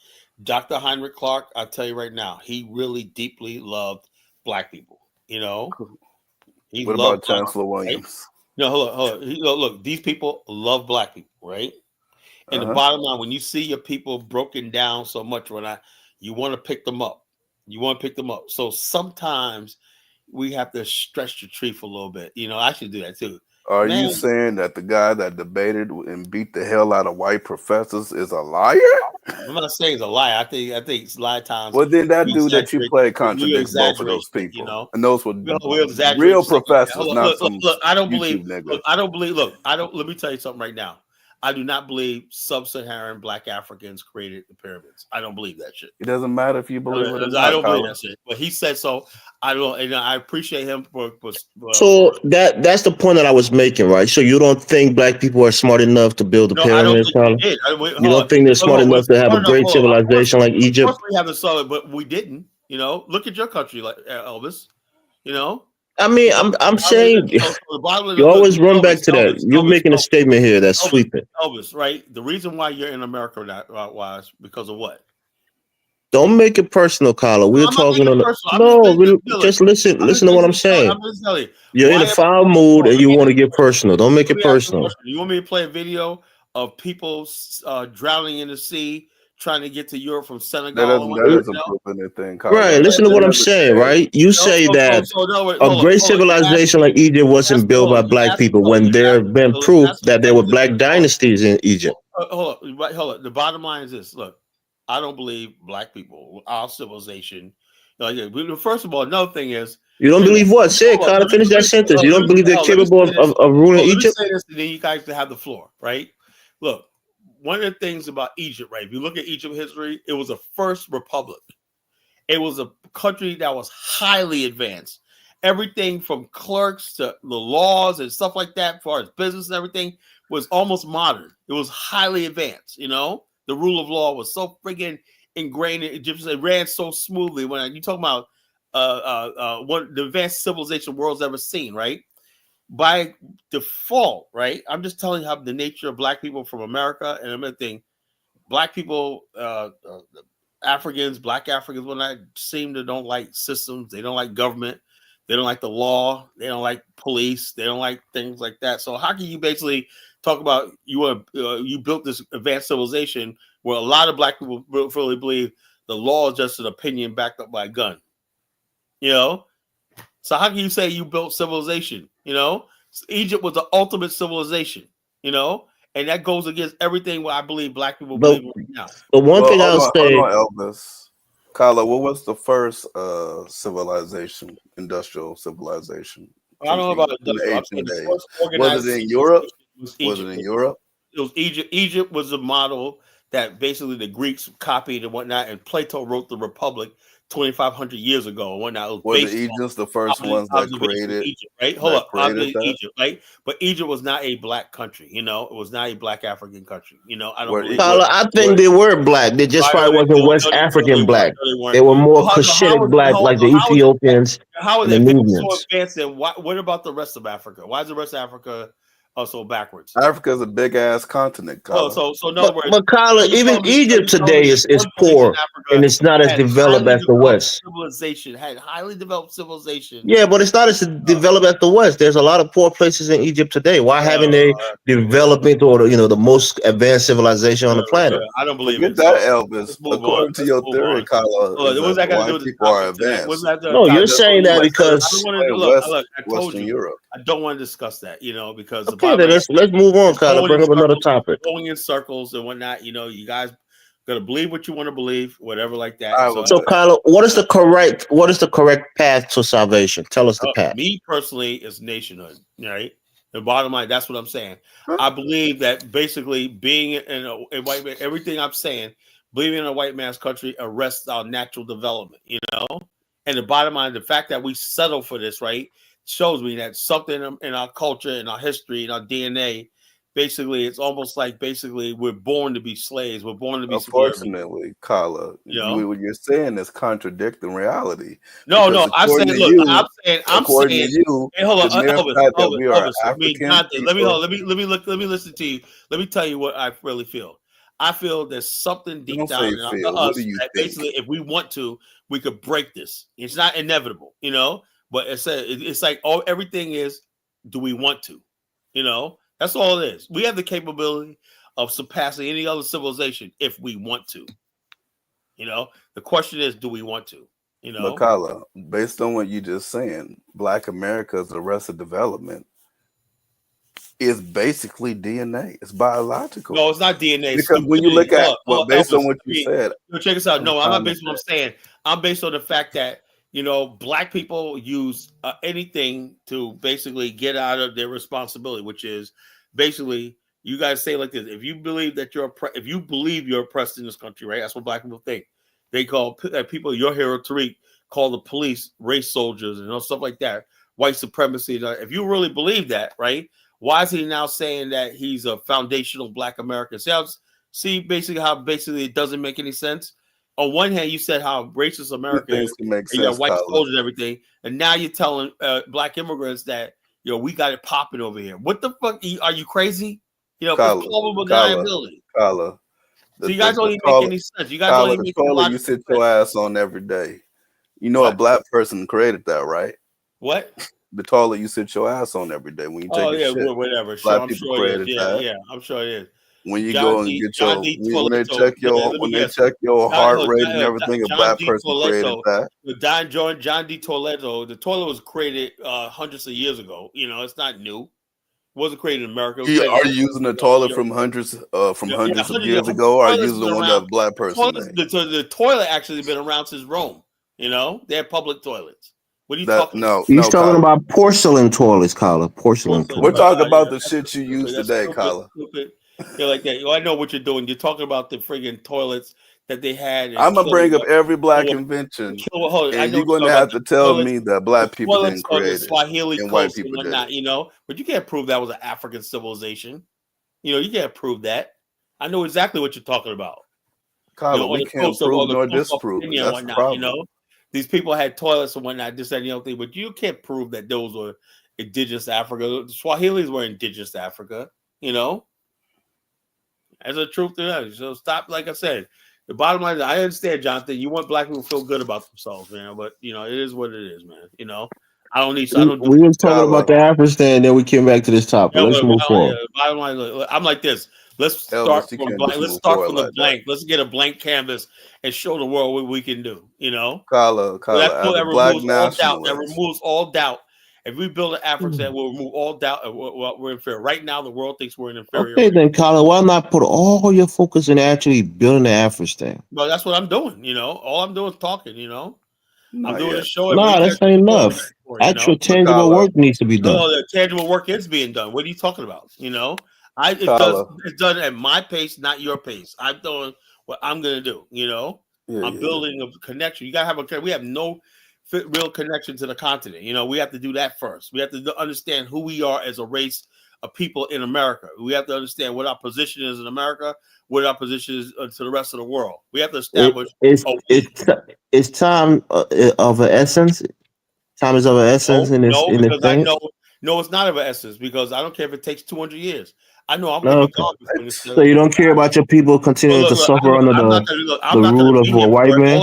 Dr. Heinrich Clark, I'll tell you right now, he really deeply loved black people. He what loved about Chancellor Williams? Right? No, hold on. Look, these people love black people, right? And the bottom line, when you see your people broken down so much, you want to pick them up. So sometimes we have to stretch the tree for a little bit. I should do that too. Are you saying that the guy that debated and beat the hell out of white professors is a liar? I'm not saying he's a liar. I think it's a lot of times. Well, then that dude that you played contradicts both of those people, and those were real professors, not some. Look, I don't YouTube believe. nigga. Look, I don't believe. Look, I don't. Let me tell you something right now. I do not believe sub-Saharan black Africans created the pyramids. I don't believe that shit. It doesn't matter if you believe it or not. I don't believe that shit. But he said so. I don't, and I appreciate him for so that's the point that I was making, right? So you don't think black people are smart enough to build the pyramids? You don't think they're smart enough to have a great civilization like Egypt? Of course we have the solid, but we didn't. Look at your country, like Elvis. I mean, I'm saying you always run back to that. You're making a statement here that's sweeping. Elvis, right? The reason why you're in America was because of what? Don't make it personal, Carla. We're talking on just listen to what I'm saying. I'm just telling you. You're in a foul mood and you want to get personal. Don't make it personal. You want me to play a video of people drowning in the sea trying to get to Europe from Senegal? That doesn't prove anything. Right. Listen to what I'm saying, right? You say that a great civilization like Egypt wasn't built by black people when there have been proof that there were black dynasties in Egypt. Hold on. The bottom line is this. Look, I don't believe black people, our civilization. First of all, another thing is, you don't believe what? Say it, Carla. Finish that sentence. You don't believe they're capable of ruling Egypt? Let me say this, and then you guys can have the floor, right? Look, one of the things about Egypt, right? If you look at Egypt history, it was a first republic. It was a country that was highly advanced. Everything from clerks to the laws and stuff like that, as far as business and everything, was almost modern. It was highly advanced. The rule of law was so friggin' ingrained in Egypt. It ran so smoothly. When you talk about one the advanced civilization the world's ever seen, right? By default, right? I'm just telling you how the nature of black people from America and everything. black people, Africans, black Africans, when I seem to don't like systems, they don't like government, they don't like the law, they don't like police, they don't like things like that. So how can you basically talk about you built this advanced civilization where a lot of black people really believe the law is just an opinion backed up by a gun? You know, so how can you say you built civilization? You know, Egypt was the ultimate civilization. You know, and that goes against everything what I believe black people But believe right now. one Well, thing I'll hold say, on, Elvis. Kyla, what was the first civilization, industrial civilization I don't know about in the industrial. I'm saying ancient the days? first Was organized it in Europe? civilization was Was it Egypt. in Europe? It was Egypt. Egypt was the model that basically the Greeks copied and whatnot, and Plato wrote the Republic 2,500 years ago and whatnot. It was Were the based on Egyptians the first ones that observation of created Egypt, right? Hold up, that? Egypt, right? But Egypt was not a black country, you know. It was not a black African country, you know. I don't Were believe. Carla, I think they were black. They just I know probably they, wasn't West no, they African weren't. black. No, they weren't. They were more How Cushitic was black, like the how was it? Ethiopians How is and the it? If it was so Nubians. advanced, then what about the rest of Africa? Why is the rest of Africa so backwards? Africa's a big ass continent, Oh, Kyla. so in other words, But Carla, you even telling me Egypt today is one place in poor and Africa it's not as had developed highly as the developed West. civilization, had highly developed civilization. Yeah, but it's not as developed as the West. There's a lot of poor places in Egypt today. Why haven't they developed it, or the most advanced civilization on the planet? I don't believe Forget it. that, So Elvis. let's move on. According to your theory, Kyla, is What's that that got to do white with the people are topic tonight? What's advanced. that? No, you're Topic? saying that I because don't want to West, look. I told Western you Europe. I don't want to discuss that. You know, because the okay, bottom then line, let's move on, it's Carla. going in Bring up another circles, topic. going in circles and whatnot. You know, you guys gonna believe what you want to believe, whatever like that. I So, So, Carla, what is the correct path to salvation? Tell us the path. me personally is nationhood, right? The bottom line, that's what I'm saying. I believe that basically being in a white man, everything I'm saying, believing in a white man's country arrests our natural development, you know? And the bottom line, the fact that we settle for this, right, shows me that something in our culture, in our history, in our DNA, basically, it's almost like basically we're born to be slaves. We're born to be subservient. Unfortunately, Kyla, You know? what you're saying is contradicting reality. No, Because I'm according saying, to look, you, I'm according saying, to you, hey, hold on, the mere Elvis, fact that we are I mean, African Jonathan, people. let me listen to you. Let me tell you what I really feel. I feel there's something deep Don't down say in feel. What do us you that think? basically, if we want to, we could break this. It's not inevitable, you know, but it's like everything is, do we want to? You know, that's all it is. We have the capability of surpassing any other civilization if we want to. You know, the question is, do we want to? You know, But Kyla, based on what you just saying, Black America's arrested development is basically DNA. It's biological. no, it's not DNA. It's Because when you stupidity. look at based Elvis, on what you said, check this out. I'm No, I'm not trying to based on what I'm saying. I'm based on the fact that black people use anything to basically get out of their responsibility, which is basically you guys say like this: if you believe that if you believe you're oppressed in this country, right? That's what black people think. They call people your hero Tariq, call the police race soldiers and stuff like that, white supremacy. If you really believe that, right? Why is he now saying that he's a foundational black American? See basically how it doesn't make any sense. On one hand, you said how racist America things is, can make and you got sense, white Kyla. soldiers and everything, and now you're telling black immigrants that we got it popping over here. What the fuck? Are you crazy? It's plausible deniability. Kyla, So you guys don't even make any sense. You guys don't even the make toilet you sit your ass on every day. You know, a black person created that, right? What? The toilet you sit your ass on every day when you take a shit. Whatever. Sure, Black I'm people sure created it is. that. Yeah, I'm sure it is. When you go and get John D. when they Toiletto, check your heart rate and everything, a black person created that. John D. Toiletto, the toilet was created hundreds of years ago. It's not new. It wasn't created in America. Are you using a toilet from hundreds of years ago, or are you using the one that a black person made? The toilet actually been around since Rome. They have public toilets. What are you talking about? He's talking about porcelain toilets, Carla. Porcelain toilets. We're talking about the shit you use today, Kyla. You're like that. I know what you're doing. You're talking about the friggin' toilets that they had. I'm gonna bring up every black invention, and you're going to have to tell me that black people didn't create it, Swahili and white coast and people did whatnot. it. But you can't prove that was an African civilization. You can't prove that. I know exactly what you're talking about. Kyla, we can't prove nor disprove it. That's the problem. These people had toilets and whatnot, this and the other thing, but you can't prove that those were indigenous Africa. The Swahilis were indigenous Africa. As a truth to that. So stop. Like I said, the bottom line is, I understand, Jonathan. You want black people to feel good about themselves, man. But you know, it is what it is, man. You know, I don't need. I don't do. We were talking about Kyla, the Afghanistan, then we came back to this topic. Yeah, Let's well, move forward. bottom line, look, I'm like this. Let's start Elvis, you from can't blank. just Let's move start forward from the like that. blank. Let's get a blank canvas and show the world what we can do. You know, Kyla, so as a that black removes all doubt. That nationalist, removes all doubt. If we build an Africa, that will remove all doubt of what we're inferior. Right now, the world thinks we're an inferior Okay, race. then, Colin, why not put all your focus in actually building the Afghanistan? Well, that's what I'm doing. You know, all I'm doing is talking. You know, I'm not doing yet. this show. Nah, Everybody that's got not to support me enough. for it, you know. Actual But tangible Kyla, work needs to be done. No, the tangible work is being done. What are you talking about? You know, it's Kyla, done at my pace, not your pace. I'm doing what I'm gonna do. You know, yeah, I'm building a connection. You gotta have we have no real connection to the continent. You know, we have to do that first. We have to understand who we are as a race of people in America. We have to understand what our position is in America, what our position is to the rest of the world. We have to establish a we. It's time of an essence. Time is of an essence in this No, in the because I thing. know it's not of essence because I don't care if it takes 200 years. I know I'm gonna be Okay. gone before this. So you don't care about your people continuing to suffer under I'm not the gonna rule of be a here white for it. man.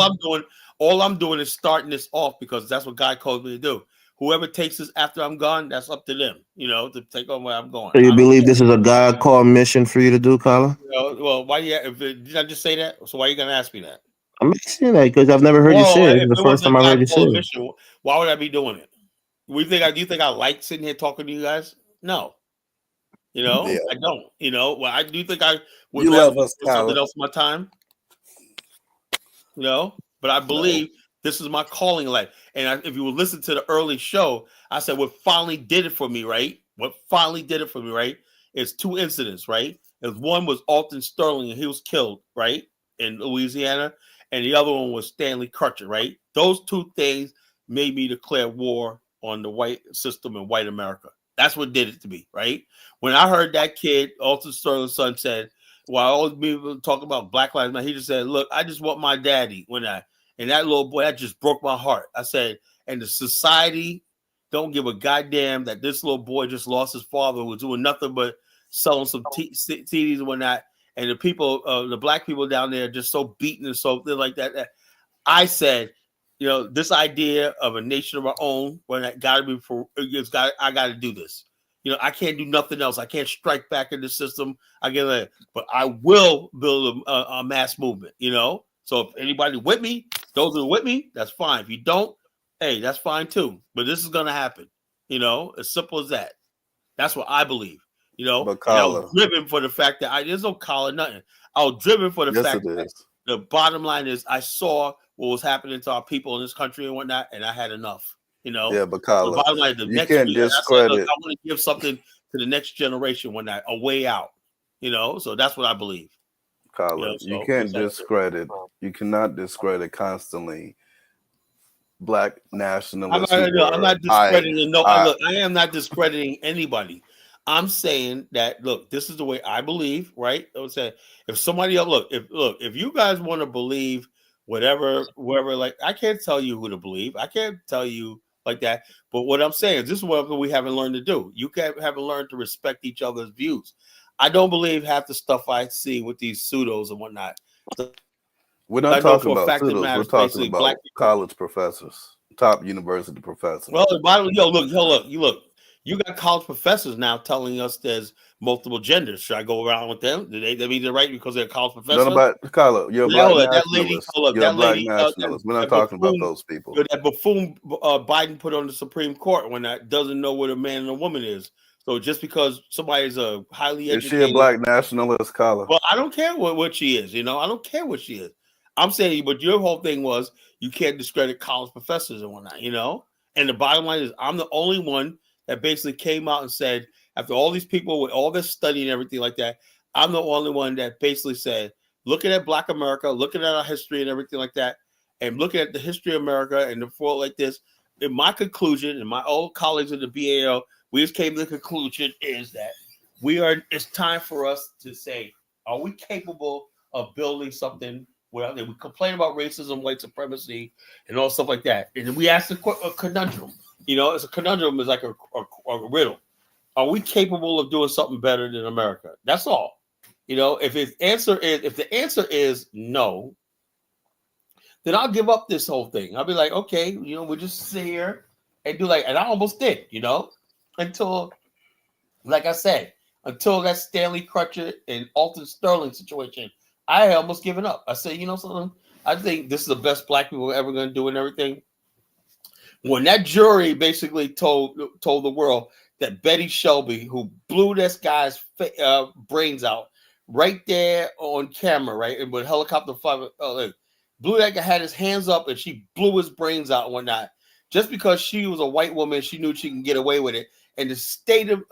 All I'm doing is starting this off because that's what God called me to do. Whoever takes this after I'm gone, that's up to them. You know, to take on where I'm going. So you I don't believe care. this is a God called mission for you to do, Colin? You know, well, why? Did I just say that? So why are you gonna ask me that? I'm asking that because I've never heard you say Well, it. This if is the it first wasn't time I heard God you say called it. mission, why would I be doing it? Do you think I like sitting here talking to you guys? No. You know, yeah. I don't. You know, well, I do think I would You rather love us, do something Kyla. else with my time. You know, but I believe this is my calling life. And if you would listen to the early show, I said what finally did it for me, right? What finally did it for me, right? Is two incidents, right? Is one was Alton Sterling and he was killed, right, in Louisiana, and the other one was Stanley Crutcher, right? Those two things made me declare war on the white system in white America. That's what did it to me, right? When I heard that kid, Alton Sterling's son, said, while all these people talk about Black Lives Matter, he just said, "Look, I just want my daddy." And that little boy, that just broke my heart. I said, and the society don't give a goddamn that this little boy just lost his father who was doing nothing but selling some CDs and whatnot. And the people, the black people down there, just so beaten and so like that. I said, you know, this idea of a nation of our own, when that got to be for, I got to do this. You know, I can't do nothing else. I can't strike back in the system. But I will build a mass movement. You know, so if anybody with me, those who are with me, that's fine. If you don't, hey, that's fine too. But this is gonna happen. You know, as simple as that. That's what I believe. You know, But and I was Kyla, driven for the fact that there's no collar, nothing. I was driven for the yes, fact it that is. the bottom line is I saw what was happening to our people in this country and whatnot, and I had enough. You know, Yeah, but so the Kyla, bottom line, the you next can't year, I said, look, discredit. I want to give something to the next generation when a way out. You know, so that's what I believe. You Kyla, know, you so can't discredit. You cannot discredit constantly black nationalists who I'm were. not discrediting. I am not discrediting anybody. I'm saying that look, this is the way I believe, right? I would say if somebody else if you guys want to believe whoever, like I can't tell you who to believe. I can't tell you like that. But what I'm saying is this is what we haven't learned to do. You haven't learned to respect each other's views. I don't believe half the stuff I see with these pseudos and whatnot. So We're not I know talking for a about fact of the pseudos. matter We're is talking basically black about people. college professors, top university professors. Well, look. You got college professors now telling us there's multiple genders. Should I go around with them? Do they mean they're right because they're college None professors? about Kyla. You're a Now, black that lady, nationalist. You're a that black lady, nationalist. We're not that talking about buffoon, those people. that buffoon Biden put on the Supreme Court when that doesn't know what a man and a woman is. So just because somebody is a highly Is she a educated, black nationalist, Kyla? well, I don't care what she is. You know, I don't care what she is. I'm saying, but your whole thing was you can't discredit college professors and whatnot. You know, and the bottom line is I'm the only one that basically came out and said after all these people with all this study and everything like that, I'm the only one that basically said, looking at Black America, looking at our history and everything like that, and looking at the history of America and the world like this. In my conclusion, and my old colleagues in the BAO, we just came to the conclusion is that it's time for us to say, are we capable of building something without we complain about racism, white supremacy, and all stuff like that? And then we ask a conundrum. You know, it's a conundrum, is like a riddle. Are we capable of doing something better than America? That's all. You know, if the answer is no, then I'll give up this whole thing. I'll be like, okay, you know, we'll just sit here and do and I almost did, you know, until, like I said, until that Stanley Crutcher and Alton Sterling situation, I had almost given up. I said, you know something, I think this is the best black people are ever going to do and everything. When that jury basically told the world that Betty Shelby, who blew this guy's brains out right there on camera, right, and with helicopter fire, blew that guy, had his hands up, and she blew his brains out and whatnot, just because she was a white woman, she knew she can get away with it. And the state of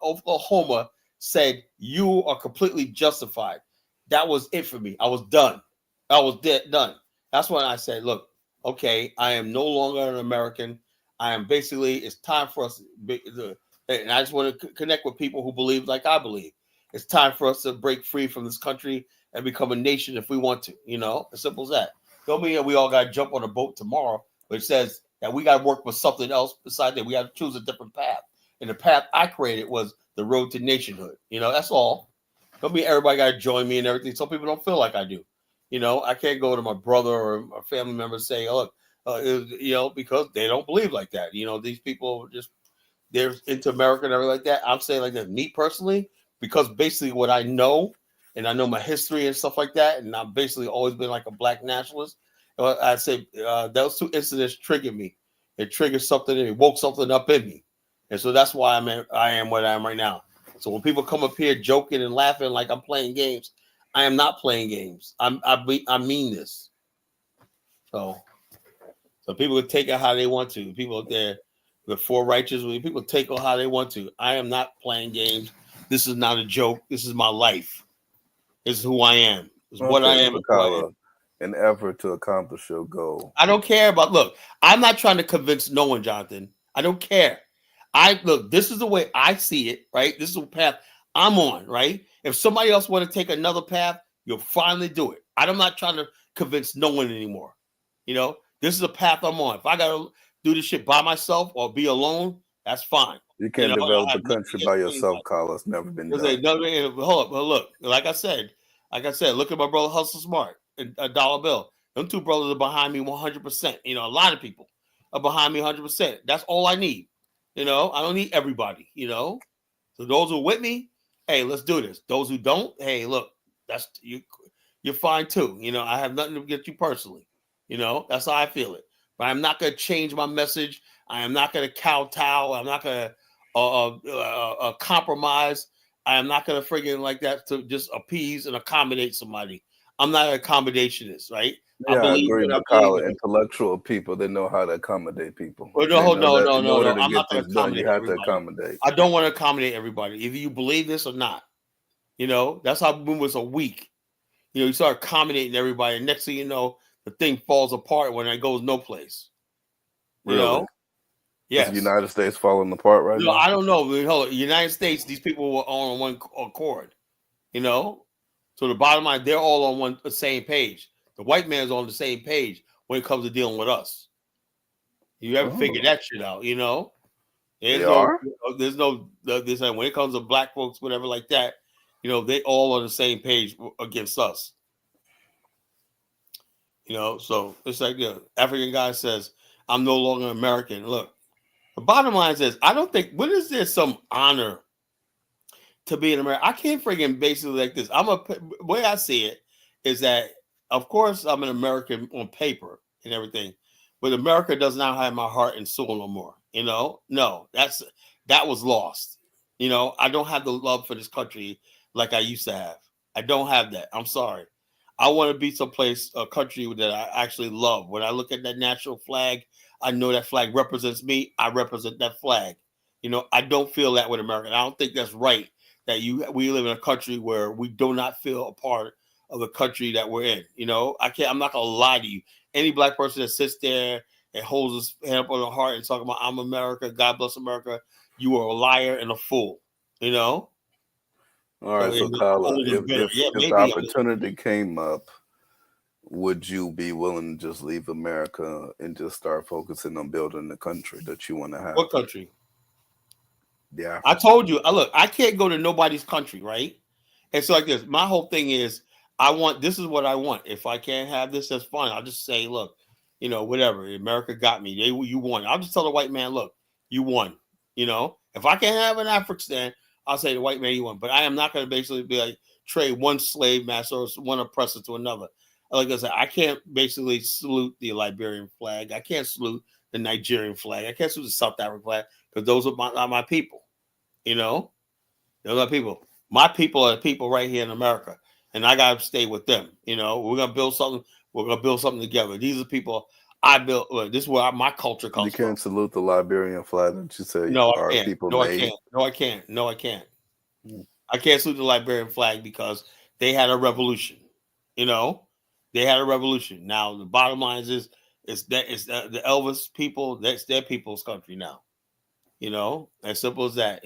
Oklahoma said, you are completely justified. That was it for me. I was done. I was done. That's when I said, look, okay, I am no longer an American. I am basically, it's time for us and I just want to connect with people who believe like I believe. It's time for us to break free from this country and become a nation if we want to, you know, as simple as that. Don't mean that we all got to jump on a boat tomorrow, but it says that we got to work with something else besides that. We got to choose a different path. And the path I created was the road to nationhood. You know, that's all. Don't mean everybody got to join me and everything. Some people don't feel like I do. You know, I can't go to my brother or a family member and say, oh, look, you know, because they don't believe like that. You know, these people just, they're into America and everything like that. I'm saying like that. Me personally, because basically what I know, and I know my history and stuff like that, and I've basically always been like a black nationalist. I say those two incidents triggered me. It triggered something, and it woke something up in me, and so that's why I am what I am right now. So when people come up here joking and laughing like I'm playing games, I am not playing games. I mean this. So people can take it how they want to. People out there, the four righteous, people take it how they want to. I am not playing games. This is not a joke. This is my life. This is who I am. This is what I am. An effort to accomplish your goal. I don't care about, look, I'm not trying to convince no one, Jonathan. I don't care. Look, this is the way I see it, right? This is the path I'm on, right? If somebody else want to take another path, you'll finally do it. I'm not trying to convince no one anymore. You know, this is the path I'm on. If I got to do this shit by myself or be alone, that's fine. You can't develop a country by yourself, Carl. It's never been done. Hold up, look, like I said, look at my brother Hustle Smart and a dollar bill. Them two brothers are behind me 100%. You know, a lot of people are behind me 100%. That's all I need. You know, I don't need everybody, you know. So those who are with me, hey, let's do this. Those who don't, hey, look, that's you're fine too. You know, I have nothing to get you personally. You know, that's how I feel it. But I'm not going to change my message. I am not going to kowtow. I'm not going to compromise. I am not going to friggin' like that to just appease and accommodate somebody. I'm not an accommodationist, right? Yeah, I agree with Kyle. Intellectual people, they know how to accommodate people. Well, no. I'm not going to accommodate everybody. I don't want to accommodate everybody. Either you believe this or not. You know, that's how movements are weak. You know, you start accommodating everybody, and next thing you know, the thing falls apart when it goes no place. You know? Yes. Is the United States falling apart right now? I don't know. Hold on. United States, these people were all on one accord. You know? So the bottom line, they're all on the same page. The white man's on the same page when it comes to dealing with us. You ever figure that shit out, you know? There's no when it comes to black folks, whatever like that, you know, they all on the same page against us. You know, so it's like the African guy says, I'm no longer American. Look, the bottom line is, I don't think, what is there some honor to be an American? I can't friggin' basically like this. The way I see it is that, of course, I'm an American on paper and everything, but America does not have my heart and soul no more. You know, no, that was lost. You know, I don't have the love for this country like I used to have. I don't have that. I'm sorry. I want to be someplace, a country that I actually love. When I look at that national flag, I know that flag represents me. I represent that flag. You know, I don't feel that with America. I don't think that's right that we live in a country where we do not feel a part of the country that we're in. You know, I'm not gonna lie to you. Any black person that sits there and holds his hand up on the heart and talking about I'm America, God bless America, you are a liar and a fool. You know. All right, so Kyle, if the opportunity came up, would you be willing to just leave America and just start focusing on building the country that you want to have? What country? Yeah, I told you. Look, I can't go to nobody's country, right? It's like this. My whole thing is, this is what I want. If I can't have this, that's fine. I'll just say, look, whatever. America got me. You won. I'll just tell the white man, look, you won. If I can't have an Afghanistan, I'll say the white man, you won. But I am not going to basically be like trade one slave master or one oppressor to another. Like I said, I can't basically salute the Liberian flag. I can't salute the Nigerian flag. I can't salute the South African flag because those are my people. Those are people. My people are the people right here in America, and I gotta stay with them. We're gonna build something. We're gonna build something together. These are people I built. This is where my culture comes from. You can't salute the Liberian flag that you say I can't. people made. I can't. I can't salute the Liberian flag because they had a revolution. They had a revolution. Now the bottom line is the Elvis people. That's their people's country now. As simple as that.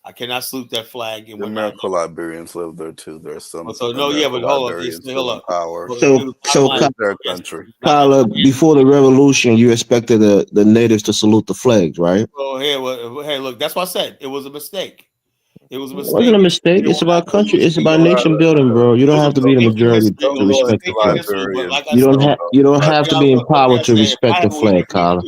I cannot salute that flag. And the American Liberians live there too. There's some. So no, yeah, but hold on. Power. So their country. Kyla, before the revolution, you expected the natives to salute the flags, right? Oh, hey, look, that's what I said. It was a mistake. It was a mistake. It wasn't a mistake. It's about country. It's about nation building, bro. You don't have to be the majority to respect the flag. You don't have to be in power to respect the flag, Kyla.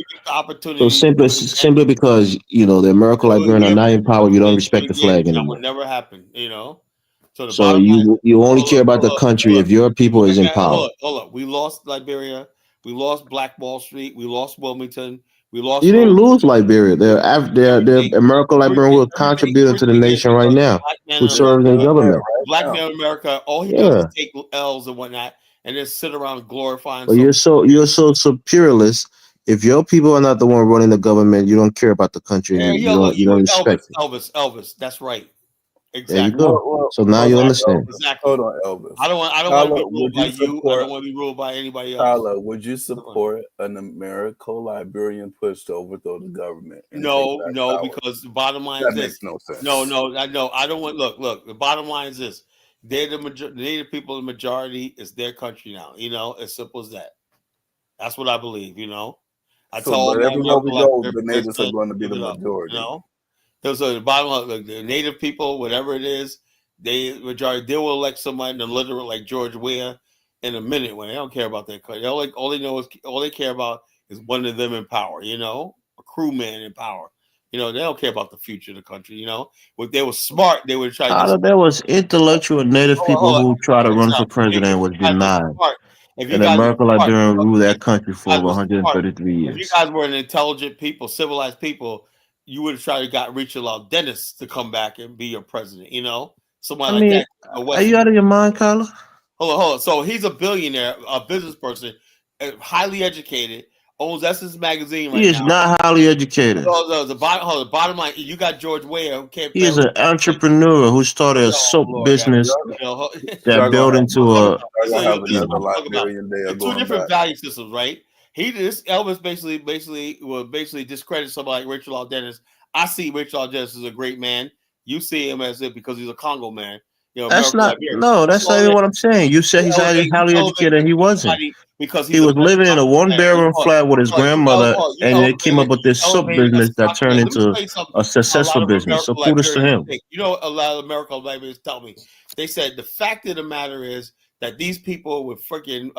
So simply because the American Liberian are not in power, you don't respect the flag That anymore. would never happen. So you only care about the country if your people is in power. Hold up. We lost Liberia. We lost Black Wall Street. We lost Wilmington. We lost. You didn't lose Liberia. They're American Liberian who are contributing to the nation right now, who serves in government. Black man in America, all he does is take L's and whatnot, and then sit around glorifying. But you're so superiorist. If your people are not the one running the government, you don't care about the country. You don't respect it. Elvis. That's right. Exactly. There you go. So now you understand. Exactly. Hold on, Elvis. I don't want to be ruled by you. I don't want to be ruled by anybody else. Kyla, would you support an American Liberian push to overthrow the government? No, because the bottom line is this. Makes no sense. No. I don't want. Look. The bottom line is this: they're the native people. The majority is their country now. As simple as that. That's what I believe. I told everywhere we go, the natives are going to be the majority. So the bottom line, the native people, whatever it is, they will elect somebody in the literal like George Weah in a minute when they don't care about their country. All they care about is one of them in power. A crewman in power. They don't care about the future of the country. If they were smart, they would try. There was intellectual native people who try to run for president was denied. And American Liberian ruled that country for over 133 years. If you guys were an intelligent people, civilized people, you would have tried to reach Dennis to come back and be your president. Somebody like that. Are you out of your mind, Kyla? Hold on. So he's a billionaire, a business person, highly educated, owns Essence magazine right now. He is not highly educated. So the bottom line, you got George Weah who can't. He is an entrepreneur who started a soap business that built into a. Two different value systems, right? Elvis basically discredits somebody like Rachel Dennis. I see Rachel Dennis as a great man. You see him as it because he's a Congo man. That's not that's not even what I'm saying. You said he's highly educated. He wasn't. Because he was living in a one-bedroom flat with his grandmother, and they came up with this soap business that turned into a successful business. So kudos to him. A lot of American Liberians tell me, they said the fact of the matter is that these people with freaking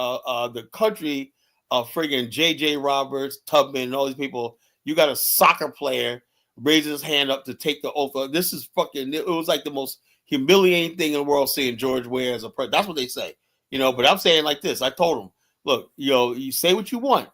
the country of friggin' J.J. Roberts, Tubman, and all these people, you got a soccer player raise his hand up to take the oath. This is fucking, it was like the most humiliating thing in the world seeing George Weah as a president. That's what they say. But I'm saying like this. I told them, look, you say what you want.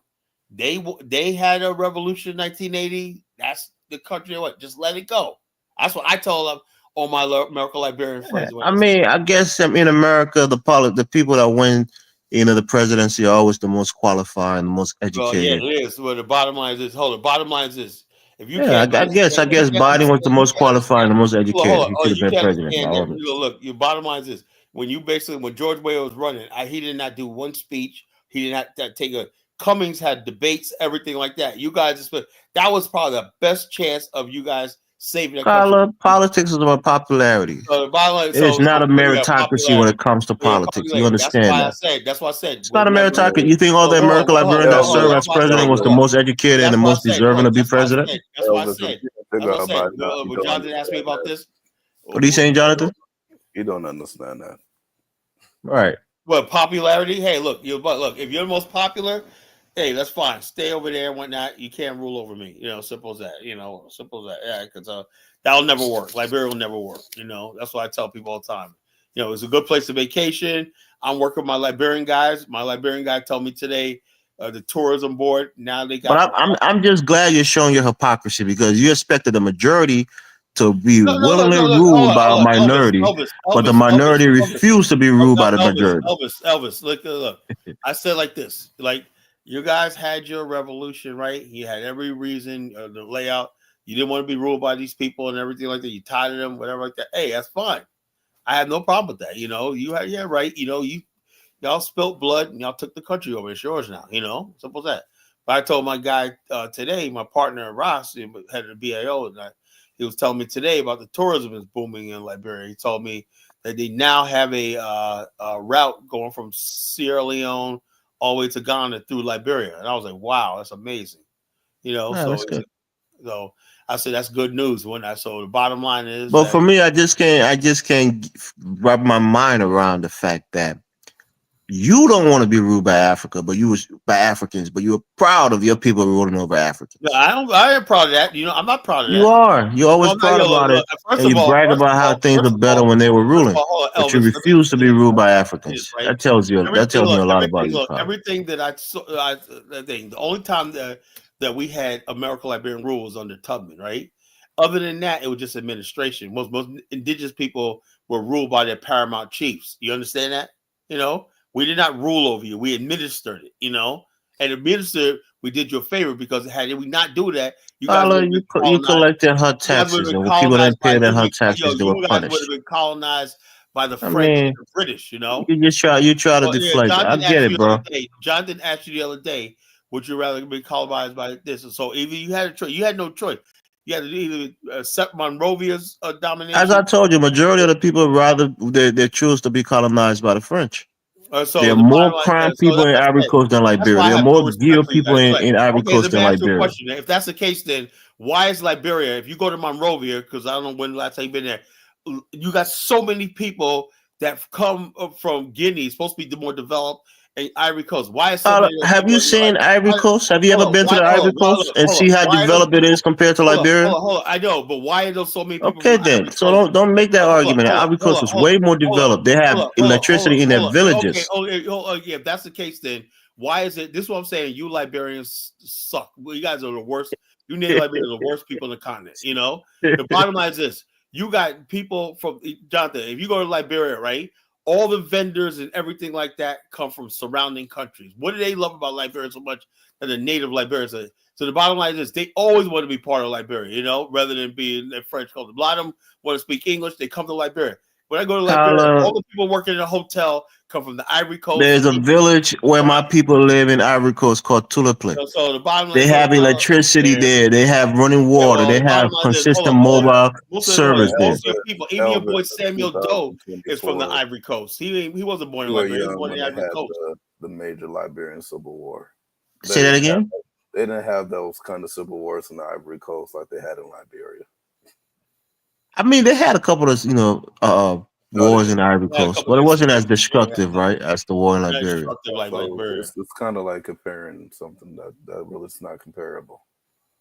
They had a revolution in 1980. That's the country. Just let it go. That's what I told them. All my American Liberian friends. I guess in America, the people that win the presidency are always the most qualified and the most educated. Well, yeah, it is. Well, the bottom line is this. Hold on. Bottom line is this. If you I guess Biden was the most qualified and the most educated. He could have been president. Look, your bottom line is this. When George Weah was running, he did not do one speech. He did not take a. Cummings had debates, everything like that. You guys, that was probably the best chance of you guys saving that country. Politics is about popularity. It is not a meritocracy when it comes to politics. You understand that? That's why I said. It's not a meritocracy. You think all the American Liberians that served as president was the most educated and the most deserving to be president? That's what I said. Jonathan asked me about this. What are you saying, Jonathan? You don't understand that. Right. Well, popularity. Hey, look, if you're the most popular, hey, that's fine. Stay over there and whatnot. You can't rule over me. Simple as that. Simple as that. Yeah, because that'll never work. Liberia will never work. That's what I tell people all the time. It's a good place to vacation. I'm working with my Liberian guys. My Liberian guy told me today, the tourism board. Now they got. But I'm just glad you're showing your hypocrisy, because you expected the majority to be willingly ruled by a minority, but the minority refused to be ruled by the majority. Elvis, look. I said like this, like, you guys had your revolution, right? You had every reason, the layout. You didn't want to be ruled by these people and everything like that. You tied them, whatever like that. Hey, that's fine. I have no problem with that. You had, yeah, right. Y'all spilt blood and y'all took the country over. It's yours now. Simple as that. But I told my guy today, my partner Ross, head of the BAO, and he was telling me today about the tourism is booming in Liberia. He told me that they now have a route going from Sierra Leone all the way to Ghana through Liberia, and I was like, "Wow, that's amazing." That's good. So I said that's good news. So the bottom line is, but for me, I just can't wrap my mind around the fact that you don't want to be ruled by Africa, but by Africans, but you're proud of your people ruling over Africans. No, I am proud of that. I'm not proud of that. You are. You're always proud about it. And you brag about how things were better when they were ruling. But you refuse to be ruled by Africans. Right? That tells me a lot about you. Everything that the only time that we had American Liberian rule was under Tubman, right? Other than that, it was just administration. Most indigenous people were ruled by their paramount chiefs. You understand that? We did not rule over you. We administered it, and administered. We did you a favor, because had we not do that, you guys you collected HUD taxes, and when people didn't pay their HUD taxes, they were punished. Would have been colonized by the French and the British. You try to deflect. I get it, bro. Jonathan asked you the other day, would you rather be colonized by this? And so either you had a choice. You had no choice. You had to either accept Monrovia's domination. As I told you, majority of the people rather they choose to be colonized by the French. There are more crime people in Ivory Coast than Liberia. There are more deal people in Ivory Coast than Liberia. If that's the case, then why is Liberia? If you go to Monrovia, because I don't know when last time you've been there, you got so many people that come from Guinea, supposed to be more developed, and Ivory Coast. Why is so many? Have you seen Ivory Coast? Have you ever been to the Ivory Coast and see how developed it is compared to Liberia? Hold on. I know, but why are there so many people? Okay, then. So don't make that argument. Ivory Coast is way more developed. They have electricity in their villages. Okay, yeah, if that's the case, then why is it? This is what I'm saying. You Liberians suck. Well, you guys are the worst. You Native Liberians are the worst people on the continent. The bottom line is this: you got people from Jonathan. If you go to Liberia, right? All the vendors and everything like that come from surrounding countries. What do they love about Liberia so much that the native Liberians are? So the bottom line is they always want to be part of Liberia, rather than being a French culture. A lot of them want to speak English. They come to Liberia. When I go to Liberia, all the people working in a hotel come from the Ivory Coast. There's a village where my people live in Ivory Coast called Tuliplik. So the bottom line, they have electricity there. They have running water. They have consistent mobile service there. Even your boy Samuel Doe is from the Ivory Coast. He wasn't born in Liberia. He was born in the Ivory Coast. The major Liberian Civil War. Say that again? They didn't have those kind of civil wars in the Ivory Coast like they had in Liberia. I mean, they had a couple of wars in the Ivory Coast, but it wasn't as destructive, right, as the war in Liberia. It's kind of like comparing something that really is not comparable.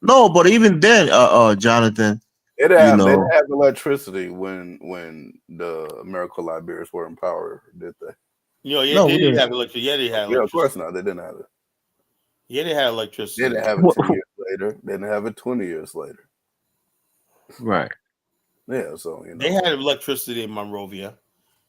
No, but even then, Jonathan, they didn't have electricity when the American Liberians were in power, did they? They didn't have electricity. Yeah, they had electricity. Yeah, of course not. They didn't have it. Yeah, they had electricity. They didn't have it 10 years later. They didn't have it 20 years later. Right. Yeah, so they had electricity in Monrovia.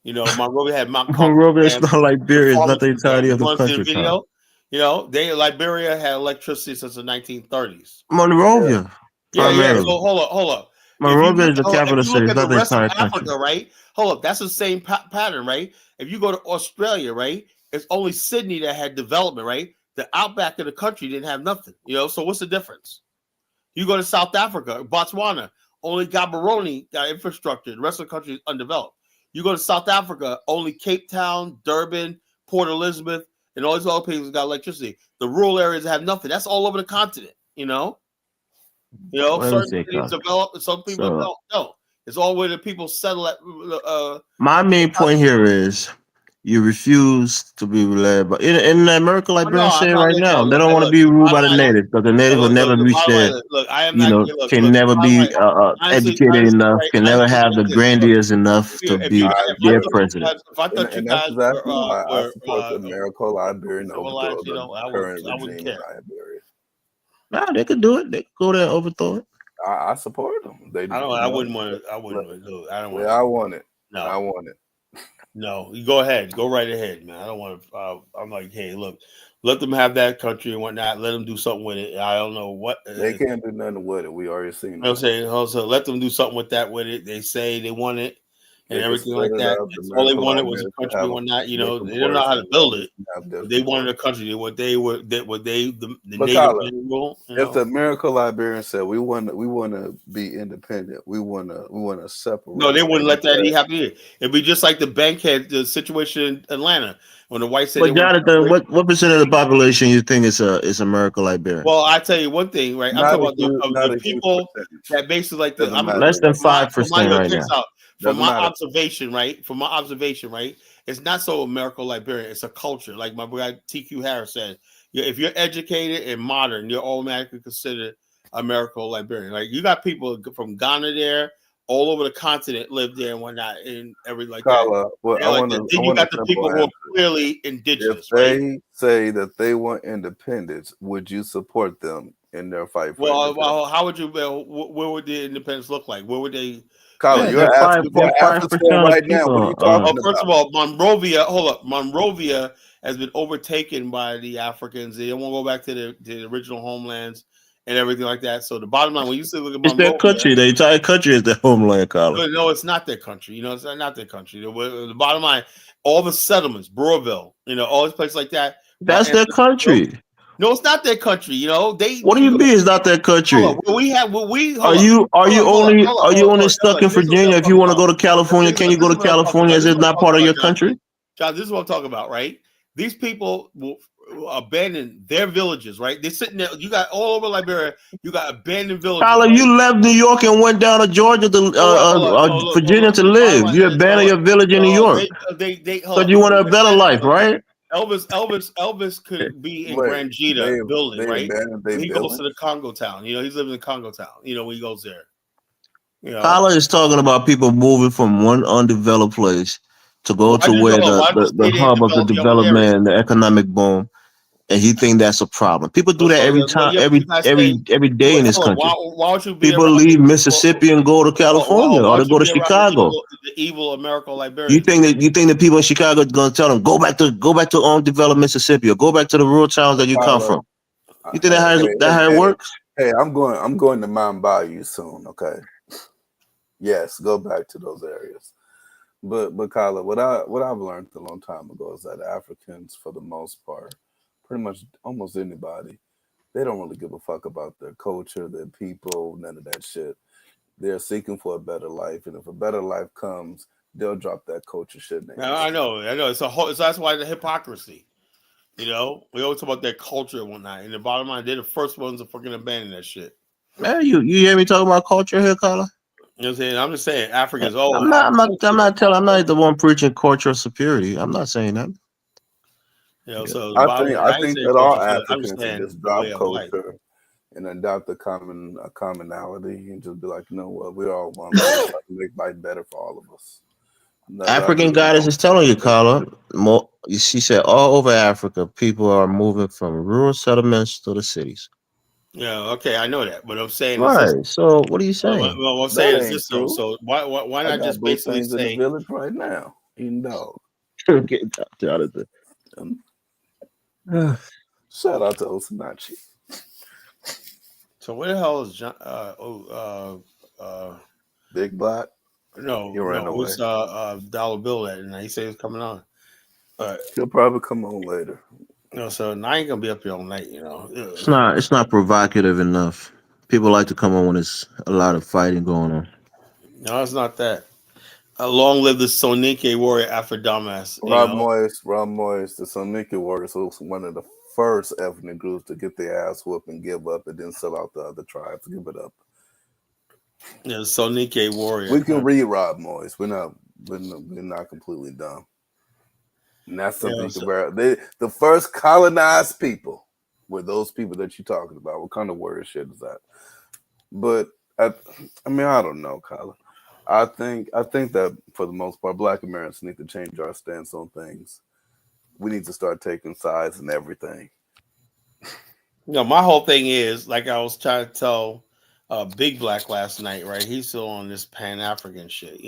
Monrovia had Mount Monrovia is not Liberia. It's not the entirety of the country. Liberia had electricity since the 1930s. Monrovia. Yeah. So hold up. Monrovia is the capital city. It's not the entire country. Africa, right? Hold up. That's the same pattern, right? If you go to Australia, right, it's only Sydney that had development, right? The outback of the country didn't have nothing. So what's the difference? You go to South Africa, Botswana. Only Gaborone got infrastructure. The rest of the country is undeveloped. You go to South Africa, only Cape Town, Durban, Port Elizabeth, and all these other places got electricity. The rural areas have nothing. That's all over the continent. Certain cities develop, some people don't. It's all where the people settle at. My main point here is you refuse to be led by in America, like No, Baron I'm saying not right letting. No, now. They look, don't want to look. be ruled by Bottom the line, native because the native will never the reach bottom their, line. Look, I am not. Look, can look. never Bottom be line. Honestly, educated enough, right? can never Honestly, have like the this. Look, grandiose enough to if you, be I if I their agree. thought you president. guys, if I thought you And that's guys exactly why I support the miracle Liberian overthrow civilized, the I current wouldn't regime in care. Liberia. Nah, they could do it. They could go there and overthrow it. I support them. They, I wouldn't want to. I wouldn't. Look, I don't want. I want it. No, I want it. No, you go ahead. Go right ahead, man. I don't want to. I'm like, hey, look, let them have that country and whatnot. Let them do something with it. I don't know what they can't do nothing with it. We already seen. You know what I'm saying? Also, let them do something with it. They say they want it and everything like that. That's all they wanted was a country and whatnot. You know, they don't know how to build it. They wanted a country. The native rule. If the miracle Liberian said we want to be independent, we want to separate. No, they wouldn't let that happen either. It'd be just like the Bankhead the situation in Atlanta when the whites said But Jonathan, what percent of the population you think is a miracle Liberian? Well, I tell you one thing, right? I'm talking about the people that basically like the less than 5% right now. From my observation, right? From my observation, right? It's not so American Liberian. It's a culture, like my guy T.Q. Harris said. If you're educated and modern, you're automatically considered American Liberian. Like you got people from Ghana there, all over the continent live there and whatnot, and everything like that. Well, then you got the people who are clearly indigenous. If they say that they want independence, would you support them in their fight for independence? Well, how would you? Where would the independence look like? Where would they? Colin, you're asking for right now. What are you talking about? First of all, Monrovia. Hold up, Monrovia has been overtaken by the Africans. They don't want to go back to the original homelands and everything like that. So the bottom line, when you say look at Monrovia, it's their country. The entire country is their homeland, Colin. No, it's not their country. You know, it's not their country. The bottom line, all the settlements, Burrillville, all these places like that. That's their country. No, it's not their country. What do you mean it's not their country? Are you only stuck in Virginia? If you want to go to California, can you go to California as it's not part of your country? John, this is what I'm talking about, right? These people will abandon their villages, right? They're sitting there. You got all over Liberia. You got abandoned villages. Tyler, you left New York and went down to Georgia to Virginia to live. You abandoned your village in New York. Because you want a better life, right? Elvis could be in Grand Jita building, right? He goes to the Congo town. He's living in Congo town. When he goes there. Tyler is talking about people moving from one undeveloped place to go to where the hub of the development and the economic boom, and he think that's a problem. People do that every time, every day in this country. Why would you be people leave Mississippi and go to California or to go to Chicago? The evil American Liberian. You think that people in Chicago are going to tell them go back to undeveloped Mississippi or go back to the rural towns that you come from? You think that how it works? Hey, I'm going to Mount Bayou soon. Okay. Yes, go back to those areas. But Kyla, what I've learned a long time ago is that Africans, for the most part, pretty much almost anybody, they don't really give a fuck about their culture, their people, none of that shit. They're seeking for a better life, and if a better life comes, they'll drop that culture shit. I know. So that's why the hypocrisy. We always talk about their culture and whatnot. And the bottom line, they're the first ones to fucking abandon that shit. Man, you hear me talking about culture here, Carla? You know what I'm saying? I'm just saying Africans. I'm not the one preaching cultural superiority. I'm not saying that. So I think that all Africans should just drop culture and adopt a commonality and just be like, you know what, we all want to make life better for all of us. African Goddess is telling you, Carla. She said all over Africa, people are moving from rural settlements to the cities. Yeah, okay, I know that, but I'm saying right. So what are you saying? Well, I'm saying is this though. So why not just basically say in the village right now? Dog. Jonathan. Shout out to Osinachi. So where the hell is John? Big Black. No, what's Dollar Bill at? And he said he's coming on. He'll probably come on later. So I ain't gonna be up here all night. It's not provocative enough. People like to come on when there's a lot of fighting going on. No, it's not that. Long live the Sonike warrior after dumbass. Rob Moyes, the Sonike warriors was one of the first ethnic groups to get their ass whooped and give up and then sell out the other tribes. Give it up. Yeah, so Nikkei warrior. We can read Rob Moyes. We're not completely dumb. And that's something you can verify. The first colonized people were those people that you're talking about. What kind of word shit is that? But I mean, I don't know, Kyla. I think that for the most part, Black Americans need to change our stance on things. We need to start taking sides in everything. My whole thing is like I was trying to tell Big Black last night, right? He's still on this Pan African shit,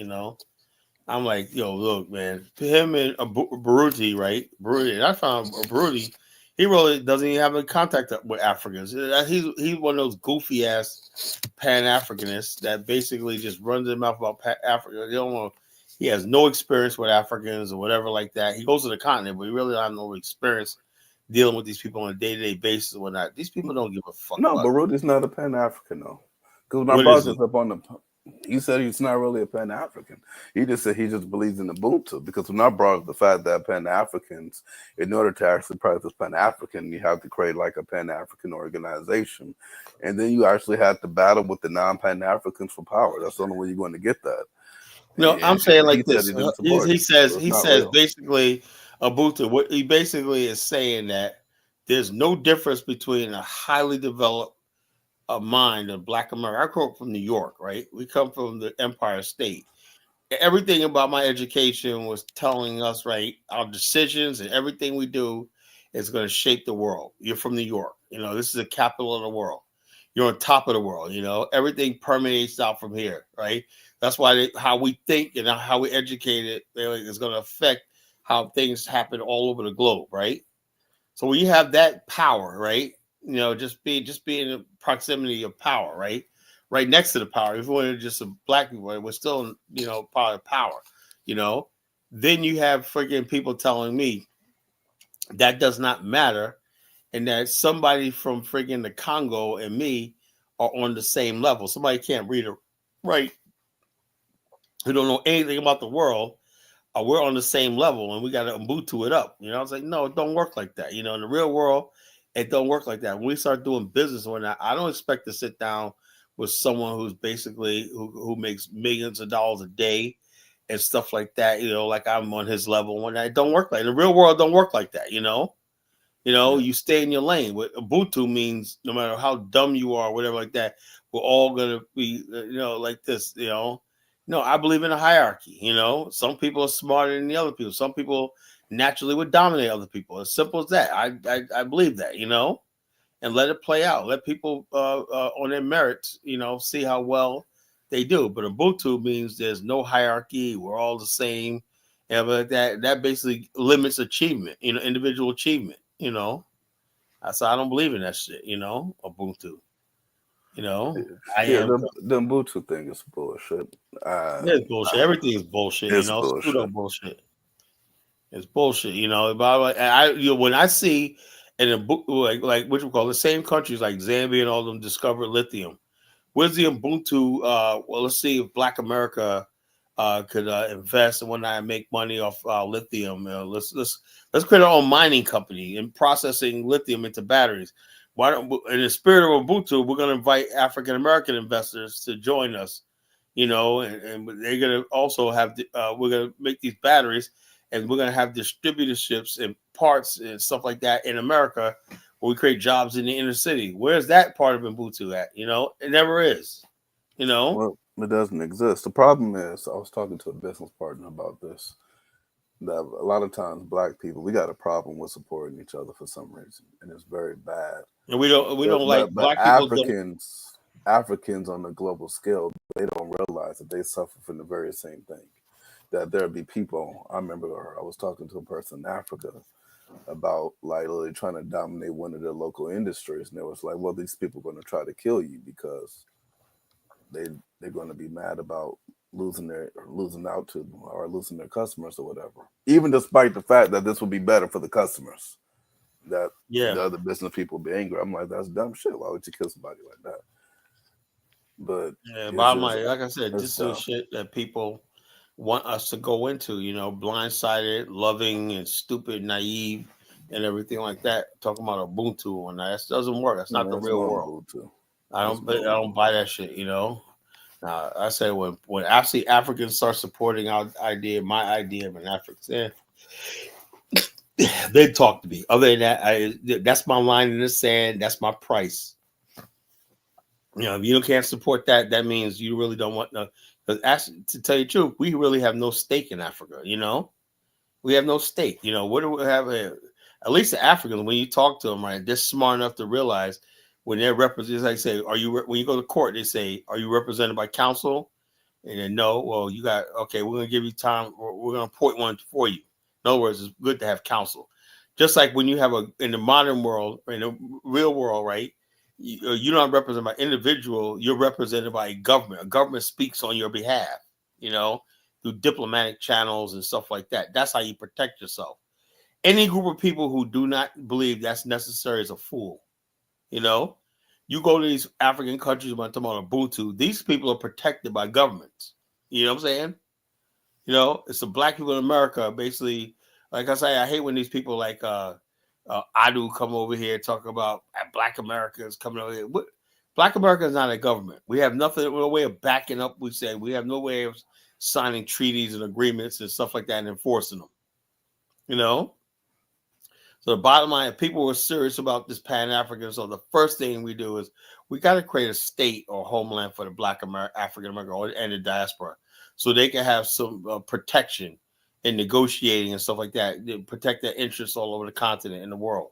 I'm like, yo, look, man, him and Baruti, right? Baruti, I found Baruti, he really doesn't even have a contact with Africans. He's one of those goofy ass Pan Africanists that basically just runs his mouth about Africa. He has no experience with Africans or whatever like that. He goes to the continent, but he really don't have no experience dealing with these people on a day-to-day basis or whatnot. These people don't give a fuck. No, Barudi's not a Pan African though. Because when I What brought is this it? up on he said he's not really a Pan African. He just said he just believes in Ubuntu. Because when I brought up the fact that Pan Africans, in order to actually practice Pan African, you have to create like a Pan African organization, and then you actually have to battle with the non-Pan Africans for power. That's the only way you're going to get that. No, And I'm saying he like said this. he didn't He, support he it, says so it's he not says real. basically Ubuntu. What he basically is saying that there's no difference between a highly developed mind of Black America. I grew up from New York, right? We come from the Empire State. Everything about my education was telling us, right, our decisions and everything we do is going to shape the world. You're from New York. This is the capital of the world. You're on top of the world. Everything permeates out from here, right? That's why how we think and how we educate it is going to affect how things happen all over the globe, right? So when you have that power, right? Just be in the proximity of power, right? Right next to the power. If we're just a Black people, we're still, part of power, Then you have freaking people telling me that does not matter, and that somebody from freaking the Congo and me are on the same level. Somebody can't read or write, who don't know anything about the world, we're on the same level and we got to Ubuntu it up. I was like, no, it don't work like that. In the real world, it don't work like that. When we start doing business or not, I don't expect to sit down with someone who's basically who makes millions of dollars a day and stuff like that. Like I'm on his level. When it don't work like the real world, don't work like that. You stay in your lane. What Ubuntu means, no matter how dumb you are, whatever like that, we're all gonna be, like this. No, I believe in a hierarchy. Some people are smarter than the other people. Some people naturally would dominate other people. As simple as that. I believe that. And let it play out. Let people on their merits, see how well they do. But Ubuntu means there's no hierarchy. We're all the same. Yeah, but that basically limits achievement. Individual achievement. So I don't believe in that shit. Ubuntu. I Yeah, am. the Ubuntu thing is bullshit. It's bullshit. Everything is bullshit. It's Pseudo bullshit. bullshit. It's bullshit. But when I see in a book like what you call the same countries like Zambia and all of them discover lithium. Where's the Ubuntu? Well, let's see if Black America could invest and whatnot and make money off lithium. Let's create our own mining company and processing lithium into batteries. Why don't, in the spirit of Ubuntu, we're going to invite African American investors to join us. And they're going to also have we're going to make these batteries, and we're going to have distributorships and parts and stuff like that in America, where we create jobs in the inner city. Where's that part of Ubuntu at? It never is. Well, it doesn't exist. The problem is, I was talking to a business partner about this, that a lot of times Black people, we got a problem with supporting each other for some reason, and it's very bad. And we don't like But Black people. Africans on the global scale, they don't realize that they suffer from the very same thing. That there'll be people. I remember I was talking to a person in Africa about like literally trying to dominate one of their local industries, and it was like, well, these people are going to try to kill you because they're going to be mad about losing out to or losing their customers or whatever. Even despite the fact that this would be better for the customers, that the other business people be angry. I'm like, that's dumb shit. Why would you kill somebody like that? But bottom line, like I said, it's this is dumb. shit that people want us to go into. Blindsided, loving, and stupid, naive, and everything like that. Talking about Ubuntu and that doesn't work. That's not the That's real more world. Ubuntu. I don't buy that shit. I say when actually Africans start supporting my idea of an African, they talk to me. Other than that, that's my line in the sand. That's my price. If you can't support that, that means you really don't want no. Because actually, to tell you the truth, we really have no stake in Africa. We have no stake. What do we have? At least the Africans, when you talk to them, right, they're smart enough to realize when they're represented. Like say, when you go to court, they say, "Are you represented by counsel?" And then no. Well, you got okay. We're gonna give you time. We're gonna appoint one for you. In other words, it's good to have counsel. Just like when you have in the modern world, in the real world, right? You're not represented by individual. You're represented by a government. A government speaks on your behalf. Through diplomatic channels and stuff like that. That's how you protect yourself. Any group of people who do not believe that's necessary is a fool. You go to these African countries, when I'm talking about Ubuntu, these people are protected by governments. You know what I'm saying? It's the black people in America, basically. Like I say, I hate when these people like Adu come over here talk about black Americans coming over here. Black America is not a government. We have nothing, no way of backing up. We say we have no way of signing treaties and agreements and stuff like that and enforcing them. So the bottom line, if people were serious about this Pan-African, so the first thing we do is we got to create a state or homeland for the black African American and the diaspora, so they can have some protection in negotiating and stuff like that, to protect their interests all over the continent and the world.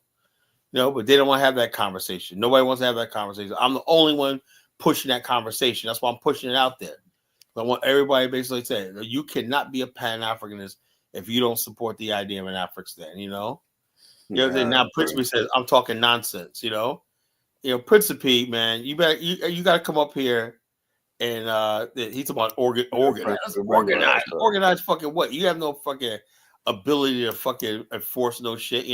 But they don't want to have that conversation. Nobody wants to have that conversation. I'm the only one pushing that conversation. That's why I'm pushing it out there. I want everybody basically to say, you cannot be a Pan-Africanist if you don't support the idea of an African. Now Principe says I'm talking nonsense. Principe, man, you got to come up here and he's talking about organize fucking what? You have no fucking ability to fucking enforce no shit.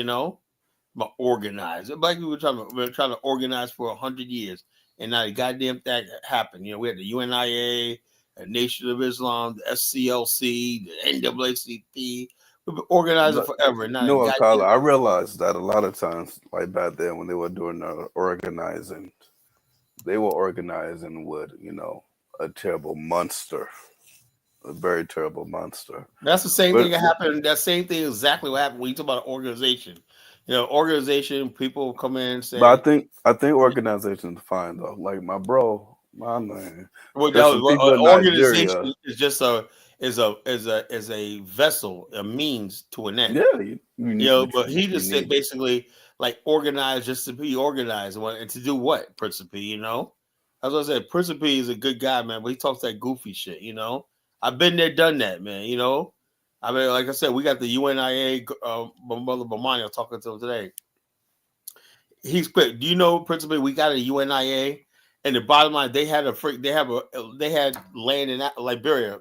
But organize. Like we were trying to organize for 100 years, and not a goddamn thing happened. We had the UNIA, the Nation of Islam, the SCLC, the NAACP. We've been organizing forever. Carla, I realized that a lot of times, like back then when they were doing the organizing, they were organizing with, a terrible monster. A very terrible monster. That's the same thing that happened. That same thing exactly what happened when you talk about organization. Organization, people come in and say. But I think organization is fine though. Like my man. Well, organization is just a vessel, a means to an end. Yeah, but he just said basically like organize just to be organized and to do what, Principe. As I said, Principe is a good guy, man, but he talks that goofy shit. I've been there, done that, man. I mean, like I said, we got the UNIA, my mother Bomani, I'm talking to him today. He's quick. Do you know, Principally, we got a UNIA, and the bottom line, they had land in Liberia.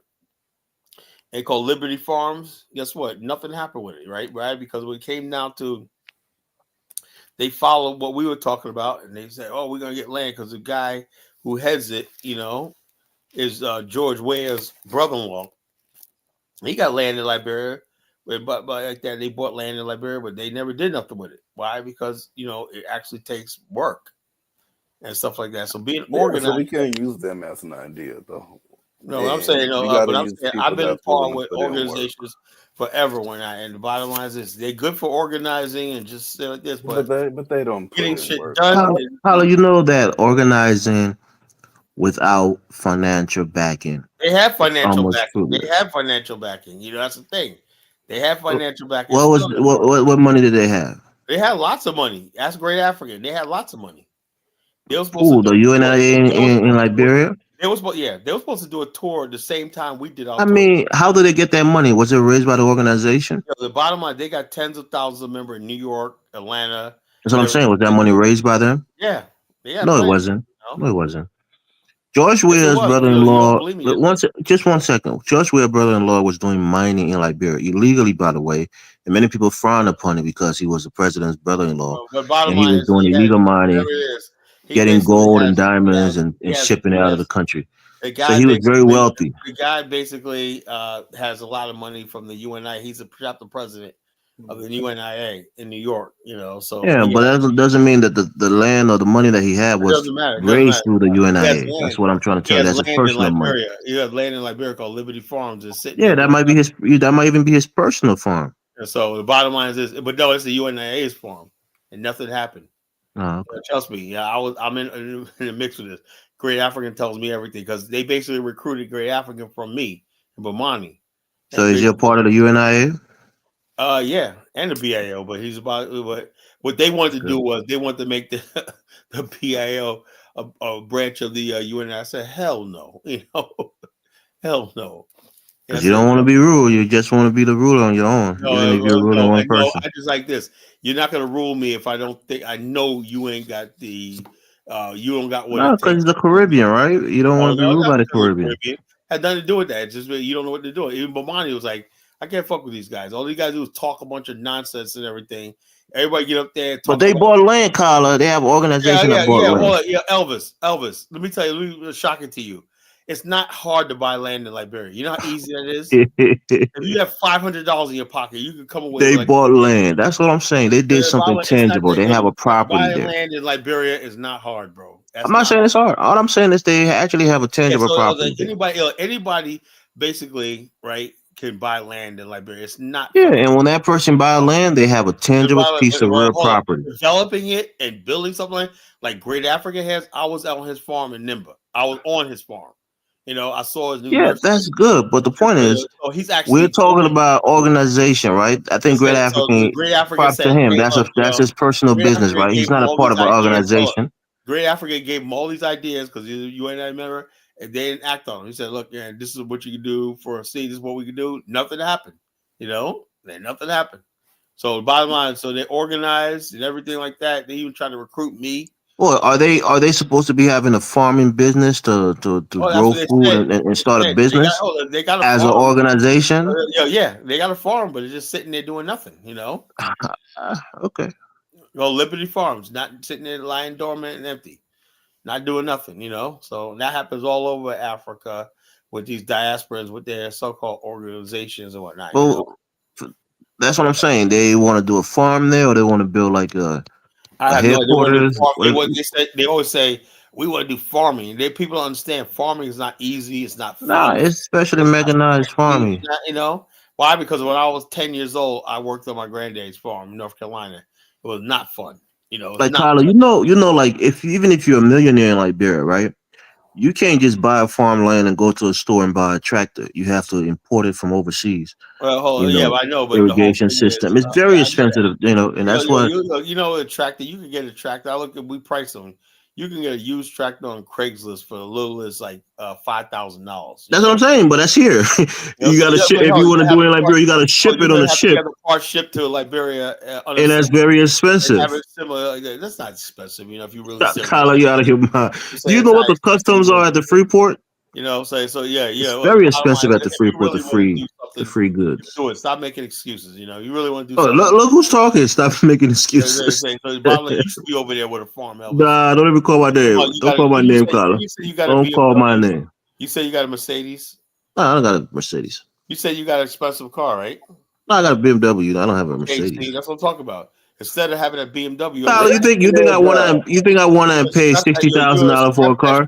They called Liberty Farms. Guess what? Nothing happened with it, right? Because when it came down to, they followed what we were talking about, and they said, "Oh, we're gonna get land," because the guy who heads it, is George Weah's brother-in-law. He got land in Liberia, but like that, they bought land in Liberia, but they never did nothing with it. Why? Because it actually takes work and stuff like that. So being organized, so we can't use them as an idea, though. No, I'm saying but I'm saying I've been a part with organizations forever. And the bottom line is this: they're good for organizing and just like this, but they don't getting shit done. Paolo, you know that organizing without financial backing. They have financial backing. They have financial backing. That's the thing. They have financial backing. What money did they have? They had lots of money. That's Great African. They had lots of money. They were supposed to the UNIA in Liberia. They were supposed to do a tour at the same time we did our tour. I mean, how did they get that money? Was it raised by the organization? The bottom line, they got tens of thousands of members in New York, Atlanta. That's what I'm saying. Was that money raised by them? Yeah. No, it wasn't. No, it wasn't. George Weah's brother-in-law. Just 1 second. George Weah's brother-in-law was doing mining in Liberia illegally, by the way, and many people frown upon it because he was the president's brother-in-law, and he was doing illegal mining, getting gold and diamonds and shipping it out of the country. So he was very wealthy. The guy basically has a lot of money from the UNI. He's a chapter president of the UNIA in New York. So Yeah, he but that doesn't mean that the land or the money that he had it was doesn't matter. It doesn't matter. raised through the He has UNIA. That's land. what I'm trying to He tell you. has That's his land in personal money. Liberia. He has land in Liberia called Liberty Farms. It's sitting Yeah, there that doing might be his. That might even be his personal farm. And so the bottom line is this, but no, it's the UNIA's farm, and nothing happened. Oh, okay. Trust me, yeah, I'm in the mix with this. Great African tells me everything because they basically recruited Great African from me, Bomani. So is he a part of the UNIA? Yeah, and the BAO, but he's about what they wanted to do was they wanted to make the the BAO a branch of the UNIA. I said, hell no, hell no. Because you don't want to be ruled. You just want to be the ruler on your own, even if you're ruling one person. I just like this. You're not going to rule me if I don't think I know you ain't got the you don't got what No, it takes. because it's the Caribbean, right? You don't want to be ruled by the Caribbean. Had nothing to do with that. It's just you don't know what they're doing. Even Bomani was like, I can't fuck with these guys. All these guys do is talk a bunch of nonsense and everything. Everybody get up there. But they bought land, Carla. They have an organization that bought land. Yeah, Elvis. Let me tell you, let me shock it to you. It's not hard to buy land in Liberia. You know how easy that is? If you have $500 in your pocket, you can come away. They bought land. That's what I'm saying. They did something tangible. They have a property there. Buying land in Liberia is not hard, bro. I'm not saying it's hard. All I'm saying is they actually have a tangible property. Anybody basically, right, can buy land in Liberia. It's not. Yeah, and when that person buy land, they have a tangible piece of real property. Developing it and building something like Great African has. I was out on his farm in Nimba. I was on his farm. I saw his new. Yeah, that's good. But the point is, we're talking about organization, right? I think Great African, props to him. That's his personal business, right? He's not a part of an organization. Great African gave him all these ideas because you ain't member, and they didn't act on them. He said, "Look, yeah, this is what you can do for a seat. This is what we can do." Nothing happened. Nothing happened. So the bottom line, so they organized and everything like that. They even tried to recruit me. Well, are they supposed to be having a farming business to grow food and start a business they got as an organization? Yeah, they got a farm, but it's just sitting there doing nothing. Okay. Liberty Farms, not sitting there lying dormant and empty, not doing nothing. So that happens all over Africa with these diasporas with their so-called organizations and whatnot. Well, that's what I'm saying. They want to do a farm there, or they want to build like a headquarters. They always say we want to do farming. People don't understand farming is not easy. It's not fun. No, it's especially mechanized farming. Why? Because when I was 10 years old, I worked on my granddad's farm in North Carolina. It was not fun. Like Tyler, like even if you're a millionaire in Liberia, right? You can't just buy a farmland and go to a store and buy a tractor. You have to import it from overseas. Well, I know, but irrigation system. It's very expensive, and that's what a tractor. You can get a tractor. We price them. You can get a used tractor on Craigslist for the little as like $5,000. That's what I'm saying. But that's here. You got to ship if you want to do it in Liberia. You got to ship it on a ship. Part shipped to Liberia, and that's very expensive. That's not expensive, if you really. Tyler, you out of your mind. Do you know what the customs are at the Freeport? Yeah. It's very expensive at the Freeport. The free goods. Do it. Stop making excuses. You really want to do. Look who's talking. Stop making excuses. So you should be over there with a farm. Elvis. Nah, don't even call my name. Don't call my name, Carla. Don't call my name. You say you got a Mercedes? No, I don't got a Mercedes. You said you got an expensive car, right? No, I got a BMW. I don't have a Mercedes. Okay, that's what I'm talking about. Instead of having a BMW, Tyler, you think I want to pay $60,000 for a car?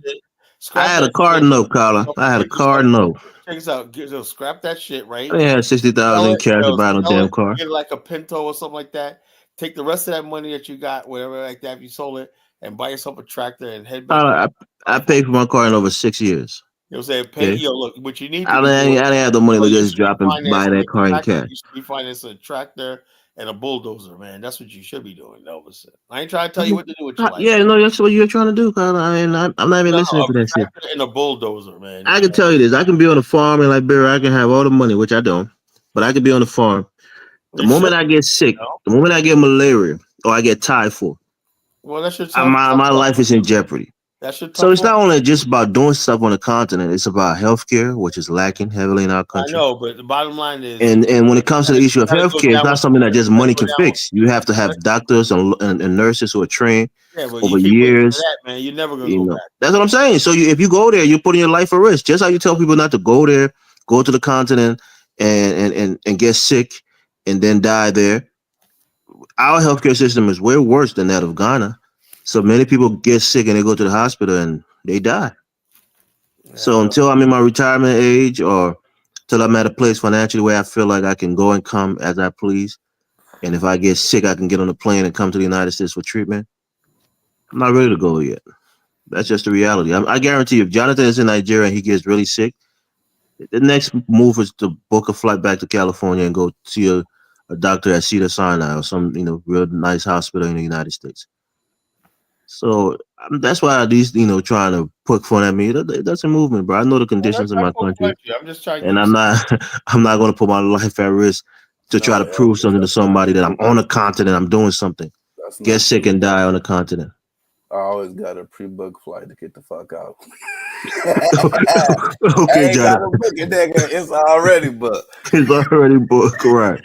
I had a car note, Carla. I had a car note. Check this out. Scrap that shit, right? I had $60,000 in cash to buy no damn car. Get like a Pinto or something like that. Take the rest of that money that you got, whatever like that, if you sold it, and buy yourself a tractor and head back. I paid for my car in over 6 years. You know what I'm saying? Look, what you need. I didn't have the money to just drop and buy that car in cash. You should be financing a tractor and a bulldozer, man. That's what you should be doing, Elvis. I ain't trying to tell you what to do with your life. Yeah, no, that's what you're trying to do, Carla. I'm not even listening to that shit. And a bulldozer, man. I can tell you this. I can be on a farm in Liberia. I can have all the money, which I don't. But I can be on the farm. The moment I get sick, the moment I get malaria or I get typhoid, my life is in jeopardy. So it's not only just about doing stuff on the continent. It's about healthcare, which is lacking heavily in our country. I know, but the bottom line is, and when it comes to the issue of healthcare, it's not something that just money can fix. You have to have doctors and nurses who are trained over years. Man, you're never gonna go back. That's what I'm saying. So if you go there, you're putting your life at risk. Just how you tell people not to go there, go to the continent and get sick and then die there. Our healthcare system is way worse than that of Ghana. So many people get sick and they go to the hospital and they die. So until I'm in my retirement age or till I'm at a place financially where I feel like I can go and come as I please, and if I get sick, I can get on a plane and come to the United States for treatment, I'm not ready to go yet. That's just the reality. I guarantee you, if Jonathan is in Nigeria and he gets really sick, the next move is to book a flight back to California and go see a doctor at Cedar Sinai or some real nice hospital in the United States. So that's why these trying to poke fun at me. That's a movement, bro. I know the conditions in my country, I'm just trying to and I'm not I'm not going to put my life at risk to try to prove something to somebody that I'm on a continent. I'm doing something. Get sick and die on a continent. I always got a pre-booked flight to get the fuck out. Okay, I ain't Jonathan. got to book it, nigga. It's already booked. It's already booked, right?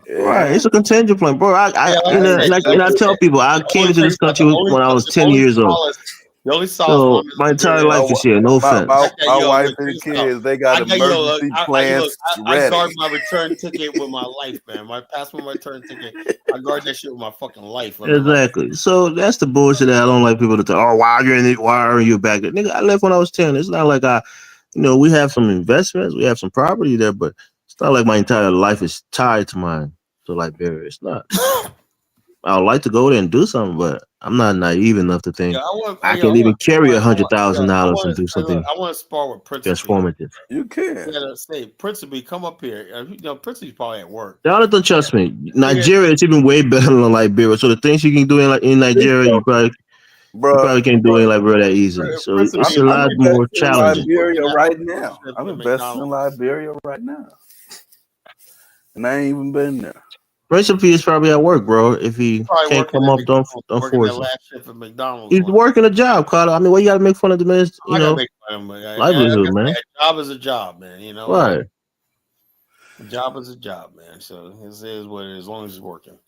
Yeah. Right, it's a contingent plan, bro. I tell people I came into this country when I was 10 years old. The only So my entire life is here. No offense. My wife and the kids, they got emergency plans ready. I guard my return ticket with my life, man. My passport, my return ticket. I guard that shit with my fucking life. Exactly. So that's the bullshit that I don't like people to tell. Oh, why are you back there? Nigga, I left when I was 10. It's not like we have some investments, we have some property there, but it's not like my entire life is tied to Liberia. It's not. I would like to go there and do something, but I'm not naive enough to think I can even carry $100,000 and do something. I want to spar with Prince. Transformative. You can. Say, Principe, come up here. Principe's probably at work. Jonathan, trust me. Nigeria is even way better than Liberia. So the things you can do in Nigeria, you probably can't do in Liberia that easy. So it's a lot more challenging. Liberia right now. I'm investing in Liberia right now, and I ain't even been there. Principe is probably at work, bro. If he can't come up, don't force it. He's working a job, Carter. I mean, what you got to make fun of the man's, livelihood, man. A job is a job, man. Right. A job is a job, man. So it is what it is, as long as it's working.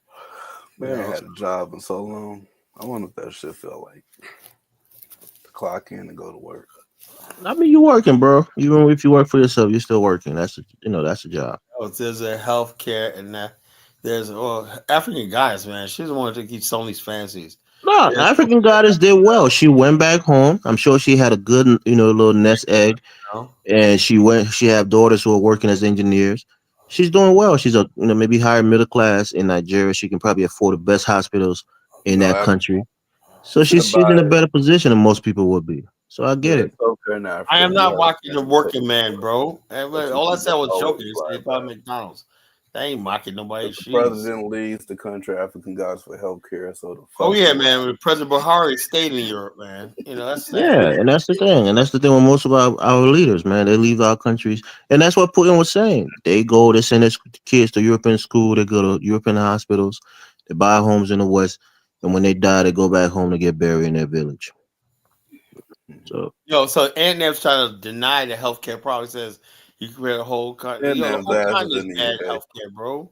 Man, I had a job in so long. I wonder if that shit felt like to clock in and go to work. I mean, you're working, bro. Even if you work for yourself, you're still working. That's a job. Oh, there's a healthcare and there's African guys, man. She's the one that keeps selling these fancies. No, African goddess did well. She went back home. I'm sure she had a good, little nest egg, and she had daughters who are working as engineers. She's doing well. She's maybe higher middle class in Nigeria. She can probably afford the best hospitals in that country. So she's in a better position than most people would be. So I get it. I am not mocking the working man, bro. All I said was joking. It's about McDonald's. They ain't mocking nobody. The president leads the country African gods for healthcare. So man, President Buhari stayed in Europe, man. That's and that's the thing. And that's the thing with most of our leaders, man. They leave our countries, and that's what Putin was saying. They send their kids to European school. They go to European hospitals. They buy homes in the West, and when they die, they go back home to get buried in their village. So Aunt Nev's trying to deny the healthcare. Probably says you create a whole country. The whole country is bad healthcare, bro.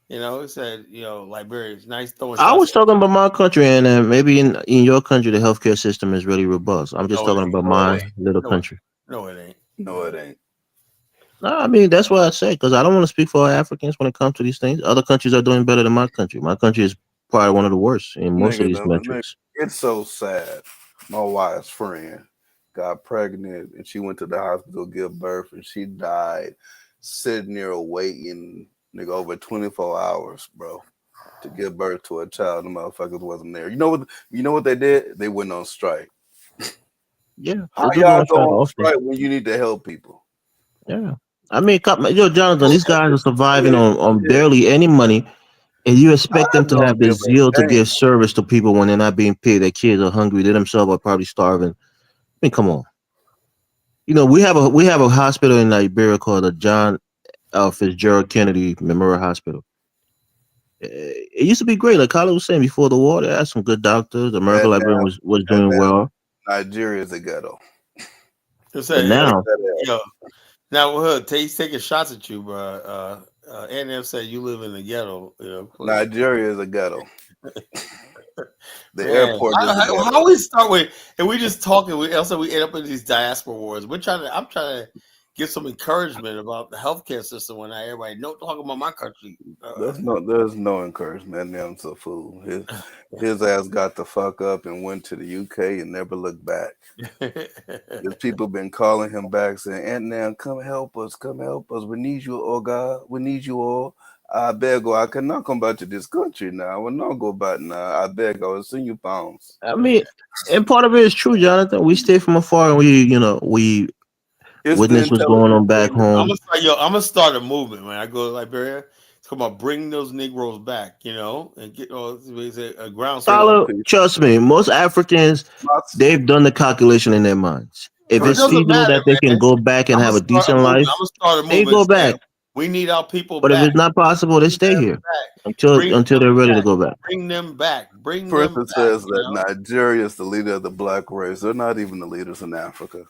It said Liberia is nice. I was talking about my country, and maybe in your country the healthcare system is really robust. I'm just talking about my little country. No, it ain't. No, it ain't. No, I mean that's what I say because I don't want to speak for Africans when it comes to these things. Other countries are doing better than my country. My country is probably one of the worst in most of these metrics. It's so sad. My wife's friend got pregnant and she went to the hospital to give birth and she died sitting there waiting over 24 hours, bro, to give birth to a child. The motherfuckers wasn't there. You know what they did? They went on strike. Yeah. How y'all go on strike when you need to help people? Yeah. I mean, Jonathan, these guys are surviving on barely any money, and you expect them to have the zeal to give service to people when they're not being paid. Their kids are hungry. They themselves are probably starving. I mean, come on. We have a hospital in Liberia called the John Fitzgerald Kennedy Memorial Hospital. It used to be great. Like Carla was saying before the war, they had some good doctors. The American Librarian was doing well. Nigeria is a ghetto. Now, he's taking shots at you, bro. Aunt said you live in the ghetto. Nigeria is a ghetto. The airport. How we start with, and we just talking. We end up in these diaspora wars. I'm trying to get some encouragement about the healthcare system when everybody don't talk about my country. There's no encouragement. That damn's a fool. His ass got the fuck up and went to the UK and never looked back. There's people been calling him back saying, "Aunt Nan, come help us, we need you, oh God, we need you all. I beg you, I cannot come back to this country now. I will not go back now. I beg, I will send you pounds." I mean, and part of it is true, Jonathan. We stay from afar and we It's witness what's going on back home. I'm gonna start a movement when I go to Liberia. It's about bring those Negroes back, and get a groundswell. Trust me, most Africans, they've done the calculation in their minds. If it's feasible that they can go back and have a decent life, they go back. We need our people but back. if it's not possible, they stay here until they're ready to go back. Bring them back. Person says that Nigeria is the leader of the black race. They're not even the leaders in Africa.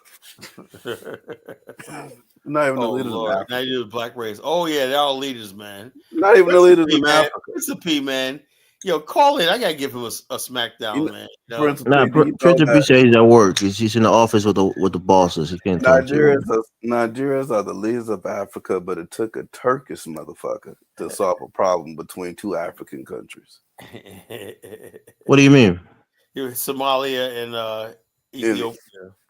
Not even the leaders in Africa. Not even the black race. Oh yeah, they're all leaders, man. Not even the leaders in Africa. It's a P, man. Call in. I gotta give him a smackdown, man. Prince P says he's at work. He's in the office with the bosses. He can't talk to you. Nigerians are the leaders of Africa, but it took a Turkish motherfucker to solve a problem between two African countries. What do you mean? Somalia and Ethiopia.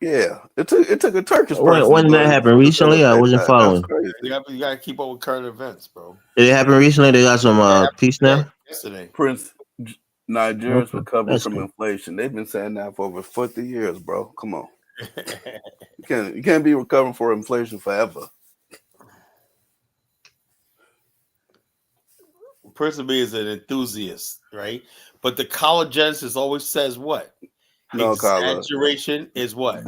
Yeah, it took a Turkish person. When did that happen? Recently, I wasn't following. You gotta keep up with current events, bro. Did it happen recently? They got some peace now. Yesterday, Prince. Nigerians recovering from inflation. They've been saying that for over 40 years, bro. Come on. You can't be recovering for inflation forever. Person B is an enthusiast, right? But the college genesis always says what? No, exaggeration is what?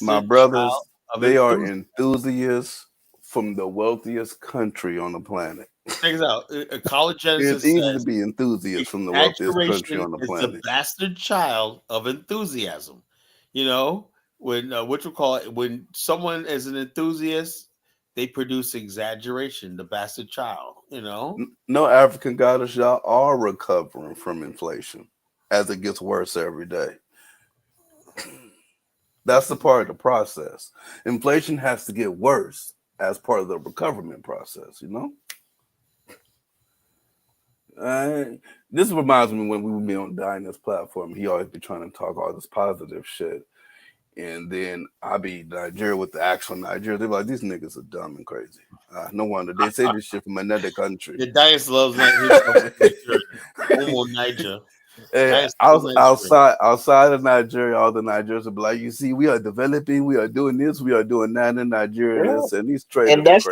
My brothers, they are enthusiasts from the wealthiest country on the planet. Check this out. A college genesis it's easy to be enthusiasts from the wealthiest country on the planet. It's the bastard child of enthusiasm. When someone is an enthusiast, they produce exaggeration, the bastard child, No African goddess, y'all are recovering from inflation as it gets worse every day. That's the part of the process. Inflation has to get worse as part of the recovery process, This reminds me when we would be on Dinah's platform, he always be trying to talk all this positive shit. And then I be Nigeria with the actual Nigeria. They're like, these niggas are dumb and crazy. No wonder they say this shit from another country. The Dias loves Niger. Hey, outside of Nigeria, all the Nigerians will be like, you see, we are developing, we are doing this, we are doing that in Nigeria. And these traders. And that's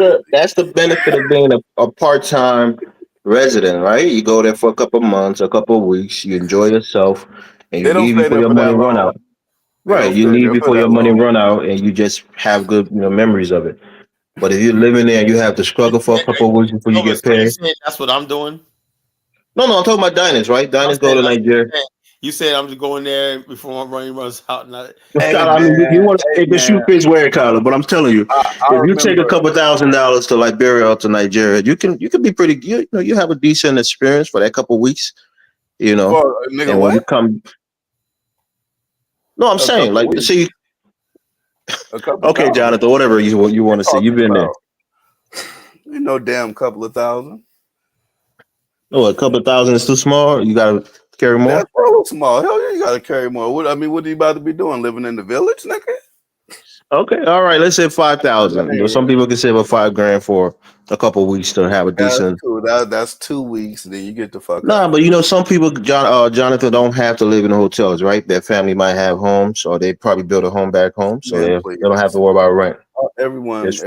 the benefit of being a part-time resident, right? You go there for a couple months, a couple of weeks, you enjoy yourself, and you leave before your money run out. Right, you leave before your money run out, and you just have good memories of it. But if you're living there and you have to struggle for a couple of weeks before you get paid, that's what I'm doing. No, I'm talking about diners, right? Diners go to Nigeria. You said I'm just going there before my money runs out. You want to take the shoe fits wear, Kyler, but I'm telling you, if you take a couple $1,000 to Liberia or to Nigeria, you can be pretty good. You have a decent experience for that couple of weeks. And when you come, no, I'm saying see. Okay, Jonathan, whatever you want to say, you've been there. Damn couple of thousand. No, a couple of thousand is too small. You gotta carry more. That's real small. Hell yeah, you gotta carry more. What are you about to be doing? Living in the village, nigga? Okay, all right. Let's say 5,000. Some people can save about $5,000 for a couple of weeks to have a decent. That's 2 weeks. Then you get the fuck. Nah, but some people, Jonathan, don't have to live in hotels, right? Their family might have homes, or they probably build a home back home, so they don't have to worry about rent. Everyone claims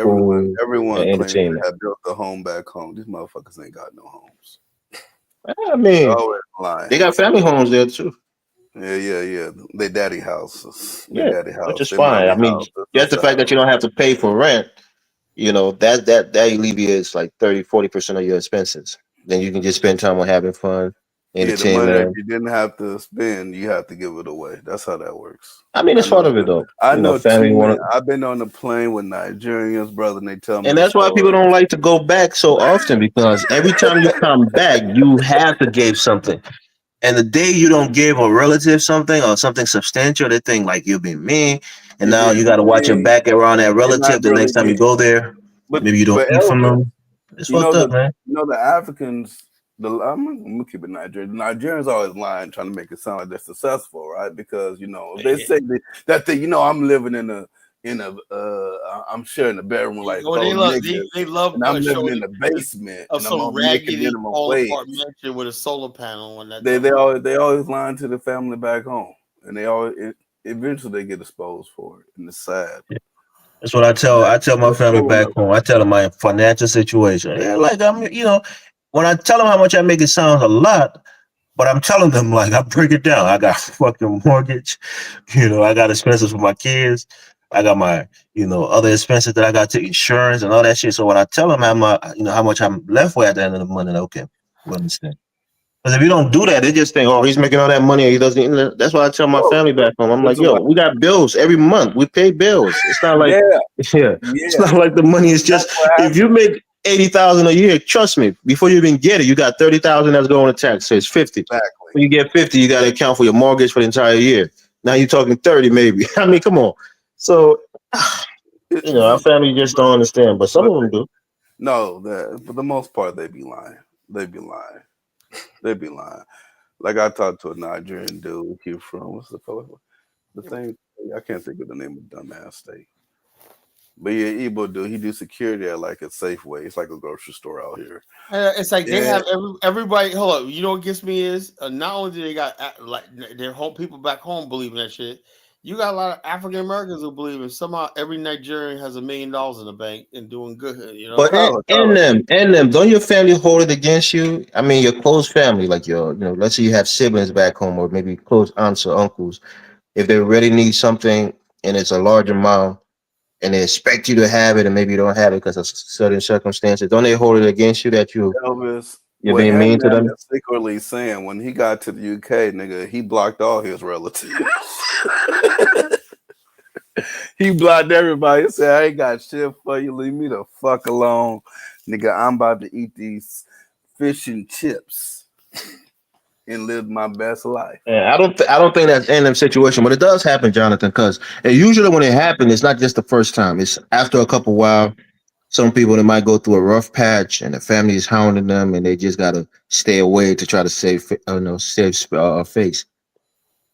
to have built a home back home. These motherfuckers ain't got no homes. I mean, they got family homes there too. Yeah. They daddy houses. Which is fine. I mean, just the fact that you don't have to pay for rent, that alleviates like 30-40% of your expenses. Then you can just spend time on having fun, entertainment. The money that you didn't have to spend, you have to give it away. That's how that works. I mean, it's part of it though. I know family. I've been on the plane with Nigerians, brother, and they tell me. And that's why people don't like to go back so often, because every time you come back, you have to give something. And the day you don't give a relative something or something substantial, they think like you're being mean. And You're now you being got to watch your mean. back around that You're not relative the really next time you mean. go there. But Maybe you don't eat from Elvis, them. It's fucked up, man. the Africans, I'm gonna keep it Nigerian. The Nigerians always lying, trying to make it sound like they're successful, right? Because if they say that they, I'm living I'm sharing a bedroom with like Oh, four niggas, they love and I'm living showing in the the pictures basement, of and I'm some on making raggedy minimum fall wage. apart mansion with a solar panel on that. They always lying to the family back home, and eventually they get exposed for it, and it's sad. That's what I tell. I tell my But family growing back up, home. I tell them my financial situation. Yeah, like when I tell them how much I make, it sounds a lot, but I'm telling them like I break it down. I got fucking mortgage. I got expenses for my kids. I got my other expenses that I got to insurance and all that shit. So when I tell them how much I'm left with at the end of the month, like, okay, we understand. Because if you don't do that, they just think, oh, he's making all that money and he doesn't. That's why I tell my family back home. I'm like, it's a yo, lot. we got bills every month. We pay bills. It's not like, Yeah, yeah, it's yeah. not like the money is That's just. what If you happened. make 80,000 a year, trust me, before you even get it, you got 30,000 that's going to tax. So it's 50. Exactly. When you get 50, you got to account for your mortgage for the entire year. Now you're talking 30, maybe. I mean, come on. So, our family just don't understand, but some But of them do. no, that for the most part they be lying. They be lying. They be lying. Like I talked to a Nigerian dude. He from what's the color? The thing I can't think of the name of the dumbass state. But yeah, Igbo dude. He do security at like a Safeway. It's like a grocery store out here. It's like they Yeah, have everybody. Hold up, you know what gets me is not only do they got like their home people back home believing that shit. You got a lot of African Americans who believe it. Somehow every Nigerian has $1 million in the bank and doing good. But and them, don't your family hold it against you? I mean, your close family, like let's say you have siblings back home, or maybe close aunts or uncles. If they really need something and it's a large amount, and they expect you to have it, and maybe you don't have it because of certain circumstances, don't they hold it against you that Elvis. you're What being mean to Eminem them? is secretly saying when he got to the UK, nigga, he blocked all his relatives. He blocked everybody. He said, I ain't got shit for you. Leave me the fuck alone. Nigga, I'm about to eat these fish and chips and live my best life. Yeah, I don't think that's in them situation, but it does happen, Jonathan. Because usually when it happens, it's not just the first time. It's after a couple while. Some people that might go through a rough patch, and the family is hounding them, and they just gotta stay away to try to save face.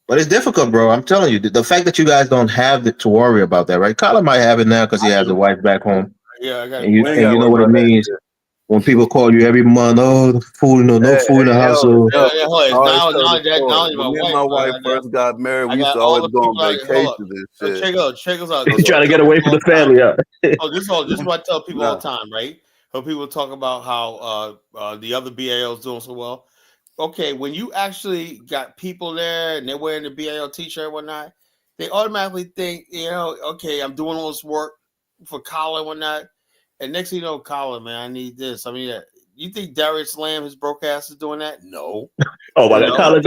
But it's difficult, bro. I'm telling you, the fact that you guys don't have to worry about that, right? Colin might have it now because he I has a do. wife back home, Yeah, I got and you We ain't and gotta you know worry what it about that means shit. when people call you every month. Oh, the food, no Hey, food in the hey, Elvis, household. Yeah, Elvis. hold I on. always tell the Not story. only my When me and wife, my but wife first got married, I we used got to all always the go on people. Hold up. vacations and shit. Check us out. He's This is what trying I to tell get away people from all the the time. family. Huh? This is what I tell people all Nah. the time, right? When people talk about how the other BAL is doing so well. Okay, when you actually got people there and they're wearing the BAL t-shirt and whatnot, they automatically think, okay, I'm doing all this work for Colin and whatnot. And next thing you know, Colin, man, I need this. I mean, you think Darius Slam, his broke ass, is doing that? No. Oh my God, Colin,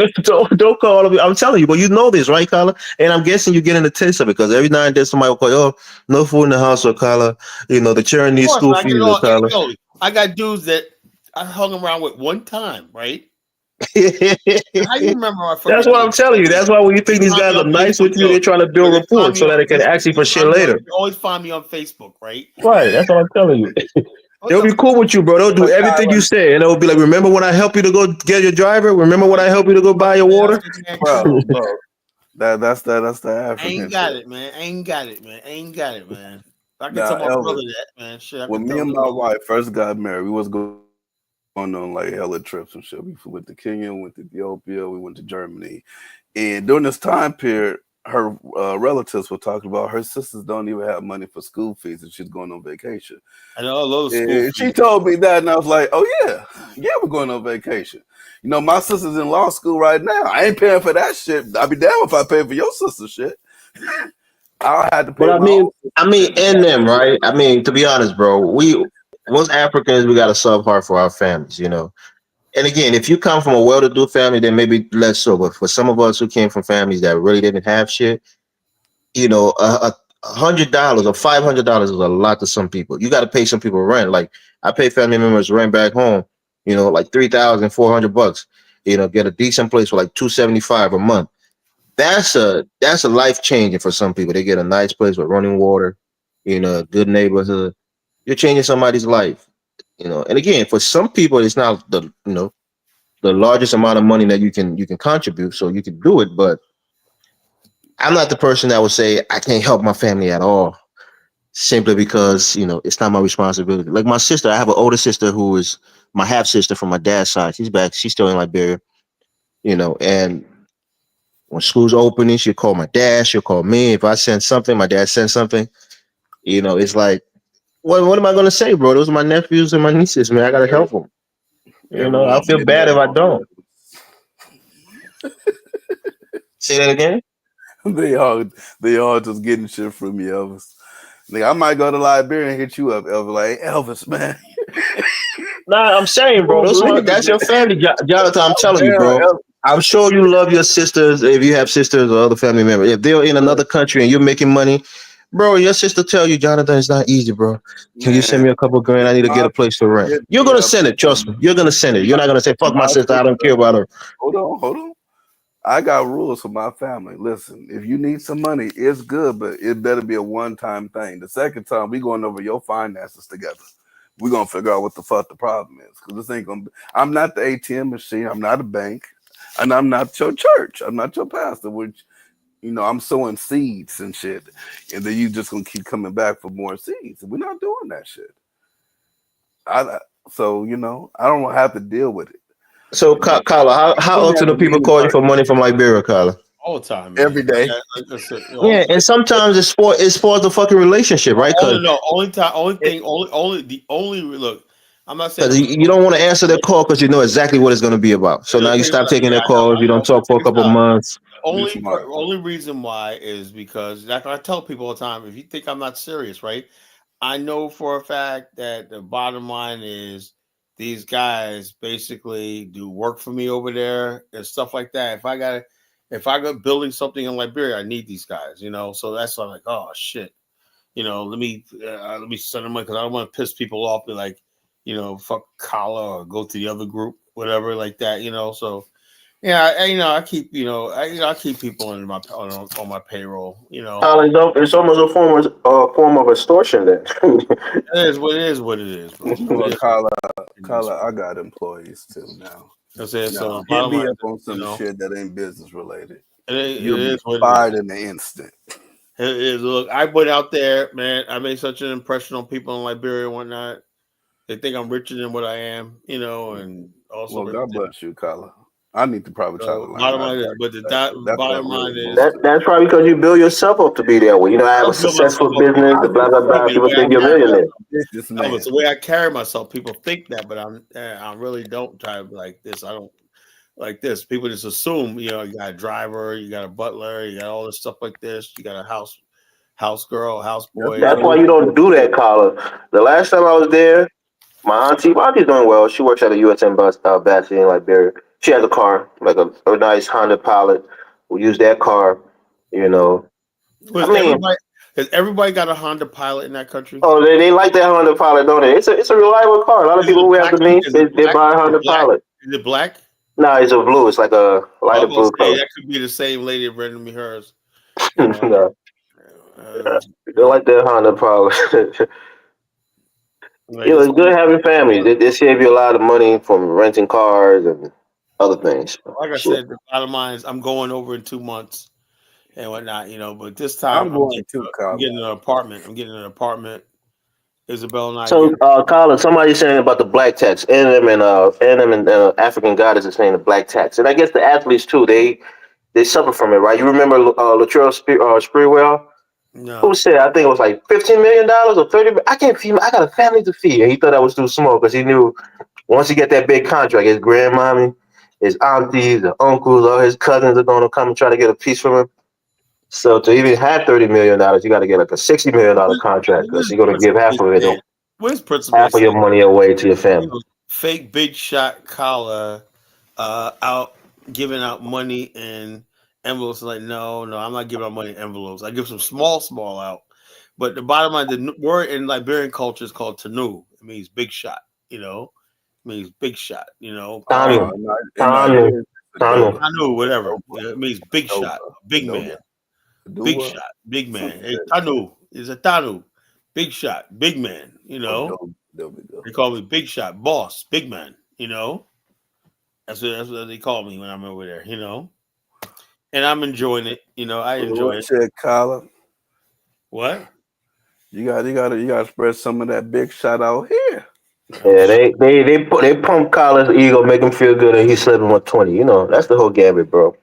don't call him. I'm telling you, but you know this, right, Colin? And I'm guessing you're getting a taste of it because every now and then somebody will call you, oh, no food in the house, or Colin, the children Of need course, school man, I get it fees, or all. Colin. I got dudes that I hung around with one time, right? How you remember our That's fucking what I'm name? telling you. That's why when you They think these find me guys are on nice Facebook. with you, they're trying to build They rapport find me so on. that they can ask you for shit later. They always find me on Facebook, right? Right. That's what I'm telling you. What They'll the be cool with you, bro. They'll do But everything you Colin, say, and they'll be like, "Remember when I helped you to go get your driver? Remember when I helped you to go buy your water?" bro, that's the I ain't African got shit. it, man. I ain't got it, man. I can tell Now, my Elvis, brother that, man. Shit, I when can me tell and him my that. wife first got married, we was going on like hella trips and shit. We went to Kenya, went to Ethiopia, we went to Germany, and during this time period, her relatives were talking about her sisters don't even have money for school fees, and she's going on vacation. I know a little school And she fees. told me that, and I was like, "Oh yeah, we're going on vacation." My sister's in law school right now. I ain't paying for that shit. I'd be down if I pay for your sister's shit. I'll have to But pay my own sister's shit to in them, graduate. right? I mean, to be honest, bro, most Africans, we got a soft heart for our families. And again, if you come from a well-to-do family, then maybe less so. But for some of us who came from families that really didn't have shit, $100 or $500 is a lot to some people. You got to pay some people rent. Like I pay family members rent back home, like $3,400. get a decent place for like $275 a month. That's a life changing for some people. They get a nice place with running water, a good neighborhood. You're changing somebody's life, And again, for some people, it's not the largest amount of money that you can contribute, so you can do it. But I'm not the person that would say I can't help my family at all, simply because it's not my responsibility. Like my sister, I have an older sister who is my half sister from my dad's side. She's back. She's still in Liberia, and when school's opening, she'll call my dad. She'll call me. If I send something, my dad sends something. It's like, what am I gonna say, bro? Those are my nephews and my nieces, man. I gotta help them. I Everyone's feel getting bad if that. I don't. Say that again. they all just getting shit from me, Elvis. Like, I might go to Liberia and hit you up, Elvis. Like, hey, Elvis, man. Nah, I'm saying, bro, that's your family, Jonathan. I'm telling you, bro. I'm sure you love your sisters if you have sisters or other family members. If they're in another country and you're making money, bro, your sister tell you, Jonathan, it's not easy, bro. Can you send me a couple grand? I need to get a place to rent. You're gonna send it, trust me. You're gonna send it. You're not gonna say, fuck my sister, I don't care about her. Hold on. I got rules for my family. Listen, if you need some money, it's good, but it better be a one-time thing. The second time, we going over your finances together. We're gonna figure out what the fuck the problem is. Because this ain't gonna be, I'm not the ATM machine, I'm not a bank, and I'm not your church. I'm not your pastor, which I'm sowing seeds and shit. And then you just gonna keep coming back for more seeds. We're not doing that shit. So I don't have to deal with it. So, Kyla, how often do people call you for money from Liberia, Kyla? All the time, man. Every day. Yeah, and sometimes it's for the fucking relationship, right? Look, I'm not saying you don't want to answer their call because you know exactly what it's going to be about. So now you stop taking their calls. You don't talk for a couple months. Only reason why is because, like I tell people all the time, if you think I'm not serious, right? I know for a fact that the bottom line is these guys basically do work for me over there and stuff like that. If I got building something in Liberia, I need these guys, So that's why I'm like, oh shit, let me send them money because I don't want to piss people off. Be like, fuck Kala or go to the other group, whatever, like that, So yeah, I keep I keep people in on my payroll, It's almost a form of extortion. Then it is what it is, bro. Well, Kala, I got employees too now. So hit me up on some shit that ain't business related. You'll be fired in the instant. It is. Look, I went out there, man. I made such an impression on people in Liberia and whatnot. They think I'm richer than what I am, and also. Well, God bless you, Kala. I need to probably try to learn. Bottom line is, but the bottom line is that's probably because you build yourself up to be that way. I have a successful business. Blah blah blah. People think you're a millionaire. It's the way I carry myself. People think that, but I really don't try to be like this. I don't like this. People just assume, you got a driver, you got a butler, you got all this stuff like this. You got a house girl, house boy. That's why you don't do that, Kala. The last time I was there, my auntie's doing well. She works at a U.S. embassy in Liberia. She has a car, like a nice Honda Pilot. We use that car, Has everybody got a Honda Pilot in that country? Oh, they like that Honda Pilot, don't they? It's a reliable car. A lot of people who have the means, they buy a Honda Pilot. Is it black? No, it's a blue. It's like a lighter blue color. That could be the same lady that rented me hers. No. They like that Honda Pilot. It's good having families. They save you a lot of money from renting cars and other things. Like I said, the bottom line is I'm going over in 2 months and whatnot, But this time I'm getting an apartment. Isabel and I. So, Colin, somebody's saying about the black tax. Them and African Goddess is saying the black tax, and I guess the athletes too. They suffer from it, right? You remember Latrell Sprewell? No. Who said? I think it was like $15 million or 30. I can't feed. I got a family to feed. And he thought that was too small because he knew once he get that big contract, his grandmommy, his aunties, the uncles, all his cousins are going to come and try to get a piece from him. So to even have $30 million, you got to get like a $60 million contract because you're going to give half of it. Half of your money away to your family. Fake big shot collar out giving out money in envelopes. Like, no, I'm not giving out money in envelopes. I give some small out. But the bottom line, the word in Liberian culture is called tanu. It means big shot, means big shot. You know, No, big. in Nigeria, it's I Adoba. know, whatever. Adoba. It means big shot, Adoba. big man, Adoba. big Adoba. shot, big man. Something Hey, like Tanu is a Tanu, big shot, big man. You that. know, Adoba. There we go. they call me big shot, boss, big man. You know, that's what they call me when I'm over there. You know, and I'm enjoying it. You know, I enjoy Well, it. shit, Kyla. What? You gotta spread some of that big shot out here. Yeah, they pump Kyler's ego, make him feel good that he's slipping 120. You know, that's the whole gambit, bro.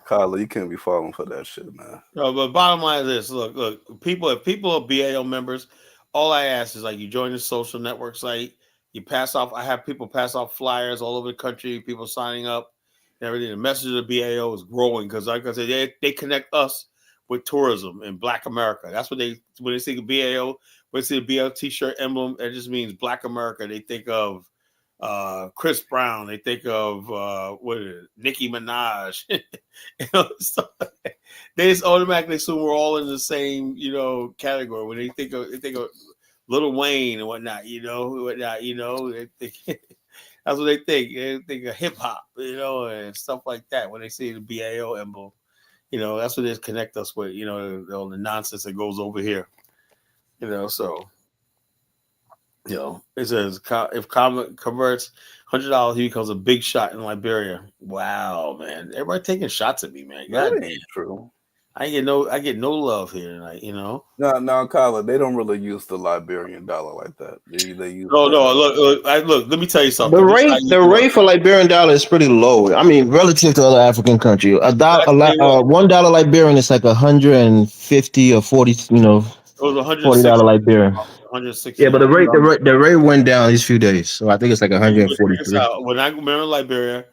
Kyla, you can't be falling for that shit, man. No, but bottom line is this: look, if people are BAO members, all I ask is like you join the social network site, you pass off. I have people pass off flyers all over the country, people signing up, and everything. The message of the BAO is growing because, like I said, they connect us with tourism in Black America. That's what when they see the BAO, when they see the BAO T-shirt emblem, it just means Black America. They think of Chris Brown. They think of what is it, Nicki Minaj. You know, stuff like that. They just automatically assume we're all in the same, category. When they think of Lil Wayne and whatnot, they think, that's what they think. They think of hip hop, and stuff like that. When they see the BAO emblem, that's what they connect us with. All the nonsense that goes over here. So it says if converts $100, he becomes a big shot in Liberia. Wow, man! Everybody taking shots at me, man. God That damn. ain't true. I get no love here tonight. No, Kyla, they don't really use the Liberian dollar like that. They use No, the look. Let me tell you The something. This is how rate you the do it. rate for Liberian dollar is pretty low. I mean, relative to other African countries, Look, $1 Liberian is like 150 or 40. it was $40 160, Liberian. Yeah, but the $160. rate the rate went down these few days, so I think it's like Check this 143. out. When I remember Liberia,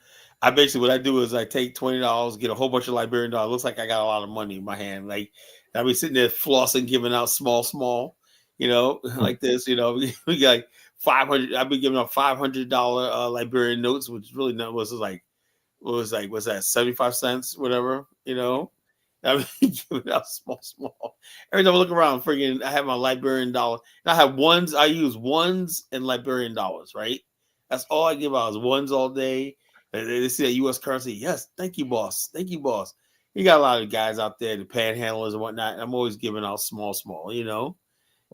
I basically what I do is I take $20, get a whole bunch of Liberian dollars. Looks like I got a lot of money in my hand. Like I be sitting there flossing, giving out small, like this. We got like 500. I've been giving out $500 Liberian notes, which really not was like what's that 75 cents, whatever. I mean, giving out small. Every time I look around, friggin', I have my Liberian dollar. And I have ones. I use ones and Liberian dollars, right? That's all I give out is ones all day. They see that U.S. currency. Yes, thank you, boss. Thank you, boss. You got a lot of guys out there, the panhandlers and whatnot. And I'm always giving out small.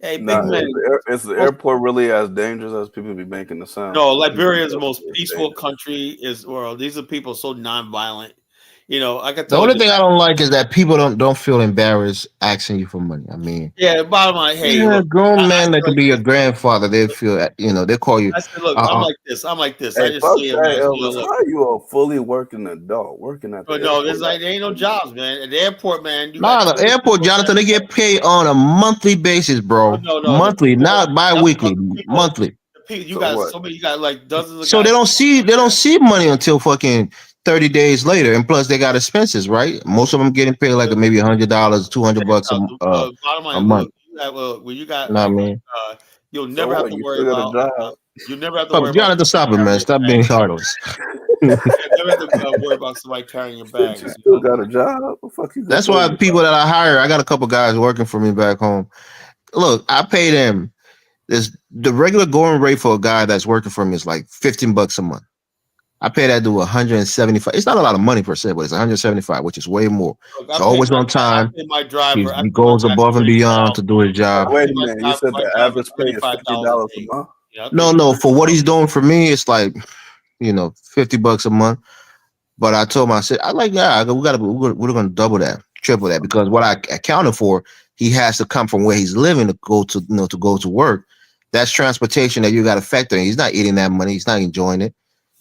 Hey, big man. Is the airport really as dangerous as people be making it sound? No, Liberia is the most peaceful country is world. These are people so nonviolent. I can The tell only you. thing I don't like is that people don't feel embarrassed asking you for money. I mean, Yeah, bottom line, hey, yeah, look, grown I man feel that could like be your this. grandfather. They feel, they call you. I said, look, I'm like this. I'm like this. I Hey, just fuck see it, that, man. So, Elvis. look, How you a fully working adult working at the but no, airport? there's like there ain't no jobs, man. At the airport, man, you got Nah, the airport, Jonathan, they get paid on a monthly basis, bro. no, the Monthly, people. not bi-weekly. The people. Monthly. The people. You So got what? so many. You got like dozens of So they guys. don't see money until fucking 30 days later, and plus they got expenses, right? Most of them getting paid like maybe $100, 200 bucks Bottom a line, month. look, you have when you got You know what I like, mean? you'll So never have what? to You worry still got a about. job? You'll never have to Oh, worry about Jonathan, stop it, carrying man. your Stop being bags. heartless. You never have to worry about somebody carrying your But you bags. still got a job? What the fuck you That's complaining why people about? that I hire, I got a couple guys working for me back home. Look, I pay them. The regular going rate for a guy that's working for me is like $15 a month. I pay that to 175. It's not a lot of money per se, but it's 175, which is way more. Look, He's always on I time. pay my driver. I He pay my goes guy above and beyond to do his But job. wait $25. a I pay minute. You said my the driver average pay is $50 $35 a a day. month? I pay No, for what he's doing for me, it's like, $50 a month. But I told him, I said, we're gonna double that, triple that, because what I accounted for, he has to come from where he's living to go to, to go to work. That's transportation that you got to factor in. He's not eating that money. He's not enjoying it.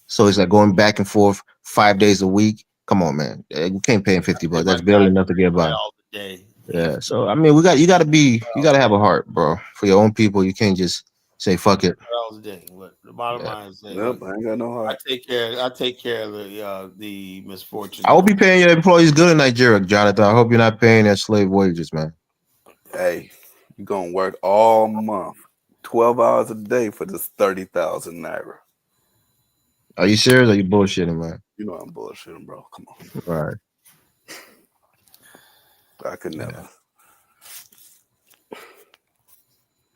So it's like going back and forth 5 days a week. Come on, man. We can't pay him $50. my That's barely guy enough to get by. $35 a day. Yeah. So I mean, you gotta have a heart, bro, for your own people. You can't just say fuck it. $35 a day. But the bottom Yeah. line is, hey, Yep, look, I ain't got no heart. I take care of the misfortune. I will be paying your employees good in Nigeria, Jonathan. I hope you're not paying their slave wages, man. Hey, you gonna work all month, 12 hours a day for this 30,000 naira. Are you serious or are you bullshitting, man? You know I'm bullshitting, bro. Come on. Right. I could never.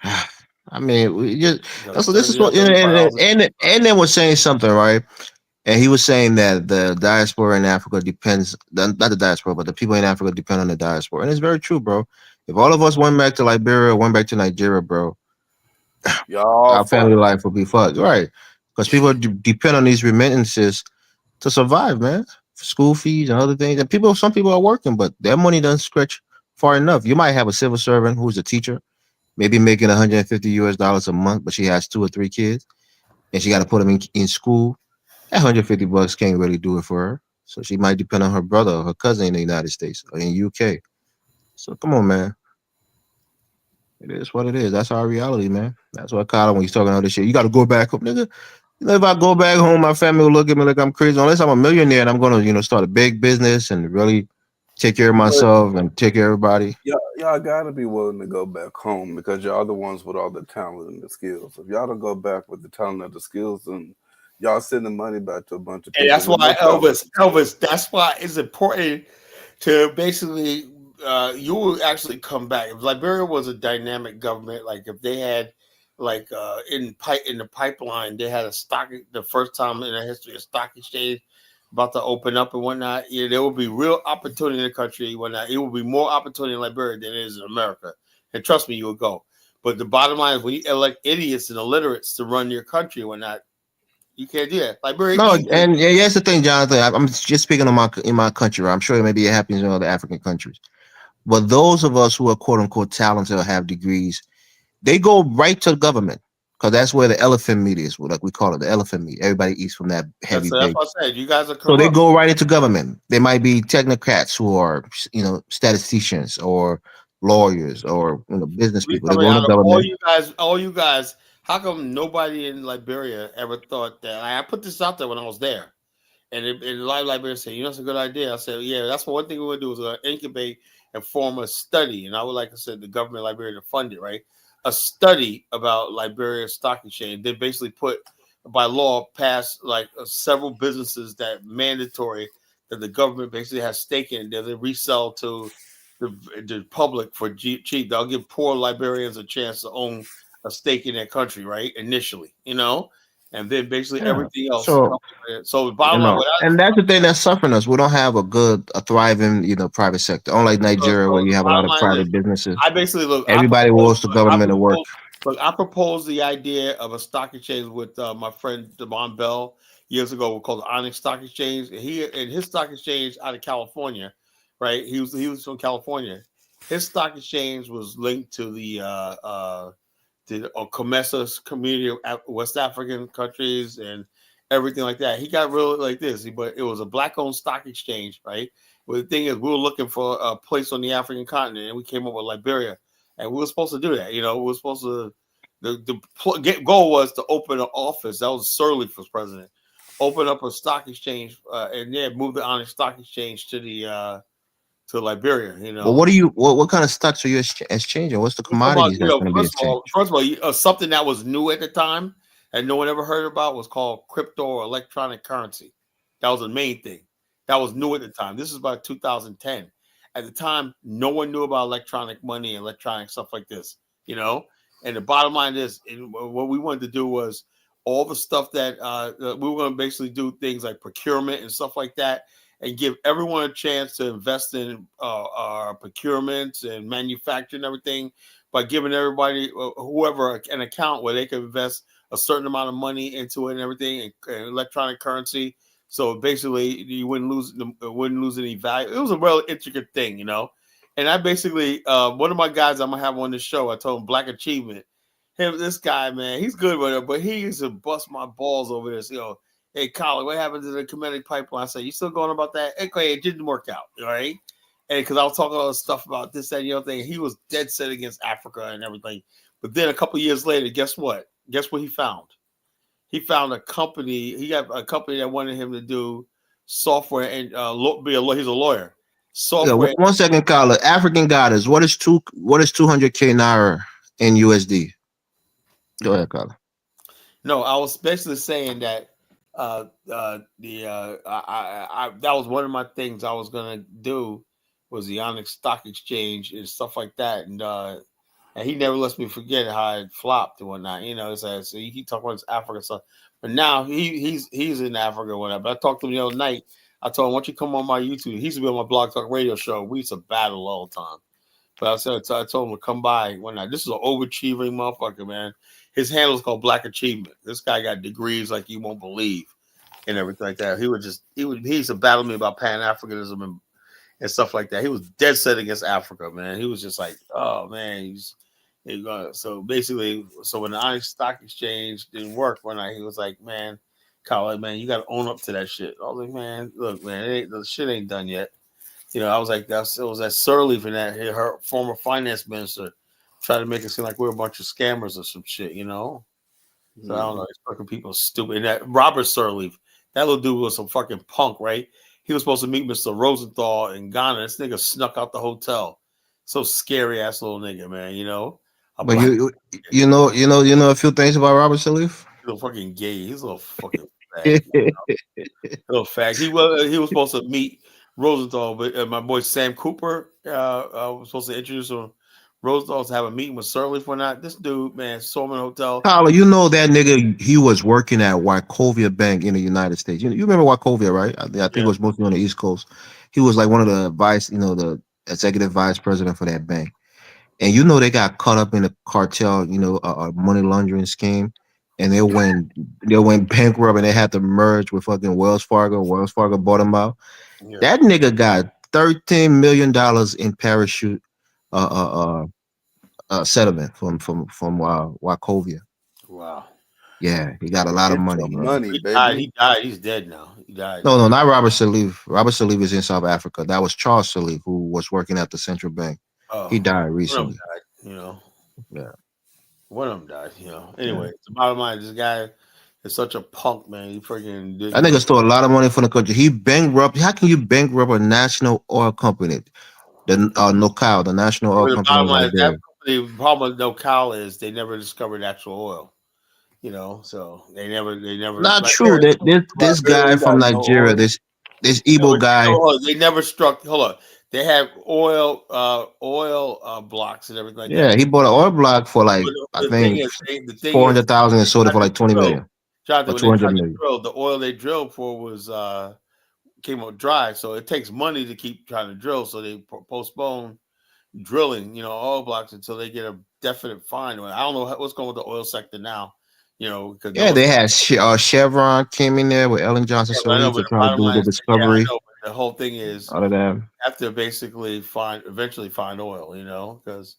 I I mean, we just Got so this is $30 what $35 and then was saying something, right? And he was saying that the diaspora in Africa depends, not the diaspora, but the people in Africa depend on the diaspora. And it's very true, bro. If all of us went back to Liberia, went back to Nigeria, bro, Y'all our family fucked. life would be fucked, right? Because people depend on these remittances to survive, man. For school fees and other things. And people, some people are working, but their money doesn't stretch far enough. You might have a civil servant who's a teacher, maybe making $150 a month, but she has 2 or 3 kids, and she got to put them in school. That $150 can't really do it for her. So she might depend on her brother or her cousin in the United States or in UK. So come on, man. It is what it is. That's our reality, man. That's what Kyle, when he's talking all this shit, you got to go back home, nigga. You know, if I go back home, my family will look at me like I'm crazy. Unless I'm a millionaire and I'm gonna, start a big business and really take care of But myself and take care of everybody. y'all gotta be willing to go back home because y'all the ones with all the talent and the skills. If y'all don't go back with the talent and the skills, then y'all sending money back to a bunch of And people that's with no why talent. Elvis, that's why it's important to basically you will actually come back. If Liberia was a dynamic government, like if they had like in the pipeline, they had a stock the first time in the history of stock exchange about to open up and whatnot, there will be real opportunity in the country and whatnot. It will be more opportunity in Liberia than it is in America. And trust me, you will go. But the bottom line is when you elect idiots and illiterates to run your country and whatnot, you can't do that. Liberia No, easy. and here's the thing, Jonathan. I'm just speaking on in my country. I'm sure maybe it happens in other African countries. But those of us who are quote unquote talented or have degrees, they go right to the government because that's where the elephant meat is. Like we call it, the elephant meat. Everybody eats from that heavy That's big. what I said. You guys are So they corrupt. go right into government. They might be technocrats who are, statisticians or lawyers or business We people. They coming go into out of government. all you guys. How come nobody in Liberia ever thought that? I put this out there when I was there. And Live Librarian said, that's a good idea. I said, yeah, that's one thing we're going to do is incubate and form a study. And I would like I said, the government Liberia to fund it, right? A study about Liberia Stock Exchange. They basically put, by law, passed like several businesses that mandatory that the government basically has stake in. That they resell to the public for cheap. They'll give poor Liberians a chance to own a stake in that country, right? Initially, and then basically Yeah. everything else. So So the bottom line, and that's the thing that's suffering us. We don't have a thriving, private sector. Unlike Nigeria, where so you the have a lot bottom of line is, private businesses. I basically look. Everybody wants the government to work. I proposed the idea of a stock exchange with my friend Devon Bell years ago, called the Onyx Stock Exchange. And his stock exchange out of California, right? He was from California. His stock exchange was linked to the COMESA community of West African countries and everything like that. He got really like this, but it was a black-owned stock exchange, right? But the thing is, we were looking for a place on the African continent, and we came up with Liberia, and we were supposed to do that. We were supposed to. The goal was to open an office. That was Sirleaf for president. Open up a stock exchange, and then move the Onyx Stock Exchange to the to Liberia. But what kind of stocks are you exchanging? What's the We're talking about, commodities that's going to be exchanged? first of all, something that was new at the time and no one ever heard about was called crypto or electronic currency. That was the main thing. That was new at the time. This is about 2010. At the time, no one knew about electronic money and electronic stuff like this, And the bottom line is, what we wanted to do was all the stuff that we were going to basically do things like procurement and stuff like that and give everyone a chance to invest in our procurements and manufacturing and everything by giving everybody, whoever, an account where they can invest a certain amount of money into it and everything, and electronic currency. So basically, you wouldn't lose any value. It was a real intricate thing, And I basically, one of my guys I'm gonna have on the show, I told him Black Achievement. This guy, man, he's good with it, but he used to bust my balls over this, Hey, Colin, what happened to the Kemetic pipeline? I said, you still going about that? Okay, it didn't work out, all right? And because I was talking all this stuff about this, that, and the other thing, he was dead set against Africa and everything. But then a couple of years later, guess what? Guess what he found? He found a company. He got a company that wanted him to do software and he's a lawyer. Yeah, Software. 1 second, Carla. African goddess. What is 200K naira in USD? Go ahead, Carla. No, I was basically saying that that was one of my things I was gonna do was the Onyx Stock Exchange and stuff like that, and and he never lets me forget how it flopped and whatnot. You know, so he talked about his Africa stuff, but now he's in Africa and whatnot. But I talked to him the other night. I told him, "Why don't you come on my YouTube?" He used to be on my Blog Talk Radio show. We used to battle all the time. But I told him to come by one night. This is an overachieving motherfucker, man. His handle is called Black Achievement. This guy got degrees like you won't believe and everything like that. He used to battle me about Pan Africanism and stuff like that. He was dead set against Africa, man. He was just like, oh man, so basically, so when the Onyx Stock Exchange didn't work one night, he was like, man, Kyle, man, you got to own up to that shit. I was like, man, look, man, the shit ain't done yet. You know, I was like, it was that Sirleaf and that her former finance minister tried to make it seem like we're a bunch of scammers or some shit, you know. So I don't know, it's fucking people stupid. And that Robert Sirleaf, that little dude was some fucking punk, right? He was supposed to meet Mr. Rosenthal in Ghana. This nigga snuck out the hotel. So scary ass little nigga, man. You know, But you know a few things about Robert Salif. He's a fucking gay. He's a little fucking fag. You know? Little fag. He was supposed to meet Rosenthal, but my boy Sam Cooper was supposed to introduce him. Rosenthal to have a meeting with Sirleaf or not. This dude, man, saw him in a hotel. Tyler, you know that nigga, he was working at Wachovia Bank in the United States. You remember Wachovia, right? I think it was mostly on the East Coast. He was like one of the the executive vice president for that bank. And you know they got caught up in a cartel, a money laundering scheme, and they went bankrupt and they had to merge with fucking Wells Fargo. Wells Fargo bought them out. Yeah. That nigga got $13 million in parachute settlement from Wachovia. Wow. Yeah, he got a lot of money. Money, baby. He died. He's dead now. He died. No, not Robert Salif. Robert Salif is in South Africa. That was Charles Salif, who was working at the central bank. Oh, he died recently. One of them died, Yeah. One of them died, Anyway, the bottom line, this guy is such a punk, man. He freaking did. That nigga stole a lot of money from the country. He bankrupt. How can you bankrupt a national oil company? The NOCAL, the national oil company. Bottom line, that company, the problem with NOCAL is they never discovered actual oil. So they never. Not true. This guy from Nigeria, this Igbo guy. They never struck. Hold on. They had oil blocks and everything like that. Yeah, he bought an oil block for like I think 400,000 and sold it for like 20 million. Jonathan, when they tried to drill, the oil they drilled for was came out dry, so it takes money to keep trying to drill. So they postpone drilling, oil blocks until they get a definite find. I don't know what's going with the oil sector now. Because they had Chevron came in there with Ellen Johnson Sirleaf to try to do the discovery. Yeah, the whole thing is out of that. Have to basically eventually find oil, because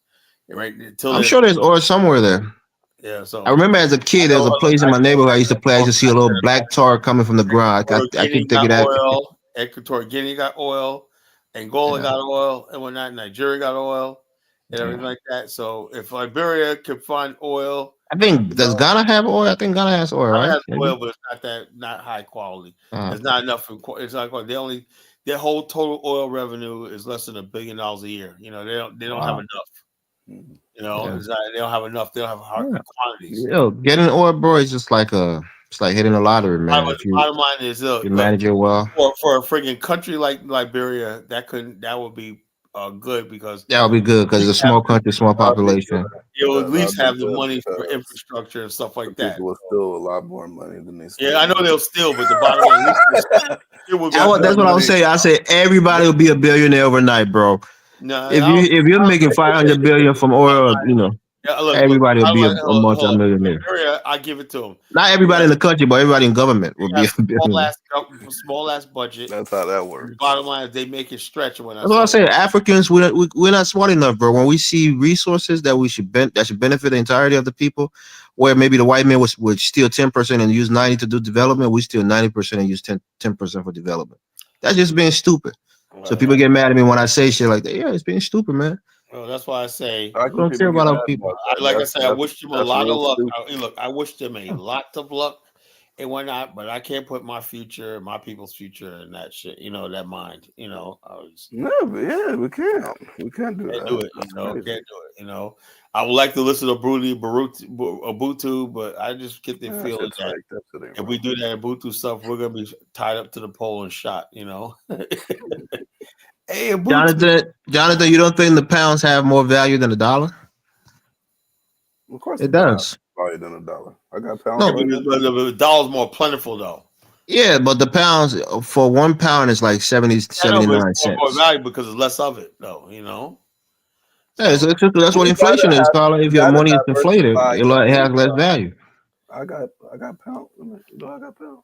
I'm sure there's oil somewhere there. Yeah, so I remember as a kid, there was a place in my neighborhood I used to play. I used to see a little black tar coming from the ground. I can think of that. Oil. Equatorial Guinea got oil, Angola got oil, and whatnot. Nigeria got oil, and everything like that. So if Liberia could find oil. I think does Ghana have oil? I think Ghana has oil, right? Ghana has oil, but it's not high quality. It's not enough. It's not quality. Their whole total oil revenue is less than $1 billion a year. They don't have enough. They don't have enough. They don't have hard quantities. Getting oil, bro, is just like it's like hitting a lottery, man. The bottom line is, you manage it well. For a freaking country like Liberia, that would be good because that would be good because it's a small country, small population. You'll at least have the money for infrastructure and stuff like that. People will steal a lot more money than they steal. Yeah, I know they'll steal, but the bottom line, that's what I was saying. I said everybody will be a billionaire overnight, bro. No, if you're making 500 billion from oil, everybody will be a multi-millionaire. I give it to them. Not everybody in the country, but everybody in government will be a billionaire. Small ass budget. That's how that works. The bottom line is they make it stretch. That's what I say. Africans, we're not smart enough, bro. When we see resources that should benefit the entirety of the people, where maybe the white man would steal 10% and use 90% to do development, we steal 90% and use 10% for development. That's just being stupid. So people get mad at me when I say shit like that. Yeah, it's being stupid, man. Well, that's why I say I don't care about other people. I wish them a lot of luck. Look, I wish them a lot of luck and whatnot, but I can't put my future, my people's future in that shit. That mind. We can't. We can't do that. Do it. Can't do it. I would like to listen to Ubuntu, but I just get the feeling that if we do that Ubuntu stuff, we're gonna be tied up to the pole and shot. Hey, Jonathan, you don't think the pounds have more value than the dollar? Of course, It the dollar does. value than a dollar. I got pounds No, Yeah, right because now. the dollar's more plentiful though. yeah, but the pounds for 1 pound is like 70, I know, but it's 79 more cents. valuable because there's less of it though. Yeah, So that's what You inflation is, Carla. you If your gotta money is inflated, diversify your it has less income. value. I got pounds. I got pounds.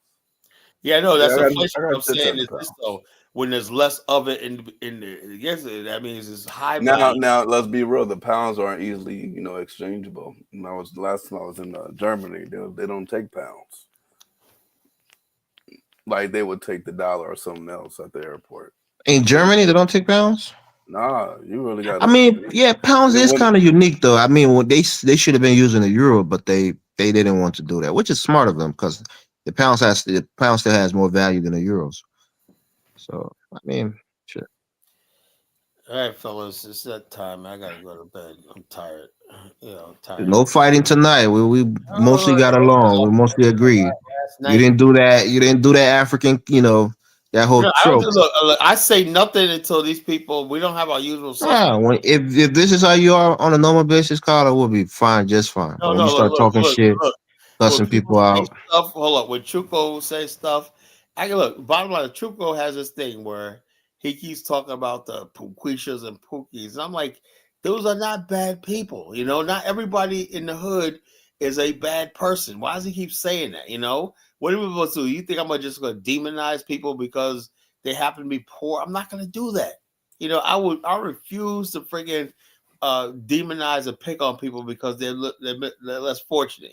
yeah, no, Yeah, that's inflation. I What got I'm shit saying ton is of this pounds. though. When there's less of it in the yes, that means it's high Now, value. let's be real. The pounds aren't easily, exchangeable. And the last time I was in Germany. They don't take pounds. Like they would take the dollar or something else at the airport. In Germany, they don't take pounds. Nah, you really I gotta. mean, yeah, pounds is When kind of unique though. I mean, when they should have been using the euro, but they didn't want to do that, which is smart of them because the pound still has more value than the euros. So I mean, shit. All right, fellas, it's that time. I gotta go to bed. I'm tired. I'm tired. No fighting tonight. We mostly got along. We mostly agreed. Last You night. didn't do that. You didn't do that African. That whole I don't trope. do look. I say nothing until these people. We don't have our usual suspects. Ah, if this is how you are on a normal basis, Carla, we'll be fine, just fine. No, But when no, you start talking shit, look. When cussing people people say out, stuff, hold up. When Chuko say stuff, I can look. Bottom line, Chuko has this thing where he keeps talking about the Puquishas and Pookies. And I'm like, those are not bad people. Not everybody in the hood is a bad person. Why does he keep saying that? What are we supposed to do? You think I'm just going to demonize people because they happen to be poor? I'm not going to do that. I refuse to friggin' demonize and pick on people because they're less fortunate.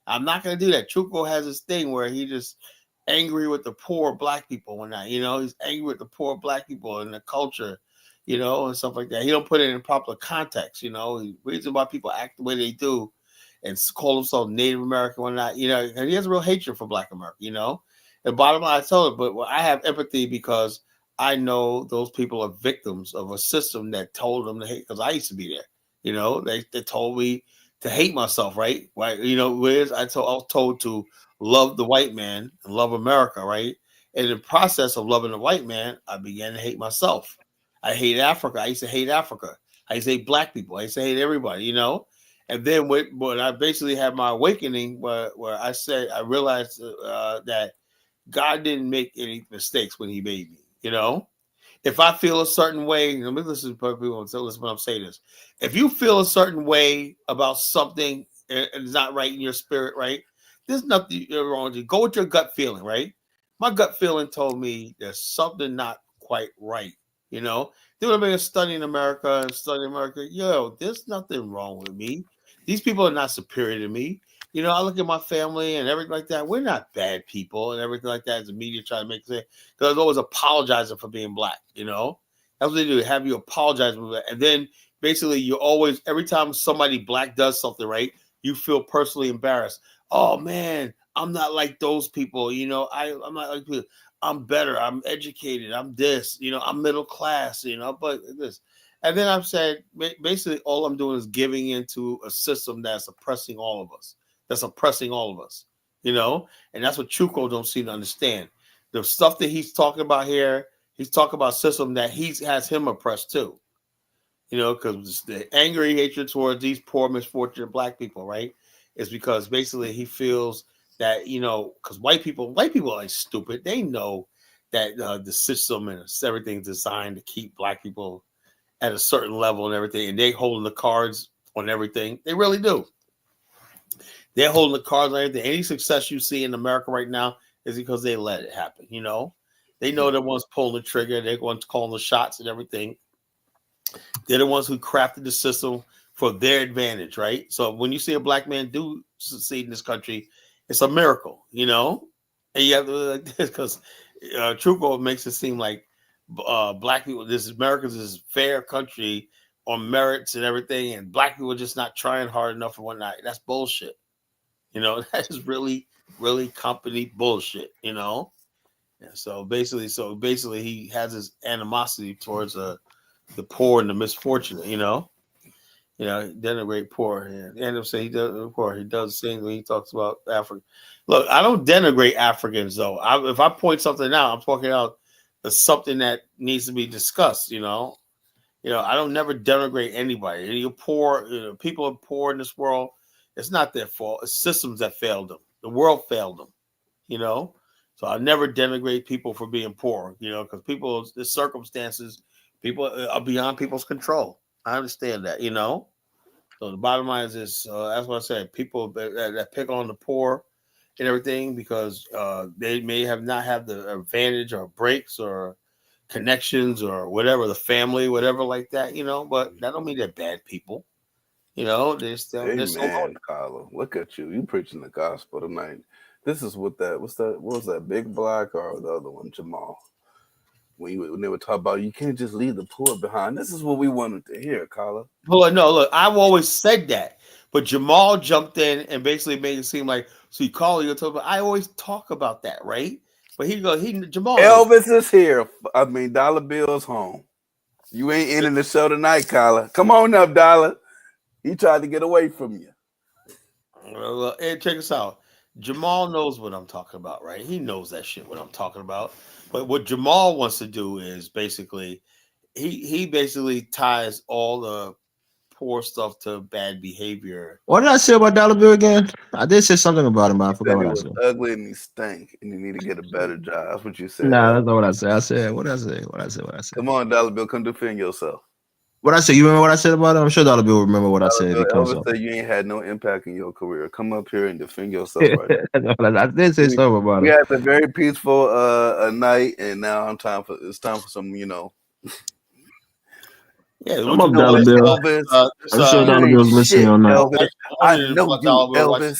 I'm not gonna do that. Chuko has this thing where he just angry with the poor black people when he's angry with the poor black people and the culture, and stuff like that. He don't put it in proper context. The reason why people act the way they do and call themselves Native American or not, and he has a real hatred for Black America. And bottom line, I told him, but I have empathy because I know those people are victims of a system that told them to hate. Because I used to be there. They told me to hate myself, right? Right? Whereas I was told to love the white man and love America, right? And in the process of loving the white man, I began to hate myself. I hate Africa. I used to hate Africa. I used to hate black people. I used to hate everybody, And then when I basically had my awakening, where I realized that God didn't make any mistakes when He made me. If I feel a certain way, let me listen to people and listen when I'm saying this. If you feel a certain way about something and it's not right in your spirit, right? There's nothing wrong with you. Go with your gut feeling, right? My gut feeling told me there's something not quite right. They would have been studying America. There's nothing wrong with me. These people are not superior to me. I look at my family and everything like that. We're not bad people and everything like that. As the media try to make it say, because I was always apologizing for being black. That's what they do. Have you apologize for that, and then basically you always every time somebody black does something right, you feel personally embarrassed. Oh man, I'm not like those people. I'm not like people. I'm better. I'm educated. I'm this. I'm middle class. But this. And then I've said basically all I'm doing is giving into a system that's oppressing all of us. And that's what Chuko don't seem to understand. The stuff that he's talking about here, he's talking about a system that has him oppressed too. Because the angry hatred towards these poor, misfortunate black people, right, is because basically he feels that because white people are stupid. They know that the system and everything's designed to keep black people at a certain level and everything, and they holding the cards on everything. They really do. They're holding the cards on everything. Any success you see in America right now is because they let it happen. They know they're ones pulling the trigger. They're the ones calling the shots and everything. They're the ones who crafted the system for their advantage, right? So when you see a black man do succeed in this country, it's a miracle, And you have to like this because Truco makes it seem like black people, America's this fair country on merits and everything, and black people are just not trying hard enough and whatnot. That's bullshit. That is really, really company bullshit. And so basically, he has this animosity towards the poor and the misfortunate. Denigrate poor. And end up saying he does poor. He does the same when he talks about Africa. Look, I don't denigrate Africans though. If I point something out, I'm talking out something that needs to be discussed. I don't never denigrate anybody. You're poor. People are poor in this world. It's not their fault. It's systems that failed them. The world failed them. So I never denigrate people for being poor. Because the circumstances, people are beyond people's control. I understand that. So the bottom line is this. That's what I said. People that pick on the poor and everything because they may have not have the advantage or breaks or connections or whatever, the family, whatever like that, but that don't mean they're bad people. They're still Amen, Carla. Look at you. You preaching the gospel tonight. This is what was that Big Black or the other one, Jamal? When they were talking about you can't just leave the poor behind. This is what we wanted to hear, Carla. Well, no, look, I've always said that, but Jamal jumped in and basically made it seem like so you call you talk about. I always talk about that, right? But Jamal. Elvis is here. I mean, Dollar Bill's home. You ain't ending the show tonight, Carla. Come on up, Dollar. He tried to get away from you. Well, check this out. Jamal knows what I'm talking about, right? He knows that shit what I'm talking about. But what Jamal wants to do is basically he basically ties all the poor stuff to bad behavior. What did I say about Dollar Bill again? I did say something about him, but I forgot what I said. Ugly and he stank, and you need to get a better job. That's what you said. Nah, that's not what I said. I said what I said. Come on, Dollar Bill, come defend yourself. What I said? You remember what I said about him? I'm sure Dollar Bill will remember what I said. Elvis said you ain't had no impact in your career. Come up here and defend yourself right now. I did say something about we him. had a very peaceful night, and now it's time for some, Yeah, I'm up, Dollar Bill. Elvis. I'm sure Dollar Bill's listening on that. Elvis. I know you, Elvis.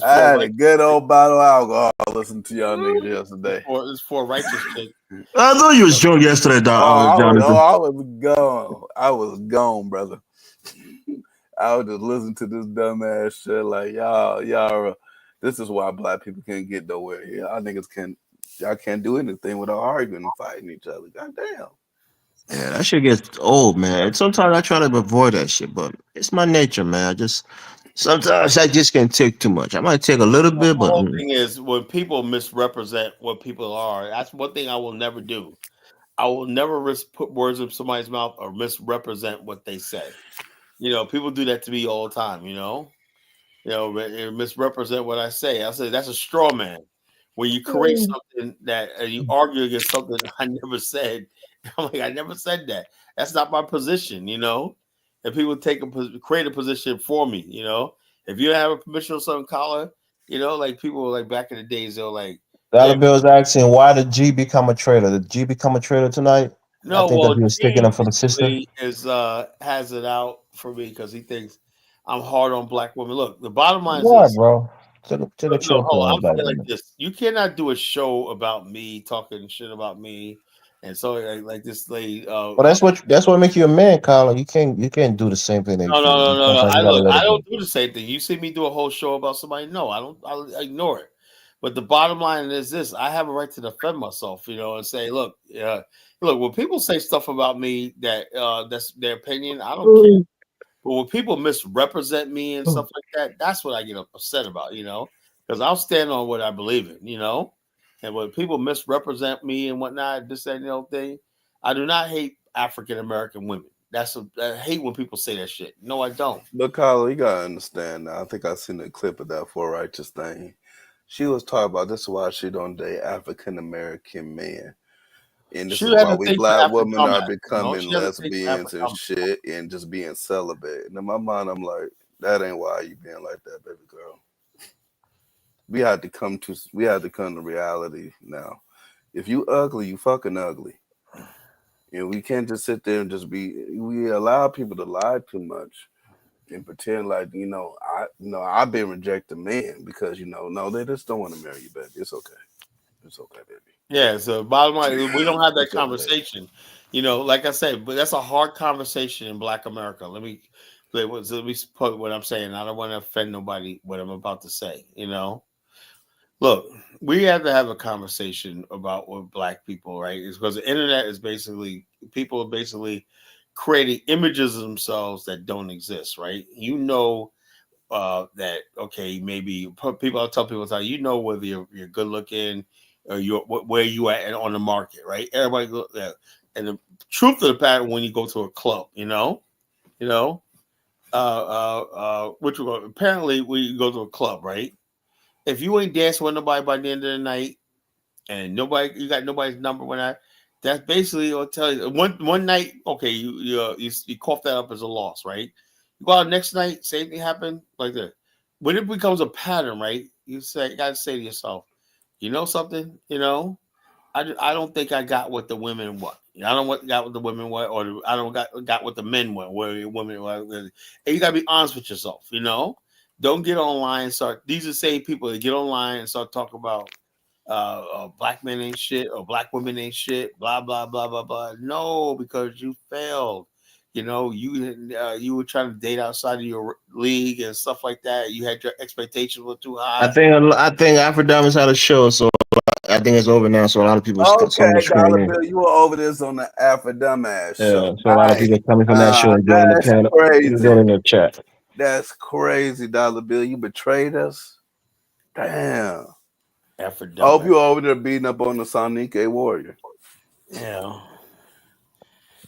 I had a good old bottle of alcohol. Listen to y'all niggas yesterday. It's for righteous chick. I thought you was drunk yesterday, Jonathan. I was gone. I was gone, brother. I was just listening to this dumbass shit. Like y'all. This is why black people can't get nowhere. Y'all niggas y'all can't do anything without arguing and fighting each other. Goddamn. Yeah, that shit gets old, man. And sometimes I try to avoid that shit, but it's my nature, man. Sometimes I just can't take too much. I might take a little bit, but the whole thing is when people misrepresent what people are. That's one thing I will never do. I will never put words in somebody's mouth or misrepresent what they say. People do that to me all the time. Misrepresent what I say. I say that's a straw man. When you create something that you argue against something I never said, I'm like, I never said that. That's not my position, And people create a position for me, If you have a permission or something, Collar, like people like back in the days, they're like Dollar Bill's asking why did G become a traitor? Did G become a traitor tonight? No, I think that he was sticking up for the sister. Has it out for me because he thinks I'm hard on black women. Look, the bottom line Why, is this, bro? Take a chill pill on I'm black saying like women. this. You cannot do a show about me talking shit about me, and so like this lady. Well, that's what makes you a man, Colin. You can't do the same thing. No. I don't do the same thing. You see me do a whole show about somebody? No, I don't. I ignore it. But the bottom line is this: I have a right to defend myself, and say, look, when people say stuff about me that's their opinion, I don't care. But when people misrepresent me and stuff like that, that's what I get upset about, because I'll stand on what I believe in, And when people misrepresent me and whatnot, this and the other thing, I do not hate African American women. I hate when people say that shit. No, I don't. But Carla, you gotta understand now. I think I seen a clip of that For Righteous thing. She was talking about this is why she don't date African American men. And this is why we black women are becoming lesbians and shit and just being celibate. And in my mind, I'm like, that ain't why you being like that, baby girl. We had to come to reality now. If you ugly, you fucking ugly. We can't just sit there and we allow people to lie too much and pretend like, I've been rejected man because, no, they just don't want to marry you, baby. It's okay. It's okay, baby. Yeah, so bottom line, we don't have that conversation. Like I said, but that's a hard conversation in Black America. Let me put what I'm saying. I don't want to offend nobody what I'm about to say, Look, we have to have a conversation about what Black people, right? It's because the internet is people are basically creating images of themselves that don't exist, right? That okay, maybe people. I'll tell people, whether you're good looking or where you at on the market, right? Everybody, And the truth of the matter, when you go to a club, which apparently when you go to a club, right? If you ain't dancing with nobody by the end of the night, and you got nobody's number when that's basically I'll tell you one night. Okay, you cough that up as a loss, right? You go out next night, same thing happened like that. When it becomes a pattern, right? You gotta say to yourself, you know something, I don't think I got what the women want. I don't got what the women want, or I don't got what the men want. Where women want, and you gotta be honest with yourself. Don't get online and start. These are the same people that get online and start talking about black men ain't shit or black women ain't shit. Blah blah blah blah blah. No, because you failed. You were trying to date outside of your league and stuff like that. You had your expectations were too high. I think Afrodamas had a show, so I think it's over now. So a lot of people, some Okay, are Dollar streaming. Bill, you were over this on the Afro Dumbass show. So a lot of people coming from that show and joining the panel, joining the chat. That's crazy, Dollar Bill. You betrayed us. Damn. I hope you're over there beating up on the Sonic Warrior. Yeah.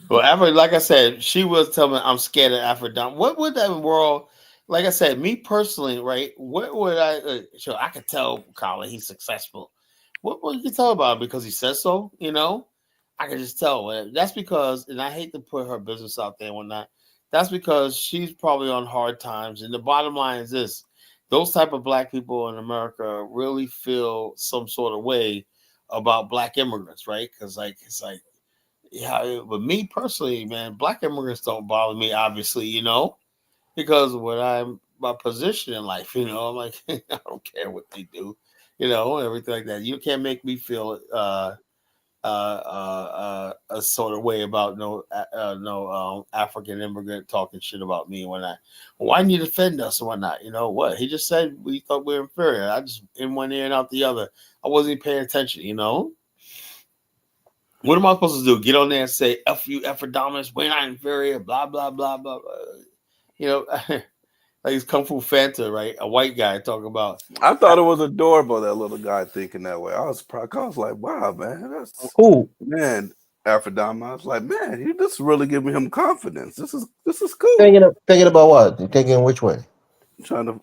Well, like I said, she was telling me I'm scared of Aphrodite. What would that world, like I said, me personally, right? What would sure, I could tell Colin he's successful. What would you tell about him because he says so? I can just tell. That's because, and I hate to put her business out there and whatnot. That's because she's probably on hard times. And the bottom line is this: those type of black people in America really feel some sort of way about black immigrants, right? Because it's like. Yeah, but me personally, man, black immigrants don't bother me, obviously, because my position in life, I'm like, I don't care what they do, everything like that. You can't make me feel a sort of way about no African immigrant talking shit about me and whatnot. Why need to defend us and whatnot? You know what? He just said we thought we were inferior. I just in one ear and out the other. I wasn't even paying attention, What am I supposed to do? Get on there and say "F you, Ephradomus, we're not inferior," blah blah blah blah. Like it's Kung Fu Fanta, right? A white guy talking about. I thought it was adorable that little guy thinking that way. I was like, "Wow, man, that's cool." Man, Aphrodite, I was like, "Man, you just really giving him confidence. This is cool." Thinking about what? Thinking which way? Trying to.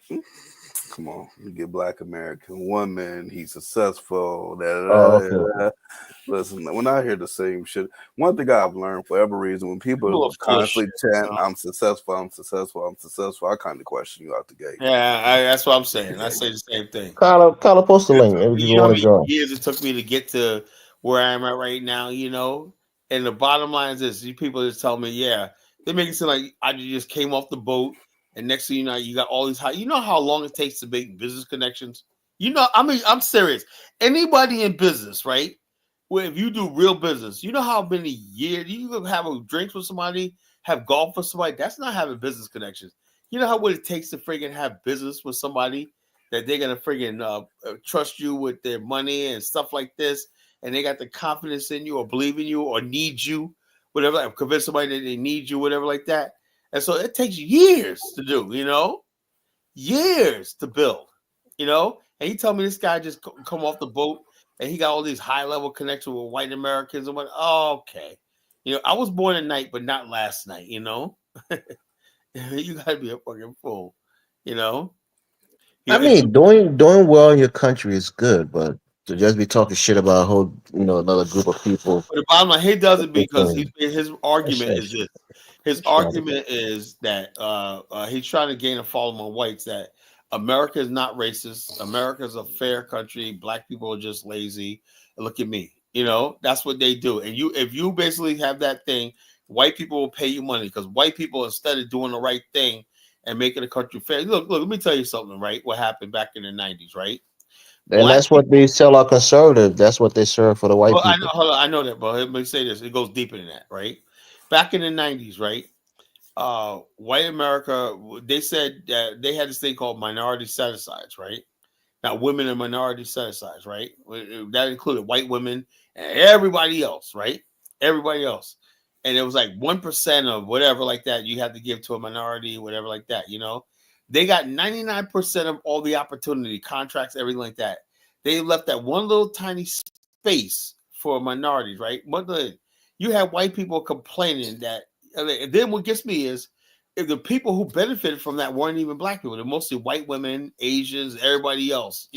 Come on, you get black American woman. He's successful. Okay. Listen, when I hear the same shit, one thing I've learned for every reason, when people constantly chant, "I'm successful, I'm successful, I'm successful," I kind of question you out the gate. Yeah, that's what I'm saying. I say the same thing. Kyla, post the link if you want to join. Years it took me to get to where I am at right now, And the bottom line is this: these people just tell me, yeah, they make it seem like I just came off the boat, and next thing you know, you got all these high. You know how long it takes to make business connections. I'm serious. Anybody in business, right? Well, if you do real business, you know how many years you can have a drinks with somebody, have golf with somebody. That's not having business connections. You know what it takes to friggin' have business with somebody that they're gonna friggin' trust you with their money and stuff like this, and they got the confidence in you or believe in you or need you, whatever. Like, convince somebody that they need you, whatever like that. And so it takes years to do, years to build, And he told me this guy just come off the boat and he got all these high level connections with white Americans. And went, oh, okay. I was born at night, but not last night, You gotta be a fucking fool, I mean, doing well in your country is good, but to just be talking shit about a whole, another group of people. But the bottom line, he does it because his argument is this. His argument is that he's trying to gain a following on whites that America is not racist. America is a fair country. Black people are just lazy. Look at me. That's what they do. And if you basically have that thing, white people will pay you money because white people, instead of doing the right thing and making the country fair. Look, let me tell you something, right? What happened back in the 90s, right? And that's what they sell our conservative. That's what they serve for the white people. I know that, but let me say this. It goes deeper than that, right? Back in the 90s, right? White America, they said that they had this thing called minority set-asides, right? Now, women and minority set-asides, right? That included white women and everybody else, right? Everybody else. And it was like 1% of whatever like that you had to give to a minority, whatever like that, They got 99% of all the opportunity, contracts, everything like that. They left that one little tiny space for minorities, right? you have white people complaining that. And then what gets me is if the people who benefited from that weren't even black people, they're mostly white women, Asians, everybody else,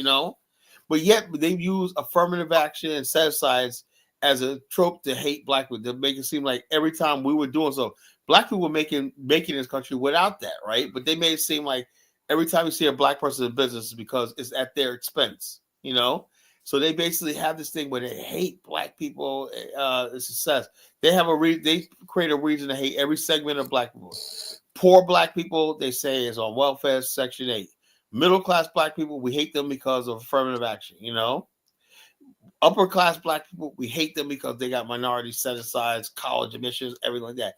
But yet they use affirmative action and set asides as a trope to hate black people, to make it seem like every time we were doing so, black people were making this country without that, right? But they made it seem like every time you see a black person in business is because it's at their expense, So they basically have this thing where they hate black people success. They have they create a reason to hate every segment of black people. Poor black people, they say, is on welfare, Section 8. Middle class black people, we hate them because of affirmative action, Upper class black people, we hate them because they got minority set asides, college admissions, everything like that.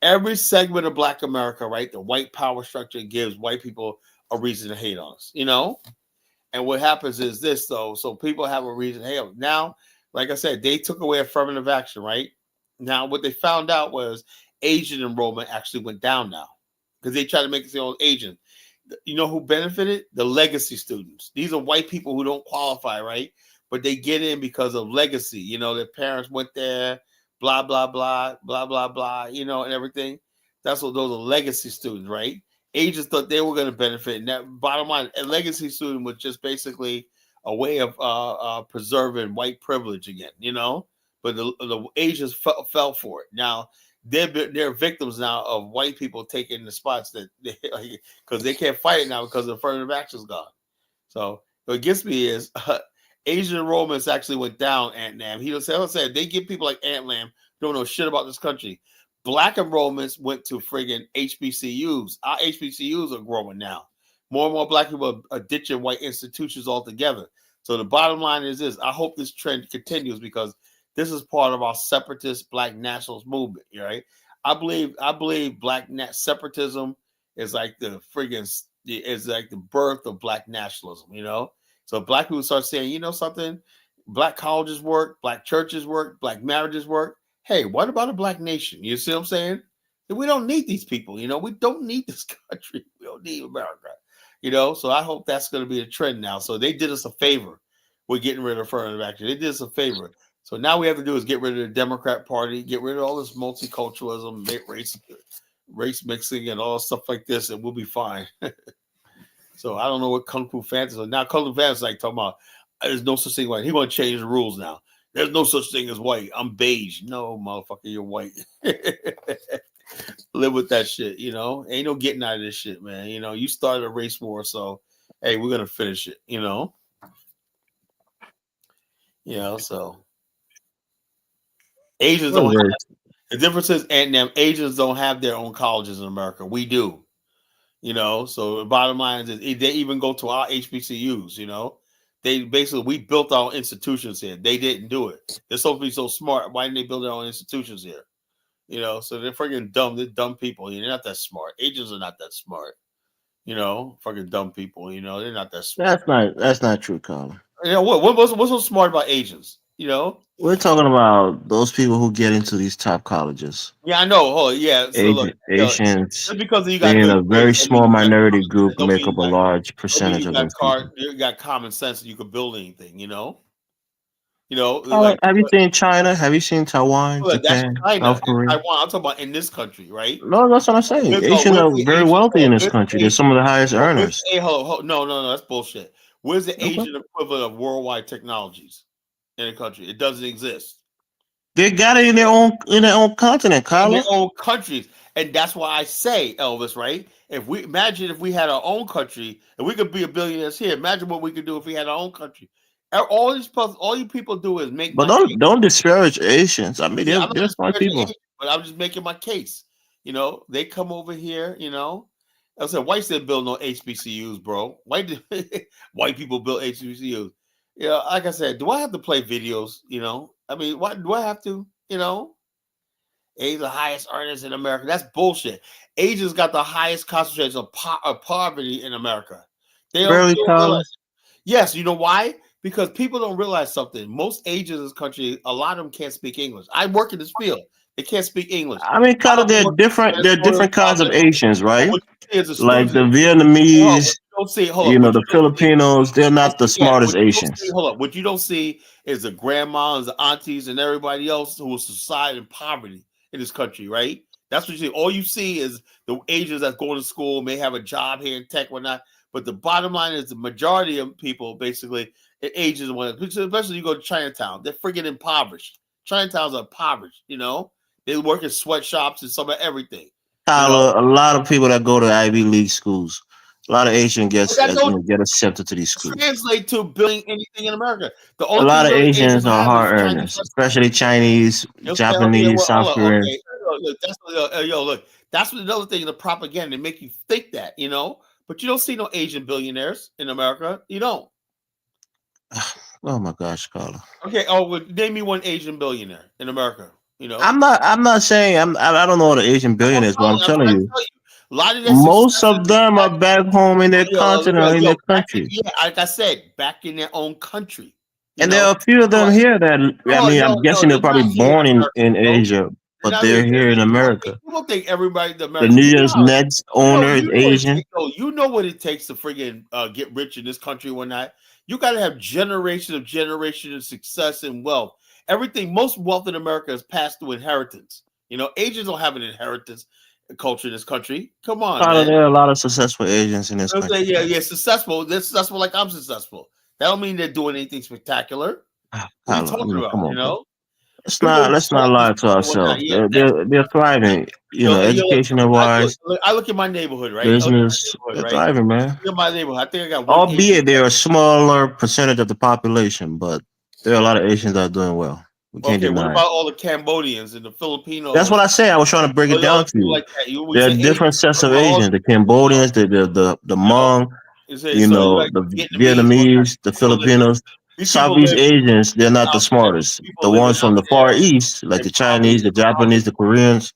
Every segment of black America, right? The white power structure gives white people a reason to hate on us, And what happens is this, though. So people have a reason to hate. Now, like I said, they took away affirmative action, right? Now, what they found out was Asian enrollment actually went down now because they tried to make it their own Asian. You know who benefited? The legacy students. These are white people who don't qualify, right? But they get in because of legacy. Their parents went there, blah, blah, blah, blah, blah, blah, and everything. That's what those are legacy students, right? Asians thought they were going to benefit. And that bottom line, a legacy student was just basically a way of preserving white privilege again, But the Asians fell for it. Now, they're victims now of white people taking the spots that because they can't fight it now because the affirmative action's gone. So what gets me is Asian enrollments actually went down. Ant Lam. He said they give people like Ant Lam don't know shit about this country. Black enrollments went to friggin' HBCUs. Our HBCUs are growing now. More and more black people are ditching white institutions altogether. So the bottom line is this: I hope this trend continues because this is part of our separatist black nationalist movement, right? I believe black separatism is like the birth of black nationalism, So black people start saying, something, black colleges work, black churches work, black marriages work. Hey, what about a black nation? You see what I'm saying? We don't need these people, we don't need this country. We don't need America, So I hope that's going to be a trend now. So they did us a favor with getting rid of affirmative action. They did us a favor. So now we have to do is get rid of the Democrat Party, get rid of all this multiculturalism, race mixing, and all stuff like this, and we'll be fine. So I don't know what Kung Fu fans are. Now Kung Fu fans like talking about there's no such thing as white. He want to change the rules now. There's no such thing as white. I'm beige. No, motherfucker, you're white. Live with that shit, Ain't no getting out of this shit, man. You started a race war, so hey, we're gonna finish it, so Asians don't have, the difference is, and them Asians don't have their own colleges in America. We do, So the bottom line is they even go to our HBCUs, They basically we built our institutions here. They didn't do it. They're supposed to be so smart. Why didn't they build their own institutions here? So they're freaking dumb. They're dumb people. They're not that smart. Asians are not that smart. Fucking dumb people. They're not that smart. That's not true, Colin. What's so smart about Asians? We're talking about those people who get into these top colleges. Yeah, I know. Oh, yeah. So look, Asians, just because you got being good a very grades, small minority group, make up a large I mean, percentage of those people. you got common sense and you could build anything. Have you seen China? Have you seen Taiwan, That's Japan, China, South Korea? Taiwan. I'm talking about in this country, right? No, that's what I'm saying. Asians are very wealthy in this country. They're some of the highest earners. No, that's bullshit. Where's the Okay. Asian equivalent of worldwide technologies in the country? It doesn't exist. They got it in their own continent, Carla. In their own countries, and that's why I say, Elvis, right? If we had our own country and we could be a billionaires here, imagine what we could do if we had our own country. All you people do is make. But don't disparage Asians. I mean, they're smart people. But I'm just making my case. They come over here. I said whites didn't build no HBCUs, bro. White people built HBCUs. Like I said, do I have to play videos? I mean, what do I have to? Asians the highest earners in America. That's bullshit. Asians got the highest concentration of poverty in America. They Really, Colin? Yes, you know why? Because people don't realize something. Most Asians in this country, a lot of them can't speak English. I work in this field. They can't speak English. I mean, kind of they're different kinds of Asians, right? Like the Vietnamese, the Filipinos, they're not the smartest Asians. Hold up. What you don't see is the grandmas, the aunties, and everybody else who is society in poverty in this country, right? That's what you see. All you see is the Asians that go to school, may have a job here in tech, whatnot. But the bottom line is the majority of people, basically, Asians, especially you go to Chinatown, they're freaking impoverished. Chinatowns are impoverished, They work in sweatshops and some of everything. Tyler, a lot of people that go to Ivy League schools, a lot of Asian get accepted to these schools. Translate to building anything in America. A lot of Asians are hard earners, especially Chinese, Japanese, South Korean. Look, that's another thing in the propaganda to make you think that, But you don't see no Asian billionaires in America. You don't. Oh my gosh, Carla. Okay. Name me one Asian billionaire in America. I'm not saying I don't know what an Asian billionaires, but I'm telling you. A lot of most of them are back home in their continent, in their country. Like I said, back in their own country. And there are a few of them here that I'm guessing they're probably born in Asia, but they're here in America. People think everybody the New York Nets owner is Asian. You know what it takes to friggin' get rich in this country or not. You got to have generations of success and wealth. Everything, most wealth in America is passed through inheritance. Asians don't have an inheritance culture in this country. Come on, man. There are a lot of successful Asians in this country. Yeah, successful. They're successful like I'm successful. That don't mean they're doing anything spectacular. What are you talking about? Come on, let's not lie to ourselves. They're thriving. Educational wise. I look at my neighborhood, right? Business, they're thriving, man. Look at my neighborhood. I think I got. Albeit they're a smaller percentage of the population, but there are a lot of Asians that are doing well. We can't deny. What about all the Cambodians and the Filipinos? That's what I say. I was trying to break it down to you. Like there are different sets of Asians: the Cambodians, the Hmong, the Vietnamese, the Filipinos. Southeast Asians, they're not the smartest. The ones from the Far East, like the Chinese, the Japanese, the Koreans,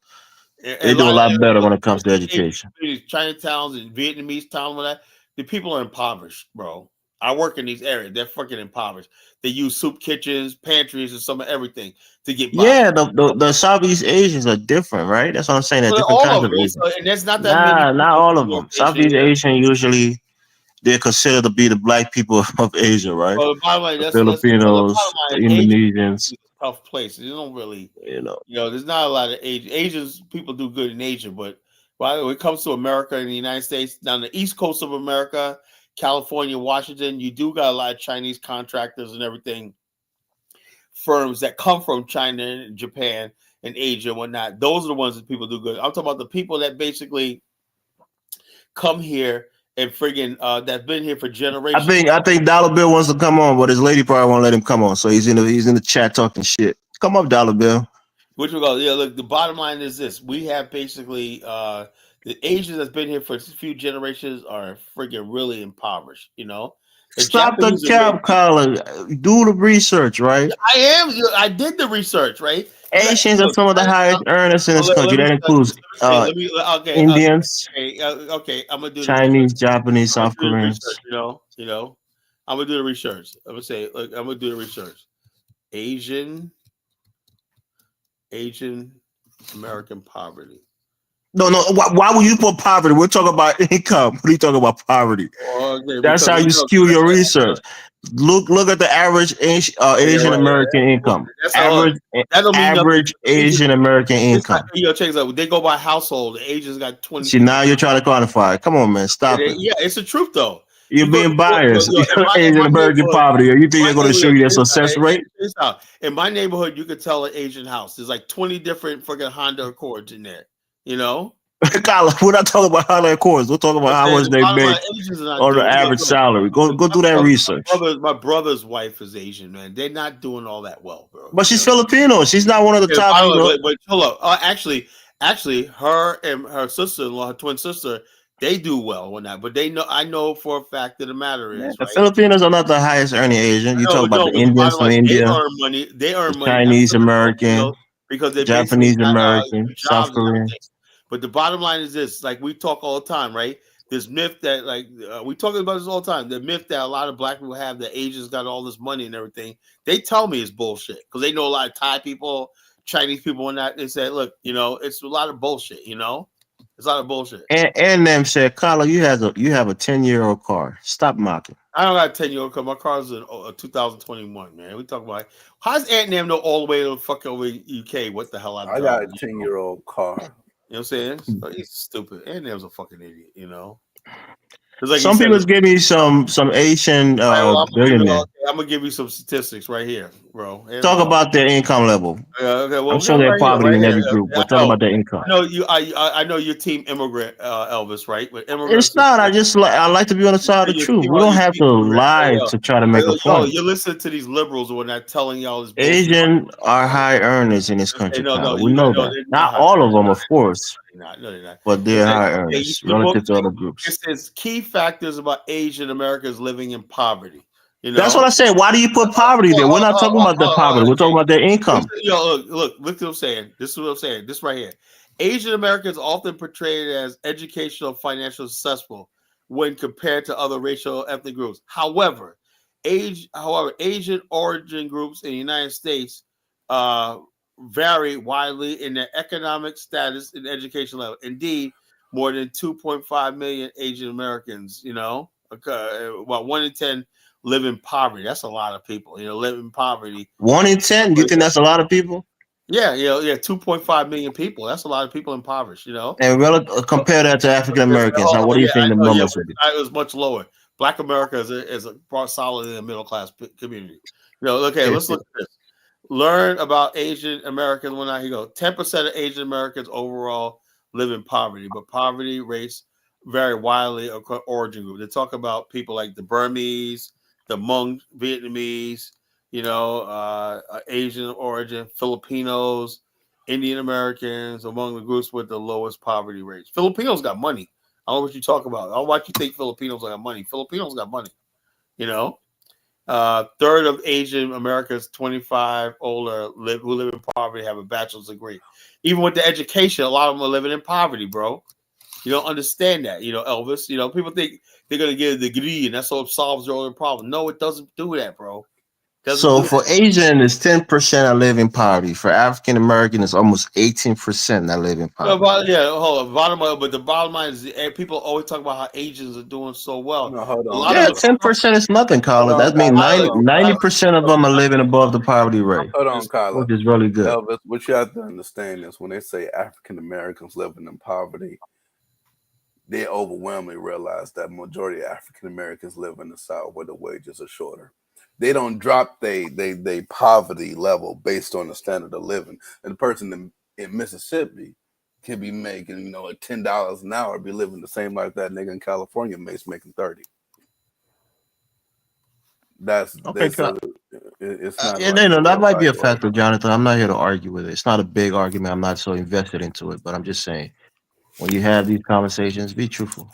they do a lot better when it comes to education. Chinatowns and Vietnamese towns, the people are impoverished, bro. I work in these areas. They're freaking impoverished. They use soup kitchens, pantries, and some of everything to get by. Yeah, the Southeast Asians are different, right? That's what I'm saying. They're different kinds of Asians. And that's not that many. Not all of them. Southeast Asian usually they're considered to be the black people of Asia, right? Well, by the way, the Filipinos, the Indonesians. Tough place. You don't really, there's not a lot of Asians. People do good in Asia, but when it comes to America and the United States, down the East Coast of America, California, Washington, you do got a lot of Chinese contractors and everything, firms that come from China and Japan and Asia and whatnot. Those are the ones that people do good. I'm talking about the people that basically come here and friggin' that's been here for generations. I think Dollar Bill wants to come on, but his lady probably won't let him come on. So he's in the chat talking shit. Come up, Dollar Bill. Which we go. Yeah, look, the bottom line is this: we have basically the Asians that's been here for a few generations are friggin' really impoverished. Stop the cap, Colin. Do the research, right? I did the research, right? Asians are some of the highest earners in this country. That includes Indians. Okay, I'm gonna do Chinese, Japanese, South Koreans. I'm gonna do the research. I'm gonna do the research. Asian American poverty. No. Why would you put poverty? We're talking about income. What are you talking about poverage? That's how you skew your research. Look at the average Asian American income. Average Asian American income. Check this out. They go by household. The Asians got 20. See, now you're trying to quantify. Come on, man. Stop it. Yeah, it's the truth though. You're being biased. Asian American poverty. You think they're going to show you their success rate? In my neighborhood, you could tell an Asian house. There's like 20 different freaking Honda Accords in there. Colin, we're not talking about Honda Accords. We're talking about how much they make on the average salary. Go do that research. My brother's wife is Asian, man. They're not doing all that well, bro. But she's Filipino. She's not one of the top. But hold up. Actually, her and her sister-in-law, her twin sister, they do well when that. But I know for a fact that the matter is the Filipinos are not the highest earning Asian. You talk about the Indians from India. They earn money. Chinese American, because they're Japanese American, South Korean. But the bottom line is this: like we talk all the time, right? this myth that like we talking about this all the time. The myth that a lot of black people have that Asians got all this money and everything. They tell me it's bullshit because they know a lot of Thai people, Chinese people, and that they say, look, you know, it's a lot of bullshit. You know, it's a lot of bullshit. And them said, Carla, you have a 10-year-old car. Stop mocking. I don't got a 10-year-old car. My car's a 2021, man. We talk about how's Aunt Nam know all the way to fucking over UK? What the hell I got a 10-year-old car. You know what I'm saying? So he's stupid. Aunt Nam's a fucking idiot. You know. Like some people give me some Asian billionaire. I'm gonna give you some statistics right here, bro. Talk about their income level. Okay, well, I'm sure there's poverty in every group, but talk about their income. I know you. I know your team immigrant, Elvis, right? But It's not. I like to be on the side of the truth. We don't have to lie to try to make a point. You listen to these liberals who are not telling y'all this. Asian are high earners in this country. We know that. Not all of them, of course. No, they're not. But they're high earners relative to other groups. It says key factors about Asian Americans living in poverty. You know? That's what I said. Why do you put poverty there? We're not talking about their poverty. We're talking about their income. Look what I'm saying. This is what I'm saying. This right here. Asian Americans often portrayed as educational, financially successful when compared to other racial ethnic groups. However, Asian origin groups in the United States vary widely in their economic status and education level. Indeed, more than 2.5 million Asian Americans, you know, about 1 in 10 live in poverty. That's a lot of people, you know, live in poverty. 1 in 10? You think that's a lot of people? Yeah, 2.5 million people. That's a lot of people impoverished, you know. And compare that to African Americans. Now, what do you think the numbers would be? It was much lower. Black America is a solid in the middle class community. You know, okay, let's look at this. Learn about Asian Americans. When I go, 10% of Asian Americans overall live in poverty, but poverty rates vary widely across origin group. They talk about people like the Burmese, the Hmong Vietnamese, you know, Asian origin, Filipinos, Indian Americans, among the groups with the lowest poverty rates. Filipinos got money. I don't know what you talk about. I don't know why you think Filipinos got money. Filipinos got money, you know. Third of Asian Americans 25 older who live in poverty have a bachelor's degree. Even with the education, a lot of them are living in poverty, bro. You don't understand that, you know, Elvis. You know, people think they're gonna get a degree and that's what solves all their problem. No, it doesn't do that, bro. So for Asian, it's 10% that live in poverty. For African American, it's almost 18% that live in poverty. Hold on. But the bottom line is people always talk about how Asians are doing so well. No, hold on. 10% is nothing, Carla. That means 90% of them are living above the poverty rate. Hold on, Carla. Which is really good. Elvis, what you have to understand is when they say African Americans living in poverty, they overwhelmingly realize that majority of African Americans live in the South where the wages are shorter. They don't drop they poverty level based on the standard of living. And the person in Mississippi can be making, you know, at $10 an hour, be living the same life that nigga in California makes, making 30. It's not. That might be a factor, Jonathan. I'm not here to argue with it. It's not a big argument. I'm not so invested into it, but I'm just saying, when you have these conversations, be truthful.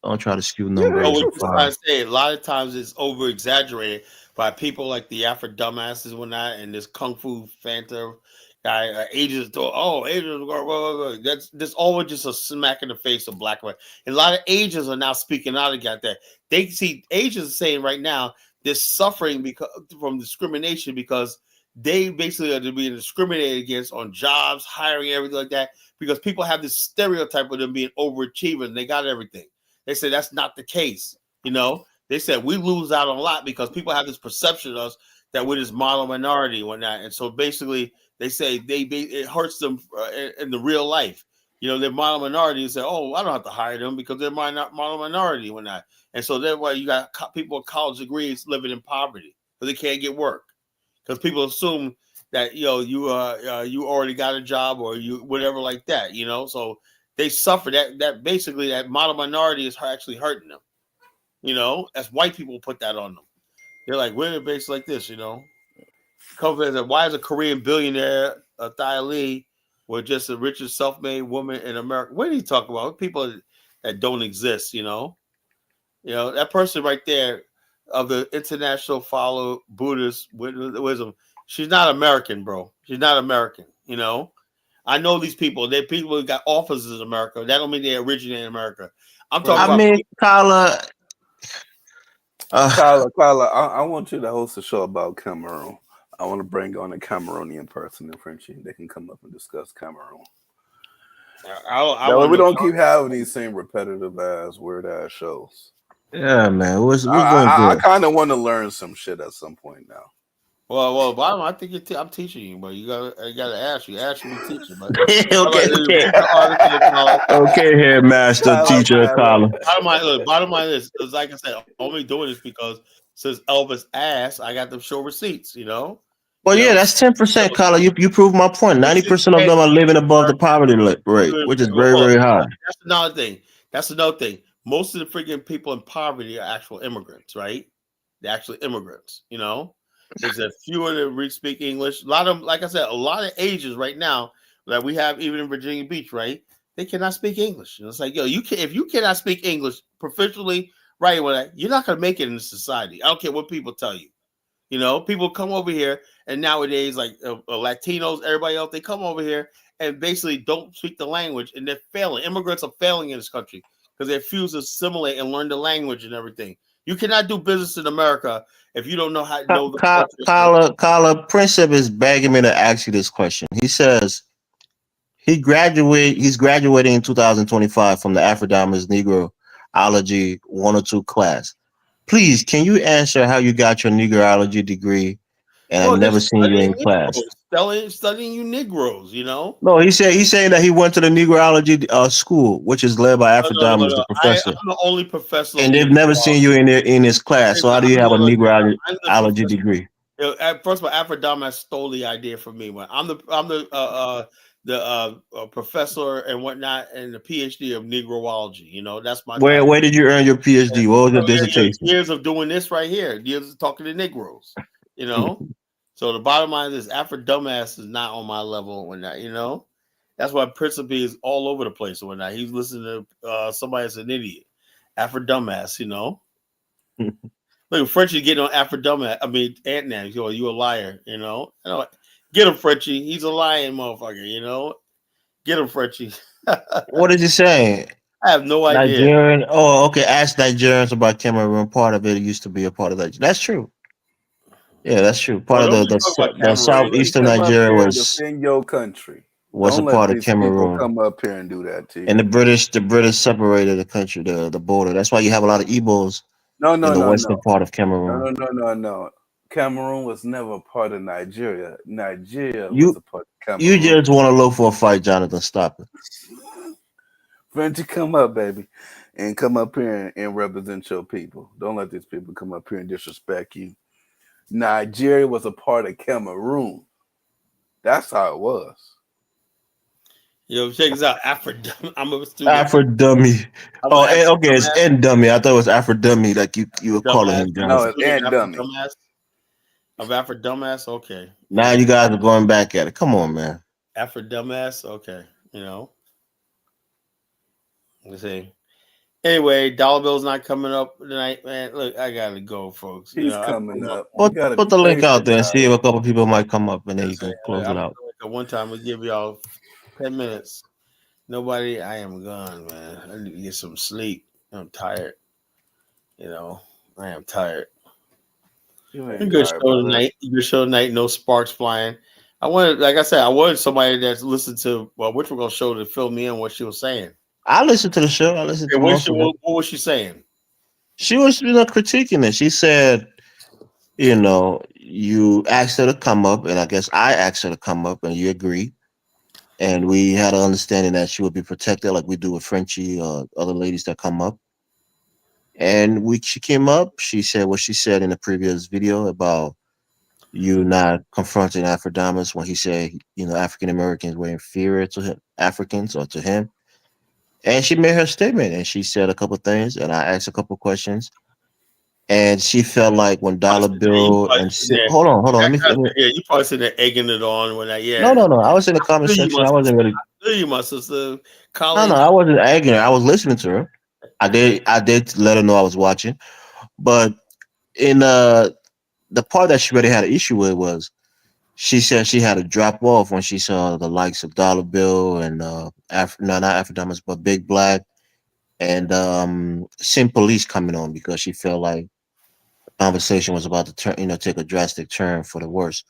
Don't try to skew numbers. I say a lot of times it's over exaggerated by people like the Afro dumbasses when and this Kung Fu Fanta guy, Asians do. Oh, Asians, that's always just a smack in the face of black men. And a lot of Asians are now speaking out against that. They see Asians saying right now they're suffering from discrimination because they basically are being discriminated against on jobs, hiring, everything like that. Because people have this stereotype of them being overachievers and they got everything. They said that's not the case. You know, they said we lose out on a lot because people have this perception of us that we're this model minority and whatnot. And so basically, they say it hurts them in the real life. You know, they're model minority and say, oh, I don't have to hire them because they're model minority and whatnot. And so that's why you got people with college degrees living in poverty because they can't get work because people assume that, you know, you already got a job or you whatever like that, you know, so they suffer that basically that model minority is actually hurting them, you know, as white people put that on them. They're like, we're based like this, you know. Why is a Korean billionaire, Thai Lee, or just the richest self-made woman in America? What are you talking about? People that don't exist, you know. You know, that person right there of the international follow Buddhist wisdom, she's not American, bro. She's not American, you know. I know these people. They're people who got offices in America. That don't mean they originate in America. I'm talking I about mean, Kyla. Kyla, I want you to host a show about Cameroon. I want to bring on a Cameroonian person in Frenchie. They can come up and discuss Cameroon. I That way want to we know. don't keep having these same repetitive ass, weird ass shows. Yeah, man. What's going I good? kind of want to learn some shit at some point now. Well, bottom. I think I'm teaching you, but you gotta ask. You ask me teaching, but Okay. read the article. Okay, headmaster, Kyla, teacher, Kyla. Kyla. Bottom line is like I said, only doing this because since Elvis asked, I got to show receipts. Well, yeah, that's 10%, Kyla. You proved my point. 90% of them are living above the poverty rate, which is very, very high. That's another thing. Most of the freaking people in poverty are actual immigrants, right? They're actually immigrants. There's a few that speak English. A lot of them, like I said, a lot of Asians right now that we have even in Virginia Beach, right? They cannot speak English. It's like, yo, if you cannot speak English proficiently, right? You're not gonna make it in this society. I don't care what people tell you. People come over here, and nowadays, like Latinos, everybody else, they come over here and basically don't speak the language, and they're failing. Immigrants are failing in this country because they refuse to assimilate and learn the language and everything. You cannot do business in America if you don't know how to know the culture. Kyla, Princip is begging me to ask you this question. He says he's graduating in 2025 from the Afro-Diamonds Negroology 102 class. Please, can you answer how you got your Negroology degree? And I've never seen you in class. Studying you Negroes, No, he's saying that he went to the Negroology school, which is led by Afro-Diamonds, the professor. I'm the only professor. And they've never seen you in his class. So how do you have a Negroology degree? First of all, Afro-Diamonds stole the idea from me. I'm the professor and whatnot, and the PhD of Negroology. That's my Where title. did you earn your PhD? What was your dissertation? Years of doing this right here. Years of talking to Negroes. So the bottom line is Afro-Dumbass is not on my level when that. That's why Principe is all over the place when that. He's listening to somebody that's an idiot. Afro-Dumbass. Look, Frenchie getting on Afro-Dumbass. I mean, Ant-Man. You a liar. Get him, Frenchie. He's a lying motherfucker. Get him, Frenchie. What is he saying? I have no idea. Nigerian. Oh, okay. Ask Nigerians about Cameroon. Part of it used to be a part of that. That's true. Yeah, that's true. Part of the southeastern Nigeria was in your country. Was Don't a part let of these Cameroon. people come up here and do that to you. And the British separated the country, the border. That's why you have a lot of Igbos in the western part of Cameroon. No. Cameroon was never part of Nigeria. Nigeria was a part of Cameroon. You just want to look for a fight, Jonathan. Stop it. Frenchie, come up, baby. And come up here and represent your people. Don't let these people come up here and disrespect you. Nigeria was a part of Cameroon. That's how it was. Check this out. I'm a student. Afro-Dummy. Okay, it's N-Dummy. I thought it was Afro-Dummy, like you were calling him, Jonathan. No, it's N-Dummy. Of Afro-Dumbass, okay. Now you guys are going back at it. Come on, man. Afro-Dumbass, okay. Let's see. Anyway, Dollar Bill's not coming up tonight, man. Look, I gotta go, folks. He's coming up. Put the link out there and see if a couple people might come up, and then you can close it out. One time we give y'all 10 minutes. Nobody, I am gone, man. I need to get some sleep. I'm tired. I am tired. Good show tonight. Good show tonight. No sparks flying. I wanted somebody that's listened to which we're gonna show to fill me in what she was saying. I listened to the show. I listened to what was she saying? She was critiquing it. She said, you asked her to come up, and I guess I asked her to come up, and you agreed. And we had an understanding that she would be protected like we do with Frenchie or other ladies that come up. And she came up, she said what she said in the previous video about you not confronting Afro-Diamonds when he said, African Americans were inferior to Africans or to him. And she made her statement, and she said a couple of things, and I asked a couple of questions. And she felt like when Dollar Bill hold on. Let me, yeah, you probably sitting there egging it on when No. I was in the comment section. I wasn't really. You, my sister. No, I wasn't egging her. I was listening to her. I did let her know I was watching. But in the part that she really had an issue with was she said she had to drop off when she saw the likes of Dollar Bill and not Afro-Diamonds, but Big Black and Sim Police coming on because she felt like the conversation was about to turn, take a drastic turn for the worse.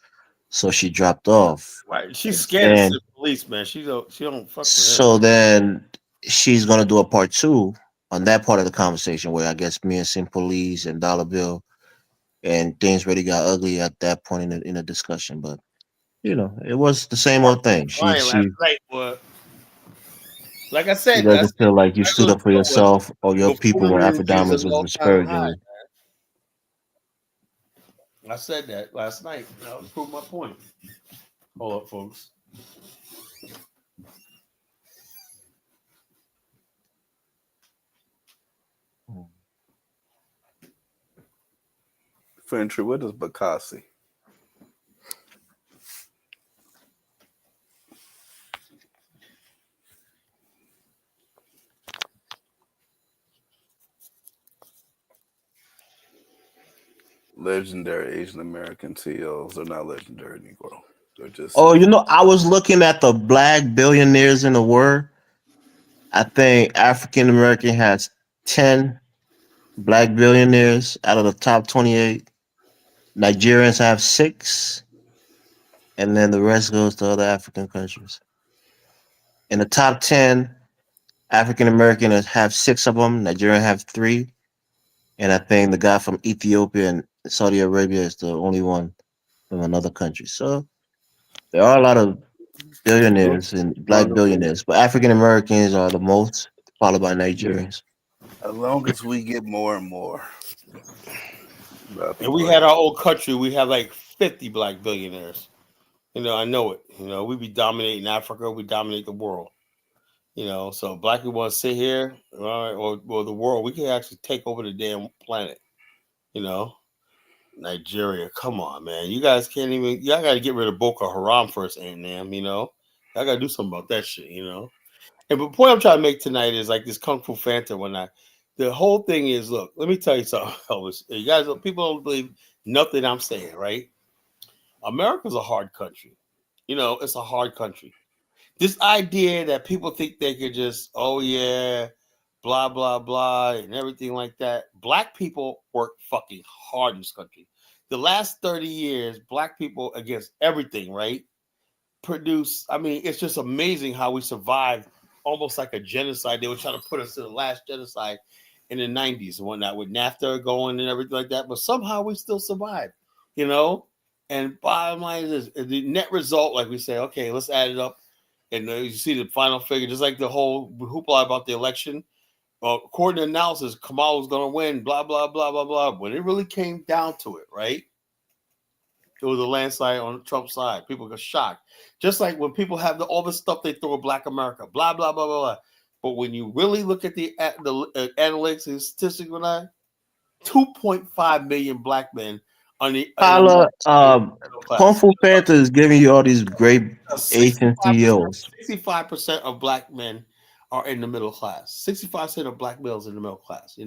So she dropped off. Right. She's scared of And the police, man. She don't fuck with him. so then she's gonna do a part 2 on that part of the conversation where I guess me and Sim Police and Dollar Bill and things really got ugly at that point in the discussion. But it was the same old thing. She Ryan last she night, but like I she said, that's doesn't feel like you stood regular up for show was yourself or your people when buffoonery reaches Afrodamas an was all-time disparaging high. you. I said that last night. That would prove my point. Hold up, folks. Fentry, what is Bakassi? Legendary Asian American TLs are not legendary Negro. They're just Oh, I was looking at the black billionaires in the world. I think African American has 10 black billionaires out of the top 28. Nigerians have 6, and then the rest goes to other African countries. In the top 10, African American have 6 of them. Nigerian have 3, and I think the guy from Ethiopia and Saudi Arabia is the only one from another country. So there are a lot of billionaires and black billionaires, but African Americans are the most, followed by Nigerians. as long as we get more and more. If we had our own country, we have like 50 black billionaires. I know it. We be dominating Africa, we dominate the world. So black people want to sit here, all right, or the world. We can actually take over the damn planet. Nigeria, come on, man. You guys can't even. Y'all got to get rid of Boko Haram first, ain't them? Y'all got to do something about that shit. And the point I'm trying to make tonight is like this Kung Fu Fanta. The whole thing is, look, let me tell you something, Elvis. You guys, people don't believe nothing I'm saying, right? America's a hard country. It's a hard country. This idea that people think they could just, oh yeah, blah blah blah, and everything like that. Black people work fucking hard in this country. The last 30 years, black people against everything, right? Produce. I mean, it's just amazing how we survived almost like a genocide. They were trying to put us to the last genocide in the 90s and whatnot, with NAFTA going and everything like that. But somehow we still survived, And bottom line is this, the net result, like we say, okay, let's add it up. And you see the final figure, just like the whole hoopla about the election. According to analysis, Kamala was going to win, blah, blah, blah, blah, blah. When it really came down to it, right? It was a landslide on Trump's side. People got shocked. Just like when people have all this stuff they throw at Black America, blah, blah, blah, blah, blah. But when you really look at the analytics and statistics, 2.5 million black men on the Tyler, Kung Fu Panther is giving you all these great Asian CEOs. 65% of black men are in the middle class. 65% of black males in the middle class.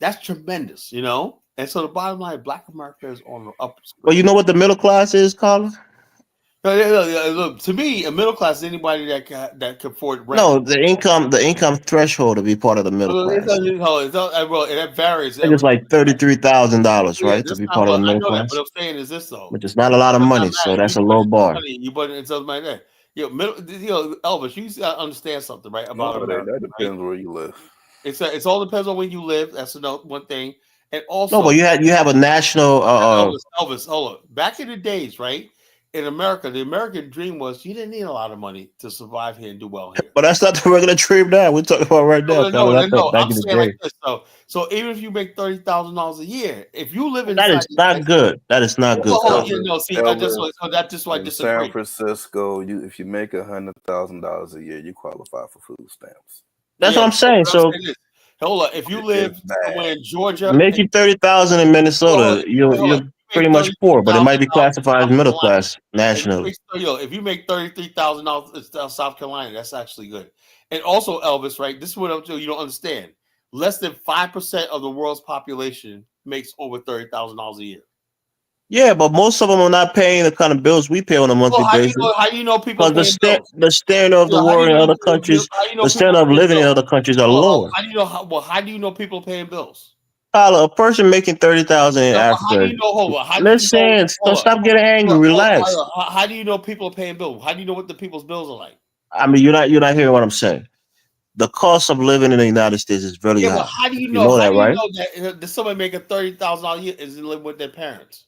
That's tremendous. And so the bottom line, Black America is on the up. Well, you know what the middle class is, Carla? Look, to me, a middle class is anybody that can afford rent. No, the income threshold to be part of the middle class. It varies. I think it's like $33,000, right, to be part of the I middle know that, class. but I'm saying is this though, Which is not a lot of money, so that's a low bar. You put it something like that. Elvis, you understand something, right? About America, that depends where you live. It's all depends on where you live. That's another one thing. And also, no, but you have a national. Elvis, hold on. Back in the days, right? In America, the American dream was you didn't need a lot of money to survive here and do well here. But that's not the regular dream now. We're talking about right now. No, I'm saying like this. So even if you make $30,000 a year, if you live in that is not good. That is not good. That's just why I disagree. San Francisco, if you make $100,000 a year, you qualify for food stamps. That's what I'm saying. So hold on, if you live somewhere in Georgia, making $30,000 in Minnesota, you're pretty much poor, but it might be classified as middle class nationally. If you make $33,000 in South Carolina, that's actually good. And also, Elvis, right? This is what you don't understand. Less than 5% of the world's population makes over $30,000 a year. Yeah, but most of them are not paying the kind of bills we pay on a monthly basis. How do you know people are Because paying bills? the standard of the How do world you in know other countries, how do you know the people standard of paying living in bills? other countries are lower. How do you know how do you know people paying bills? Tyler, a person making 30,000 in No, how do Africa. you know? Hold on. How do you know? Listen, Hold on. stop getting angry. Relax. How do you know people are paying bills? How do you know what the people's bills are like? I mean, you're not hearing what I'm saying. The cost of living in the United States is very Yeah, but high. how do you You know? know How that, do you right? know that somebody making $30,000 a year is living with their parents?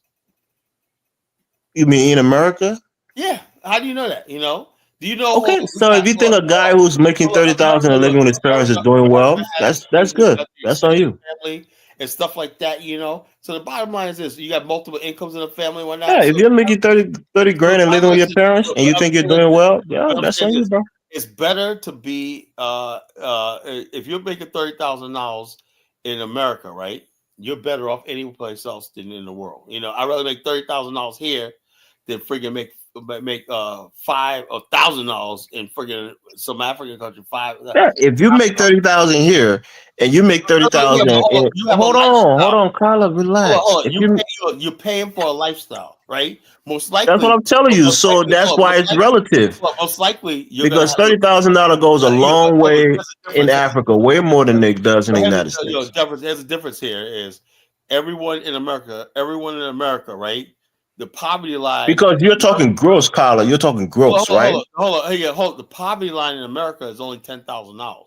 You mean in America? Yeah. How do you know that? You know? Do you know? Okay, so if you think a guy who's making 30,000 and living with his parents is doing well, that's good. Got the That's on extended you. family and stuff like that. You know. So the bottom line is this: you got multiple incomes in the family, and Yeah, whatnot. if So you're making 30 so the grand and bottom living line with is your this, parents look, and you think you're doing well, yeah, I'm that's saying on you, this. bro. It's better to be if you're making $30,000 in America, right? You're better off any place else than in the world. You know, I'd rather make $30,000 here than freaking make $5,000 in freaking some African country. Yeah, if you make 30,000 here and you make Yeah, 30,000 but in, you have a hold lifestyle. on, Carla, relax. Hold on. If you You're paying for a lifestyle, right? Most That's likely, what I'm telling you. So that's why it's relative. most likely you're gonna Because have. $30,000 goes a long way There's a in difference. Africa, way more than it does in the United States. There's a difference here. Is everyone in America, right? The poverty line. Because you're talking gross, Carla. You're talking gross, right? Hold on. Hey, hold. The poverty line in America is only $10,000.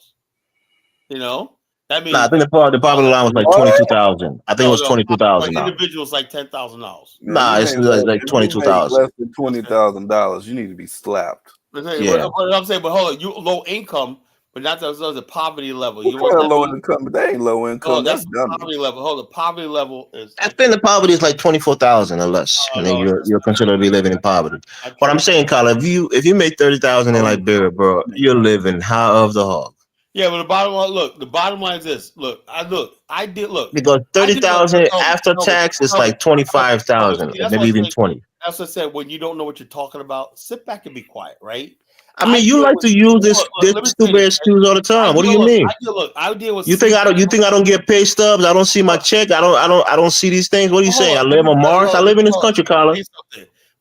You know that Nah, I means think the popular line was like What? 22,000. I think it was $22,000. individuals like $10,000. Man, Nah, you it's make less, like if you make 22,000. less than $20,000, you need to be slapped. Yeah. But I'm saying, but hold on, you low income, but not the poverty level. What You kind want of that? low income? But they ain't low Oh, income. that's That's the dummy. poverty level. Hold on, poverty level is. I think the poverty is like 24,000 or less, and then No, you're considered to be living in poverty. not But true. I'm saying, Carla, if you make 30,000 in Oh, Liberia, bro, you're living high of the hog. Yeah, but the bottom line, look, the bottom line is this. I did Because I did 30,000 after help me, tax is help me, like 25,000, See, or that's maybe what I even say. 20. That's what I said. When you don't know what you're talking about, sit back and be quiet, right? I mean, you deal like with to use this let me say stupid this, right? excuse all the time. What do you mean? I deal with You think I don't get pay stubs? I don't see my check. I don't see these things. What are you saying? I live on Mars. I live in this country, Carla.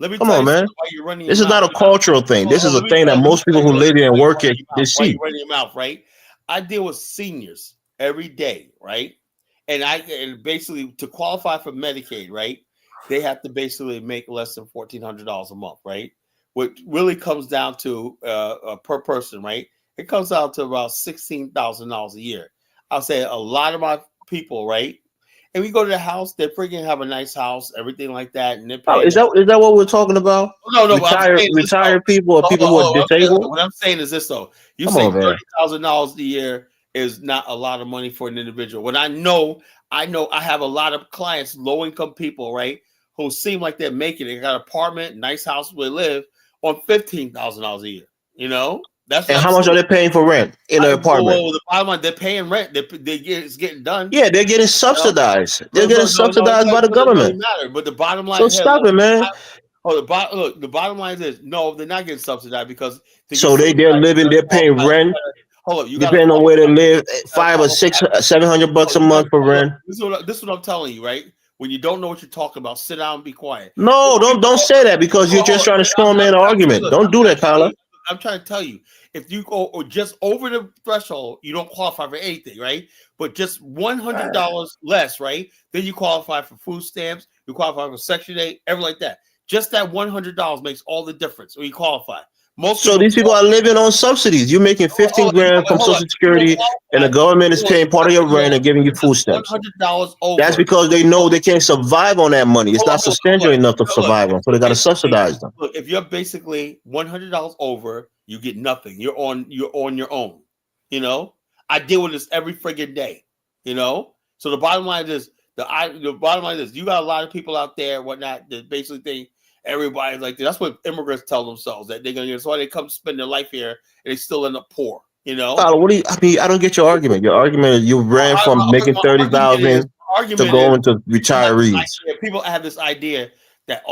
Let me Come tell on, you man. something while you're running your This is mouth. not a cultural thing. This is a thing that most people who live here and work here they While see. you're running your mouth, right? I deal with seniors every day, right? And basically to qualify for Medicaid, right? They have to basically make less than $1,400 a month, right? What really comes down to per person, right? It comes out to about $16,000 a year. I'll say a lot of my people, right? And we go to the house, they freaking have a nice house, everything like that, and they're Oh, paying. is that what we're talking about? No, but I'm saying is this though. Retired people or people who are disabled? What I'm saying is this though. You Come say on, man. $30,000 a year is not a lot of money for an individual. When I know I have a lot of clients, low income people, right, who seem like they're making it. They got an apartment, nice house where they live on $15,000 a year. You know, that's what And I'm how much are saying. they paying for rent in their apartment? The bottom line, they're paying rent. It's getting done. Yeah, they're getting You know? subsidized. They're But getting subsidized by the it doesn't really government. matter. But the bottom line, So stop it, man. the bottom line is no, they're not getting subsidized because to get So they're paying rent, hold up, you got to depending on where they live, $500 or $700 a month for rent. This is what I'm telling you, right? When you don't know what you're talking about, sit down and be quiet. No, don't say that because you're just trying to strong man an argument. Don't do that, Carla. I'm trying to tell you, if you go or just over the threshold, you don't qualify for anything, right? But just $100 less, right? Then you qualify for food stamps, you qualify for Section 8, everything like that. Just that $100 makes all the difference when you qualify. So these people are living on subsidies. You're making 15 grand from Social Security, and the government is paying part of your rent and giving you food stamps. $100 over. That's because they know they can't survive on that money. It's not substantial enough to survive on, so they got to subsidize them. Look, if you're basically $100 over, you get nothing. You're on your own. You know, I deal with this every friggin' day. You know, so the bottom line is the bottom line is you got a lot of people out there, whatnot, that basically think everybody's like that. That's what immigrants tell themselves that they're gonna get. That's why they come spend their life here and they still end up poor. You know, Tyler, I don't get your argument. Your argument is you ran from making 30,000 to going to retirees. People have this idea that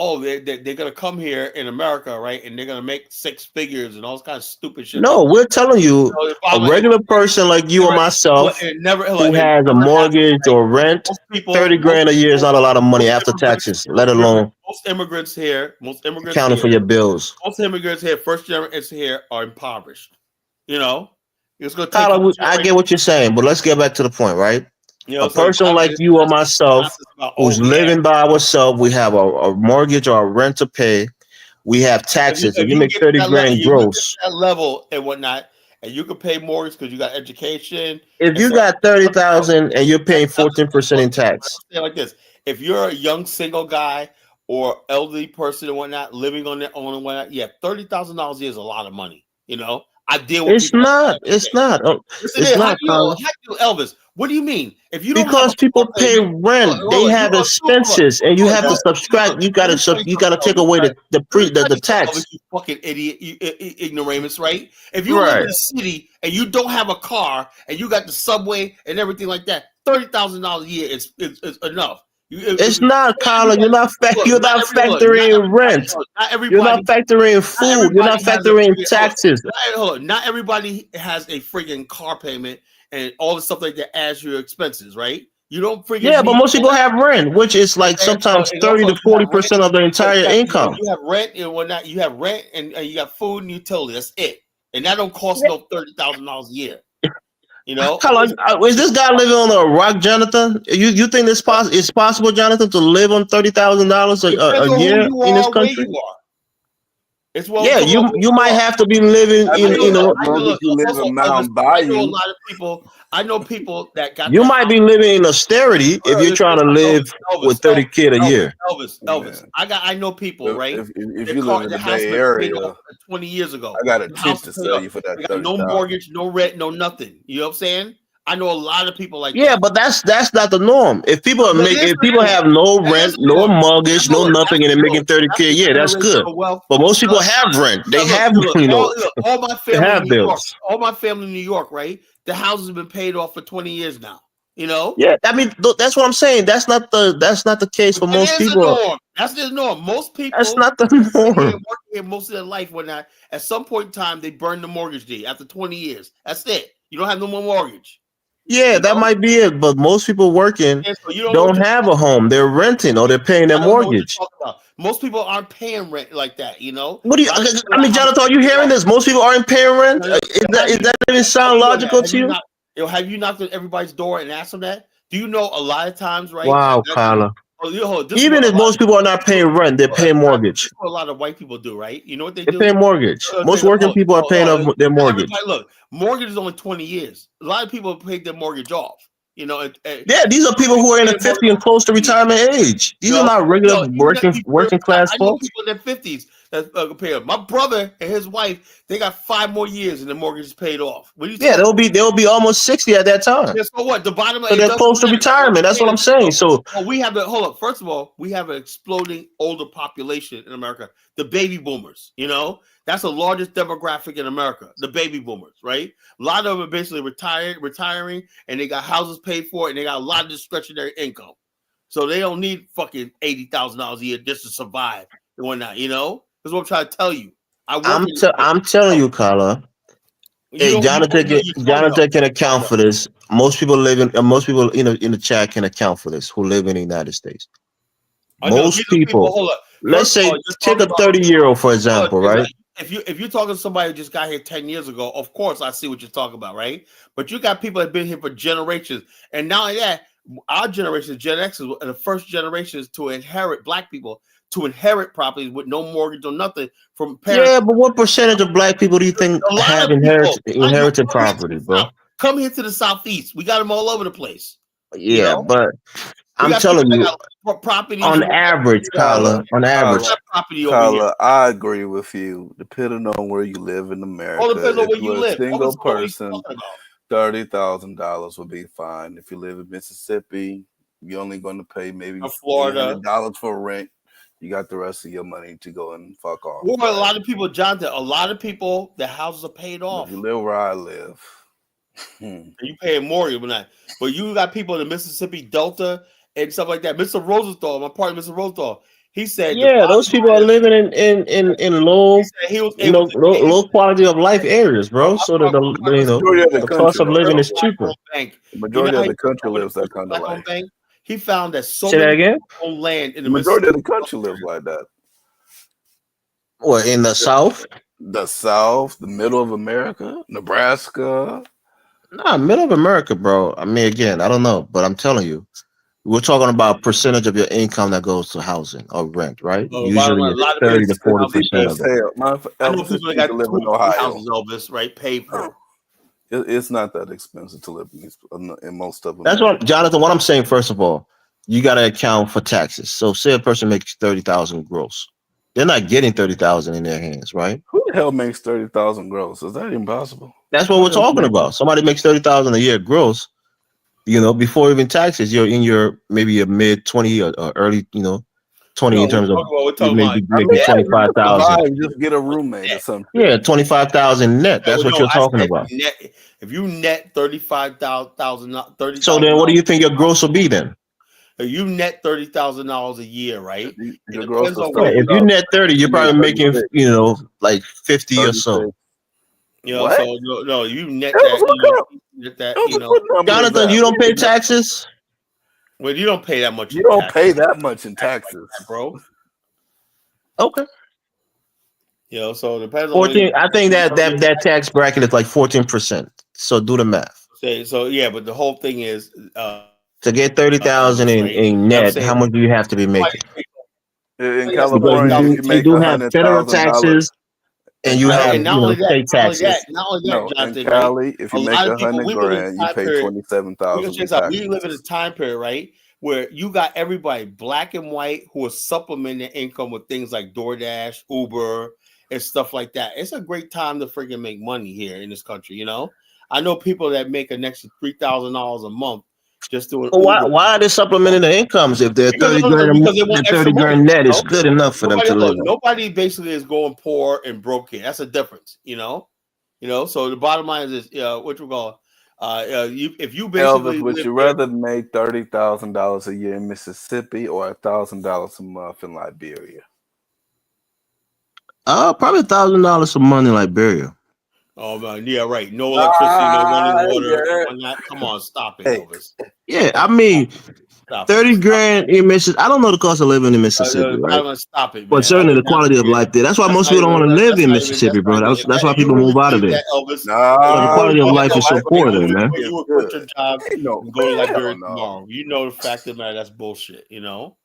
they're gonna come here in America, right? And they're gonna make six figures and all kinds of stupid shit. No, we're telling you, a regular person like you or myself who has a mortgage or rent, most people, 30 grand a year is not a lot of money after taxes, let alone most immigrants here, accounting for your bills. most immigrants here, first generation here, are impoverished. You know, it's gonna take. Tyler, I get what you're saying, but let's get back to the point, right? You know, A person like you or myself who's living by ourselves, we have a mortgage or a rent to pay. We have taxes. If you make 30 grand gross. That level and whatnot, and you can pay mortgage because you got education. If you got 30,000 and you're paying 14% in tax. Say like this: if you're a young single guy or elderly person and whatnot living on their own and whatnot, yeah, $30,000 a year is a lot of money. You know, I deal with. It's not. It's not. It's not. Elvis, what do you mean? If you don't because people pay rent, they have expenses, and you have to subtract. You gotta take away the tax. You fucking idiot, you ignoramus, right? If you live in the city and you don't have a car and you got the subway and everything like that, $30,000 a year is enough. It's not, Colin. You're not factoring rent. You're not factoring food. You're not factoring taxes. Not everybody has a freaking car payment and all the stuff like that as your expenses, right? You don't freaking but most people have rent, which is like sometimes 30 to 40% of their entire income. You have rent and whatnot. You have rent and you got food and utility. That's it, and that don't cost no $30,000 a year. You know, is this guy living on a rock, Jonathan? You think it's possible, Jonathan, to live on $30,000 a year in this country? It's well. Yeah, you might have to be living in you live in Mountain Bayou. I know people that got. You might be living in austerity if you're trying to live with 30 kids a year. Elvis. I know people, right? If you live in the Bay Area, 20 years ago, I got a tip to sell you for that. No mortgage, no rent, no nothing. You know what I'm saying? I know a lot of people like that. But that's not the norm. If people have no rent, no mortgage, no nothing, and they're making 30K a year, that's good. But most people have rent. They have, all my family have in New York, bills. all my family in New York, right? The houses have been paid off for 20 years now. You know? Yeah, I mean that's what I'm saying. That's not the case for most people. That's the norm. Most people. That's not the norm. Working here most of their life, when at some point in time they burn the mortgage deed after 20 years. That's it. You don't have no more mortgage. Yeah, that might be it. But most people working don't have a home. They're renting or they're paying their mortgage. Most people aren't paying rent like that, you know. What do you? I mean, Jonathan, are you hearing this? Most people aren't paying rent. Is that even sound logical to you? Have you knocked on everybody's door and asked them that? Do you know a lot of times, right? Wow, Kyla. Even if most people are not paying rent, they're paying mortgage. What a lot of white people do, right? You know what they do? They pay mortgage. Most working people are paying off their mortgage. Look, mortgage is only 20 years. A lot of people paid their mortgage off. You know, yeah, these are people who are in the 50 and close to retirement age. These are not regular working class folks. People in their 50s that pay off. My brother and his wife, they got 5 more years and the mortgage is paid off. Yeah, they'll be almost 60 at that time. Yeah, so what? The bottom. So they're close to retirement. That's what I'm saying. So we have first of all, we have an exploding older population in America. The baby boomers. You know, that's the largest demographic in America. The baby boomers, right? A lot of them are basically retiring, and they got houses paid for, and they got a lot of discretionary income. So they don't need fucking $80,000 a year just to survive and whatnot. You know, that's what I'm trying to tell you. I'm telling you, Carla. Hey, Jonathan can account for this. Most people in the chat can account for this who live in the United States. Most people, let's say, take a 30-year-old for example, right? If you're talking to somebody who just got here 10 years ago, of course I see what you're talking about, right? But you got people that have been here for generations, and not only that, our generation, Gen X, is the first generations to inherit black people to inherit properties with no mortgage or nothing from parents. Yeah, but what percentage of black people do you think have inherited property, bro? Come here to the Southeast. We got them all over the place. Yeah, but I'm telling you, on average, Kyla, I agree with you. Depending on where you live in America, if you're a single person, $30,000 would be fine. If you live in Mississippi, you're only going to pay maybe $400 for rent. You got the rest of your money to go and fuck off. Or a lot of people, Jonathan, the houses are paid off. If you live where I live, and you pay a mortgage, but you got people in the Mississippi Delta and stuff like that. Mr. Rosenthal, my partner, Mr. Rosenthal, He said the Yeah, bottom those people are line is, living in he low, said he was able to pay. low quality of life areas, Bro, bro. So that I'm talking the to Majority of the the cost country of though, living bro. is Black cheaper. owned bank. The You know majority how of he the country when he lives that went to kind of Black life. owned bank? He found that so Say that many again. own land in The the majority of the Mississippi. country lives like that. What, in the South? The South, the middle of America, Nebraska. Nah, middle of America, bro. I mean, again, I don't know, but I'm telling you, we're talking about percentage of your income that goes to housing or rent, right? Well, the bottom Usually line, a it's lot of people 30 to cheap 40 houses. Cheap percent as of it. hell. I know Elvis, it's people that cheap to got live 2 in or 3 Ohio. houses, Elvis, right? Paid for. It's not that expensive to live in most of That's America. what, Jonathan, what I'm saying, first of all, you got to account for taxes. So say a person makes 30,000 gross. They're not getting 30,000 in their hands, right? Who the hell makes 30,000 gross? Is that even possible? That's what Who we're the hell talking makes about. Somebody makes 30,000 a year gross, before even taxes, you're in your maybe your mid 20 or early, 20 No, in terms of we're you talking may about be I making mean, yeah, you can 25,000. survive, just get a roommate or net. something. Yeah, 25,000 net. No, That's what no, you're I talking said about. net. If you net So then what do $30,000, you think your gross will be then? if you net $30,000 a year, right? It Your gross depends was on Yeah, where if you you live. 30,000. net 30, you're You made probably making, 36. like 50 or so. 36. So What? no, you net Elvis, that, look up. net that, Elvis, what number is Jonathan, that? you don't pay taxes? well, you don't pay that much You in don't tax. pay that much in Tax like taxes. that, bro. Okay. So it depends on where 14. you I think that tax bracket is like 14%. So do the math. say. So yeah, but the whole thing is, To get 30,000 Elvis, in, right? in I'm net, how saying much do you have to be making? In somebody that's Because California, if you you make do have federal $100,000 taxes and in you have, and not only that, state taxes. not only that, no, in Jonathan, right? Cali, if A you make lot of people 100 we live in grand, a you time pay period. We're gonna 27,000 say in something. We live in a taxes. time period, right, where you got everybody black and white who are supplementing their income with things like DoorDash, Uber, and stuff like that. It's a great time to freaking make money here in this country. I know people that make an extra $3,000 a month just doing Well, Uber. why are they supplementing their incomes if they're Because 30 grand? because they want The extra 30 money. grand net is good enough for them to live on. Nobody basically is going poor and broke here. That's a difference, So the bottom line is what you call if you basically Elvis, would live you here, rather make $30,000 a year in Mississippi or $1,000 a month in Liberia? Probably $1,000 a month in Liberia. oh man, yeah, right. No electricity, no running water. Yeah. Come on, stop it, Hey, Elvis. Yeah, I mean, Stop 30 it. grand in Mississippi. I don't know the cost of living in Mississippi, right? Stop it, But man. certainly the quality of life there. That's why most people don't want to live in Mississippi, bro. That's why If you people really move out of believe there. that, Elvis, The nah, quality of life is so life poor in there, man. Mississippi is you would quit good. your job Ain't no, and go to Liberia hell no. tomorrow. You know the fact of the matter, that's bullshit, All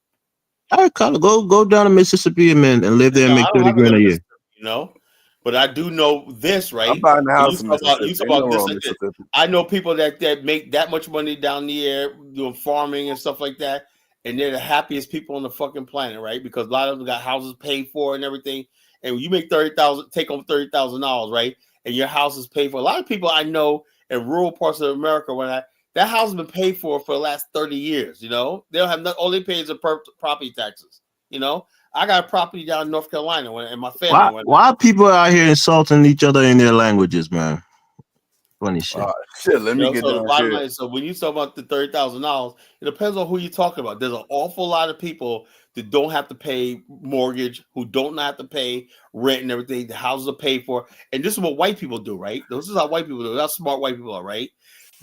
right, Carla, go down to Mississippi, man, and live there and No, make I don't 30 have to grand live a in year. Mississippi, But I do know this, right? I'm buying a When house in Mississippi. you talk Ain't no about this wrong like this. Mississippi. I know people that make that much money down the air doing farming and stuff like that, and they're the happiest people on the fucking planet, right? Because a lot of them got houses paid for and everything. And when you make take home $30,000, right? And your house is paid for. A lot of people I know in rural parts of America, that house has been paid for the last 30 years. They don't have all they pay is property taxes. I got a property down in North Carolina and my family. Why people out here insulting each other in their languages, man? Funny shit. Shit, let me get So the down bottom here. line is, so when you talk about the $30,000, it depends on who you're talking about. There's an awful lot of people that don't have to pay mortgage, who don't have to pay rent and everything. The houses are paid for, and this is what white people do, right? This is how white people do. That's smart white people are, right?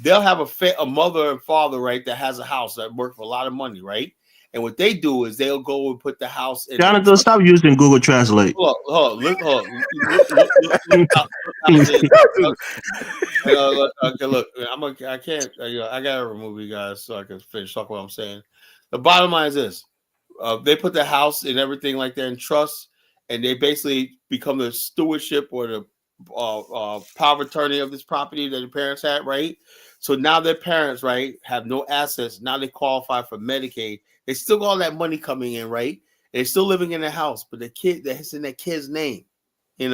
They'll have a mother and father, right, that has a house that work for a lot of money, right? And what they do is they'll go and put the house in. Jonathan, stop using Google Translate. Look okay, look, I can't. I gotta remove you guys so I can finish talking what I'm saying. The bottom line is this: they put the house and everything like that in trust, and they basically become the stewardship or the power of attorney of this property that the parents had, right? So now their parents, right, have no assets. Now they qualify for Medicaid. They still got all that money coming in, right? They're still living in the house, but the kid that's in that kid's name, and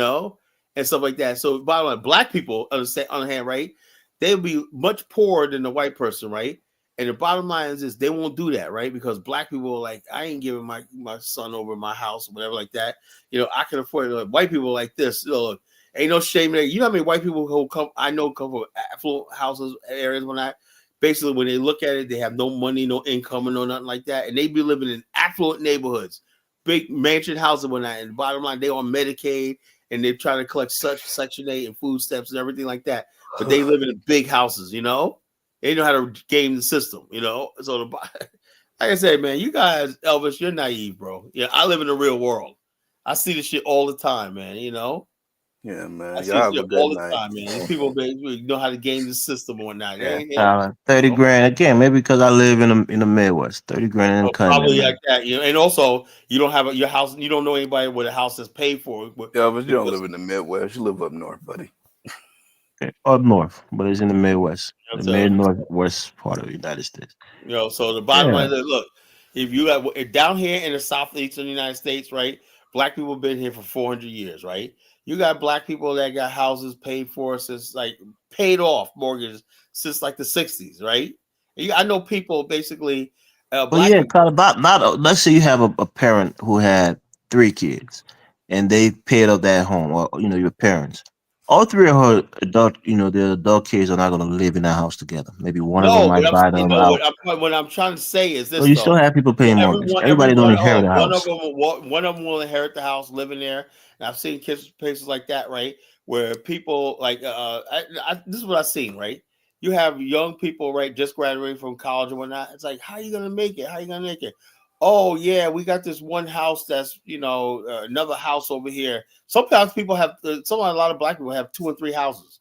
stuff like that. So, bottom line, black people, on the other hand, right, they'll be much poorer than the white person, right? And the bottom line is this: they won't do that, right? Because black people are like, I ain't giving my son over my house or whatever like that. I can afford it. Like, white people like this. Look, ain't no shame there. You know how many white people who come from affluent houses areas basically when they look at it, they have no money, no income, and no nothing like that, and they be living in affluent neighborhoods. big mansion houses when I. And bottom line, they on Medicaid and they're trying to collect such Section 8 and food stamps and everything like that. But they live in big houses, you know. They know how to game the system, you know. So the like I said, man, you guys, Elvis, you're naive, bro. Yeah, I live in the real world. I see this shit all the time, man. You know. Yeah, man. I see Y'all this have shit a good all the night. time, man. These people know how to game the system or not. Yeah. 30 you know, grand again, maybe because I live in the Midwest. 30 grand in the country. probably like that, you know. And also, you don't have your house. You don't know anybody where the house is paid for. Yeah, but you don't live in the Midwest. You live up north, buddy. Okay, up north, but it's in the Midwest, the So, mid northwest part of the United States. you know, so the bottom line is, look, if you have down here in the southeast of the United States, right? Black people have been here for 400 years, right? You got black people that got houses paid for since like paid off mortgages since like the 60s, right? I know people basically, Well, black yeah, people. kind of not. Let's say you have a parent who had 3 kids, and they paid up that home, or your parents. All three of her adult, the adult kids are not going to live in that house together. Maybe one of them No, but might I'm buy saying them no. out. What I'm trying to say is So this you though. still have people paying mortgage. Everybody don't inherit a One house. of them will inherit the house, live in there. And I've seen cases like that, right? Where people like, this is what I've seen, right? You have young people, right, just graduating from college and whatnot. It's like, how are you gonna make it? How are you gonna make it? Oh yeah, we got this one house that's another house over here. Sometimes people have a lot of black people have 2 and 3 houses.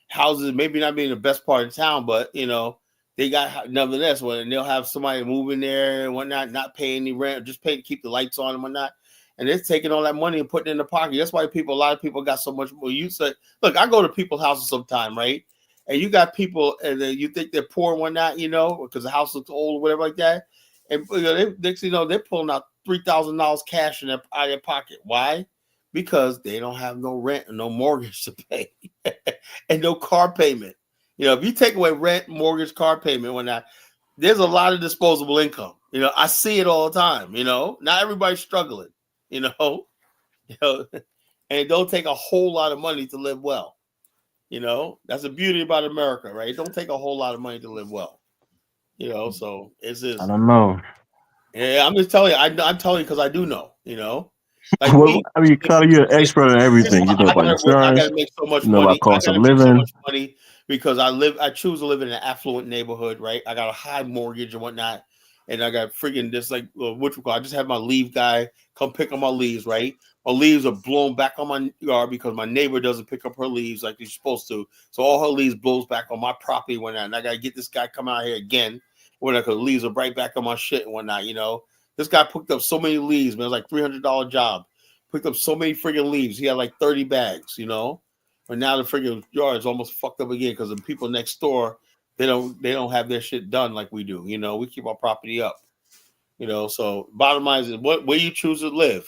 Houses maybe not being the best part of town, but they got nonetheless. And they'll have somebody move in there and whatnot, not pay any rent, just pay to keep the lights on and whatnot. And they're taking all that money and putting it in the pocket. That's why a lot of people got so much more. You said, look, I go to people's houses sometime, right? And you got people, and you think they're poor and whatnot, because the house looks old or whatever like that. And they're pulling out $3,000 cash out of their pocket. Why? Because they don't have no rent and no mortgage to pay, and no car payment. If you take away rent, mortgage, car payment, whatnot, there's a lot of disposable income. I see it all the time. Not everybody's struggling. And it don't take a whole lot of money to live well. That's the beauty about America, right? It don't take a whole lot of money to live well. So it's just. I don't know. Yeah, I'm just telling you. I'm telling you because I do know. Like Well, I mean, Carter, you're an expert in everything. You know about I insurance. gotta make so much You know about money. I cost of gotta make so living. much money because I choose to live in an affluent neighborhood, right? I got a high mortgage and whatnot, and I got freaking this like I just have my leaf guy come pick up my leaves, right? My leaves are blown back on my yard because my neighbor doesn't pick up her leaves like she's supposed to. So all her leaves blows back on my property and whatnot. And I gotta get this guy come out here again when the leaves are right back on my shit and whatnot. This guy picked up so many leaves, man. It was like $300 job. Picked up so many friggin' leaves. He had like 30 bags, But now the friggin' yard is almost fucked up again because the people next door, they don't have their shit done like we do. We keep our property up. So bottom line is where you choose to live,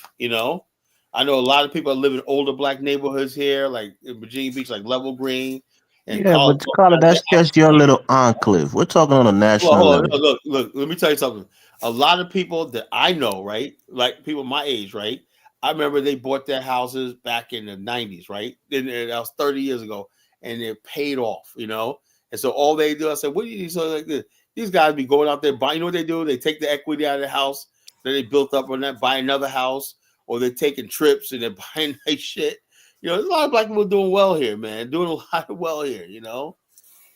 I know a lot of people live in older black neighborhoods here, like in Virginia Beach, like Level Green and Yeah, College. but Carter, that's just your little enclave. We're talking on a national Hold on, level. look. Let me tell you something. A lot of people that I know, right, like people my age, right. I remember they bought their houses back in the 90s, right? And that was 30 years ago, and they're paid off, And so all they do, I said, what do you do? So like this? These guys be going out there buying. You know what they do? They take the equity out of the house that they built up on that, buy another house, or they're taking trips and they're buying nice shit. There's a lot of black people doing well here, man. Doing a lot of well here,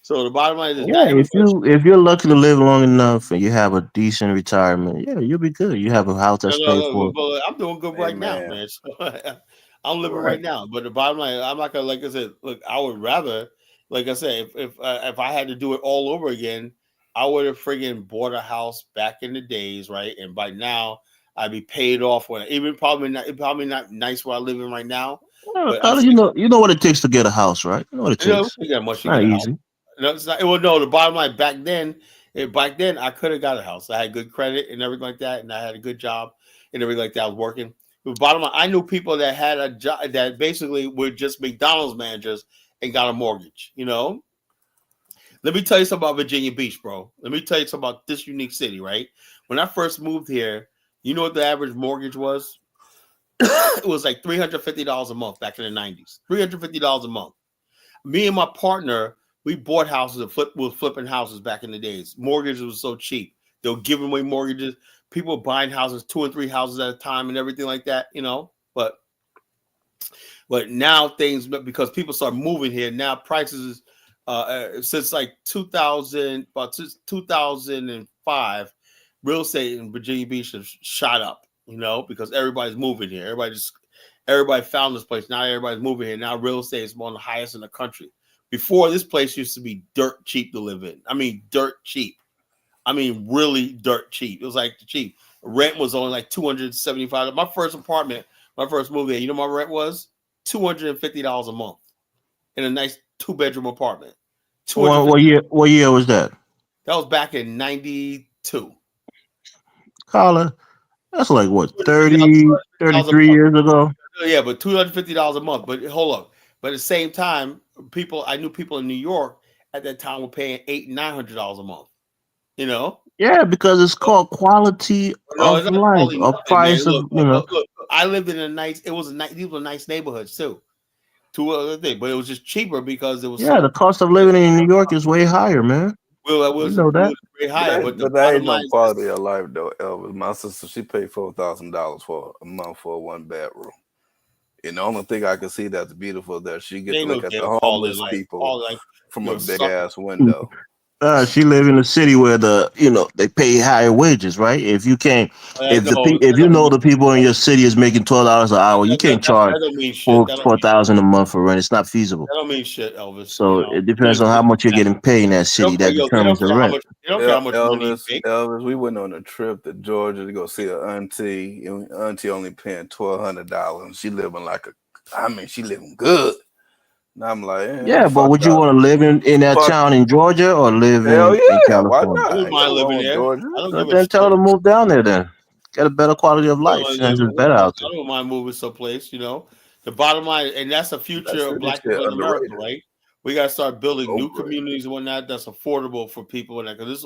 So the bottom line is not Yeah, everybody. if you're lucky to live long enough and you have a decent retirement, yeah, you'll be good. You have a house that's paid No, for. but I'm doing good right now, Amen. man. So I'm living Right. right now. But the bottom line, I'm not gonna, like I said, look, I would rather, like I said, if I had to do it all over again, I would have friggin' bought a house back in the days, right? And by now, I'd be paid off. Probably not nice where I live in right now, Well, but I'm Carter, saying, you know what it takes to get a house, right? You know what it takes. we got much It's to not get a house. easy. No, it's not. Well, no, the bottom line back then I could have got a house. I had good credit and everything like that, and I had a good job and everything like that. I was working. But bottom line, I knew people that had a job that basically were just McDonald's managers and got a mortgage. Let me tell you something about Virginia Beach, bro. Let me tell you something about this unique city, right? When I first moved here, you know what the average mortgage was? It was like $350 a month back in the 90s. $350 a month. Me and my partner, we bought houses and flipping houses back in the days. Mortgages was so cheap. They were giving away mortgages. people buying houses, 2 and 3 houses at a time, and everything like that. But now things, because people start moving here, now prices since like 2005, real estate in Virginia Beach has shot up. Because everybody's moving here. Everybody found this place. Now everybody's moving here. Now real estate is one of the highest in the country. Before, this place used to be dirt cheap to live in. I mean, dirt cheap. I mean, really dirt cheap. It was like cheap. Rent was only like $275. My first apartment, my first move in, my rent was $250 a month in a nice 2-bedroom apartment. What year was that? That was back in 92. Carla, that's like what, 33 years ago? Yeah, but $250 a month. But hold up. But at the same time, I knew people in New York at that time were paying $800, $900 a month. Yeah, because it's called quality of life, a price of Look, I lived in these were nice neighborhoods too. Two other things, but it was just cheaper because it was. Yeah, the cost of living in New York is way higher, man. Well, it was way higher, but the that ain't bottom line no quality of life though, Elvis. My sister, she paid $4,000 for a month for a 1-bedroom. And the only thing I can see that's beautiful that she gets to look at the homeless people from a big ass window. She live in a city where they pay higher wages, right? If you can't, the people in your city is making $12 an hour, you can't charge $4,000 a month for rent. It's not feasible. That don't mean shit, Elvis. So it depends on how much you're getting paid in that city. That determines the rent. They don't care how much money you make. Elvis, we went on a trip to Georgia to go see an auntie. Auntie only paying $1,200. She living she living good. And I'm like, yeah, but would you want to live in that town in Georgia or live in California? Why not? I don't mind living there. Georgia. Then tell her to move down there. Then get a better quality of life. It's better out there. I don't mind moving someplace. The bottom line, and that's the future of Black people in America, right? We got to start building new communities and whatnot that's affordable for people, and because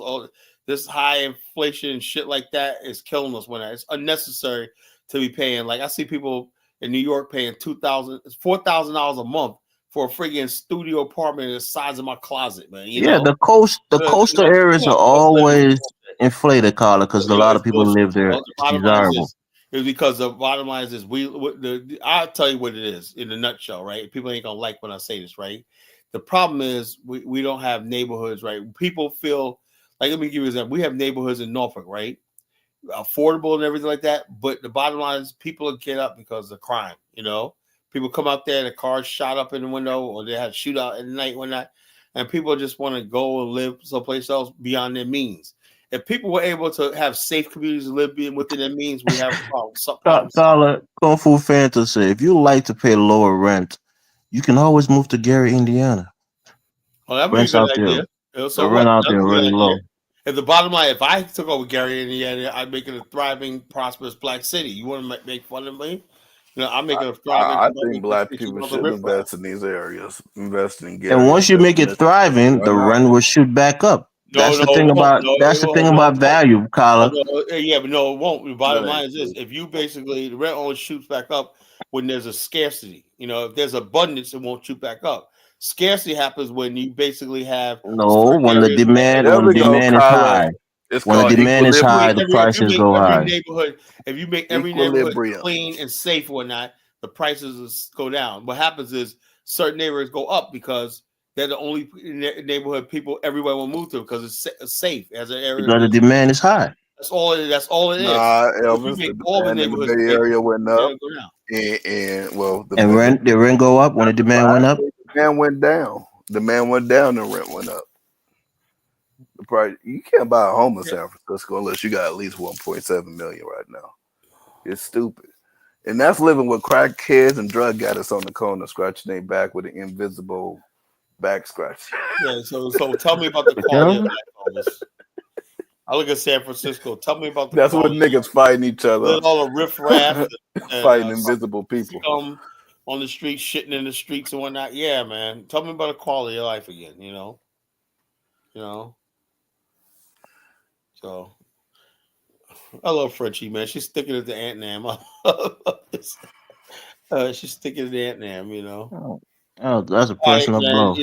this high inflation and shit like that is killing us. It's unnecessary to be paying. Like I see people in New York paying $4,000 a month for a friggin' studio apartment the size of my closet, man. The coastal areas are always inflated, Carla, because a lot of people live there. It's desirable. It's because the bottom line is I'll tell you what it is in a nutshell, right? People ain't gonna like when I say this, right? The problem is we don't have neighborhoods, right? People feel like, let me give you an example. We have neighborhoods in Norfolk, right? Affordable and everything like that, but the bottom line is people get up because of crime. People come out there, the cars shot up in the window, or they had a shootout at night, whatnot, and people just want to go and live someplace else beyond their means. If people were able to have safe communities to live within their means, we have problems. Carla, Kung Fu Fantasy, if you like to pay lower rent, you can always move to Gary, Indiana. Oh, that'd be a good idea. So rent out there really low. If the bottom line, if I took over Gary, Indiana, I'd make it a thriving, prosperous Black city. You want to make fun of me? I'm making a thriving. I think Black people should invest in these areas. Invest in Gary. And once you make it thriving, the rent will shoot back up. That's the thing about value, Carla. Yeah, but no, it won't. The bottom line is this: if you basically the rent only shoots back up when there's a scarcity. If there's abundance, it won't shoot back up. Scarcity happens when you basically have when the demand is high. When the demand is high, the prices go high. If you make every neighborhood clean and safe or not, the prices go down. What happens is certain neighborhoods go up because they're the only neighborhood people everybody will move to because it's safe as an area. Because the demand is high. That's all it is. Elvis, the neighborhood area went up, and the rent go up when the demand went up. Demand went down. Demand went down, and rent went up. The price, you can't buy a home in San Francisco unless you got at least 1.7 million right now. It's stupid. And that's living with crack kids and drug addicts on the corner scratching their back with an invisible back scratch. Yeah, so tell me about the quality of life. I look at San Francisco. Tell me about the That's what niggas fighting each other. All the riffraff fighting invisible people. On the street, shitting in the streets and whatnot. Yeah, man. Tell me about the quality of life again, So I love Frenchie, man. She's sticking it to Aunt Nam. She's sticking it to Aunt Nam, Oh, that's a personal blow.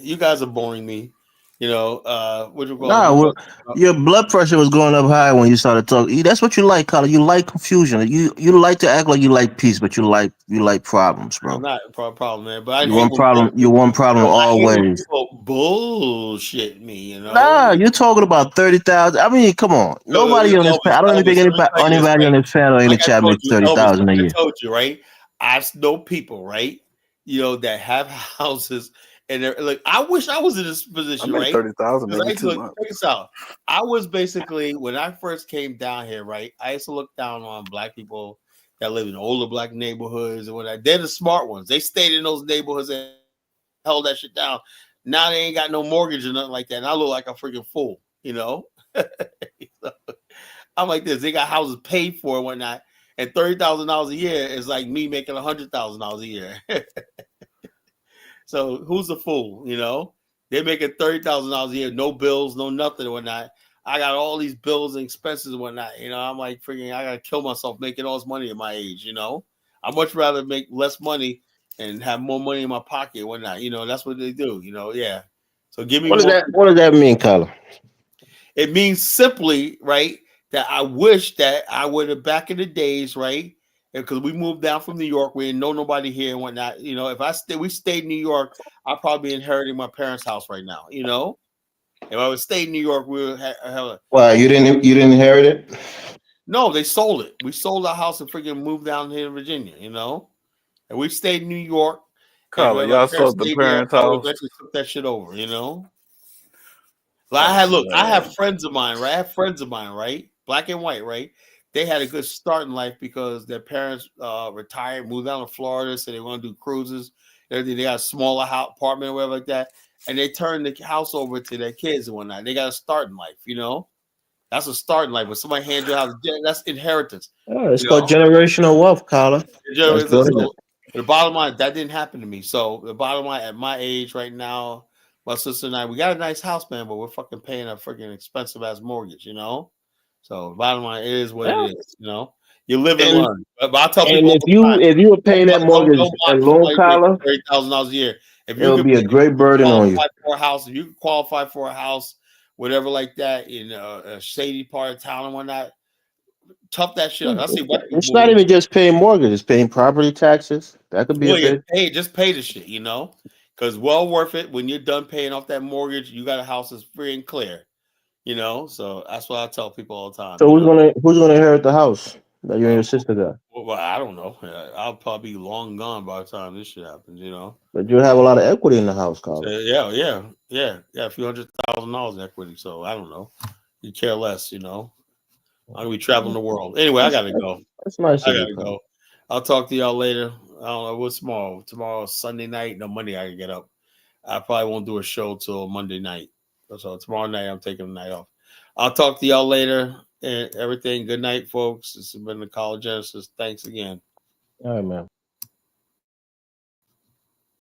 You guys are boring me. What you call Nah, it? well, your blood pressure was going up high when you started talking. That's what you like, Colin. You like confusion. You like to act like you like peace, but you like problems, bro. I'm not a problem, man. But I You hate want when problem. You want problem I hate when always. people bullshit me. Nah, you're talking about 30,000. I mean, come on. Nobody on this. Elvis, I don't even think let me tell you this, anybody right? on this panel or in the Like I chat told makes you, Elvis, 30,000 a like I year. told you, right? I know people, right? That have houses, and they're like, I wish I was in this position, I make right? 30,000 Because every I 2 months. check this out. I was basically when I first came down here, right? I used to look down on black people that live in older black neighborhoods and whatnot. They're the smart ones. They stayed in those neighborhoods and held that shit down. Now they ain't got no mortgage or nothing like that. And I look like a freaking fool, I'm like this. They got houses paid for and whatnot, and $30,000 a year is like me making $100,000 a year. So who's the fool? They're making $30,000 a year, no bills, no nothing and whatnot. I got all these bills and expenses and whatnot. I'm like freaking. I gotta kill myself making all this money at my age. I much rather make less money and have more money in my pocket and whatnot. That's what they do. Yeah. So give me What does more. that? What does that mean, Colin? It means simply, right, that I wish that I would have back in the days, right? Because we moved down from New York, we didn't know nobody here and whatnot. If we stayed in New York, I'd probably be inheriting my parents' house right now. If I would stay in New York, we would have. Why you didn't inherit it? No, they sold it. We sold our house and freaking moved down here in Virginia. And we stayed in New York, and Carla, my y'all parents sold the stayed there. parents' I would house. eventually took that shit over. Oh, I have man. friends of mine, right? I have friends of mine, right? Black and white, right? They had a good start in life because their parents retired, moved down to Florida, so they want to do cruises. Everything. They got a smaller house, apartment or whatever like that, and they turned the house over to their kids and whatnot. They got a start in life, That's a start in life. When somebody hands you a house, that's inheritance. Oh, it's called generational wealth, Colin. That's good. So the bottom line, that didn't happen to me. So the bottom line, at my age right now, my sister and I, we got a nice house, man, but we're fucking paying a freaking expensive ass mortgage, So bottom line, it is what it is, You live and And learn. But I tell and people all the time, if you were paying that mortgage don't mock alone, somebody making Colin, $30,000 a year. If it you would could be a great burden on you. qualify for a house, if you can qualify for a house, whatever like that, in a shady part of town and whatnot, tough that shit up. I see white people It's not moving. even just paying mortgage; it's paying property taxes. That could be a Well, yeah, bit. just pay the shit, because well worth it. When you're done paying off that mortgage, you got a house that's free and clear, So that's what I tell people all the time, So who's gonna inherit the house that you and your sister got? Well, I don't know. I'll probably be long gone by the time this shit happens, But you have a lot of equity in the house, So, Colin. yeah, a few $100,000 in equity. So I don't know. You care less, I'm gonna be traveling the world. Anyway, I gotta go. That's nice I of you, gotta Colin. go. I'll talk to y'all later. I don't know what's tomorrow. Tomorrow's Sunday night. No Monday I can get up. I probably won't do a show till Monday night. So tomorrow night I'm taking the night off. I'll talk to y'all later and everything. Good night, folks. This has been the College Genesis. Thanks again. All right, man.